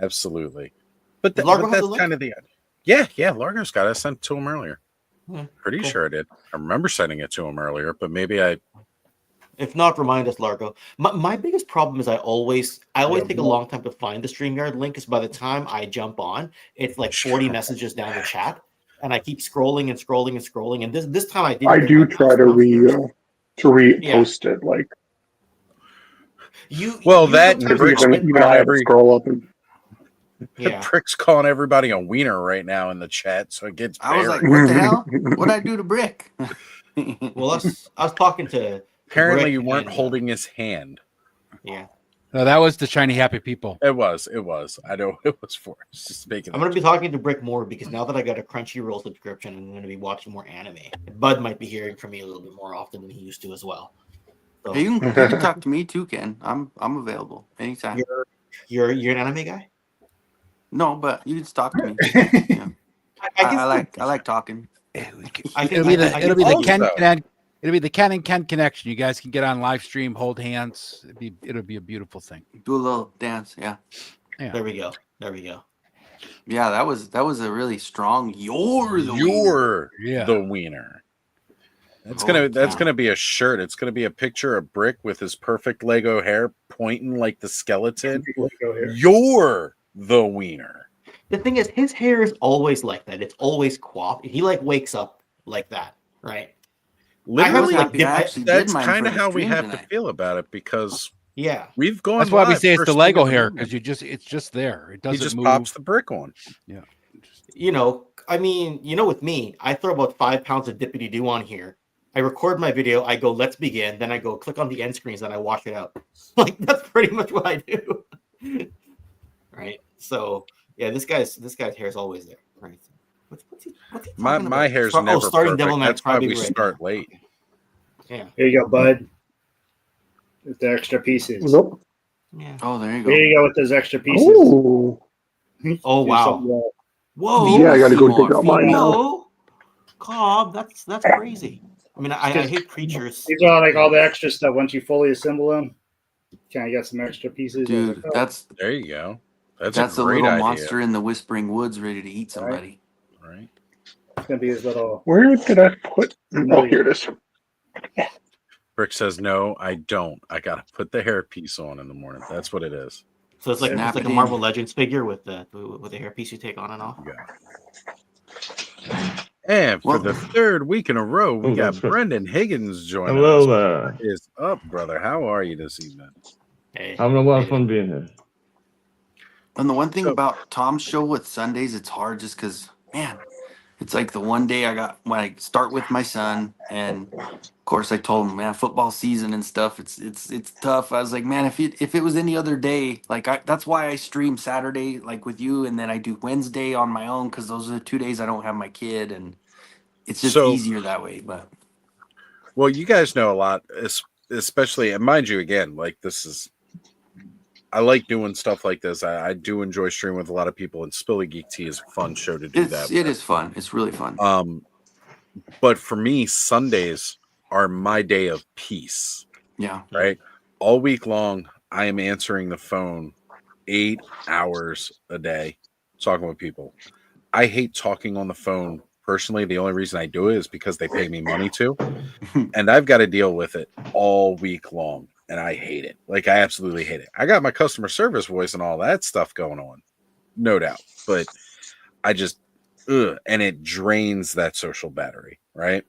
Absolutely. But that's kind of the idea. Yeah, Largo's got it. I sent it to him earlier. Pretty sure I did. I remember sending it to him earlier, but maybe I. If not, remind us, Largo. My biggest problem is I always take a long time to find the StreamYard link because by the time I jump on, it's like 40 messages down the chat, and I keep scrolling and scrolling and scrolling. And this time I didn't. I do try to repost it like. Scroll up and. Brick's calling everybody a wiener right now in the chat, so it gets. I was like, "What the hell? What'd I do to Brick?" Well, I was talking to. Apparently, you weren't holding his hand. Yeah. No, that was the shiny happy people. It was. I know it was for. Just making. I'm going to be talking to Brick more because now that I got a Crunchyroll subscription, I'm going to be watching more anime. Bud might be hearing from me a little bit more often than he used to as well. So. Hey, you can talk to me too, Ken. I'm available anytime. You're an anime guy? No, but you can just talk to me. Yeah. I like talking. It'll be the Ken. It'll be the Ken and Ken connection. You guys can get on live stream, hold hands. It'll be a beautiful thing. Do a little dance, yeah. There we go. Yeah, that was a really strong. You're the wiener. That's gonna be a shirt. It's gonna be a picture of Brick with his perfect Lego hair pointing like the skeleton. You're the wiener. The thing is, his hair is always like that. It's always coiffed. He like wakes up like that, right? Literally, that's kind of how we have to feel about it because we've gone. That's why we say it's the Lego hair because it's just there. It doesn't. He just move. pops the brick on. Yeah, You know, I mean, with me, I throw about 5 pounds of dippity doo on here. I record my video, I go, let's begin, then I go click on the end screens and I wash it out. Like that's pretty much what I do. Right. So yeah, this guy's hair is always there. Right. What's he talking My about? hair's never starting perfect. Devilman That's why we Crybaby right start now. late. Yeah. Here you go, bud. With the extra pieces. Nope. Yeah. Oh, there you go. Here you go with those extra pieces. Oh. Oh Do wow. something else. Whoa. Yeah, I got to go dig out mine now. No. Cobb, that's crazy. I mean, I hate creatures. These are like all the extra stuff. Once you fully assemble them, kind of got some extra pieces. Dude, there you go. That's a a great little idea. monster in the Whispering Woods ready to eat somebody. Right. It's gonna be his little. Where did I put? Oh, here it is. Brick says, no, I don't. I got to put the hairpiece on in the morning. That's what it is. So it's like a Marvel Legends figure with the hairpiece you take on and off. Yeah. And for the third week in a row, we got Brendan Higgins joining Hello us. there. What is up, brother? How are you this evening? Hey. Having a lot of fun being here. And the one thing about Tom's show with Sundays, it's hard just because, man, it's like the one day when I start with my son, and of course I told him, man, football season and stuff, it's tough. I was like, man, if it was any other day, like that's why I stream Saturday like with you, and then I do Wednesday on my own because those are the 2 days I don't have my kid, and it's just easier that way. But well, you guys know a lot, especially, and mind you, again, like I like doing stuff like this. I do enjoy streaming with a lot of people, and Spilly Geek Tea is a fun show to do that. It is fun. It's really fun. But for me, Sundays are my day of peace. Yeah. Right. All week long, I am answering the phone 8 hours a day, talking with people. I hate talking on the phone personally. The only reason I do it is because they pay me money to, and I've got to deal with it all week long. And I hate it. Like, I absolutely hate it. I got my customer service voice and all that stuff going on, no doubt. But I just, and it drains that social battery, right?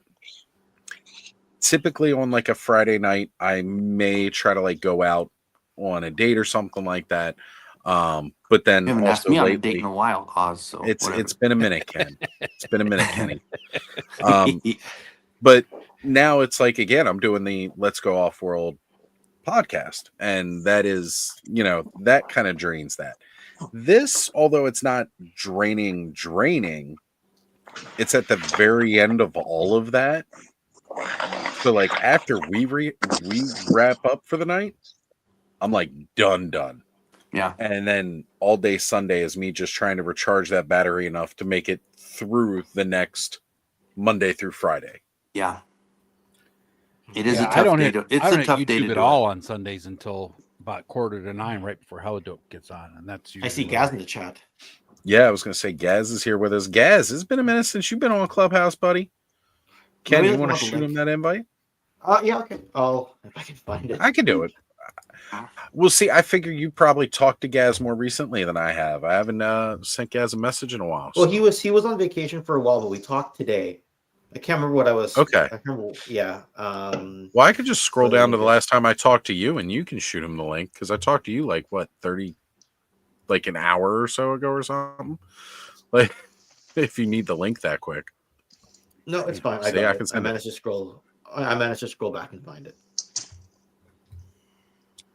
Typically on like a Friday night, I may try to like go out on a date or something like that. But then you haven't also asked me on a lately, date in a while, Oz. So it's been a minute, Ken. It's been a minute, Kenny. But now it's like, again, I'm doing the Let's Go Off World podcast, and that is, that kind of drains that. This, although it's not draining, it's at the very end of all of that. So like after we wrap up for the night, I'm like done. Yeah. And then all day Sunday is me just trying to recharge that battery enough to make it through the next Monday through Friday. Yeah. It is a I tough don't day hit, to. It's I a don't tough hit day to YouTube do at all on Sundays until about 8:45, right before Helidope gets on, and that's usually I see Gaz in the chat. Yeah, I was going to say Gaz is here with us. Gaz, it's been a minute since you've been on Clubhouse, buddy. Ken, you want to shoot him that invite? Yeah, okay. Oh, if I can find it. I can do it. We'll see. I figure you probably talked to Gaz more recently than I have. I haven't sent Gaz a message in a while. Well, he was on vacation for a while, but we talked today. I can't remember what I was. Okay. I can't remember, yeah. Well, I could just scroll down to the last time I talked to you, and you can shoot him the link, because I talked to you like what, 30, like an hour or so ago or something. Like, if you need the link that quick. No, it's fine. See, I can send managed to scroll. I managed to scroll back and find it.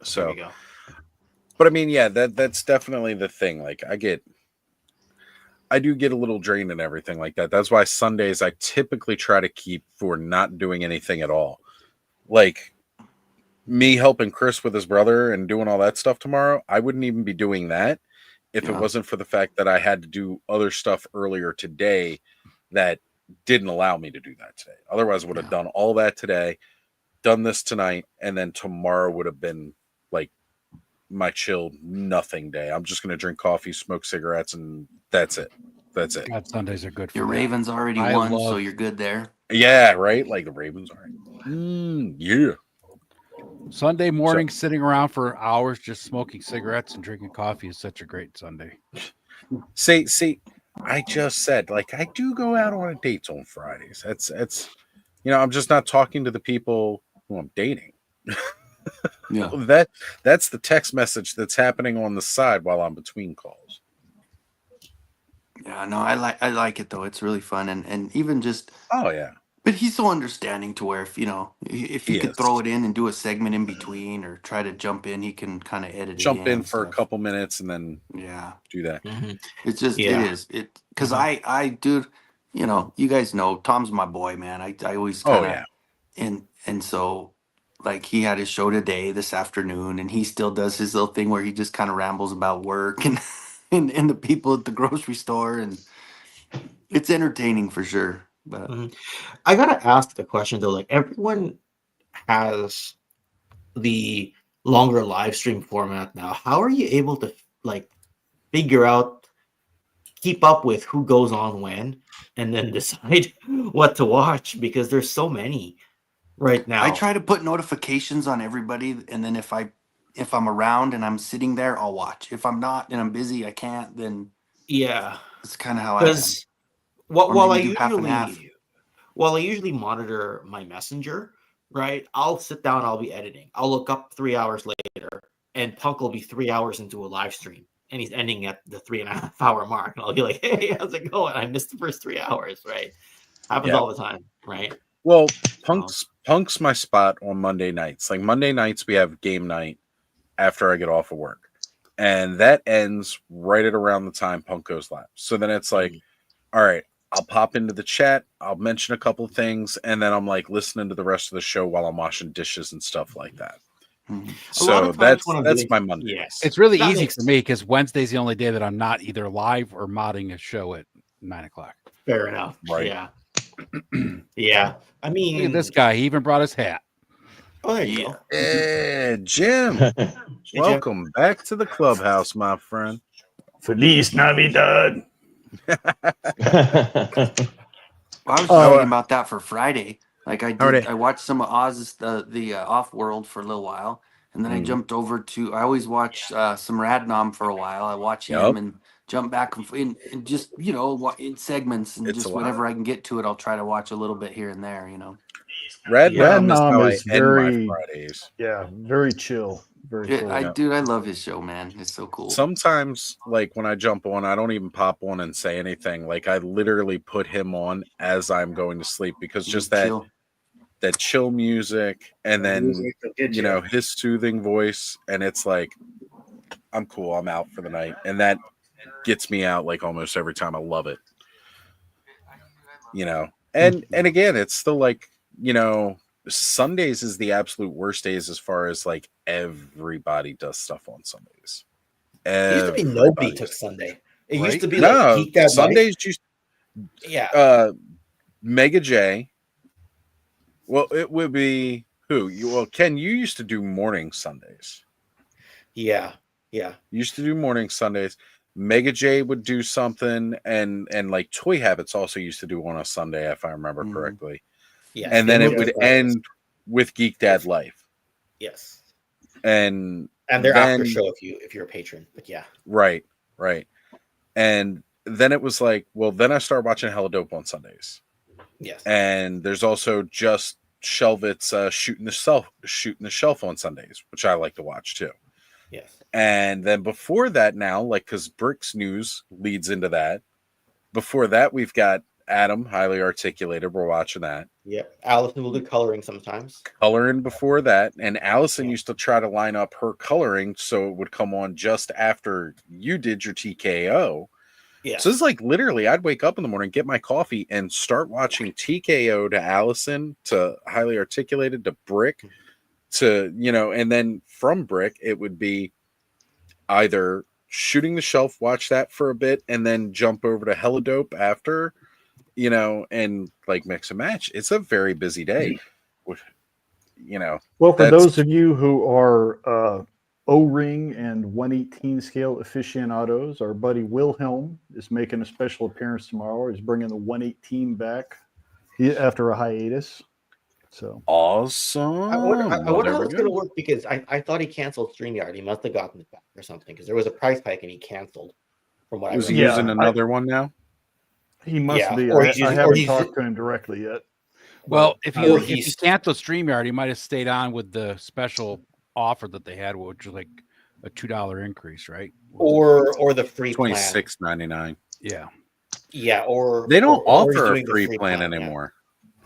So, there we go. But I mean, yeah, that's definitely the thing. Like, I do get a little drained and everything like that. That's why Sundays I typically try to keep for not doing anything at all. Like me helping Chris with his brother and doing all that stuff tomorrow, I wouldn't even be doing that if it wasn't for the fact that I had to do other stuff earlier today that didn't allow me to do that today. Otherwise, I would have done all that today, done this tonight, and then tomorrow would have been like my chilled nothing day. I'm just going to drink coffee, smoke cigarettes, and that's it. That's it. God, Sundays are good for Your that. Ravens already won, so you're good there. Yeah, right? Like the Ravens are. Yeah. Sunday morning, sitting around for hours just smoking cigarettes and drinking coffee is such a great Sunday. See, I just said, like, I do go out on dates on Fridays. That's I'm just not talking to the people who I'm dating. Yeah. That's the text message that's happening on the side while I'm between calls. Yeah, no, I like it though. It's really fun, and even just Oh yeah. but he's so understanding to where if if he He could is. throw it in and do a segment in between or try to jump in, he can kind of edit it Jump in in and for a stuff. couple minutes and then do that. It's just it is it because I dude, you guys know Tom's my boy, man. I always Oh kind of yeah. and so like he had his show today this afternoon, and he still does his little thing where he just kind of rambles about work and and the people at the grocery store, and it's entertaining for sure. But I gotta ask the question though. Like everyone has the longer live stream format now. How are you able to like figure out, keep up with who goes on when, and then decide what to watch? Because there's so many right now. I try to put notifications on everybody, and then if I'm around and I'm sitting there, I'll watch. If I'm not and I'm busy, I can't. Then Yeah, it's kind of how I am. because Or while I maybe do half and half. usually monitor my messenger, right? I'll sit down, I'll be editing. I'll look up 3 hours later, and Punk will be 3 hours into a live stream, and he's ending at the 3.5 hour mark, and I'll be like, "Hey, how's it going? I missed the first 3 hours." Right? Happens Yeah. all the time, right? Well, Punk's my spot on Monday nights. Like Monday nights, we have game night after I get off of work, and that ends right at around the time Punk goes live. So then it's like, all right, I'll pop into the chat, I'll mention a couple of things, and then I'm like listening to the rest of the show while I'm washing dishes and stuff like that. So that's my Monday. It's really easy for me because Wednesday's the only day that I'm not either live or modding a show at 9:00. Fair enough. Right. Yeah. Yeah. I mean, look at this guy. He even brought his hat. Oh, there you go. Yeah, Jim. Welcome back to the clubhouse, my friend. Feliz Navidad. I was just thinking about that for Friday. Like Alright. I watched some of Oz's the Off World for a little while, and then I jumped over to. I always watch some Radnom for a while. I watch him and jump back and just in segments and It's just a lot. whenever I can get to it, I'll try to watch a little bit here and there. Radnom is how I is end my very Fridays. Yeah, very chill. Very cool. I love his show, man. It's so cool. Sometimes, like when I jump on, I don't even pop on and say anything. Like I literally put him on as I'm going to sleep because just that chill music, and then his soothing voice, and it's like I'm cool. I'm out for the night, and that gets me out like almost every time. I love it. And again, it's still like Sundays is the absolute worst days as far as like everybody does stuff on Sundays. It used to be nobody took Sunday. It used to be no, like Geek Dad Sundays. Yeah. Mega J. Well, it would be who? Ken, you used to do morning Sundays. Yeah. You used to do morning Sundays. Mega J would do something, and like Toy Habits also used to do one on a Sunday, if I remember correctly. Yes, and then it would end with Geek Dad Life. Yes. And their after show if you're a patron, but yeah. Right. And then it was like, well, then I started watching Hella Dope on Sundays. Yes. And there's also just Shelvit's shooting the shelf on Sundays, which I like to watch too. Yes. And then before that now, like because Bricks News leads into that. Before that, we've got Adam, Highly Articulated. We're watching that. Yep. Allison will do coloring sometimes. Coloring before that. And Allison used to try to line up her coloring so it would come on just after you did your TKO. Yeah. So it's like literally I'd wake up in the morning, get my coffee, and start watching TKO to Allison, to Highly Articulated, to Brick, to, and then from Brick, it would be either Shooting the Shelf, watch that for a bit, and then jump over to Hella Dope after, and like mix and match. It's a very busy day. Well, for those of you who are O-ring and 1/18 scale aficionados, our buddy Wilhelm is making a special appearance tomorrow. He's bringing the 1/18 back after a hiatus. So awesome! I wonder how it's going to work because I thought he canceled StreamYard. He must have gotten it back or something because there was a price hike and he canceled. From what was he using another one now? He must be. Or I haven't talked to him directly yet. Well, if he canceled StreamYard, he might have stayed on with the special offer that they had, which was like a $2 increase, right? Or the free plan. $26.99. Yeah. Yeah, or They don't or he's offer a doing the free plan yeah. anymore.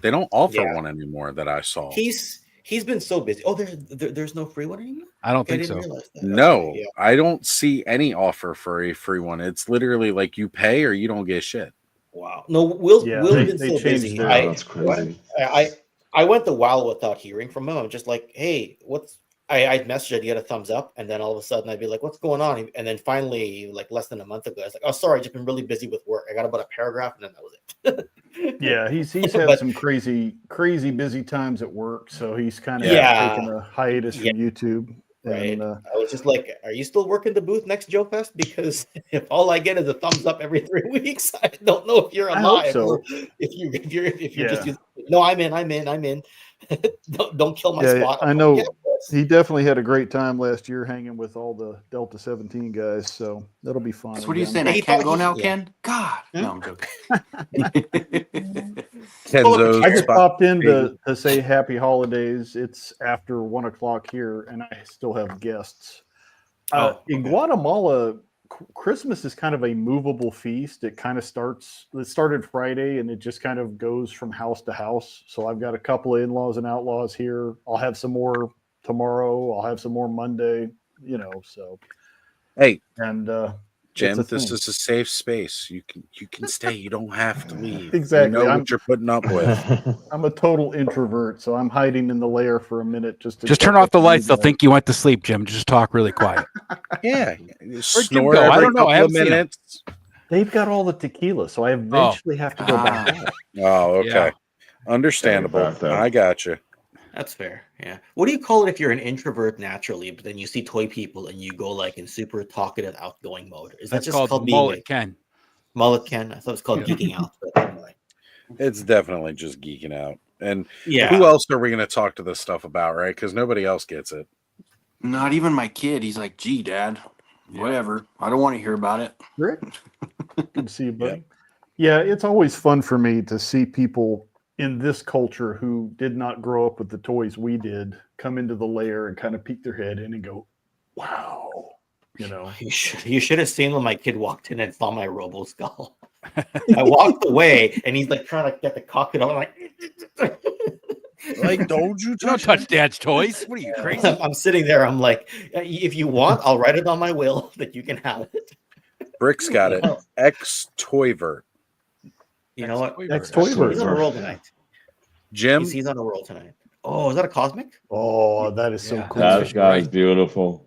They don't offer Yeah. one anymore that I saw. He's been so busy. Oh, there's no free one anymore? I don't Okay, I think didn't so. realize that. No, Okay, yeah. I don't see any offer for a free one. It's literally like you pay or you don't get shit. Wow. No, Will's they been so changed busy. their. That's crazy. I went a while without hearing from him. I'm just like, hey, what's I'd message it, you get a thumbs up, and then all of a sudden I'd be like, what's going on? And then finally, like less than a month ago, I was like, oh, sorry, I've just been really busy with work. I got about a paragraph, and then that was it. Yeah, he's had some crazy busy times at work, so he's kind of taking a hiatus from YouTube. Right. And, I was just like, are you still working the booth next Joe Fest? Because if all I get is a thumbs up every 3 weeks, I don't know if you're I hope alive so. or if you're just Yeah. no, I'm in. don't kill my spot. I I'm know like, he definitely had a great time last year hanging with all the Delta 17 guys, so that'll be fun. So what are you again. saying? I can't go now, Ken? God. No, I'm joking. I just popped in to say happy holidays. It's after 1:00 here, and I still have guests. In Guatemala, Christmas is kind of a movable feast. It started Friday, and it just kind of goes from house to house. So I've got a couple of in-laws and outlaws here. I'll have some more tomorrow. I'll have some more Monday. So. Hey, and Jim, it's a this thing. is a safe space. You can stay. You don't have to leave. Exactly. You know what you're putting up with. I'm a total introvert, so I'm hiding in the lair for a minute just to Just turn off the lights. They'll think you went to sleep, Jim. Just talk really quiet. Yeah. Where'd Jim Snore go? I every don't know. I couple of haven't seen him. minutes. They've got all the tequila, so I eventually have to go back out. Oh, okay. Yeah. Understandable. I got you. That's fair. Yeah. What do you call it if you're an introvert naturally, but then you see toy people and you go like in super talkative, outgoing mode? Is that That's just called called being mullet a Ken? Mullet Ken? I thought it was called geeking out. But anyway. It's definitely just geeking out. And Yeah. who else are we going to talk to this stuff about, right? Because nobody else gets it. Not even my kid. He's like, gee, Dad, whatever. I don't want to hear about it. Rick, good to see you, buddy. Yeah, it's always fun for me to see people in this culture who did not grow up with the toys we did come into the lair and kind of peek their head in and go, wow. You should have seen when my kid walked in and saw my Robo Skull. I walked away and he's like trying to get the cockpit on. I'm like, don't you don't touch Dad's toys. What are you, crazy? I'm sitting there. I'm like, if you want, I'll write it on my will that you can have it. Brick's got it. Ex-Toyvert. You know what? Ex-Toyvert. He's on a roll tonight. Jim? He's on a roll tonight. Oh, is that a cosmic? Oh, that is so cool. That guy's beautiful.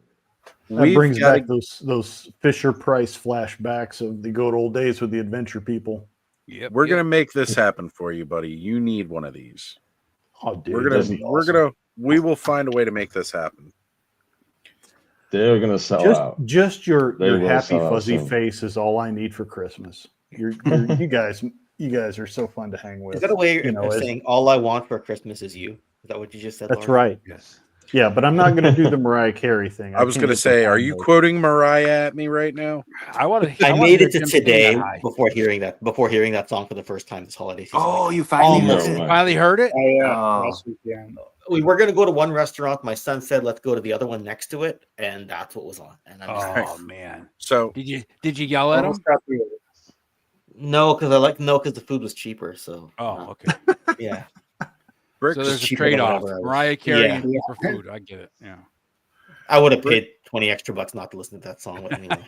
That brings back those Fisher Price flashbacks of the good old days with the adventure people. Yep. We're gonna make this happen for you, buddy. You need one of these. Oh, dude, we will find a way to make this happen. They're gonna sell out. Just your will happy sell out fuzzy soon. face is all I need for Christmas. You guys are so fun to hang with. Is that a way of as- saying all I want for Christmas is you? Is that what you just said? That's Laura? right. Yes. Yeah, but I'm not going to do the Mariah Carey thing. I was can't gonna get the say, are time you though. quoting Mariah at me right now? I want to. I made it to today before hearing that song for the first time this holiday season. Oh, you finally heard it? Finally heard it? Oh yeah, Oh. last weekend. We were going to go to one restaurant. My son said, "Let's go to the other one next to it," and that's what was on. And I'm just Oh man. So did you yell at him? no, because the food was cheaper. So Oh, okay. yeah. Brick's So there's a cheaper than trade-off. whatever I was- Mariah Carey Yeah. for food. I get it. Yeah. I would have paid $20 extra not to listen to that song. But anyway.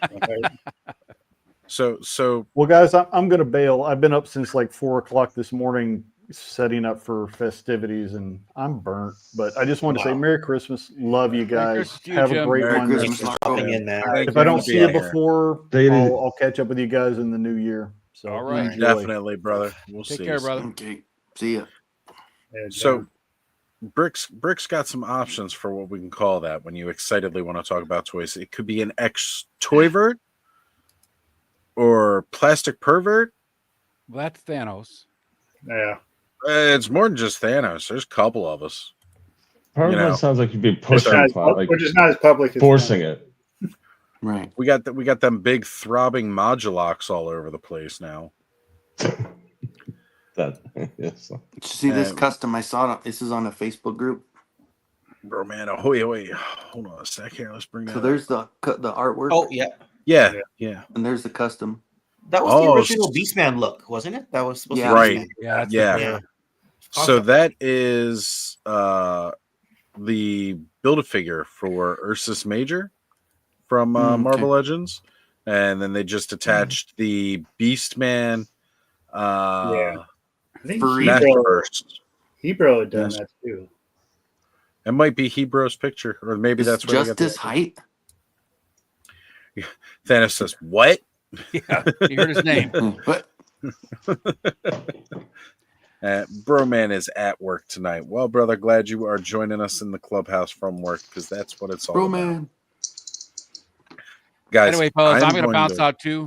So Well, guys, I'm going to bail. I've been up since like 4:00 this morning setting up for festivities, and I'm burnt. But I just wanted to say Merry Christmas. Love you guys. Christmas to you, Have a Jim. great Merry one. Christmas, Thanks for stopping in, man. If I don't see you before, Dated. I'll catch up with you guys in the new year. So All right. enjoy. definitely, brother. We'll Take see. care, brother. Okay. See ya. So Brick's got some options for what we can call that when you excitedly want to talk about toys. It could be an ex-toyvert or plastic pervert. Well, that's Thanos. Yeah. It's more than just Thanos. There's a couple of us. Pervert sounds like you'd be pushing, Which is not as public as forcing it. Right. We got them big throbbing modulocs all over the place now. That yes. Did you see this custom? I saw it. This is on a Facebook group. Bro, man, wait, hold on a sec here. Let's bring that. So there's the artwork. Oh yeah. Yeah. And there's the custom. That was the original Beastman look, wasn't it? That was supposed to be right. Beastman. Yeah. So that is the Build-A-Figure for Ursus Major from Marvel Legends, and then they just attached the Beastman. I think Hebrew had done that too. It might be Hebrew's picture, or maybe that's where just his height. Thanos says, "What?" Yeah, you heard his name. What? Broman is at work tonight. Well, brother, glad you are joining us in the clubhouse from work, because that's what it's all about. Guys, anyway, fellas, I'm going to bounce out too.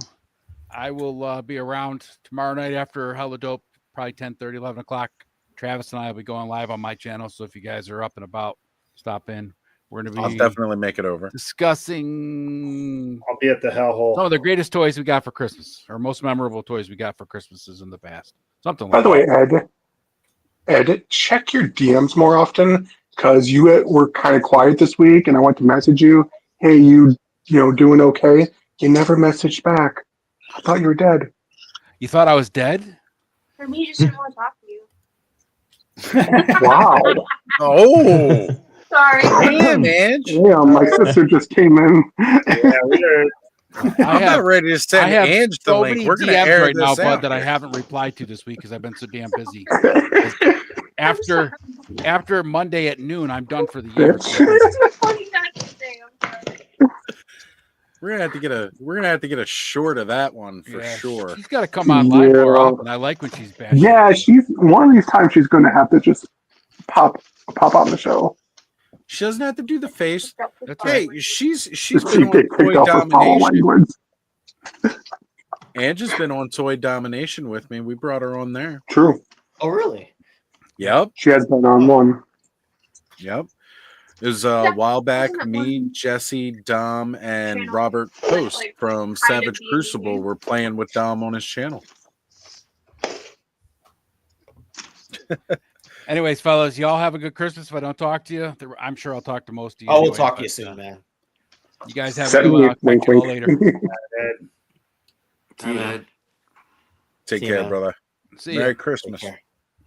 I will be around tomorrow night after Hella Dope, probably 10:30, 11 o'clock. Travis and I will be going live on my channel, so if you guys are up and about, stop in. We're going to be I'll definitely make it over. Discussing. I'll be at the hellhole. Some of the greatest toys we got for Christmas, or most memorable toys we got for Christmases in the past. Something By like the way, that. Ed, check your DMs more often, because you were kind of quiet this week, and I went to message you. Hey, you doing okay? You never messaged back. I thought you were dead. You thought I was dead? For me, just didn't want to talk to you. Wow. Oh. Sorry. Damn, man. Yeah, my sister just came in. I'm not ready to send I have Ange the so link. many We're going to DMs air right now, this Bud, out that I here. haven't replied to this week because I've been so damn busy. After Monday at noon, I'm done for the year. We're gonna have to get a short of that one for sure. She's got to come on live more often. I like when she's back. Yeah, she's one of these times she's going to have to just pop on the show. She doesn't have to do the face. That's hey, right. she's She been on get Toy kicked off her follow Domination. language. Ange has been on Toy Domination with me. We brought her on there. True. Oh, really? Yep. She has been on one. Yep. It was a while back. Me, Jesse, Dom, and Robert Post from Savage Crucible were playing with Dom on his channel. Anyways, fellas, y'all have a good Christmas. If I don't talk to you, I'm sure I'll talk to most of you. I will anyway, talk to but, you soon, man. You guys have a Send good me one. a I'll wink, catch you all wink. later. See ya. Take See you, care, man. brother. See ya. Merry Christmas. Take care.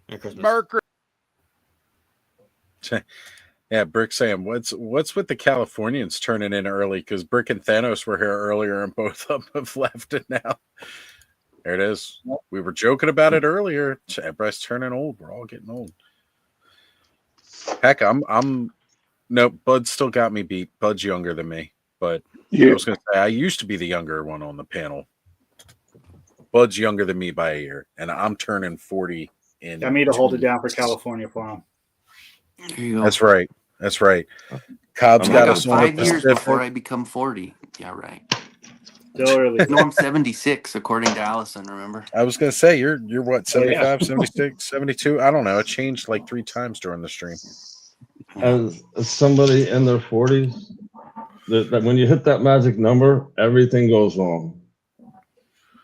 Merry Christmas. Merry Christmas. Yeah, Brick saying, what's with the Californians turning in early? Because Brick and Thanos were here earlier, and both of them have left it now. There it is. We were joking about it earlier. Everybody's turning old. We're all getting old. Heck, no, Bud still got me beat. Bud's younger than me, but I was going to say I used to be the younger one on the panel. Bud's younger than me by a year, and I'm turning 40 in. Got me to 2 hold it down for months. California for him. There you go. That's right. That's right. Cobb's I got got us on the 5 years Pacific. before I become 40. Yeah, right. Still early. No, I'm 76, according to Allison, remember? I was going to say, you're what, 75, yeah. 76, 72? I don't know. It changed like 3 times during the stream. As somebody in their 40s, that when you hit that magic number, everything goes wrong.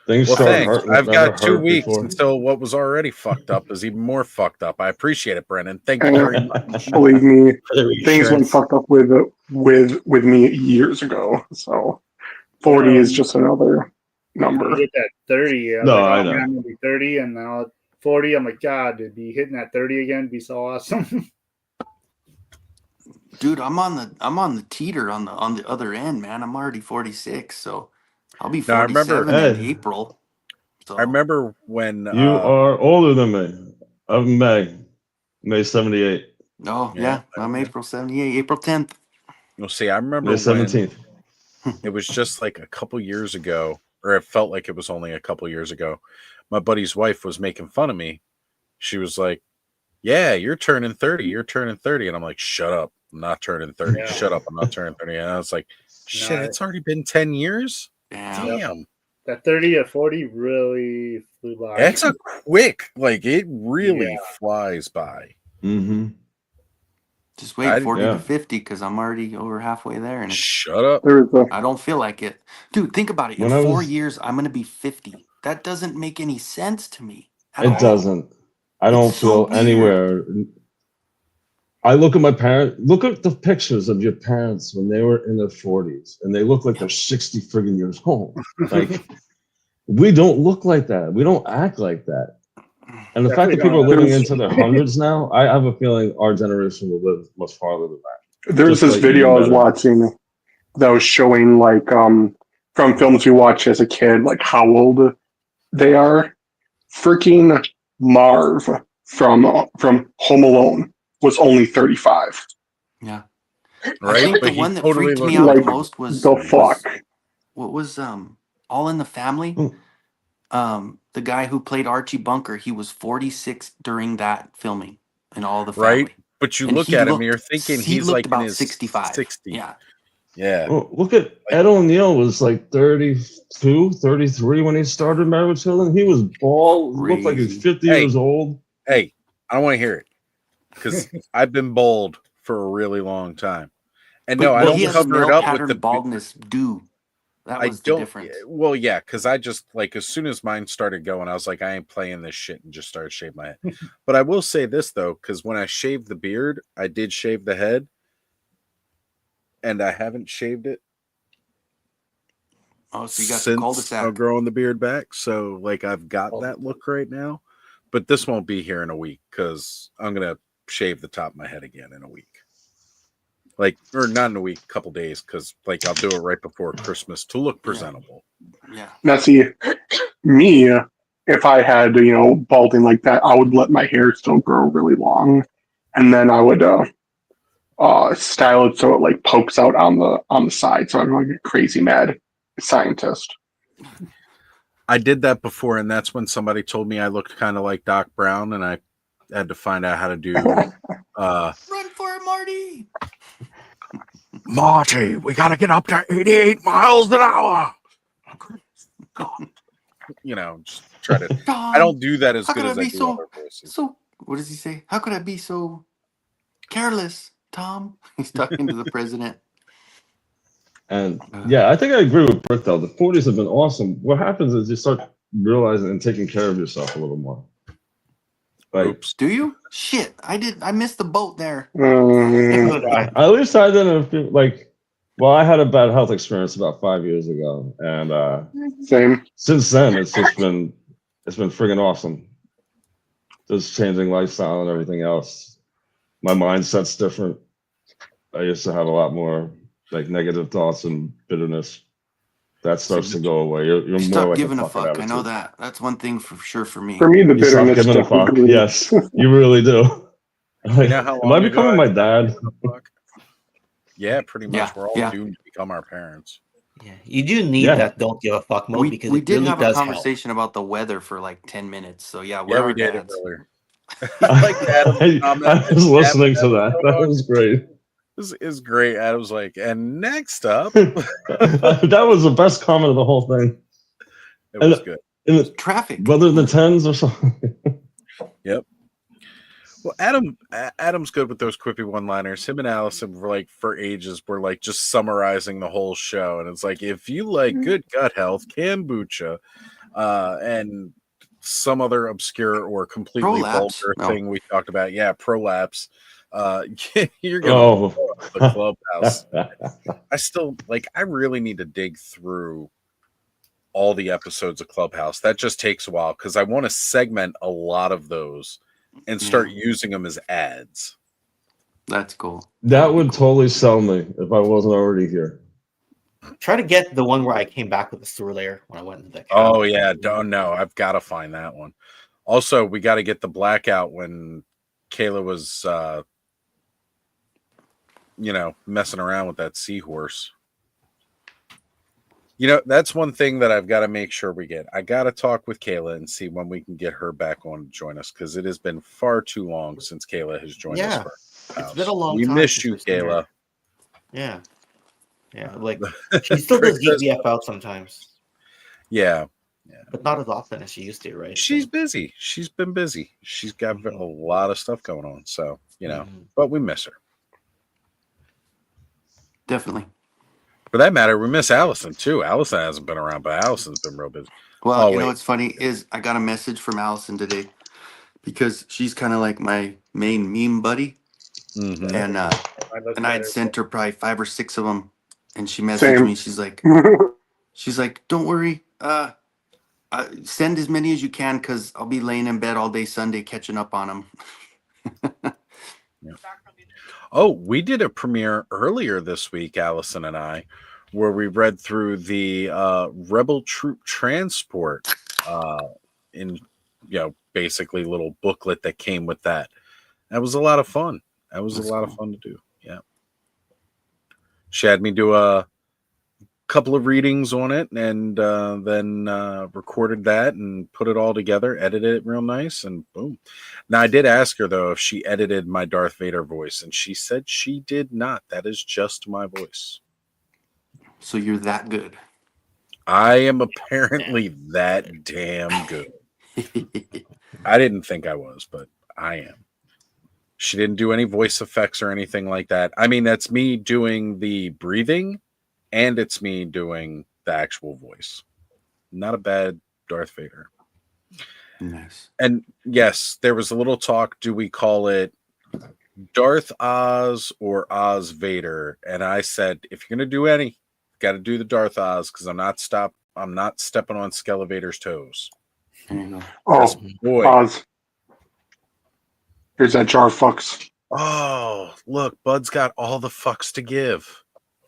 Things Well, start thanks. hurting. I've that never got 2 hurt weeks before. until what was already fucked up is even more fucked up. I appreciate it, Brennan. Thank you very much. Believe me, For the things went reassurance. fucked up with me years ago. So 40 is just another number. I hit that 30. I was No, like, I oh, know. man, I'm going to be 30. And now 40, I'm like, God, to be hitting that 30 again would be so awesome. Dude, I'm on the teeter on the other end, man. I'm already 46, so I'll be No, I remember- 47 in Hey. April. So I remember when You are older than me. I'm May 78. oh yeah, I'm April 78, April 10th. You'll see. I remember May when 17th. it was just like a couple years ago, or it felt like it was only a couple years ago. My buddy's wife was making fun of me. She was like, "Yeah, you're turning 30. You're turning 30." And I'm like, "Shut up. I'm not turning 30. Yeah. Shut up. I'm not turning 30." And I was like, "Shit, No, it's already been 10 years? Damn. Damn. That 30 to 40 really flew by. That's a quick, like, it really Yeah. flies by." Mm-hmm. Just wait 40 yeah. to 50 because I'm already over halfway there, and it's, Shut up. I don't feel like it. Dude, think about it. In When I 4 was- years, I'm gonna be 50. That doesn't make any sense to me. At It all. doesn't. I don't It's so feel weird. anywhere. I look at my parents. Look at the pictures of your parents when they were in their 40s, and they look like they're 60 friggin' years old. Like we don't look like that. We don't act like that. And the fact that people are living into their hundreds now, I have a feeling our generation will live much farther than that. There's this video I was watching that was showing like from films we watched as a kid, like how old they are. Freaking Marv from Home Alone was only 35. Yeah. Right? I think But the he one that totally freaked me looked out the like most was the fuck. what was All in the Family. The guy who played Archie Bunker, he was 46 during that filming in All the Family. Right? But you And look he at him, looked- you're thinking he he's looked like in about his 65. 60. Yeah. Yeah. Well, look at Ed O'Neill was like 32, 33 when he started Married with Children. He was bald, looked like he was 50 years old. Hey, I don't want to hear it because I've been bald for a really long time. And no, I But don't he has cover male it up pattern with the baldness due. That I was the don't. difference. Well, yeah, because I just like as soon as mine started going, I was like, I ain't playing this shit, and just started shaving my head. But I will say this though, because when I shaved the beard, I did shave the head, and I haven't shaved it. Oh, so you got the Since cul-de-sac. I'm growing the beard back, so like I've got that look right now. But this won't be here in a week because I'm gonna shave the top of my head again in a week. Like, or not in a week, couple days, because like I'll do it right before Christmas to look presentable. Yeah. Now, see, me, if I had, balding like that, I would let my hair still grow really long, and then I would style it so it like pokes out on the side, so I'm like a crazy mad scientist. I did that before, and that's when somebody told me I looked kind of like Doc Brown, and I had to find out how to do. Run for it, Marty! Marty, we got to get up to 88 miles an hour. Just try to. I don't do that as How good could as I I be do so other voices. so? What does he say? How could I be so careless, Tom? He's talking to the president. And yeah, I think I agree with Britt though. The 40s have been awesome. What happens is you start realizing and taking care of yourself a little more. Like, Do you? Shit, I missed the boat there. at least I didn't feel like. Well, I had a bad health experience about 5 years ago, and same. Since then, it's been friggin' awesome. Just changing lifestyle and everything else. My mindset's different. I used to have a lot more like negative thoughts and bitterness. That starts to go away. You're You more stop like giving a a fucking fuck. attitude. I know that. That's one thing for sure for me. For me, the You stop bitterness giving a fuck. definitely- Yes, you really do. Like, You know how am I long ago becoming my I stopped dad? giving a fuck? Yeah, pretty much. Yeah, We're all yeah. doomed to become our parents. Yeah, you do need Yeah. that don't give a fuck mode because We it did really have a does help. conversation about the weather for like 10 minutes. So yeah, we're Yeah, we our did dads. it earlier. Like Adam's comment I was at listening the to that. That episode. was great. This is great. Adam's like, and next up, That was the best comment of the whole thing. it was good. Traffic. Whether the tens or something. Yep. Well, Adam's good with those quippy one-liners. Him and Allison were like for ages were like just summarizing the whole show, and it's like if you like good gut health, kombucha, and some other obscure or completely Prolapse? vulgar No. thing we talked about, yeah, prolapse. You're gonna Oh. love the Clubhouse. I still like. I really need to dig through all the episodes of Clubhouse. That just takes a while because I want to segment a lot of those and start using them as ads. That's cool. That would totally sell me if I wasn't already here. Try to get the one where I came back with the sewer layer when I went into the Oh yeah, don't know. I've got to find that one. Also, we got to get the blackout when Kayla was, messing around with that seahorse. That's one thing that I've got to make sure we get. I got to talk with Kayla and see when we can get her back on to join us because it has been far too long since Kayla has joined us. Yeah, it's been a long We time. missed since you, we've seen her. Kayla. Yeah, yeah. Like she still does GBF out sometimes. Yeah, but not as often as she used to, right? She's busy. She's been busy. She's got a lot of stuff going on. So but we miss her. Definitely. For that matter, we miss Allison too. Allison hasn't been around, but Allison's been real busy. Well, you know what's funny is I got a message from Allison today because she's kind of like my main meme buddy, and I had sent her probably 5 or 6 of them, and she messaged Same. me. She's like, "Don't worry, Send as many as you can because I'll be laying in bed all day Sunday catching up on them. Oh, we did a premiere earlier this week, Allison and I, where we read through the Rebel Troop Transport in, basically little booklet that came with that. That was a lot of fun. That's a lot of fun to do. Yeah. She had me do a couple of readings on it and then recorded that and put it all together, edited it real nice, and boom. Now, I did ask her, though, if she edited my Darth Vader voice, and she said she did not. That is just my voice. So you're that good. I am apparently that damn good. I didn't think I was, but I am. She didn't do any voice effects or anything like that. I mean, that's me doing the breathing, and it's me doing the actual voice. Not a bad Darth Vader. Nice. And yes, there was a little talk. Do we call it Darth Oz or Oz Vader? And I said, if you're gonna do any, got to do the Darth Oz because I'm not stepping on Skelevator's toes. Oh, boy. Oz. Here's that jar of fucks. Oh, look, Bud's got all the fucks to give.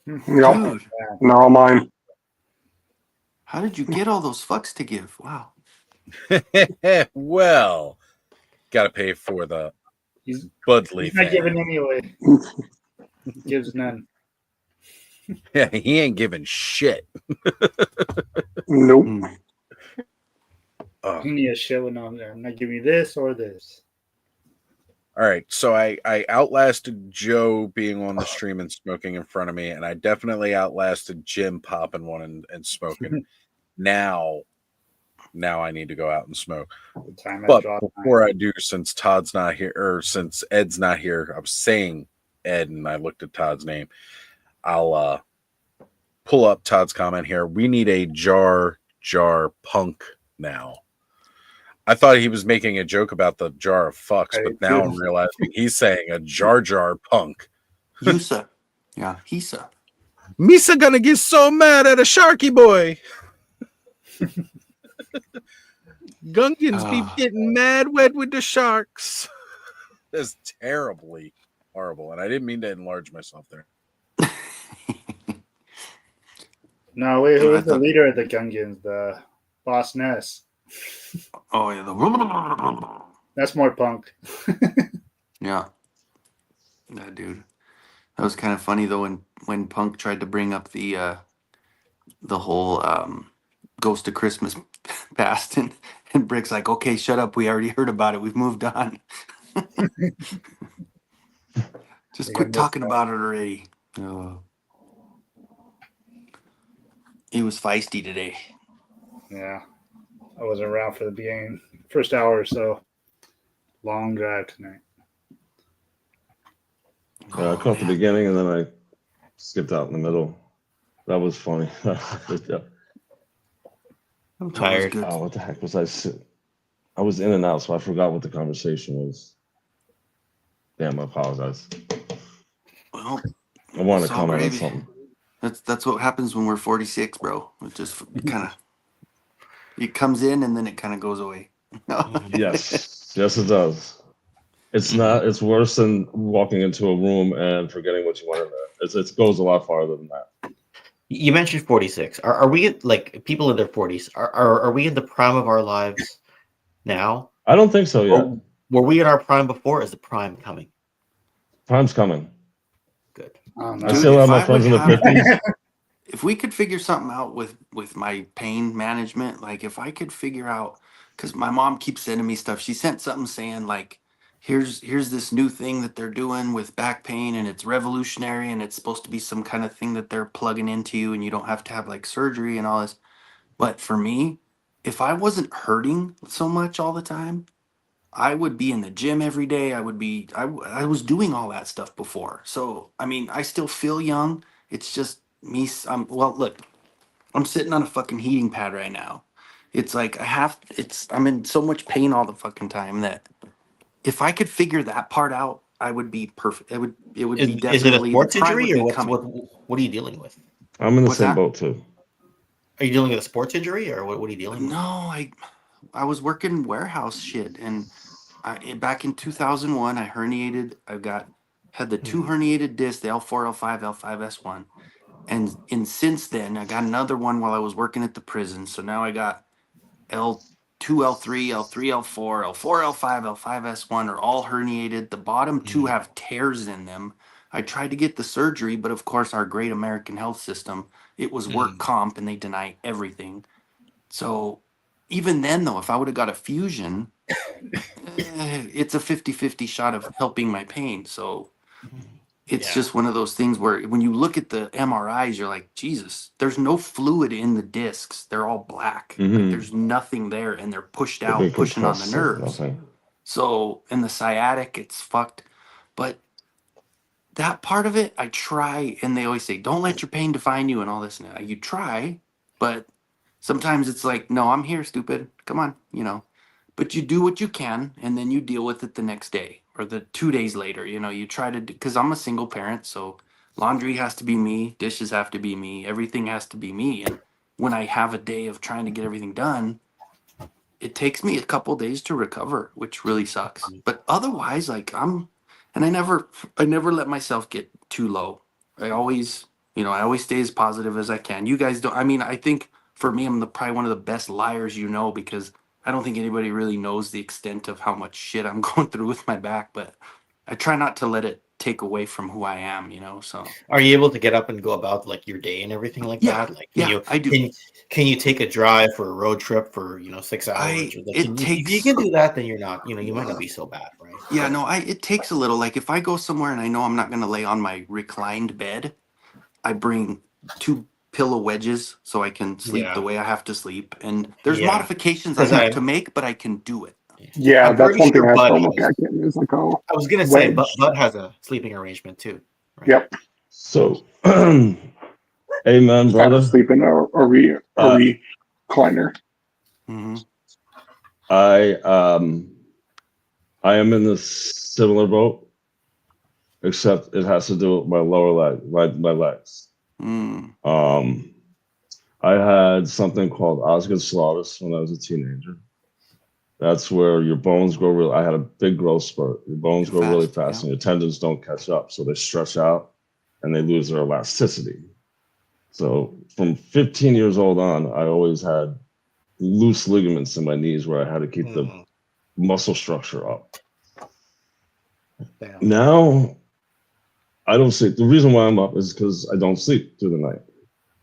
Yep. And they're all mine. How did you get all those fucks to give? Wow. Well, got to pay for the Budley He's not thing. giving anyway. He gives none. Yeah, he ain't giving shit. Nope. Give me a shilling on there. I'm not giving you this or this. All right, so I outlasted Joe being on the stream and smoking in front of me, and I definitely outlasted Jim popping one and smoking. Now I need to go out and smoke. But before I do, since Todd's not here, or since Ed's not here, I was saying Ed, and I looked at Todd's name. I'll pull up Todd's comment here. We need a jar punk now. I thought he was making a joke about the jar of fucks, but now I'm realizing he's saying a jar punk. Yusa. Yeah, Hisa. Misa gonna get so mad at a Sharky boy. Gungans be getting mad wet with the sharks. That's terribly horrible, and I didn't mean to enlarge myself there. No, wait, who is the leader of the Gungans? The Boss Ness. Oh, yeah. That's more punk. Yeah. Yeah, dude. That was kind of funny, though, when Punk tried to bring up the whole Ghost of Christmas past, and Brick's like, okay, shut up. We already heard about it. We've moved on. Just quit talking about it already. He was feisty today. Yeah. I wasn't around for the beginning. First hour or so. Long drive tonight. Yeah, I caught the beginning and then I skipped out in the middle. That was funny. Yeah. I'm tired. Oh, what the heck was I? I was in and out, so I forgot what the conversation was. Damn, I apologize. Well, I want to it's all comment on gravy. something. That's what happens when we're 46, bro. It just kind of it comes in and then it kind of goes away. Yes, yes, it does. It's not. It's worse than walking into a room and forgetting what you wanted there. It goes a lot farther than that. You mentioned 46. Are we like people in their 40s? Are we in the prime of our lives now? I don't think so yet. Or were we in our prime before? Is the prime coming? Prime's coming. Good. I still have my friends in the 50s. If we could figure something out with my pain management, like if I could figure out, because my mom keeps sending me stuff. She sent something saying like, here's this new thing that they're doing with back pain and it's revolutionary and it's supposed to be some kind of thing that they're plugging into you and you don't have to have like surgery and all this. But for me, if I wasn't hurting so much all the time, I would be in the gym every day. I was doing all that stuff before. So, I mean, I still feel young. It's just me. Look, I'm sitting on a fucking heating pad right now. It's like I'm in so much pain all the fucking time that if I could figure that part out, I would be perfect. It would be definitely. Is it a sports the prime injury would or be coming. what are you dealing with? I'm in the What's same that? boat too. Are you dealing with a sports injury, or what are you dealing with? No, I was working warehouse shit, and back in 2001, I herniated. Had the two herniated discs, the L4, L5, L5S1, and since then I got another one while I was working at the prison. So now I got L2, L3, L3, L4, L4, L5, L5S1 are all herniated. The bottom two have tears in them. I tried to get the surgery, but of course, our great American health system, it was work comp, and they deny everything. So even then, though, if I would have got a fusion, it's a 50-50 shot of helping my pain. So it's just one of those things where when you look at the MRIs, you're like, Jesus, there's no fluid in the discs. They're all black. Like there's nothing there, and they're pushed They've out, been pushing on the compressed, so nerves. nothing. So in the sciatic, it's fucked. But that part of it, I try, and they always say, don't let your pain define you and all this. And you try, but sometimes it's like, no, I'm here, stupid. Come on, But you do what you can, and then you deal with it the next day or the 2 days later. You try to, because I'm a single parent, so laundry has to be me, dishes have to be me, everything has to be me. And when I have a day of trying to get everything done, it takes me a couple days to recover, which really sucks. But otherwise, like and I never let myself get too low. I always stay as positive as I can. You guys don't. I mean, I think for me, I'm probably one of the best liars because I don't think anybody really knows the extent of how much shit I'm going through with my back. But I try not to let it take away from who I am. So Are you able to get up and go about like your day and everything like that? Like, I do. Can you take a drive for a road trip for 6 hours? If you can do that, then you're not. You might not be so bad, right? Yeah, no, it takes a little. Like if I go somewhere and I know I'm not going to lay on my reclined bed, I bring 2 pillow wedges so I can sleep the way I have to sleep. And there's modifications I have to make, but I can do it. Yeah, I'm that's pretty one thing sure I have Bud to look has. at getting is like a I was gonna say, wedge. Bud has a sleeping arrangement too. Yep. So, amen, brother. Sleep in a recliner. I am in the similar boat, except it has to do with my lower leg, my legs. I had something called osgood-Schlatter when I was a teenager. That's where your bones grow I had a big growth spurt. Your bones grow really fast, and your tendons don't catch up, so they stretch out and they lose their elasticity. So from 15 years old on, I always had loose ligaments in my knees where I had to keep the muscle structure up. Damn. Now, I don't sleep. The reason why I'm up is because I don't sleep through the night.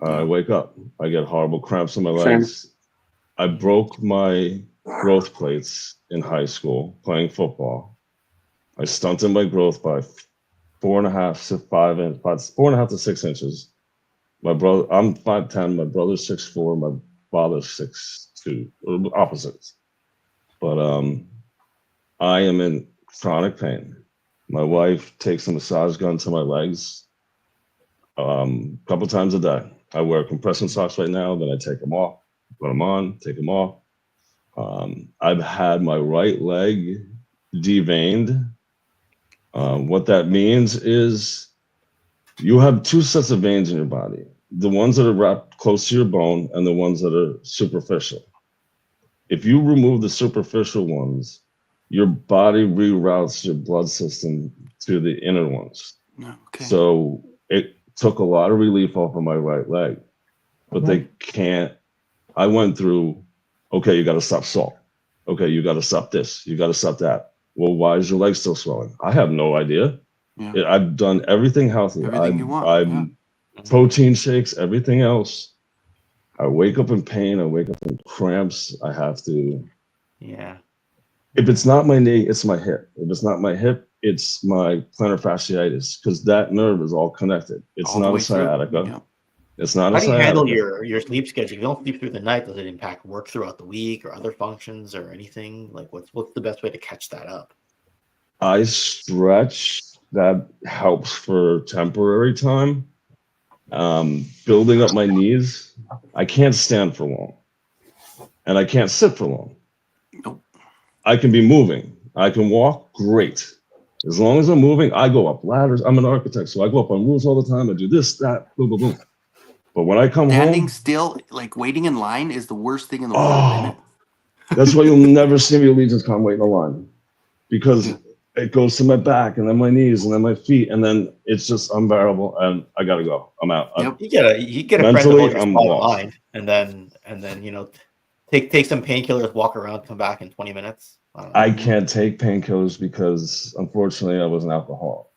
I wake up. I get horrible cramps in my legs. I broke my growth plates in high school playing football. I stunted my growth by 4.5 to 6 inches. My brother, I'm 5'10", my brother's 6'4", my father's 6'2", opposites. But I am in chronic pain. My wife takes a massage gun to my legs a couple times a day. I wear compression socks right now, then I take them off, put them on, take them off. I've had my right leg deveined. What that means is you have 2 sets of veins in your body, the ones that are wrapped close to your bone and the ones that are superficial. If you remove the superficial ones, your body reroutes your blood system to the inner ones. Okay. So it took a lot of relief off of my right leg, but they can't. I went through, okay, you got to stop salt. Okay, you got to stop this. You got to stop that. Well, why is your leg still swelling? I have no idea. I've done everything healthy. Everything you want. I'm protein shakes, everything else. I wake up in pain. I wake up in cramps. I have to. Yeah. If it's not my knee, it's my hip. If it's not my hip, it's my plantar fasciitis, because that nerve is all connected. It's All the not way a through. sciatica. Yep. It's not How a do you handle sciatica. your sleep schedule? If you don't sleep through the night, does it impact work throughout the week or other functions or anything? Like, what's the best way to catch that up? I stretch. That helps for temporary time. Building up my knees. I can't stand for long, and I can't sit for long. I can be moving. I can walk. Great. As long as I'm moving, I go up ladders. I'm an architect, so I go up on roofs all the time. I do this, that, boom, boom, boom. But when I come Standing home, still, like waiting in line, is the worst thing in the world, isn't it? that's why you'll never see me Allegiance Con wait in a line, because it goes to my back and then my knees and then my feet, and then it's just unbearable, and I gotta go. I'm out. You get a friend to Mentally, hold your I'm spot in lost. line, and then you know, take some painkillers, walk around, come back in 20 minutes. I can't take painkillers because unfortunately I was an alcoholic.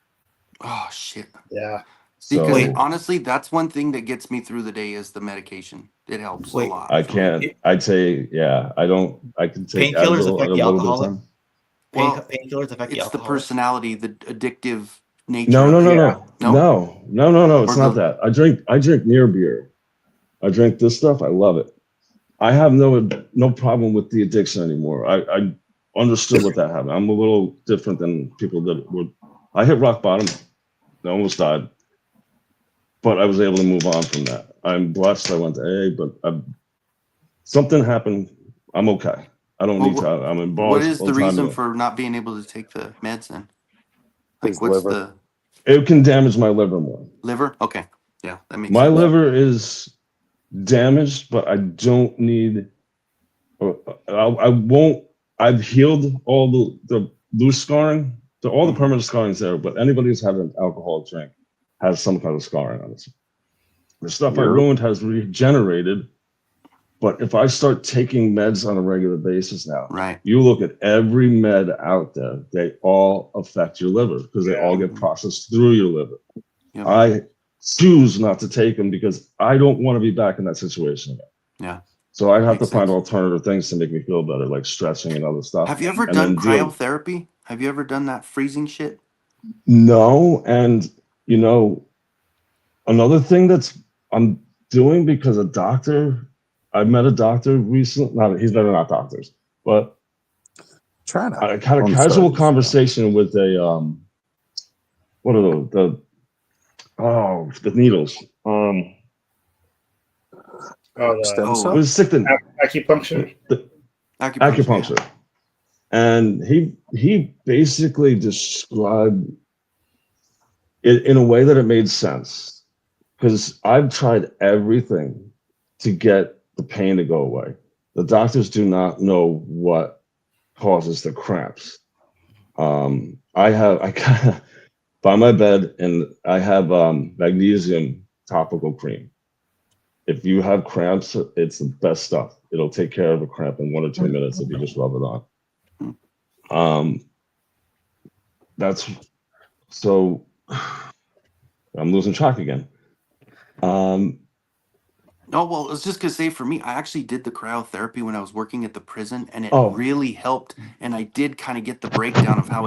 Oh shit. Yeah. Because So honestly, that's one thing that gets me through the day is the medication. It helps a lot. I can't. I take. Yeah, I don't. I can take Painkillers Advil affect at a the little bit of alcoholic. time. Painkillers affect the It's the alcoholic. personality, the addictive nature No, of no, it. no, no. It's Or not the- that. I drink near beer. I drink this stuff. I love it. I have no problem with the addiction anymore. I understood what that happened. I'm a little different than people that would. I hit rock bottom. I almost died, but I was able to move on from that. I'm blessed. I went to AA, but something happened. I'm okay. I don't Well, need to. I'm in what bars is all the the time. reason Anyway. for not being able to take the meds then? His Like, what's liver. It can damage my liver more. liver? Okay. Yeah, that makes My sense. liver is damaged, but I don't need. I won't. I've healed all the loose scarring. All the permanent scarring is there, but anybody who's had an alcoholic drink has some kind of scarring on it. The stuff I Yep. ruined has regenerated, but if I start taking meds on a regular basis now, right? You look at every med out there; they all affect your liver because they all get processed through your liver. Yep. I choose not to take them because I don't want to be back in that situation again. Yeah. So I'd have Makes to find sense. alternative things to make me feel better, like stretching and other stuff. Have you ever and done then deal. cryotherapy? Have you ever done that freezing shit? No, and you know, another thing that's I'm doing because a doctor, I met a doctor recently. Not he's better not doctors, but Try to. I had a casual conversation with a what are the needles. Stem It was sick to acupuncture. Acupuncture. And he basically described it in a way that it made sense. Because I've tried everything to get the pain to go away. The doctors do not know what causes the cramps. I got by my bed and I have magnesium topical cream. If you have cramps, it's the best stuff. It'll take care of a cramp in 1 or 2 minutes if you just rub it on. That's so I'm losing track again. No, well, I was just gonna say for me, I actually did the cryotherapy when I was working at the prison, and it Oh. really helped. And I did kind of get the breakdown of how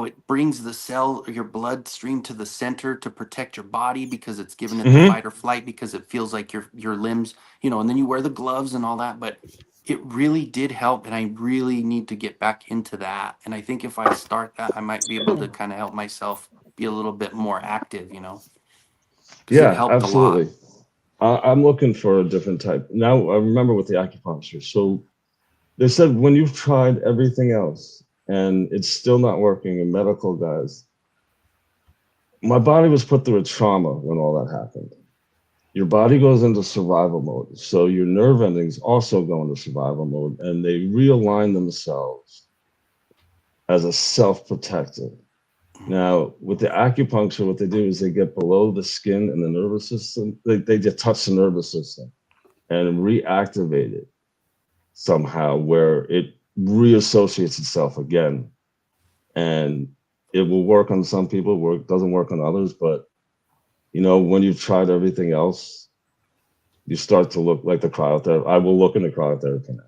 it brings the cell or your bloodstream to the center to protect your body because it's giving it the Mhm. fight or flight because it feels like your limbs, and then you wear the gloves and all that. But it really did help, and I really need to get back into that. And I think if I start that, I might be able to kind of help myself be a little bit more active, because it Yeah, helped a lot. absolutely. I'm looking for a different type. Now I remember with the acupuncture. So they said when you've tried everything else and it's still not working, and medical guys, my body was put through a trauma when all that happened. Your body goes into survival mode. So your nerve endings also go into survival mode and they realign themselves as a self-protective. Now, with the acupuncture, what they do is they get below the skin and the nervous system. They just touch the nervous system and reactivate it somehow where it reassociates itself again. And it will work on some people, doesn't work on others. But, when you've tried everything else, you start to look like the cryotherapy. I will look into cryotherapy now.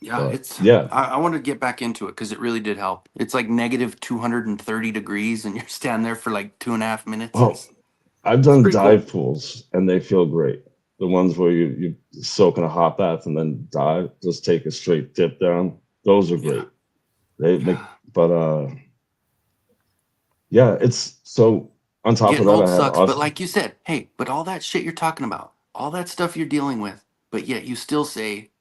Yeah, But, I want to get back into it because it really did help. It's like negative 230 degrees, and you're standing there for like 2.5 minutes. Well, I've done pretty dive pools and they feel great. The ones where you soak in a hot bath and then dive, just take a straight dip down. Those are great. Yeah, it's so on top Getting of that, old I have sucks, but like you said, hey, but all that shit you're talking about, all that stuff you're dealing with, but yet you still say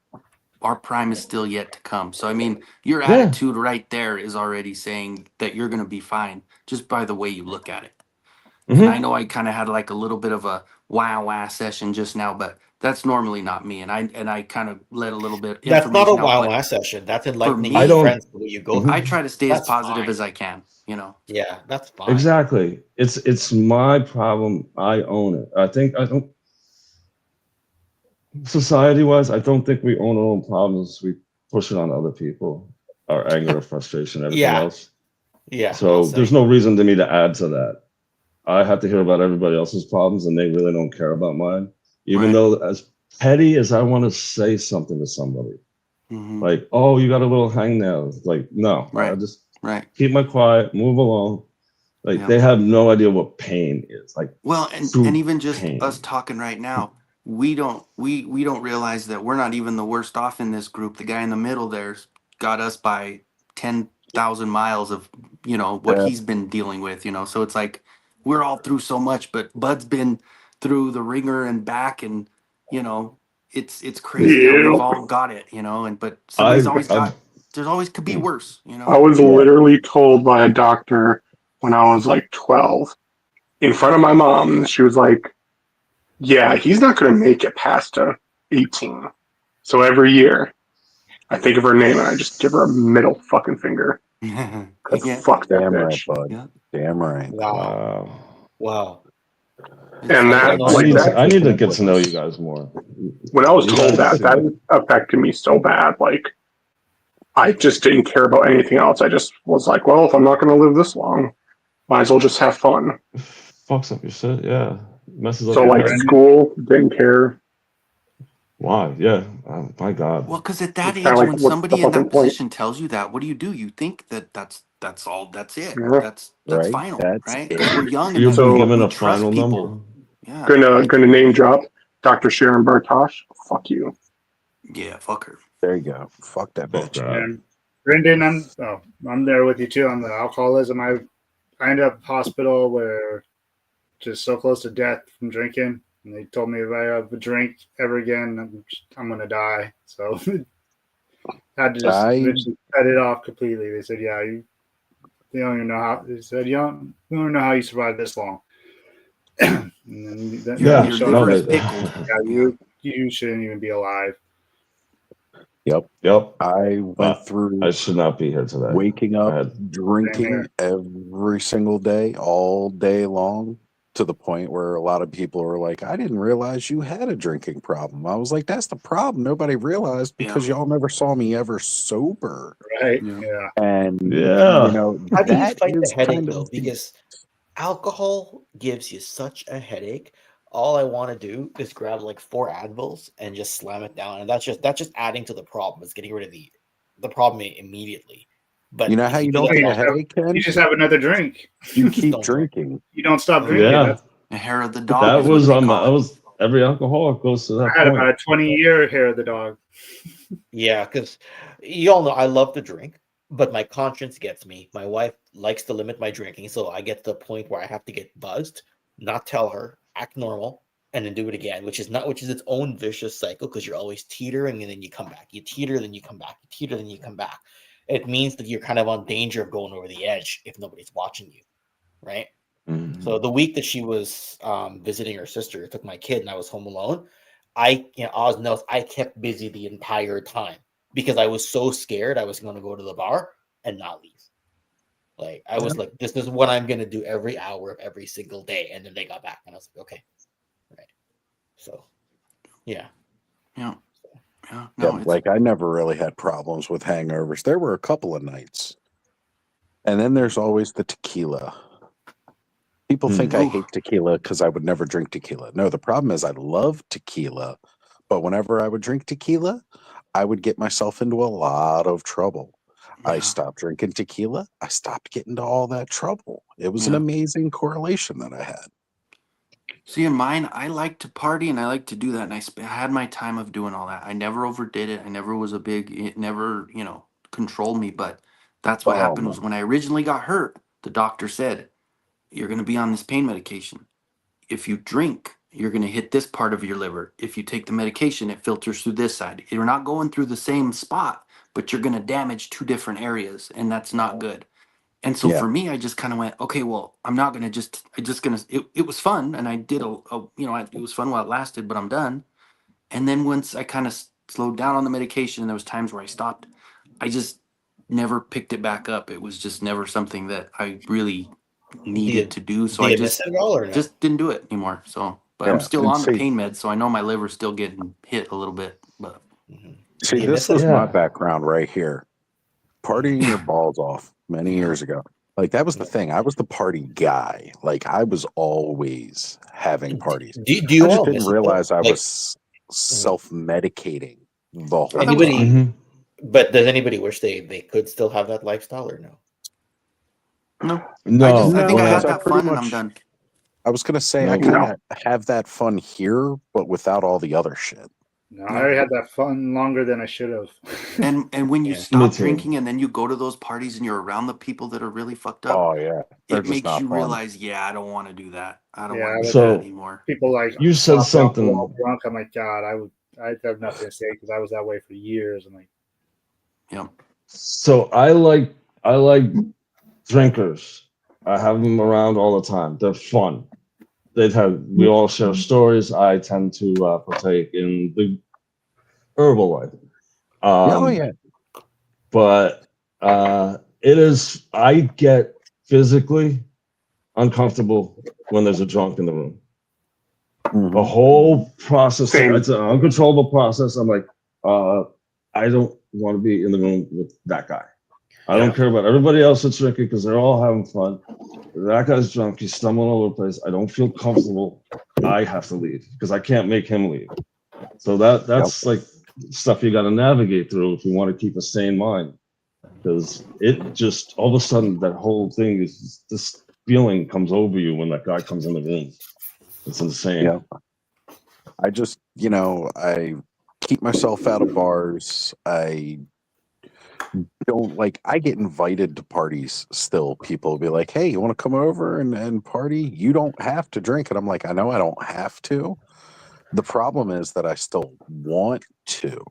our prime is still yet to come. So I mean, your Yeah. attitude right there is already saying that you're going to be fine just by the way you look at it. Mm-hmm. And I know I kind of had like a little bit of a wow session just now, but that's normally not me. And I kind of let a little bit That's not a information out. wow session. That's For enlightening me, your friends the way you go through. I try to stay as That's positive fine. as I can, you know. Yeah, that's fine. Exactly. It's my problem. I own it. I don't. Society-wise, I don't think we own our own problems. We push it on other people. Our anger, frustration, everything Yeah. else. Yeah. So there's no reason to me to add to that. I have to hear about everybody else's problems, and they really don't care about mine. Even though, as petty as I want to say something to somebody, like, "Oh, you got a little hangnail," like, no, I just keep my quiet, move along. Like they have no idea what pain is. Like, Well, and true even just pain. us talking right now, we don't realize that we're not even the worst off in this group. The guy in the middle there's got us by 10,000 miles of, you know, what he's been dealing with, you know. So it's like we're all through so much, but Bud's been through the ringer and back, and you know, it's crazy how we've all got it, you know, and but somebody's always got there's always could be worse, you know. I was literally told by a doctor when I was like 12 in front of my mom. She was like, yeah, he's not going to make it past 18. So every year I think of her name and I just give her a middle fucking finger. Fuck that Damn right, bitch. bud. Yeah. Damn right. Wow. Wow. And that, I need to get to know you guys more. When I was You told guys that seem- affected me so bad. Like, I just didn't care about anything else. I just was like, well, if I'm not going to live this long, might as well just have fun. fucks up your shit. Yeah, messes up. So, your like, head. school, didn't care. Why? Yeah. Oh, my God. Well, because at that It's age, kinda like, when what's the somebody in fucking that point? position tells you that, what do? You think that that's all, that's it. Yeah. That's Right. final, That's right? it. Because we're young and You'll then be So- given we a trust final people. number. Yeah. Gonna name drop Dr. Sharon Bartosh. Fuck you. Yeah, fuck her. There you go. Fuck that Fuck bitch. that. And Brendan, I'm there with you too on the alcoholism. I ended up hospital where just so close to death from drinking, and they told me if I have a drink ever again, I'm gonna die. So had to just eventually cut it off completely. They said, "Yeah, you don't even know how." They said, "You don't know how you survived this long." And then Yeah, you showed no, up, they- pickled. You shouldn't even be alive. Yep. I went through I should not be here today. waking Go up, ahead. drinking every single day, all day long, to the point where a lot of people were like, I didn't realize you had a drinking problem. I was like, that's the problem. Nobody realized because y'all never saw me ever sober. Right. Yeah. And, Yeah. you know, How do you that fight the is headache kind though? of Because alcohol gives you such a headache. All I want to do is grab like 4 Advils and just slam it down, and that's just adding to the problem. It's getting rid of the problem immediately. But you know if how you do don't that get a long- headache, Ken? You just have another drink. You keep Don't drink. drinking. You don't stop drinking. Yeah. That's, The hair of the dog. That is what was they on my. call That it. was every alcoholic goes to that I had point. about a 20-year hair of the dog. Yeah, because you all know I love to drink, but my conscience gets me. My wife likes to limit my drinking, so I get to the point where I have to get buzzed, not tell her, act normal, and then do it again, which is its own vicious cycle because you're always teetering and then you come back. You teeter, then you come back. You teeter, then you come back. It means that you're kind of on danger of going over the edge if nobody's watching you, right? So the week that she was visiting her sister, I took my kid and I was home alone. I kept busy the entire time because I was so scared I was going to go to the bar and not leave. Like I was like, this is what I'm going to do every hour of every single day. And then they got back and I was like, okay, right. So, yeah. Yeah. Yeah. Yeah, No, it's like I never really had problems with hangovers. There were a couple of nights. And then there's always the tequila. People think I hate tequila because I would never drink tequila. No, the problem is I love tequila, but whenever I would drink tequila, I would get myself into a lot of trouble. I stopped drinking tequila. I stopped getting into all that trouble. It was an amazing correlation that I had. See, in mine, I like to party and I like to do that. And I had my time of doing all that. I never overdid it. I never was it never, controlled me. But that's what happened was when I originally got hurt, the doctor said, you're going to be on this pain medication. If you drink, you're going to hit this part of your liver. If you take the medication, it filters through this side. You're not going through the same spot, but you're going to damage 2 different areas. And that's not good. And so Yeah. for me, I just kind of went, okay, well, I'm not gonna it was fun, and I did it was fun while it lasted, but I'm done. And then once I kind of slowed down on the medication, and there was times where I stopped, I just never picked it back up. It was just never something that I really needed to do. So do I you miss just it at all or no? just didn't do it anymore. So, but I'm Yeah. still And on the see, pain meds, so I know my liver's still getting hit a little bit. But see, this was my background right here. Partying your balls off many years ago. Like that was the thing. I was the party guy. Like I was always having parties. Do you I just all didn't miss it though? realize I Like, was self-medicating the whole anybody, time. but does anybody wish they could still have that lifestyle or no? No. No. I think I because had I that pretty fun, and I'm much. done. I was gonna say No. I kind of have that fun here, but without all the other shit. No, I already had that fun longer than I should have. And when you Me stop too. drinking and then you go to those parties and you're around the people that are really fucked up, Oh yeah, they're it just makes not you fun. realize, yeah, I don't want to do that. I don't want to do So that anymore. People like you said pop off the something. wall drunk. I'm like, God, I'd have nothing to say because I was that way for years. I'm like, yeah. So I like drinkers. I have them around all the time. They're fun. We all share stories. I tend to partake in the herbal life. Oh yeah. But I get physically uncomfortable when there's a drunk in the room. The whole process, it's an uncontrollable process. I'm like, I don't want to be in the room with that guy. I don't care about everybody else that's drinking because they're all having fun. That guy's drunk. He's stumbling all over the place. I don't feel comfortable. I have to leave because I can't make him leave. So that's like stuff you got to navigate through if you want to keep a sane mind. Because it just all of a sudden that whole thing is this feeling comes over you when that guy comes in the room. It's insane. Yeah. I just, I keep myself out of bars. I I get invited to parties still. People will be like, hey, you want to come over and party? You don't have to drink. And I'm like, I know I don't have to. The problem is that I still want to,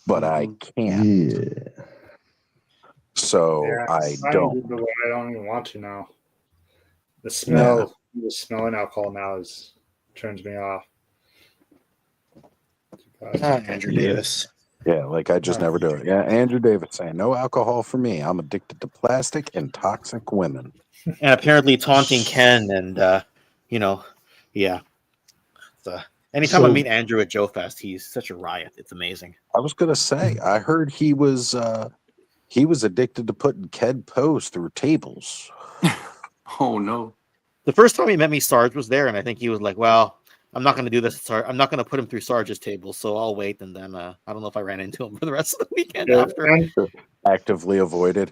but I can't. Yeah. So yeah, I I don't. don't even want to now. The smelling alcohol now turns me off. Andrew Davis. Yeah, like I just never do it. Yeah, Andrew Davis saying no alcohol for me. I'm addicted to plastic and toxic women. And apparently taunting Ken and yeah. So anytime I meet Andrew at Joe Fest, he's such a riot. It's amazing. I was gonna say, I heard he was addicted to putting Ked Post through tables. Oh no. The first time he met me, Sarge was there, and I think he was like, well, I'm not going to do this. I'm not going to put him through Sarge's table, so I'll wait. And then I don't know if I ran into him for the rest of the weekend after. Actively avoided.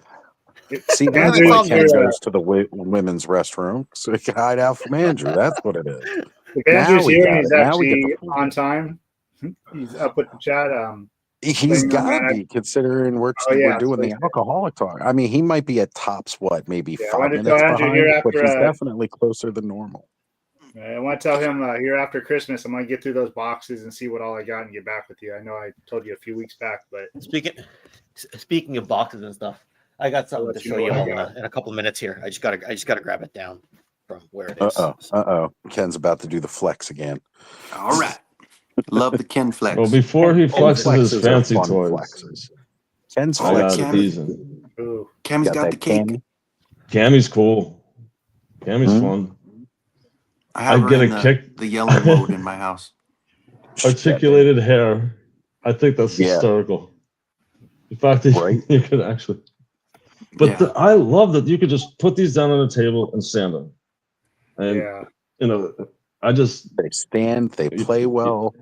See, And that's then I why saw him Ken there. goes to the women's restroom so he can hide out from Andrew. That's what it is. If Andrew's here and he's Now we get actually the on time, he's up with the chat. He's got to be, considering we're doing the alcoholic talk. I mean, he might be at tops, maybe 5 minutes behind, but he's definitely closer than normal. I want to tell him here after Christmas, I'm going to get through those boxes and see what all I got and get back with you. I know I told you a few weeks back, but Speaking of boxes and stuff, I got something to show you all in a couple of minutes here. I just gotta grab it down from where it is. Ken's about to do the flex again. All right. Love the Ken flex. Well, before he flexes his fancy toys, flexes. Ken's I got flexing. a teasing. Cammy's got the cake. Cammy's cool. Cammy's fun. I have her get in a kick. the yelling mode in my house. Articulated hair. I think that's hysterical. The fact that you could actually. But I love that you could just put these down on the table and stand them. And they stand, they play well.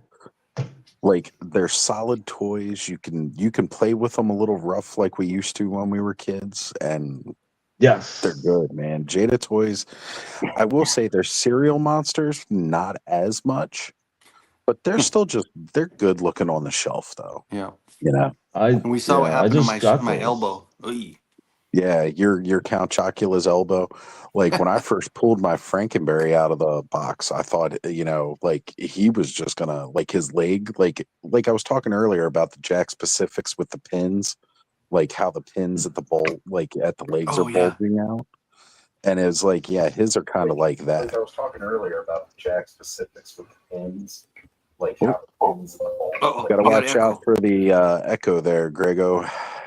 Like they're solid toys. You can play with them a little rough like we used to when we were kids, and they're good, man. Jada toys. I will say they're cereal monsters, not as much, but they're still they're good looking on the shelf though. Yeah. We saw what happened to my elbow. Oy. Yeah, your Count Chocula's elbow. Like when I first pulled my Frankenberry out of the box, I thought, like he was just gonna his leg, like I was talking earlier about the Jack Pacifics with the pins. like how the pins at the at the legs Oh, are yeah. bulging out. And it's like, yeah, his are kind of like that. I was talking earlier about the Jack specifics with the pins, like how the pins in the bowl. Gotta watch out for the echo there, Grego.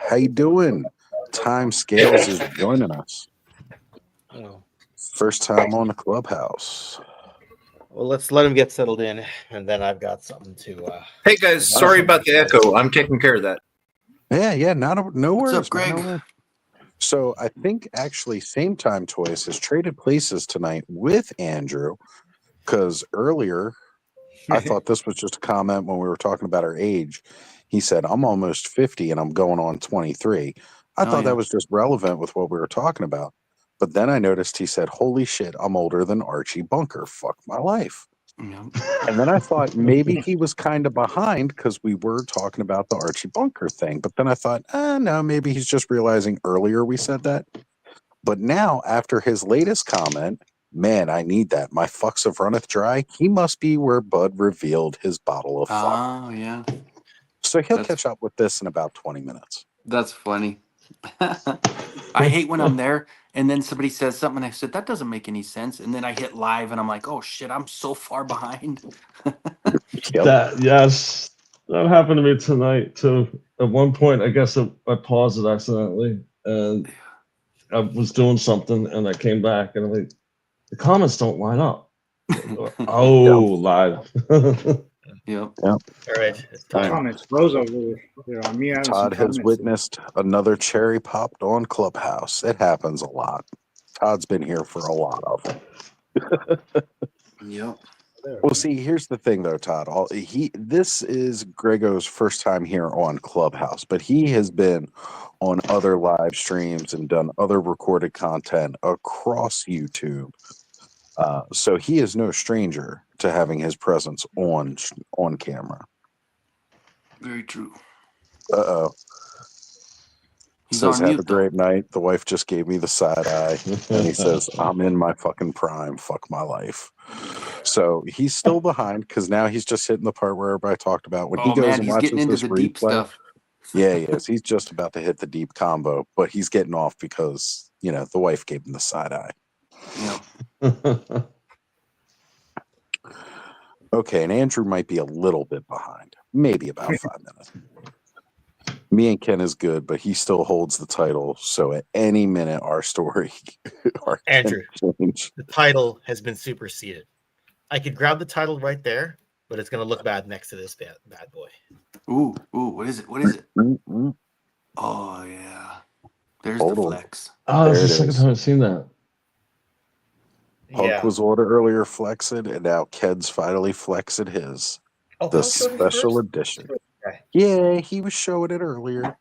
How you doing? Time Scales is joining us. Oh. First time on the Clubhouse. Well, let's let him get settled in, and then I've got something to. Hey guys, sorry about the echo. I'm taking care of that. Yeah, no What's worries. up, Greg? Man, no worries. So I think actually Same Time Toys has traded places tonight with Andrew, because earlier I thought this was just a comment when we were talking about our age. He said, I'm almost 50 and I'm going on 23. I thought that was just relevant with what we were talking about. But then I noticed he said, holy shit, I'm older than Archie Bunker. Fuck my life. And then I thought maybe he was kind of behind because we were talking about the Archie Bunker thing. But then I thought, no, maybe he's just realizing earlier we said that. But now, after his latest comment, man, I need that. My fucks have runneth dry. He must be where Bud revealed his bottle of fuck. Oh, yeah. So he'll catch up with this in about 20 minutes. That's funny. I hate when I'm there and then somebody says something and I said, that doesn't make any sense. And then I hit live and I'm like, oh shit, I'm so far behind. Yes, that happened to me tonight too. At one point, I guess I paused it accidentally, and I was doing something, and I came back, and I'm like, the comments don't line up. Live. Yep. All right, it's time. Comments froze over there on me. I have some Todd has comments. witnessed another cherry popped on Clubhouse. It happens a lot. Todd's been here for a lot of them. Yep. Well, see, here's the thing, though, Todd. This is Grego's first time here on Clubhouse, but he has been on other live streams and done other recorded content across YouTube. So he is no stranger to having his presence on camera. Very true. Uh-oh. He's Says, on have mute, a great night. The wife just gave me the side eye. And he says, I'm in my fucking prime. Fuck my life. So he's still behind because now he's just hitting the part where everybody talked about when he Oh goes man, and he's getting watches into this the deep replay. stuff. Yeah, he is. He's just about to hit the deep combo, but he's getting off because, the wife gave him the side eye. Yeah. Okay, and Andrew might be a little bit behind. Maybe about 5 minutes. Me and Ken is good, but he still holds the title. So at any minute, our story, Andrew, change. the title has been superseded. I could grab the title right there, but it's going to look bad next to this bad boy. Ooh, what is it? What is it? Mm-hmm. Oh yeah. There's Hold the on. flex. Oh, that's There the it second is. time I've seen that. Punk was ordered earlier flexed, and now Ked's finally flexed his. Oh, The Punk showed it special first? edition. Okay. Yeah, he was showing it earlier.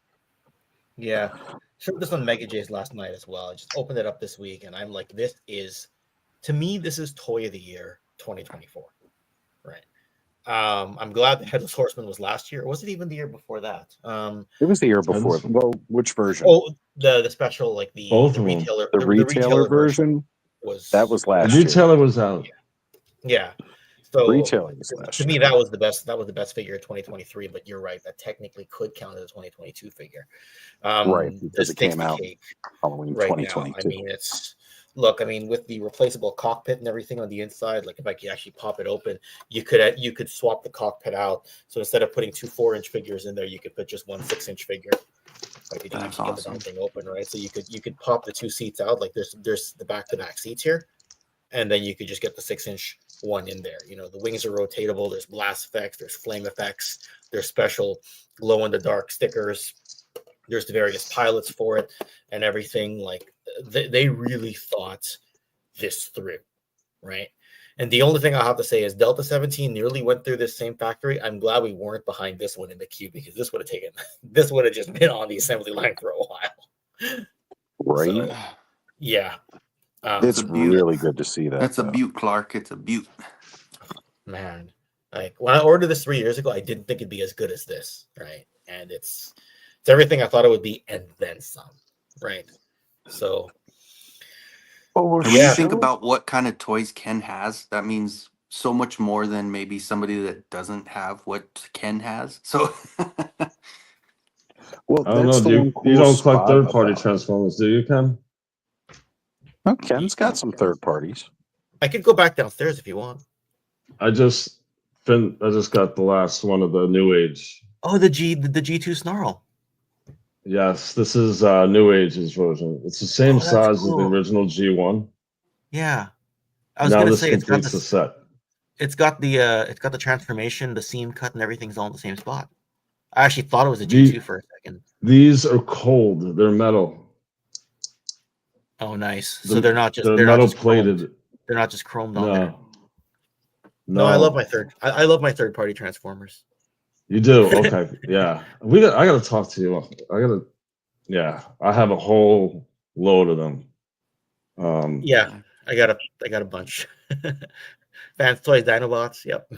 Yeah. Showed this on Mega J's last night as well. I just opened it up this week, and I'm like, to me, this is Toy of the Year 2024. Right. I'm glad the Headless Horseman was last year. Or was it even the year before that? It was the year before. Well, which version? Oh, the special, like the Both of them. retailer, The retailer version was last The year. retailer was out. Yeah. So Retailer was last to me, that was the best. That was the best figure of 2023. But you're right. That technically could count as a 2022 figure. Right, because it takes came the out cake Halloween right 2022. now. I mean, with the replaceable cockpit and everything on the inside, like if I could actually pop it open, you could swap the cockpit out. So instead of putting two 4-inch figures in there, you could put just one 6-inch figure. If you didn't actually get the darn thing open, right? So you could pop the two seats out. Like there's the back-to-back seats here, and then you could just get the 6-inch one in there. The wings are rotatable. There's blast effects. There's flame effects. There's special glow-in-the-dark stickers. There's the various pilots for it and everything. Like they really thought this through, right? And the only thing I'll have to say is Delta 17 nearly went through this same factory. I'm glad we weren't behind this one in the queue because this would have just been on the assembly line for a while. Right? So, yeah. It's really good to see that. That's a beaut, Clark. It's a beaut. Man, like when I ordered this 3 years ago, I didn't think it'd be as good as this, right? And it's everything I thought it would be, and then some, right? So, And when you think about what kind of toys Ken has, that means so much more than maybe somebody that doesn't have what Ken has. So, Well, I don't that's know. the Do one you cool don't collect spot third-party about it. Transformers, do you, Ken? Oh, Ken's got some third parties. I could go back downstairs if you want. I just got the last one of the New Age. Oh, the G2 Snarl. Yes, this is New Age's version. It's the same Oh, that's size as the cool. original G1. Yeah, I was Now gonna this say completes the set. it's got the transformation, the seam cut, and everything's all in the same spot. I actually thought it was a The- G2 for a second. These are cold. They're metal. Oh, nice. So they're not just metal chromed. plated. They're not just chromed on there. No, I love my I love my third party Transformers. You do? Okay. Yeah. I gotta talk to you. I have a whole load of them. Yeah, I got a bunch. Fans Toys Dinobots. Yep.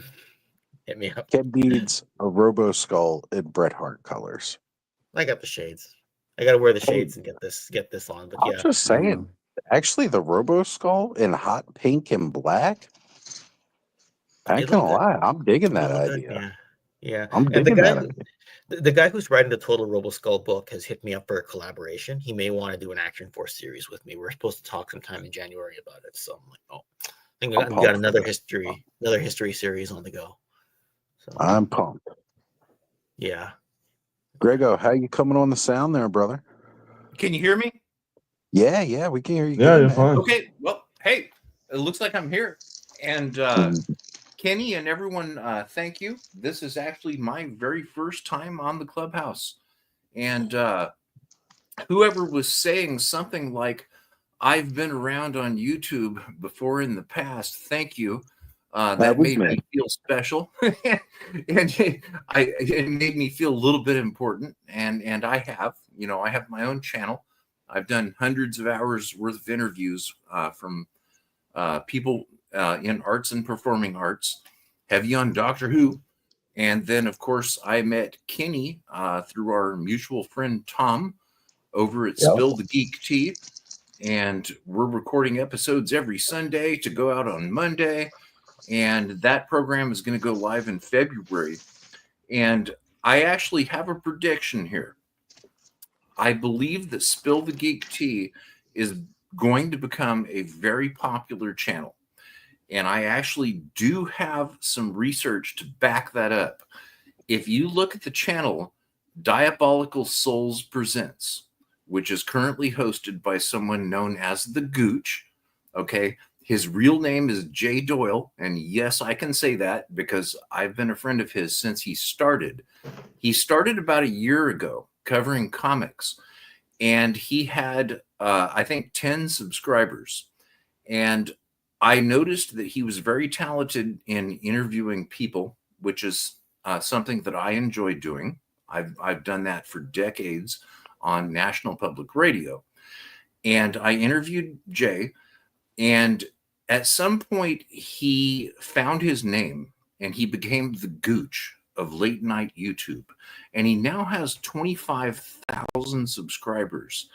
Hit me up. Ken needs a Robo Skull in Bret Hart colors. I got the shades. I got to wear the shades and get this on. But I'm yeah, just saying. Actually, the Robo Skull in hot pink and black. I ain't gonna lie, I'm digging that idea. Yeah. I'm And the digging guy, that idea. the guy who's writing the Total Robo Skull book has hit me up for a collaboration. He may want to do an Action Force series with me. We're supposed to talk sometime in January about it. So I'm like, oh, I think we got another history series on the go. So I'm pumped. yeah. Grego, how you coming on the sound there, brother? Can you hear me? Yeah, we can hear you. Yeah, good, you're man. fine. Okay. Well, hey, it looks like I'm here. And Kenny and everyone, thank you. This is actually my very first time on the Clubhouse. And whoever was saying something like, I've been around on YouTube before in the past, thank you. That made me feel special. And it made me feel a little bit important. And I have my own channel. I've done hundreds of hours worth of interviews from people in arts and performing arts, heavy on Doctor Who. And then, of course, I met Kenny through our mutual friend Tom over at Spill the Geek Tea. And we're recording episodes every Sunday to go out on Monday. And that program is going to go live in February. And I actually have a prediction here. I believe that Spill the Geek Tea is going to become a very popular channel. And I actually do have some research to back that up. If you look at the channel, Diabolical Souls Presents, which is currently hosted by someone known as the Gooch, okay? His real name is Jay Doyle, and yes, I can say that because I've been a friend of his since he started. He started about a year ago covering comics, and he had, I think, 10 subscribers. And I noticed that he was very talented in interviewing people, which is something that I enjoy doing. I've done that for decades on National Public Radio. And I interviewed Jay, and at some point he found his name and he became the Gooch of late night YouTube. And he now has 25,000 subscribers.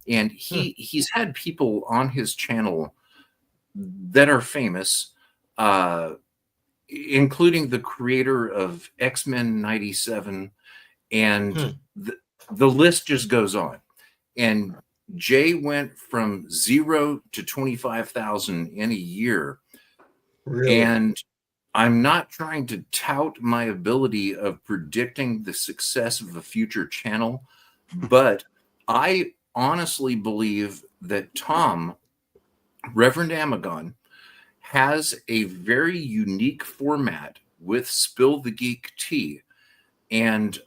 And he's had people on his channel that are famous, including the creator of X-Men 97, and the list just goes on. And Jay went from 0 to 25,000 in a year. Really? And I'm not trying to tout my ability of predicting the success of a future channel, but I honestly believe that Tom, Reverend Amagon, has a very unique format with Spill the Geek Tea. And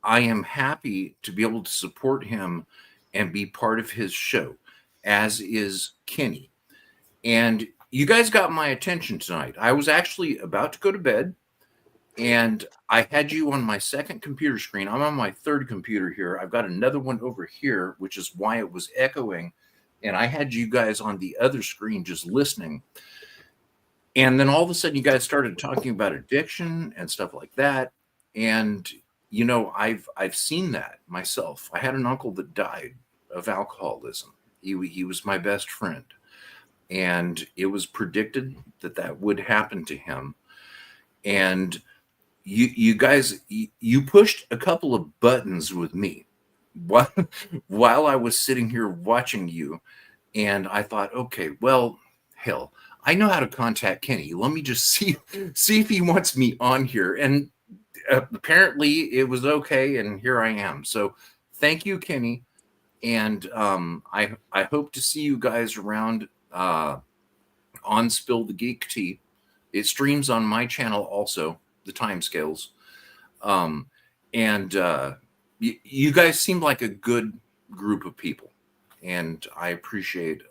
I am happy to be able to support him and be part of his show, as is Kenny. And you guys got my attention tonight. I was actually about to go to bed, and I had you on my second computer screen. I'm on my third computer here. I've got another one over here, which is why it was echoing. And I had you guys on the other screen just listening. And then all of a sudden, you guys started talking about addiction and stuff like that. And you know, I've seen that myself. I had an uncle that died of alcoholism. He was my best friend, and it was predicted that that would happen to him. And you guys, you pushed a couple of buttons with me. while I was sitting here watching you, and I thought, okay, well, hell, I know how to contact Kenny. Let me just see if he wants me on here. And apparently it was okay, and here I am. So thank you, Kenny. And I hope to see you guys around on Spill the Geek Tea. It streams on my channel also, the timescales. And you guys seem like a good group of people. And I appreciate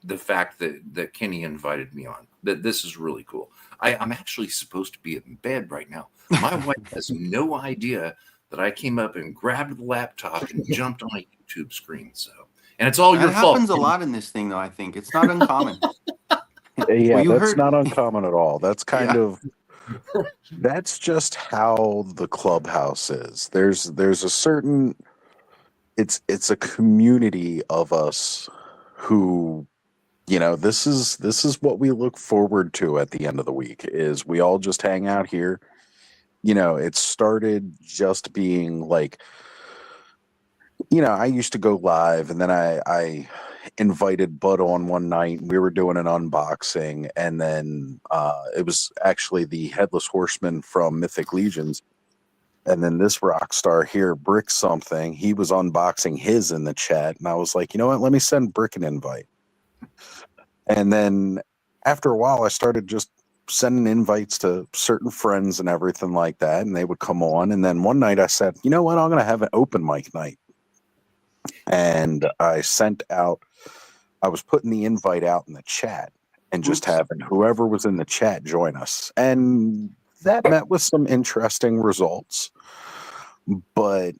the fact that Kenny invited me on. That this is really cool. I'm actually supposed to be in bed right now. My wife has no idea that I came up and grabbed the laptop and jumped on a YouTube screen. So, and it's all That your fault. happens a lot in this thing, though. I think it's not uncommon. Yeah, Well, you that's heard. not uncommon at all. That's kind Yeah. of that's just how the clubhouse is. There's a certain it's a community of us who, you know, this is what we look forward to at the end of the week is we all just hang out here. You know, it started just being like, you know, I used to go live and then I invited Bud on one night. We were doing an unboxing and then it was actually the Headless Horseman from Mythic Legions. And then this rock star here, Brick something, he was unboxing his in the chat. And I was like, you know what, let me send Brick an invite. And then after a while, I started just sending invites to certain friends and everything like that. And they would come on. And then one night I said, you know what, I'm going to have an open mic night. And I was putting the invite out in the chat and just having whoever was in the chat join us. And that met with some interesting results. But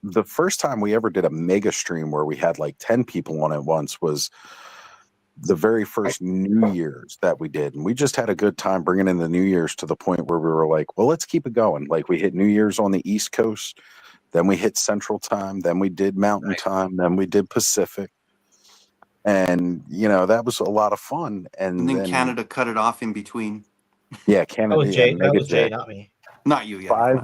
the first time we ever did a mega stream where we had like 10 people on at once was the very first New Year's that we did. And we just had a good time bringing in the New Year's to the point where we were like, well, let's keep it going. Like we hit New Year's on the East Coast, then we hit Central Time, then we did Mountain Time, then we did Pacific. And, you know, that was a lot of fun. And then Canada cut it off in between. Yeah, Canada. That was Jay. That Mega was Jay, J. not me. Not you, yeah.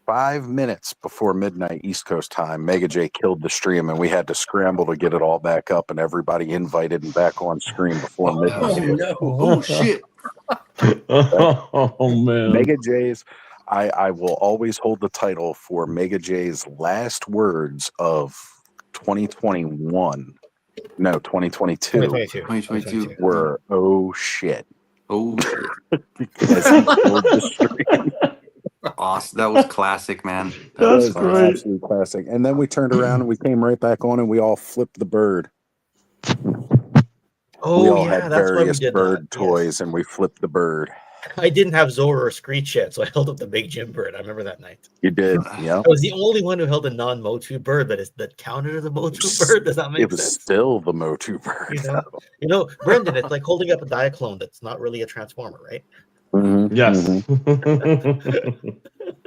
5 minutes before midnight East Coast time, Mega J killed the stream, and we had to scramble to get it all back up and everybody invited and back on screen before midnight. no! Oh shit! Oh man! Mega J's. I will always hold the title for Mega J's last words of 2021. No, 2022. 2022 were oh shit. Oh shit! As he killed the stream. Awesome. That was classic, man. That was an absolute classic. And then we turned around and we came right back on and we all flipped the bird. Oh, we all yeah, had that's why we various did bird that. toys and we flipped the bird. I didn't have Zora or Screech yet, so I held up the Big Jim bird. I remember that night. You did, yeah. I was the only one who held a non-Motu bird that counted as a Motu bird. Does that make It was sense? still the Motu bird. You know, Brendan, it's like holding up a Diaclone that's not really a transformer, right? Mm-hmm. Yes.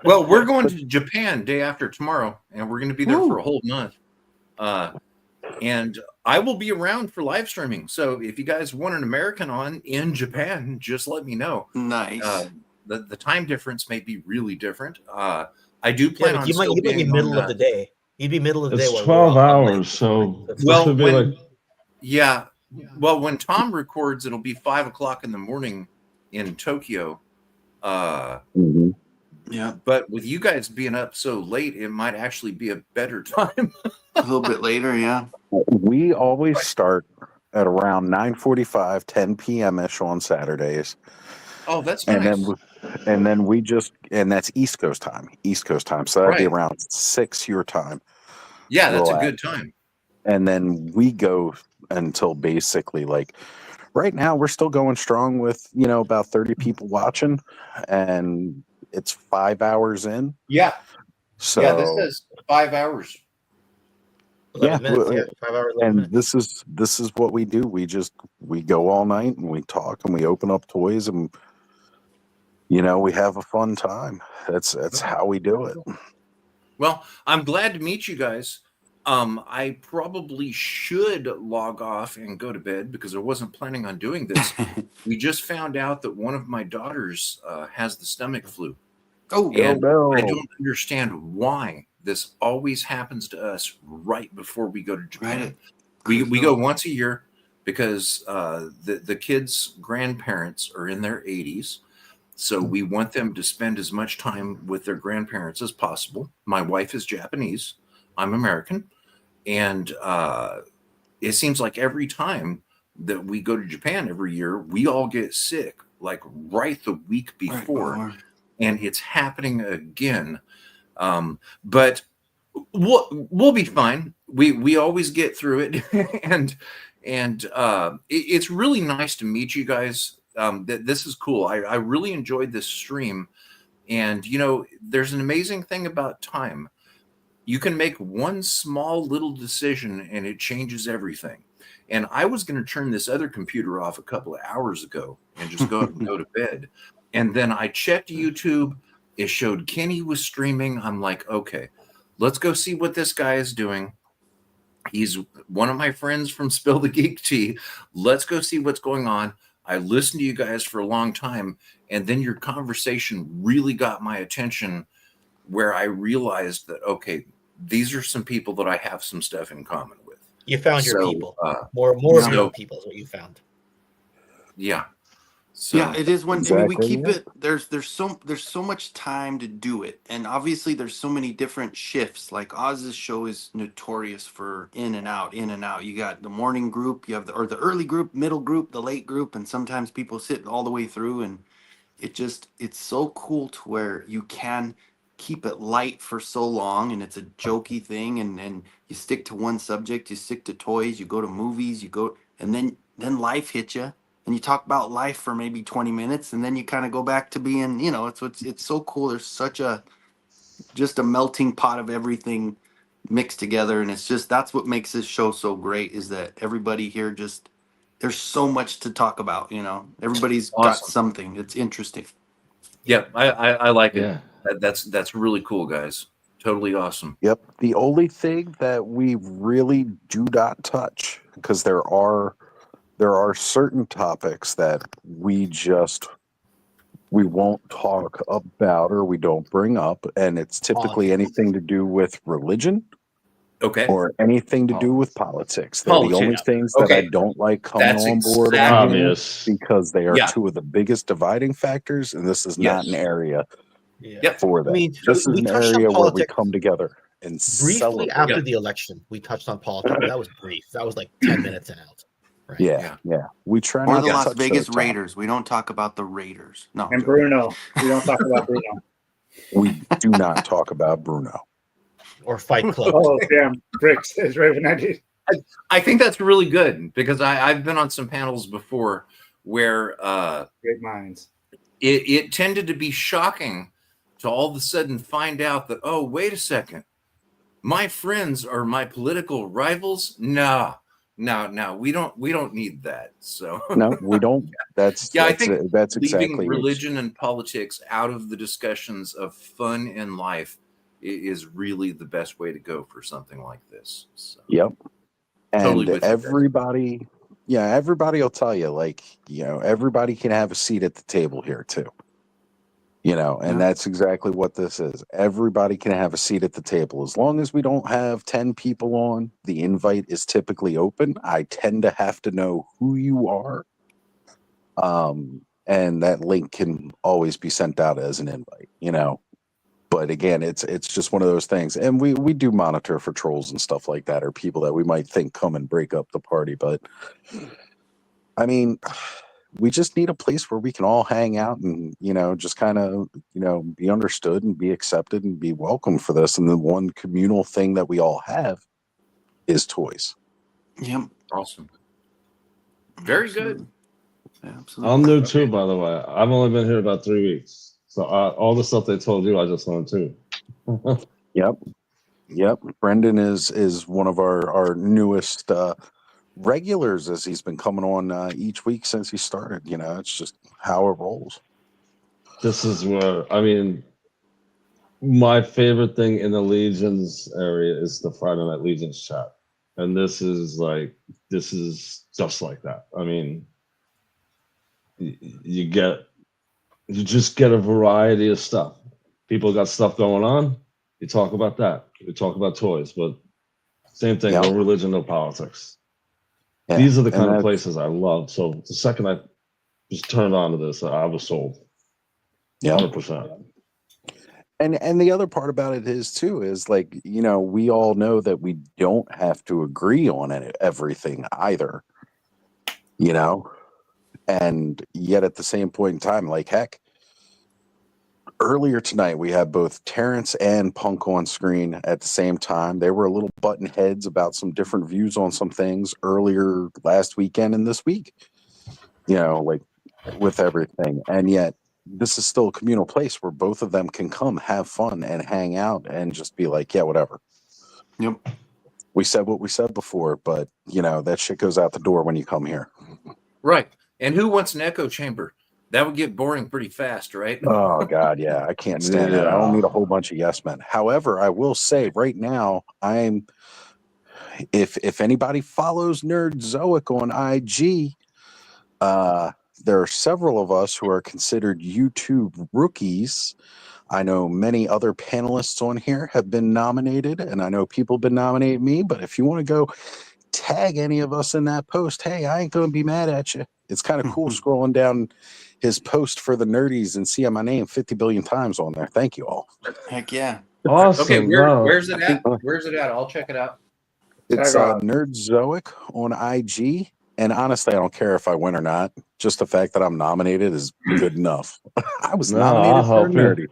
Well, we're going to Japan day after tomorrow, and we're going to be there for a whole month. And I will be around for live streaming. So if you guys want an American on in Japan, just let me know. Nice. The time difference may be really different. I do plan on you might be middle of the day. You'd be middle of the day. It's while 12 we're all hours, so Well, should be when, like yeah. Well, when Tom records, it'll be 5 o'clock in the morning in Tokyo. Yeah. But with you guys being up so late, it might actually be a better time. A little bit later, yeah. We always start at around 9:45, 10 p.m.-ish on Saturdays. Oh, that's and nice. Then that's East Coast time. So that'd be Right. around 6 your time. Yeah, that's a We'll good time. And then we go until basically like right now we're still going strong with, you know, about 30 people watching and it's 5 hours in. Yeah. So yeah, this says 5 hours. 11 minutes, yeah, 5 hours, 11 and minutes. this is what we do. We go all night and we talk and we open up toys and you know, we have a fun time. That's how we do it. Well, I'm glad to meet you guys. I probably should log off and go to bed because I wasn't planning on doing this. We just found out that one of my daughters has the stomach flu. Oh, and no. I don't understand why this always happens to us right before we go to Japan. Right. We go once a year because the kids' grandparents are in their 80s. So we want them to spend as much time with their grandparents as possible. My wife is Japanese. I'm American. And it seems like every time that we go to Japan every year, we all get sick, like right the week before. And it's happening again. But we'll be fine. We always get through it. and it's really nice to meet you guys. This is cool. I really enjoyed this stream. And, you know, there's an amazing thing about time. You can make one small little decision and it changes everything. And I was going to turn this other computer off a couple of hours ago and just go to bed. And then I checked YouTube. It showed Kenny was streaming. I'm like, okay, let's go see what this guy is doing. He's one of my friends from Spill the Geek Tea. Let's go see what's going on. I listened to you guys for a long time. And then your conversation really got my attention, where I realized that, okay, these are some people that I have some stuff in common with. You found your people. More of your people is what you found. Yeah. So, yeah, it is when I mean, we keep it. There's so much time to do it, and obviously there's so many different shifts. Like Oz's show is notorious for in and out, in and out. You got the morning group, you have the early group, middle group, the late group, and sometimes people sit all the way through. And it's so cool to where you can keep it light for so long, and it's a jokey thing, and you stick to one subject, you stick to toys, you go to movies, you go, and then life hits you. And you talk about life for maybe 20 minutes, and then you kind of go back to being, you know, it's so cool. There's such just a melting pot of everything mixed together. And it's just, that's what makes this show so great, is that everybody here there's so much to talk about, you know, everybody's got something. It's interesting. Yeah, I like it. That's really cool, guys. Totally awesome. Yep. The only thing that we really do not touch, because there are certain topics that we won't talk about or we don't bring up, and it's typically anything to do with religion, or anything to do with politics. They're the only things that I don't like coming on board on here, because they are two of the biggest dividing factors, and this is not an area for that. I mean, this is we an touched on area where we politics come together and briefly celebrate. after the election. We touched on politics. That was brief. That was like 10 minutes and out. Right? Yeah. We try Or not the to Las touch Vegas those Raiders. We don't talk about the Raiders. No. And Bruno. We don't talk about Bruno. We do not talk about Bruno. Or Fight Club. Oh, damn. Bricks is right when I did. I think that's really good, because I've been on some panels before where great minds. It tended to be shocking to all of a sudden find out that, oh, wait a second, my friends are my political rivals. No, we don't need that. So no, we don't. I think that's leaving exactly religion and politics out of the discussions of fun in life is really the best way to go for something like this. So. Yep. And Totally with you guys. everybody will tell you, like, you know, everybody can have a seat at the table here too. You know, and that's exactly what this is. Everybody can have a seat at the table. As long as we don't have 10 people on, the invite is typically open. I tend to have to know who you are. And that link can always be sent out as an invite, you know. But again, it's just one of those things. And we do monitor for trolls and stuff like that, or people that we might think come and break up the party. But I mean, we just need a place where we can all hang out and, you know, just kind of, you know, be understood and be accepted and be welcome for this. And the one communal thing that we all have is toys. Yep. Awesome. Very good. Absolutely. I'm new too, by the way. I've only been here about 3 weeks. So all the stuff they told you, I just learned too. Yep. Brendan is one of our newest regulars, as he's been coming on each week since he started. You know, it's just how it rolls. This is where, I mean, my favorite thing in the Legions area is the Friday Night Legions chat. And this is just like that. I mean, you just get a variety of stuff. People got stuff going on, you talk about that. We talk about toys, but same thing. Yep. No religion, no politics. Yeah, These are the and kind of that's- places I love. So the second I was turned on to this, I was sold. Yeah. 100%. And the other part about it is too is like, you know, we all know that we don't have to agree on everything either, you know, and yet at the same point in time, like heck, earlier tonight we had both Terrence and Punk on screen at the same time. They were a little button heads about some different views on some things earlier last weekend and this week, you know, like with everything, and yet this is still a communal place where both of them can come have fun and hang out and just be like, yeah, whatever. Yep. We said what we said before, but you know, that shit goes out the door when you come here. Right. And who wants an echo chamber? That would get boring pretty fast, right? Oh God, yeah. I can't stand it. I don't need a whole bunch of yes men. However, I will say right now, if anybody follows Nerdzoic on IG, there are several of us who are considered YouTube rookies. I know many other panelists on here have been nominated, and I know people have been nominating me, but if you want to go tag any of us in that post, hey, I ain't going to be mad at you. It's kind of cool scrolling down his post for the nerdies and seeing my name 50 billion times on there. Thank you all. Heck yeah. Awesome. Okay, No. where's it at? Where's it at? I'll check it out. It's Nerdzoic on IG. And honestly, I don't care if I win or not. Just the fact that I'm nominated is good enough. I was No, I'll nominated for help you. nerdy.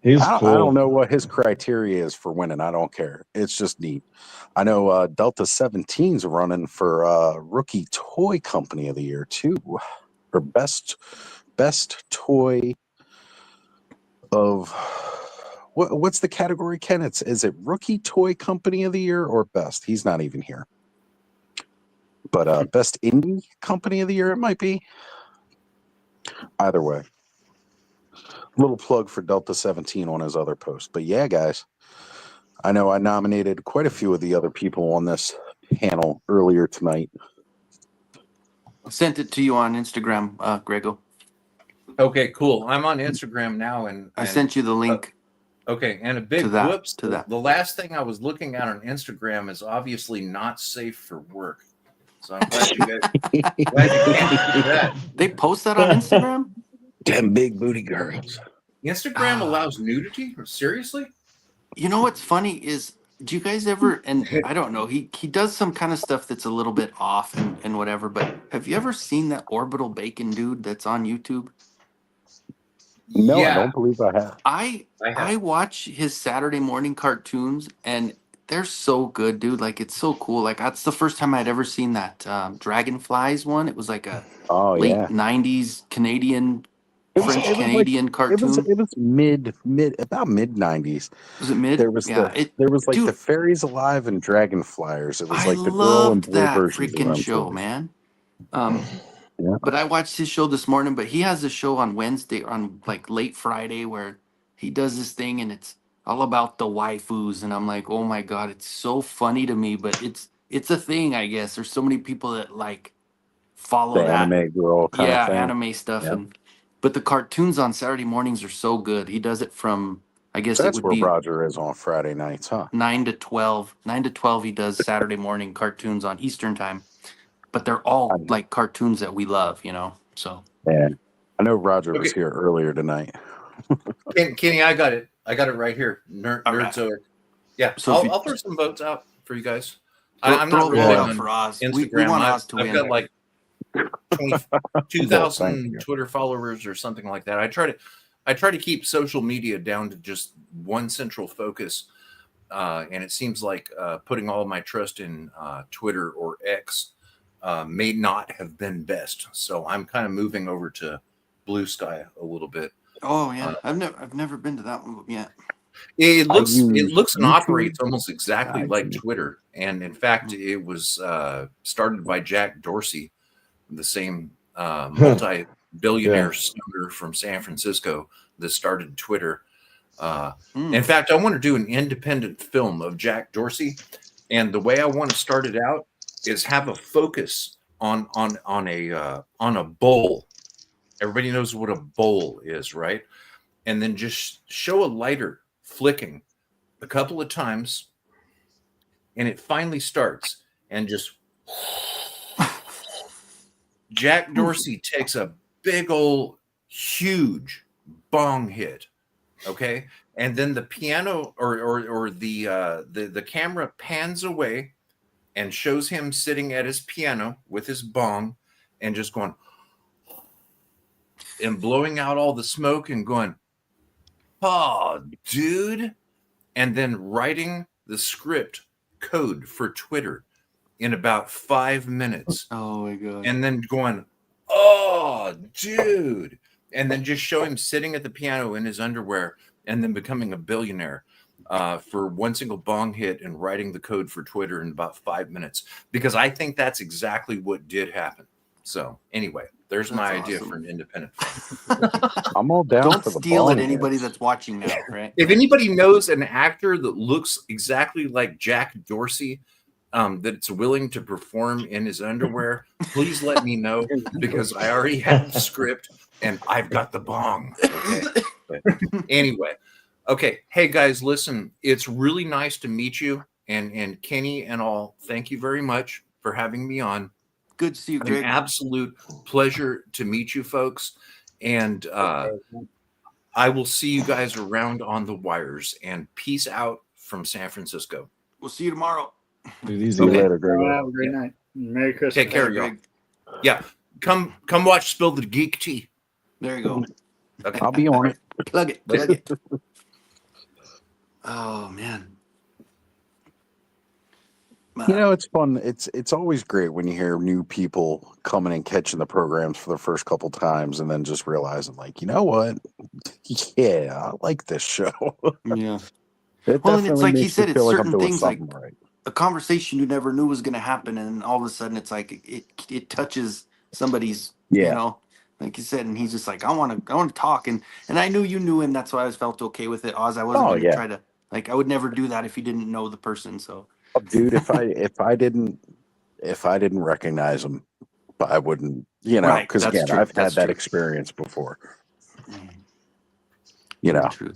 He's I cool. don't know what his criteria is for winning. I don't care. It's just neat. I know Delta 17's running for Rookie Toy Company of the Year too, or best toy of what's the category, Ken? Is it Rookie Toy Company of the Year or best? He's not even here. But best indie company of the year, it might be. Either way. Little plug for Delta 17 on his other post. But yeah, guys, I know I nominated quite a few of the other people on this panel earlier tonight. I sent it to you on Instagram, Grego. Okay, cool. I'm on Instagram now, and I sent you the link. Okay, and a big to that, whoops. to that. The last thing I was looking at on Instagram is obviously not safe for work. So I'm glad you guys glad you can't do that. They post that on Instagram? Damn big booty girls. Instagram allows nudity? Seriously? You know what's funny is, do you guys ever, and I don't know, he does some kind of stuff that's a little bit off and whatever, but have you ever seen that Orbital Bacon dude that's on YouTube? No, Yeah. I don't believe I have. I watch his Saturday morning cartoons and they're so good, dude. Like, it's so cool. Like, that's the first time I'd ever seen that Dragonflies one. It was like a late yeah. 90s Canadian, It was French-Canadian cartoon. It was mid about mid 90s. Was it mid? There was Yeah, there was like dude, the Fairies Alive and Dragonflyers. It was I like the girl and loved boy that versions of freaking them show, too. man. Yeah. But I watched his show this morning, but he has a show on Wednesday, on like late Friday, where he does this thing and it's all about the waifus. And I'm like, oh my God, it's so funny to me, but it's a thing, I guess. There's so many people that like follow The that. anime girl kind Yeah, of thing. anime stuff. Yep. But the cartoons on Saturday mornings are so good. He does it from, I guess So it that's would where be Roger is on Friday nights, huh? 9 to 12. 9 to 12 he does Saturday morning cartoons on Eastern time. But they're all like cartoons that we love, you know. So Yeah. I know Roger was Okay. here earlier tonight. Kenny, I got it. I got it right here. Nerdzoic. Yeah, So if you- I'll throw some votes out for you guys. Throw- I'm throw not a really vote big out on for Oz. We Instagram. want Oz to I've win. got like Well, thank 2,000 you. Twitter followers or something like that. I try to keep social media down to just one central focus, and it seems like putting all of my trust in Twitter or X may not have been best. So I'm kind of moving over to Blue Sky a little bit. Oh yeah, I've never been to that one yet. It looks use and YouTube. operates almost exactly like IG. Twitter, and in fact, it was started by Jack Dorsey, the same multi-billionaire stoner from San Francisco that started Twitter. In fact, I want to do an independent film of Jack Dorsey, and the way I want to start it out is have a focus on a bowl. Everybody knows what a bowl is, right? And then just show a lighter flicking a couple of times, and it finally starts, and just Jack Dorsey takes a big old huge bong hit, okay, and then the piano or the camera pans away and shows him sitting at his piano with his bong and just going and blowing out all the smoke and going, oh, dude, and then writing the script code for Twitter in about 5 minutes. Oh my god. And then going, oh, dude. And then just show him sitting at the piano in his underwear and then becoming a billionaire for one single bong hit and writing the code for Twitter in about 5 minutes. Because I think that's exactly what did happen. So anyway, there's my idea for an independent film. I'm all down Don't for the steal it, bong anybody hits. that's watching now, right? If anybody knows an actor that looks exactly like Jack Dorsey, that's willing to perform in his underwear, please let me know, because I already have the script and I've got the bong. Okay. But anyway, okay. Hey guys, listen, it's really nice to meet you, and Kenny and all. Thank you very much for having me on. Good to see you, An Greg. absolute pleasure to meet you folks, and I will see you guys around on the wires. And peace out from San Francisco. We'll see you tomorrow. Easy. Okay. Have a great night. Merry Christmas. Take care, y'all. Yeah, come watch Spill the Geek Tea. There you go. Okay, I'll be on it. Plug it. Plug it. Oh man. You know, it's fun. It's always great when you hear new people coming and catching the programs for the first couple times, and then just realizing, like, you know what? Yeah, I like this show. Yeah. It Well, and it's definitely like he makes me said, it's feel like I'm certain doing things like something right. a conversation you never knew was going to happen, and all of a sudden it's like it touches somebody's, Yeah. like you said, and he's just like, I want to talk, and I knew you knew him, that's why I felt okay with it. Oz, I wasn't Oh going to yeah, try to, like, I would never do that if you didn't know the person. So, dude. If I didn't recognize him, I wouldn't. You know, right, because that's again, true. I've had That's that true. experience before. You know, True.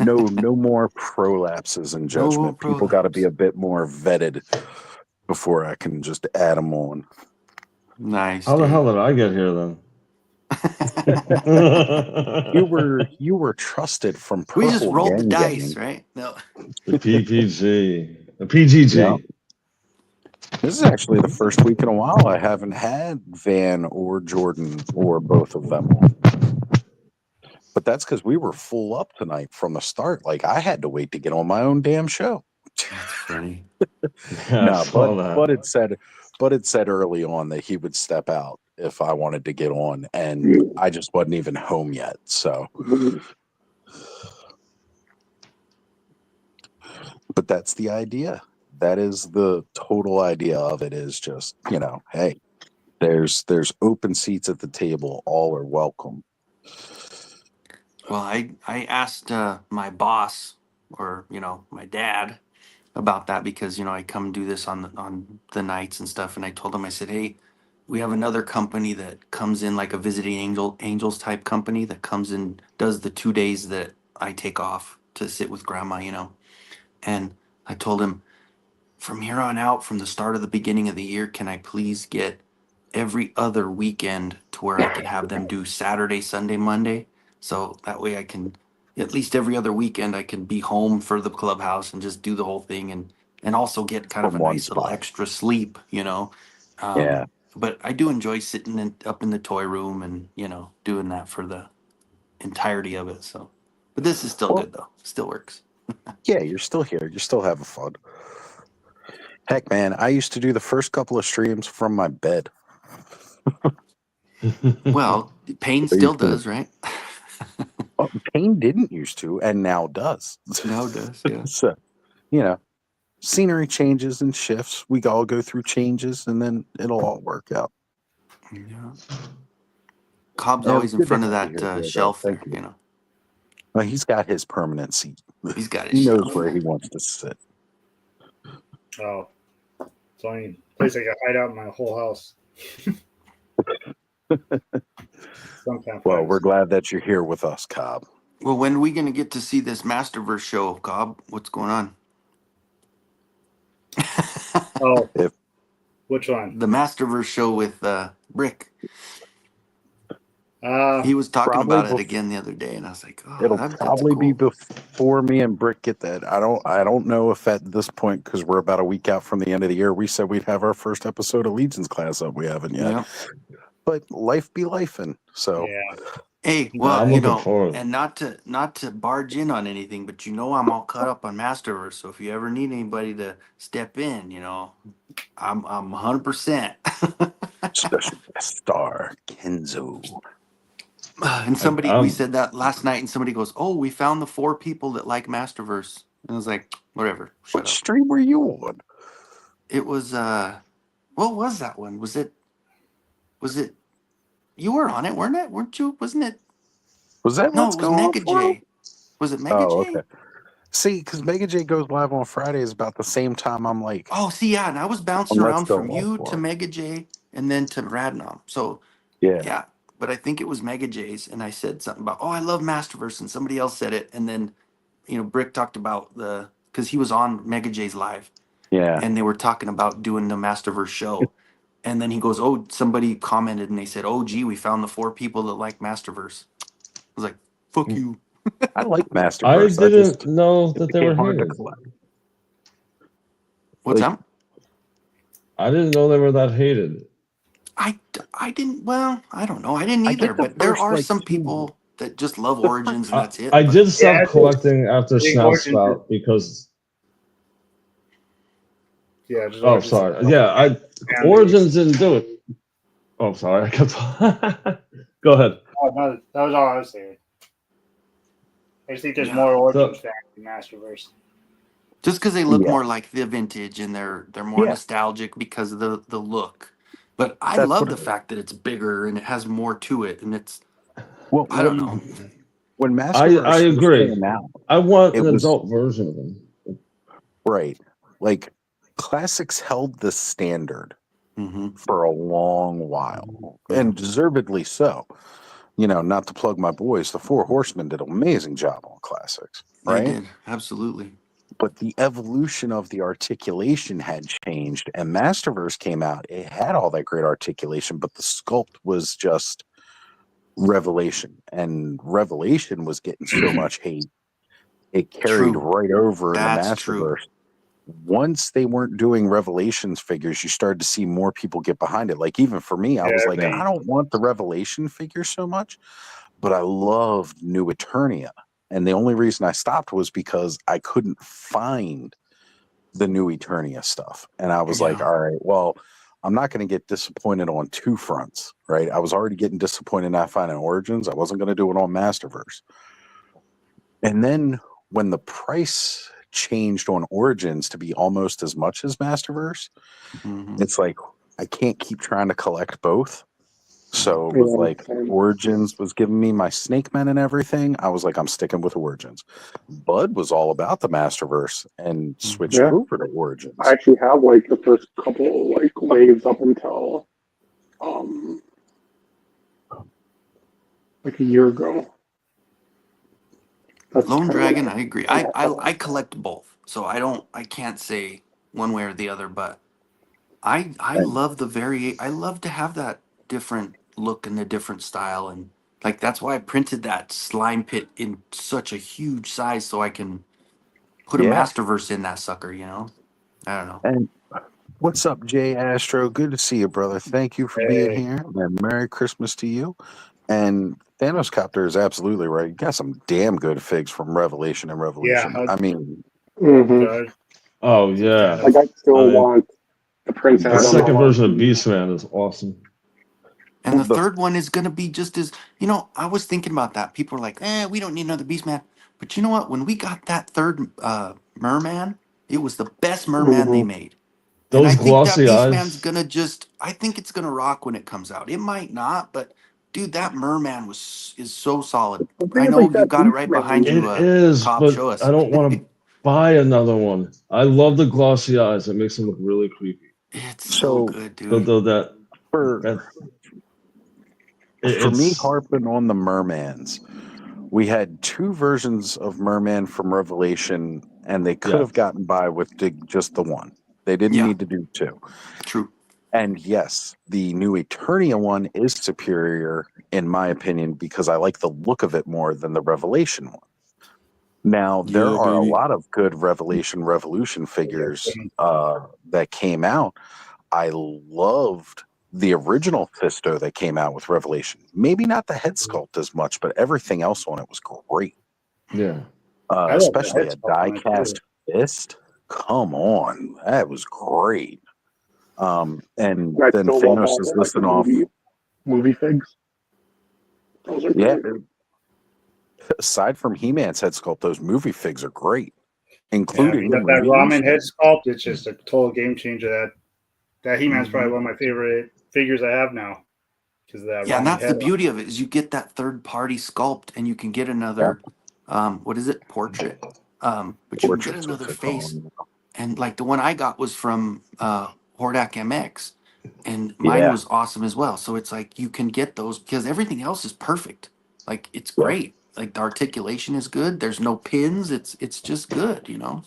no more prolapses in No more judgment. People got to be a bit more vetted before I can just add them on. Nice. How the hell did I get here then? You were trusted from We just Purple rolled the Gang dice, Gang. right? No. The PPG, the PGG. Yeah. This is actually the first week in a while I haven't had Van or Jordan or both of them on. But that's because we were full up tonight from the start. Like, I had to wait to get on my own damn show. That's funny. No, but it said early on that he would step out if I wanted to get on, and I just wasn't even home yet. So, but that's the idea. That is the total idea of it. Is just, you know, hey, there's open seats at the table. All are welcome. Well, I asked my boss, or my dad, about that, because I come do this on the nights and stuff, and I told him, I said, hey, we have another company that comes in, like a visiting angels type company that comes in, does the 2 days that I take off to sit with grandma, and I told him, from here on out, from the start of the beginning of the year, can I please get every other weekend to where I can have them do Saturday, Sunday, Monday? So that way I can, at least every other weekend, I can be home for the clubhouse and just do the whole thing, and also get kind of a From one nice little spot. extra sleep, Yeah. But I do enjoy sitting up in the toy room and, doing that for the entirety of it. So, but this is still good though. Still works. Yeah, you're still here. You're still having fun. Heck, man, I used to do the first couple of streams from my bed. Well, Payne still does, right? Payne didn't used to, and now does. Now does, yeah. So, scenery changes and shifts. We all go through changes, and then it'll all work out. Yeah. Cobb's Yeah, always in good to front of have you that here, Diego. shelf Thank there, you. Well, he's got his permanent seat. He's got his He knows shelf. where he wants to sit. Oh, it's the only place I can hide out in my whole house. Well, we're glad that you're here with us, Cobb. Well, when are we going to get to see this Masterverse show, Cobb? What's going on? Oh, which one? The Masterverse show with Brick. Uh, He was talking Probably about it bef- again the other day, and I was like, "Oh, It'll that's probably be cool." before me and Brick get that. I don't know if at this point, because we're about a week out from the end of the year, we said we'd have our first episode of Legion's class up. We haven't yet. Yeah. But life be lifing. So Hey, Yeah, well, I'm you looking know, forward. and not to barge in on anything, but you know, I'm all caught up on Masterverse. So if you ever need anybody to step in, you know, I'm 100%. Special guest star Kenzo. And we said that last night, and somebody goes, "Oh, we found the 4 people that like Masterverse." And I was like, "Whatever, shut What up." stream were you on? It was what was that one? Was it you were on it, weren't it? Weren't you? Wasn't it? Was that No, Let's it was Go On Mega for? J. Was it Mega Oh, J? okay. See, because Mega J goes live on Fridays about the same time I'm like, Oh, see, yeah, and I was bouncing Let's around Go from On you to for. Mega J and then to Radnom. So Yeah. yeah, but I think it was Mega J's, and I said something about, "Oh, I love Masterverse," and somebody else said it, and then Brick talked about because he was on Mega J's live, Yeah. and they were talking about doing the Masterverse show, and then he goes, "Oh, somebody commented, and they said, oh, gee, we found the 4 people that like Masterverse." I was like, "Fuck you." I like I Masterverse. didn't know It that they were became hard to hated. collect. What's Like, that? I didn't know they were that hated. I didn't. Well, I don't know. I didn't I either. get the But there first are like some 2. people that just love Origins and I, that's it. I But did stop Yeah, collecting after I think Snout Origins Spout because. yeah, just Oh, Origins. sorry. Yeah, Origins didn't do it. Oh, sorry. I kept. Go ahead. Oh, no, that was all I was saying. I just think there's yeah, more Origins fans than Masterverse. just because they look Yeah. more like the vintage and they're more Yeah. nostalgic because of the look. But I That's love what the fact that it's bigger and it has more to it, and it's Well, I don't know. when I Masterverse first agree. came out, I want it an was adult version of them. right. Like Classics held the standard Mm-hmm. for a long while, and deservedly so. You know, not to plug my boys, the Four Horsemen did an amazing job on Classics, They right? did absolutely. But the evolution of the articulation had changed, and Masterverse came out. It had all that great articulation, but the sculpt was just Revelation, and Revelation was getting so much hate. It carried True. right over in the That's true. Masterverse. Once they weren't doing Revelations figures, you started to see more people get behind it. Like, even for me, I was like, I don't want the Revelation figure so much, but I loved New Eternia. And the only reason I stopped was because I couldn't find the New Eternia stuff. And I was like, all right, well, I'm not going to get disappointed on 2 fronts, right? I was already getting disappointed not finding Origins. I wasn't going to do it on Masterverse. And then when the price changed on Origins to be almost as much as Masterverse, it's like I can't keep trying to collect both. So it was like Origins was giving me my Snake Men and everything. I was like, I'm sticking with Origins. Bud was all about the Masterverse and switched Yeah. over to Origins. I actually have like the first couple like waves up until like a year ago. That's Lone kinda Dragon, what I agree. I collect both, so I can't say one way or the other, but I love I love to have that different look and the different style, and like that's why I printed that slime pit in such a huge size so I can put a Yeah. Masterverse in that sucker, you know? I don't know. And what's up, Jay Astro? Good to see you, brother. Thank you for being here. And Merry Christmas to you. And Thanos Copter is absolutely right. You got some damn good figs from Revelation and Revolution. Yeah, I mean, Mhm. Oh yeah. Like I still want the princess. The on second the version of Beastman is awesome. And the third one is going to be just as, I was thinking about that. People are like, we don't need another Beastman. But you know what? When we got that third Merman, it was the best Merman they made. And I Those think that glossy Beastman's eyes. going to I think it's going to rock when it comes out. It might not, but dude, that Merman is so solid. I know you got it right behind It you, is, Cobb. but Show us. I don't want to buy another one. I love the glossy eyes. It makes them look really creepy. It's so good, dude. Though that for me, harping on the Mermans, We had 2 versions of Merman from Revelation, and they could have gotten by with just the one. They didn't need to do 2. True. And yes, the new Eternia one is superior, in my opinion, because I like the look of it more than the Revelation one. Now, there are a lot of good Revolution figures that came out. I loved the original Fisto that came out with Revelation. Maybe not the head sculpt as much, but everything else on it was great. Yeah. Especially a die-cast fist. Come on. That was great. And then Thanos is listing off. Movie figs. Those are great. Aside from He-Man's head sculpt, those movie figs are great, including you got that ramen head sculpt. It's just a total game changer. That He-Man's probably one of my favorite figures I have now. Because that Yeah, and ramen that's head the beauty of it is you get that third-party sculpt, and you can get another, what is it, portrait? But you can get another face, and like the one I got was from Hordak MX, and mine was awesome as well. So it's like you can get those because everything else is perfect. Like it's great. Like the articulation is good. There's no pins. It's just good, you know.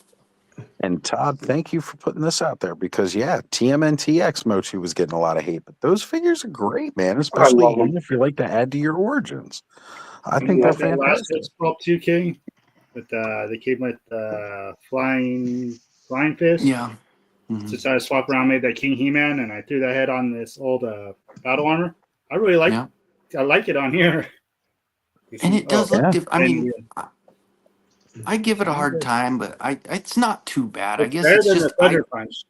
And Todd, thank you for putting this out there because TMNTX Mochi was getting a lot of hate, but those figures are great, man. Especially if you like to add to your origins. I think they're that last fantastic. head sculpt 2K, but they came with flying fist. Yeah. Just I swap around, made that King He-Man, and I threw that head on this old battle armor. I really like. I like it on here. And it does look different. I mean, I give it a hard time, but it's not too bad. I guess it's just the Thunder Punch.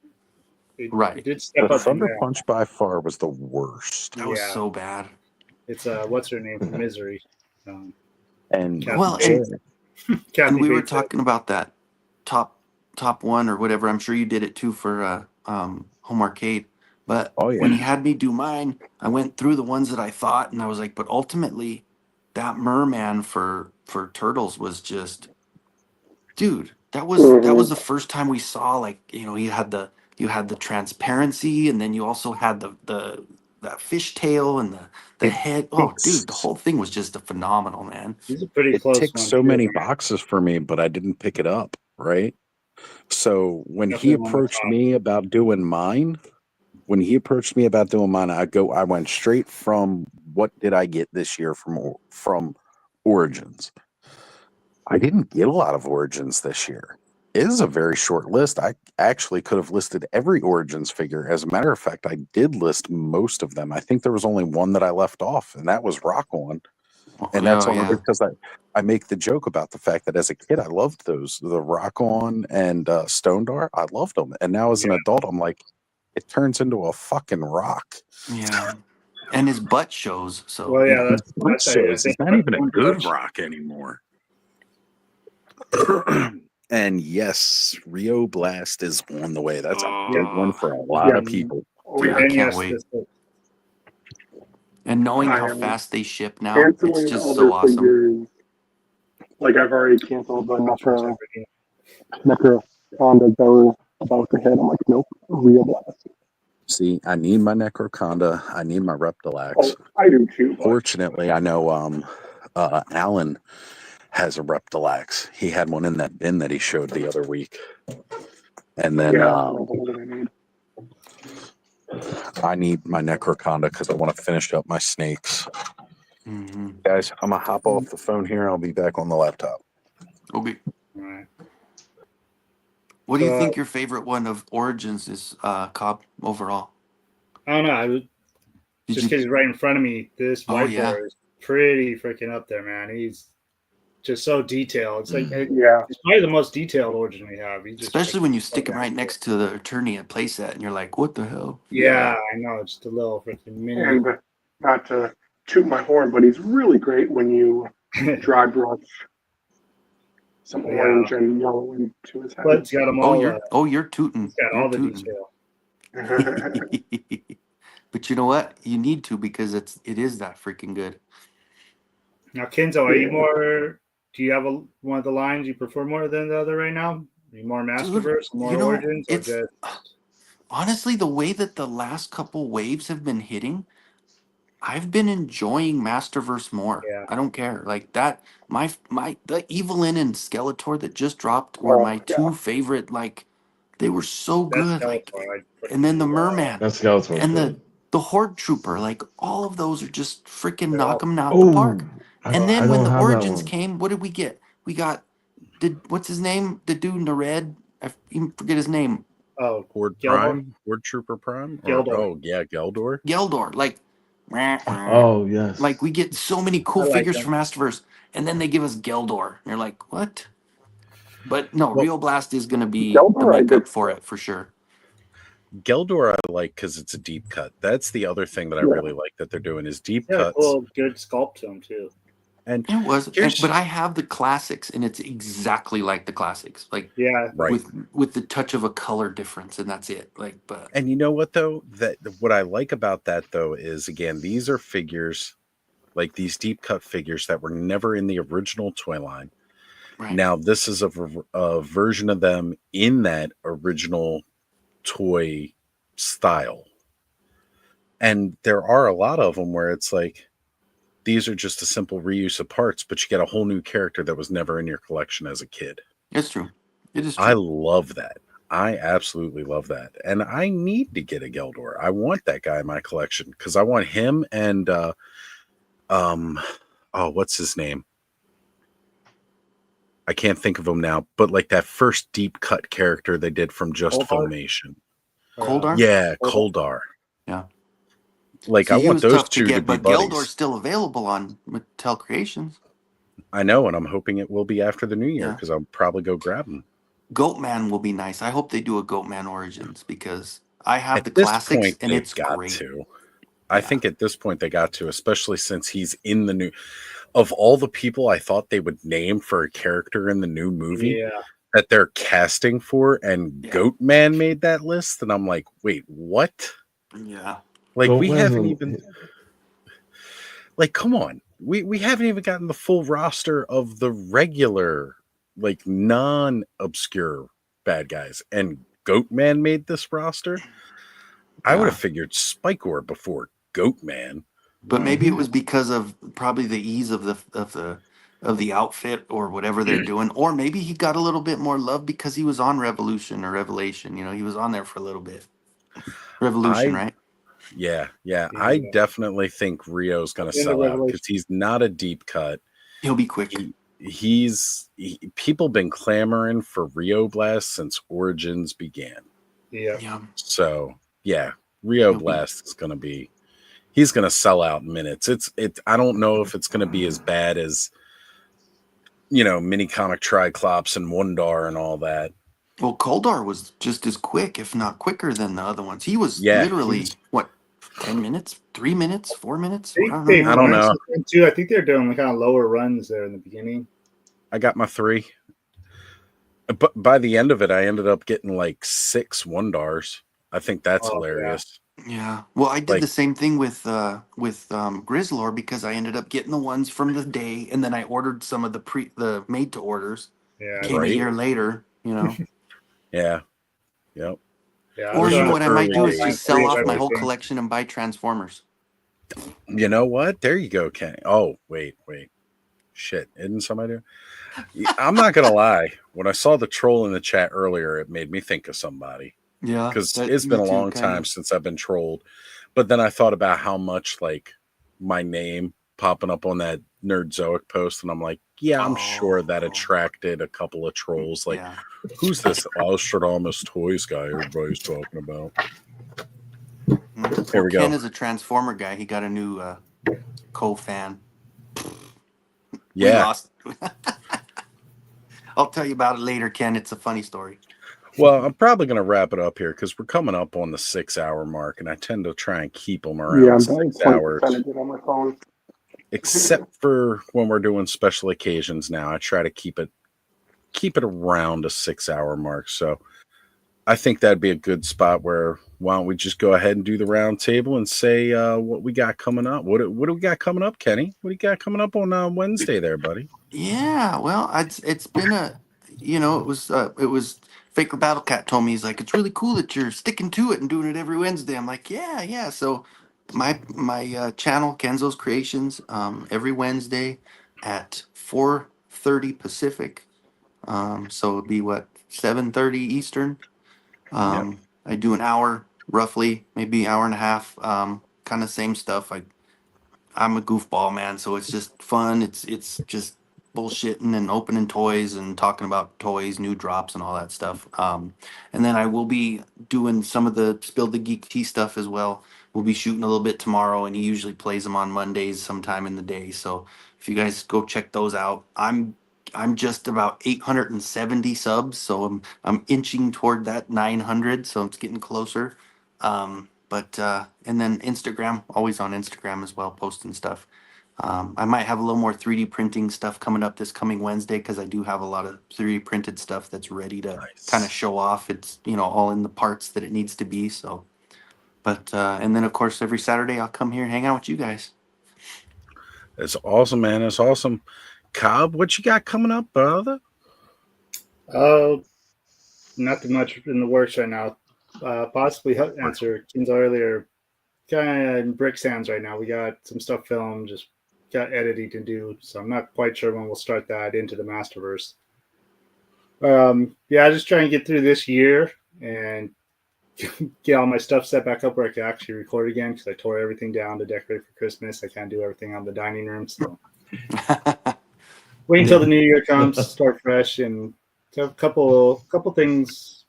Right. Did step The up from Thunder there. Punch by far was the worst. That was so bad. It's what's her name from Misery. And and we were talking about that top one or whatever. I'm sure you did it too for Home Arcade. But when he had me do mine, I went through the ones that I thought, and I was like, but ultimately, that Merman for Turtles was just, dude. That was the first time we saw, like, you know, you had the transparency, and then you also had the that fish tail and the head. Oh, dude, the whole thing was just a phenomenal, man. These are pretty it ticked so many boxes for me, but I didn't pick it up, right? So when he approached me about doing mine, I went straight from what did I get this year from Origins. I didn't get a lot of Origins this year. It is a very short list. I actually could have listed every Origins figure. As a matter of fact, I did list most of them. I think there was only one that I left off, and that was Rock On. And that's only because I make the joke about the fact that as a kid, I loved those, the Rock On and Stone Dar. I loved them. And now as an adult, I'm like, it turns into a fucking rock. Yeah. And his butt shows. So well, yeah, that's shows. It's not even a good rock anymore. And yes, Rio Blast is on the way. That's a big one for a lot of people. I can't wait. And knowing how fast they ship now, it's just so awesome. Figures, like I've already canceled the Necroconda go about the head. I'm like, nope, Rio Blast. See, I need my Necroconda. I need my Reptilax. Oh, I do too. Fortunately, I know Alan has a Reptilax. He had one in that bin that he showed the other week. And then I need my Necroconda because I want to finish up my snakes. Guys, I'm going to hop off the phone here. I'll be back on the laptop. Okay. All right. What do you think your favorite one of Origins is, Cobb, overall? I don't know. Just because he's right in front of me, this whiteboard is pretty freaking up there, man. He's just so detailed. It's like, it's probably the most detailed Origin we have. Especially when you stick him right next to the Eternia playset, and you're like, what the hell? Yeah, I know. It's just a little freaking mini. And not to toot my horn, but he's really great when you dry brush some orange and yellow into his head. But it's got them all. You're tooting. It's got all the detail. But you know what? You need to because it is that freaking good. Now, Kenzo, are you more? Do you have one of the lines you prefer more than the other right now? Are you more Masterverse, more Origins, or just? Honestly, the way that the last couple waves have been hitting, I've been enjoying Masterverse more. Yeah. I don't care. Like that, the Evelyn and Skeletor that just dropped were my two favorite. Like, they were so good. Like, and then the Merman That Skeletor's and good. the Horde Trooper. Like, all of those are just freaking knock them out the Oh, park. And I then when don't the have that Origins one. came, what did we get? We got what's his name? The dude in the red. I even forget his name. Oh, Horde Geldor? Prime, Horde Trooper Prime, or Geldor. oh yeah, Geldor. Geldor. Like, Oh yes. like we get so many cool I like figures him. from Masterverse, and then they give us Geldor. And you're like, what? But no, Rio Blast is going to be the Geldor, I makeup did. for it for sure. Geldor I like because it's a deep cut. That's the other thing that I really like that they're doing is deep Yeah, cuts. cool, good sculpt to him too. And it was, but I have the classics, and it's exactly like the classics, like right. with the touch of a color difference, and that's it. Like, but And you know what though? That what I like about that though is again, these are figures like these deep cut figures that were never in the original toy line. Right. Now this is a version of them in that original toy style. And there are a lot of them where it's like these are just a simple reuse of parts, but you get a whole new character that was never in your collection as a kid. it's true. It is true. I love that. I absolutely love that. And I need to get a Geldor. I want that guy in my collection because I want him and what's his name? I can't think of him now, but like that first deep cut character they did from Just Coldar? Filmation. Coldar? Yeah, Coldar. Yeah. Like See, I he want was those tough to two to get, be but buddies. Geldor's still available on Mattel Creations. I know, and I'm hoping it will be after the new year Yeah. because I'll probably go grab them. Goatman will be nice. I hope they do a Goatman Origins because I have At the this classics, point, and they've it's got great. to. I think at this point they got to, especially since he's in the new. Of all the people I thought they would name for a character in the new movie that they're casting for, and Goatman made that list, and I'm like, wait, what? Yeah. Like we Goatman's haven't a- even. Like, come on, we haven't even gotten the full roster of the regular, like non-obscure bad guys, and Goatman made this roster. I would have figured Spikor before Goatman. But maybe it was because of probably the ease of the outfit or whatever they're doing, or maybe he got a little bit more love because he was on Revolution or Revelation. You know, he was on there for a little bit. Revolution, right? Yeah. I definitely think Rio's going to sell out because he's not a deep cut. He'll be quick. People been clamoring for Rio Blast since Origins began. Yeah. So yeah, Rio Blast is going to be. He's going to sell out in minutes. I don't know if it's going to be as bad as, Mini Comic Triclops and Wondar and all that. Well, Koldar was just as quick, if not quicker, than the other ones. He was literally 10 minutes, 3 minutes, 4 minutes. I don't know. Too. I think they're doing kind of lower runs there in the beginning. I got my 3. But by the end of it, I ended up getting like 6 Wondars. I think that's hilarious. Yeah. Well, I did the same thing with Grizzlor because I ended up getting the ones from the day, and then I ordered some of the made to orders. Yeah. Came a year later, Yeah. Yep. Yeah. Or what I might do is days. just sell off my whole collection and buy Transformers. You know what? There you go, Kenny. Oh, wait. Shit. Isn't somebody I'm not gonna lie. When I saw the troll in the chat earlier, it made me think of somebody. Yeah. Because it's been a long time since I've been trolled. But then I thought about how much like my name popping up on that Nerdzoic post, and I'm like, yeah, I'm sure that attracted a couple of trolls. Like, who's this Alstradamus Toys guy everybody's talking about? Here we go. Ken is a Transformer guy. He got a new co-fan. Yeah. We lost. I'll tell you about it later, Ken. It's a funny story. Well, I'm probably going to wrap it up here because we're coming up on the 6-hour mark, and I tend to try and keep them around 6 hours. On my phone. Except for when we're doing special occasions now, I try to keep it around a 6-hour mark. So I think that'd be a good spot where why don't we just go ahead and do the round table and say what we got coming up? What do we got coming up, Kenny? What do you got coming up on Wednesday there, buddy? Yeah, well, it's been it was Faker Battle Cat told me, he's like, it's really cool that you're sticking to it and doing it every Wednesday. I'm like, yeah. So My channel Kenzo's Creations every Wednesday at 4:30 Pacific. So it'd be what 7:30 Eastern. I do an hour roughly, maybe hour and a half. Kind of same stuff. I'm a goofball, man, so it's just fun. It's just bullshitting and opening toys and talking about toys, new drops, and all that stuff. And then I will be doing some of the Spill the Geek Tea stuff as well. We'll be shooting a little bit tomorrow, and he usually plays them on Mondays sometime in the day. So if you guys go check those out, I'm just about 870 subs, so I'm inching toward that 900, so it's getting closer. But and then Instagram, always on Instagram as well, posting stuff. I might have a little more 3D printing stuff coming up this coming Wednesday because I do have a lot of 3D printed stuff that's ready to kind of show off. It's all in the parts that it needs to be. So, but and then of course every Saturday I'll come here and hang out with you guys. That's awesome, man. That's awesome. Cobb, what you got coming up, brother? Nothing much in the works right now. Possibly answer Ken's earlier. Kind of in brick sands right now. We got some stuff filmed, just got editing to do. So I'm not quite sure when we'll start that into the Masterverse. Yeah, just trying to get through this year and get all my stuff set back up where I can actually record again because I tore everything down to decorate for Christmas. I can't do everything on the dining room, so wait until the new year comes, start fresh, and a couple things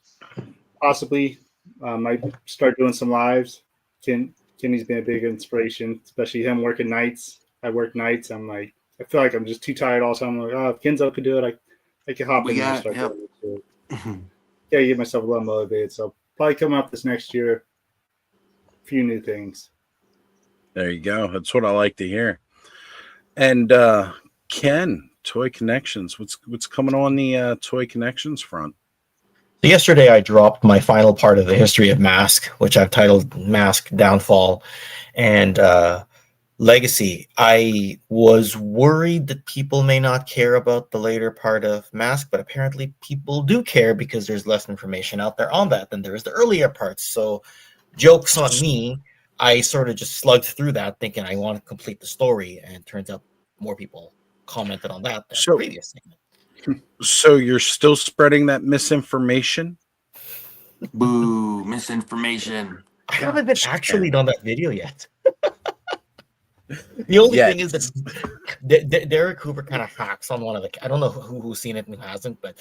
possibly. Might start doing some lives. Kenny's been a big inspiration, especially him working nights. I work nights. I'm like, I feel like I'm just too tired all the time. I'm like, oh, if Kenzo could do it, I could hop in there and start doing it too. Gotta get myself a little motivated. So probably coming up this next year, a few new things. There you go. That's what I like to hear. And Ken, Toy Connections. What's coming on the Toy Connections front? So yesterday I dropped my final part of the history of Mask, which I've titled Mask Downfall and Legacy. I was worried that people may not care about the later part of Mask, but apparently people do care because there's less information out there on that than there is the earlier parts. So joke's on me. I sort of just slugged through that thinking I want to complete the story, and turns out more people commented on that than the previous segment. So you're still spreading that misinformation? Boo, misinformation. I haven't been actually on that video yet. The only thing is that Derek Hoover kind of hacks on one of the. I don't know who's seen it and who hasn't, but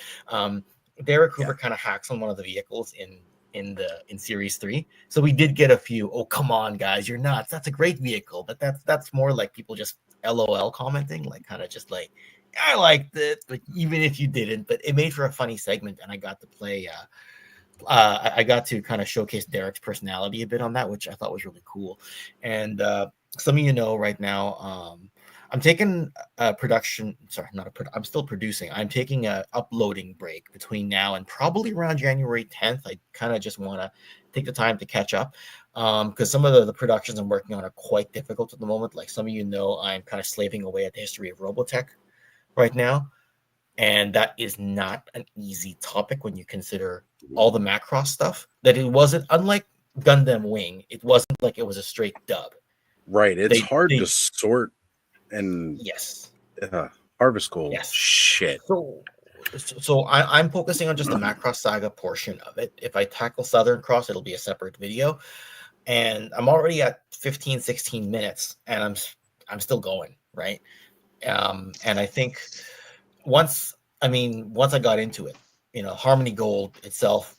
Derek Hoover kind of hacks on one of the vehicles in Series 3. So we did get a few. Oh, come on, guys, you're nuts. That's a great vehicle, but that's more like people just LOL commenting, like kind of just like, I liked it, but even if you didn't, but it made for a funny segment, and I got to play. I got to kind of showcase Derek's personality a bit on that, which I thought was really cool. And some of you know right now, I'm taking a production. Sorry, I'm still producing. I'm taking a uploading break between now and probably around January 10th. I kind of just want to take the time to catch up because some of the productions I'm working on are quite difficult at the moment. Like some of you know, I'm kind of slaving away at the history of Robotech right now, and that is not an easy topic when you consider all the Macross stuff. That it wasn't, unlike Gundam Wing, it wasn't like it was a straight dub. Right, it's hard to sort and Harvest Gold. Yes. Shit. So I'm focusing on just the Macross Saga portion of it. If I tackle Southern Cross, it'll be a separate video, and I'm already at 15-16 minutes, and I'm still going, right. And I think once I got into it, Harmony Gold itself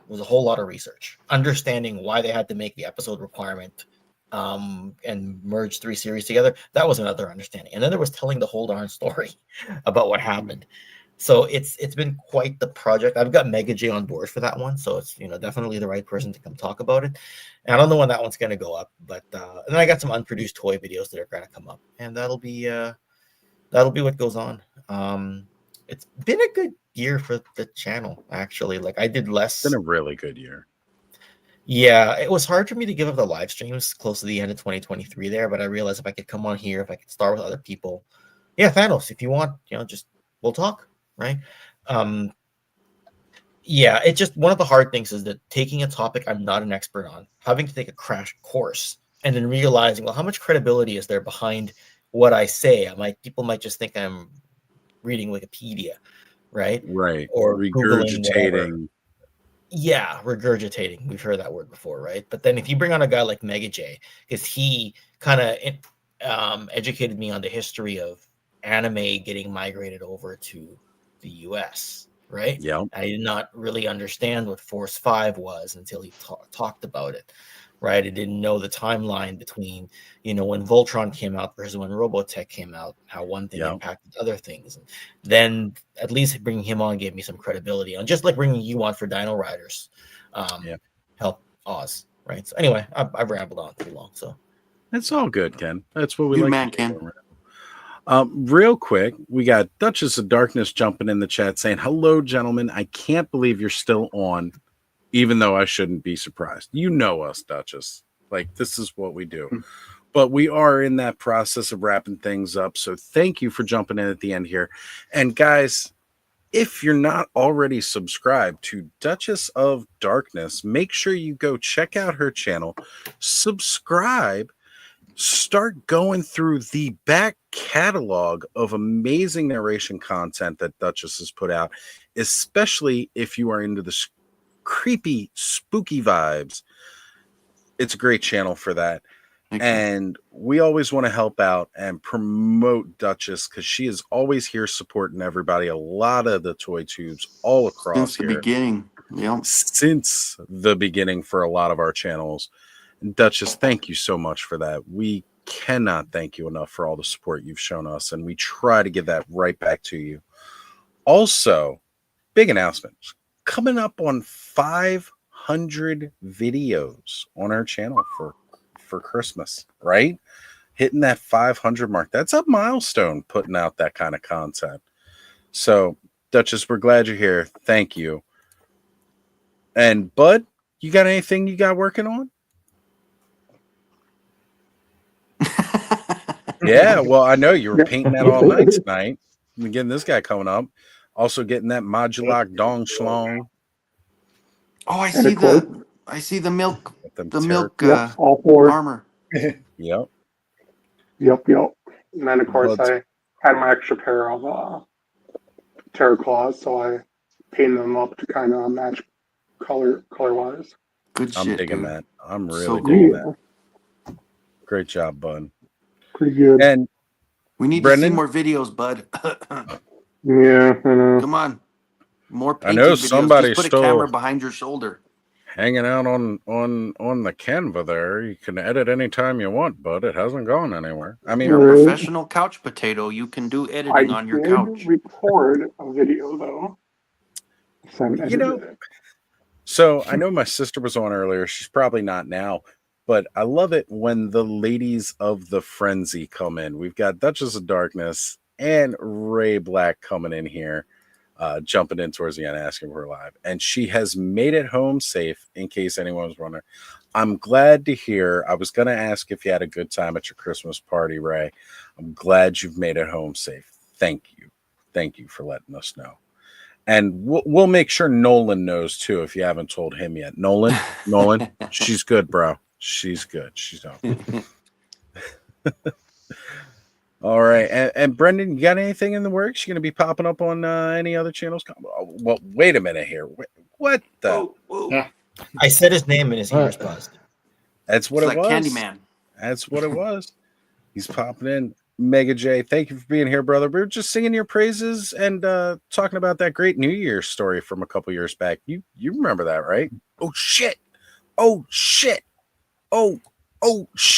was a whole lot of research, understanding why they had to make the episode requirement and merge 3 series together. That was another understanding. And then there was telling the whole darn story about what happened. So it's been quite the project. I've got Mega J on board for that one, so it's definitely the right person to come talk about it. And I don't know when that one's going to go up, but and then I got some unproduced toy videos that are going to come up, and that'll be what goes on. It's been a good year for the channel, actually. Like I did less. It's been a really good year. Yeah, it was hard for me to give up the live streams close to the end of 2023 there, but I realized if I could come on here, if I could start with other people, Thanos, if you want, just we'll talk, right? Yeah, it's just one of the hard things is that taking a topic I'm not an expert on, having to take a crash course and then realizing, well, how much credibility is there behind what I say? People might just think I'm reading Wikipedia, right? Right. Or Googling whatever. Regurgitating. Yeah, regurgitating. We've heard that word before, right? But then if you bring on a guy like Mega J, because he kind of educated me on the history of anime getting migrated over to the US, right? Yeah. I did not really understand what Force 5 was until he talked about it, right? I didn't know the timeline between, when Voltron came out versus when Robotech came out, how one thing impacted other things. And then at least bringing him on gave me some credibility on, just like bringing you on for Dino Riders, help Oz, right? So anyway, I've rambled on too long, so. It's all good, Ken. That's what we You like. man, to Ken. do. Real quick, we got Duchess of Darkness jumping in the chat saying, "Hello, gentlemen. I can't believe you're still on, even though I shouldn't be surprised. You know us, Duchess. Like, this is what we do. But we are in that process of wrapping things up. So thank you for jumping in at the end here. And guys, if you're not already subscribed to Duchess of Darkness, make sure you go check out her channel, subscribe, start going through the back catalog of amazing narration content that Duchess has put out, especially if you are into the creepy, spooky vibes. It's a great channel for that. And we always want to help out and promote Duchess because she is always here supporting everybody. A lot of the toy tubes all across Since the beginning. Yeah. Since the beginning for a lot of our channels. Duchess, thank you so much for that. We cannot thank you enough for all the support you've shown us, and we try to give that right back to you. Also, big announcement. Coming up on 500 videos on our channel for Christmas, right? Hitting that 500 mark. That's a milestone, putting out that kind of content. So, Duchess, we're glad you're here. Thank you. And Bud, you got anything you got working on? Yeah, well, I know you were painting that all night tonight. We're getting this guy coming up. Also getting that modular dong schlong. Oh, I see the milk all four. armor. Yep. And then of course I had my extra pair of terror claws, so I painted them up to kind of match color wise. Good I'm shit, digging dude. that. I'm really So digging cool. that. Great job, Bud. Pretty good. And we need Brendan? to see more videos, Bud. Yeah, I know. Come on. More I painting know videos. somebody's Just put a still camera behind your shoulder. hanging out on the Canva there. You can edit anytime you want, Bud. It hasn't gone anywhere. I mean, You're a professional couch potato. You can do editing on your couch. Record a video though. You know, so I know my sister was on earlier. She's probably not now, but I love it when the ladies of the frenzy come in. We've got Duchess of Darkness and Ray Black coming in here, jumping in towards the end, asking for her live. And she has made it home safe in case anyone was wondering. I'm glad to hear. I was going to ask if you had a good time at your Christmas party, Ray. I'm glad you've made it home safe. Thank you. Thank you for letting us know. And we'll make sure Nolan knows too if you haven't told him yet. Nolan, she's good, bro. She's good. She's okay. All right. And Brendan, you got anything in the works? You going to be popping up on any other channels? Well, wait a minute here. What the? I said his name and his ears buzzed. That's what It's it like was. Candyman. That's what it was. He's popping in. Mega J, thank you for being here, brother. We were just singing your praises and talking about that great New Year's story from a couple years back. You remember that, right? Oh shit! Oh shit! Oh shit!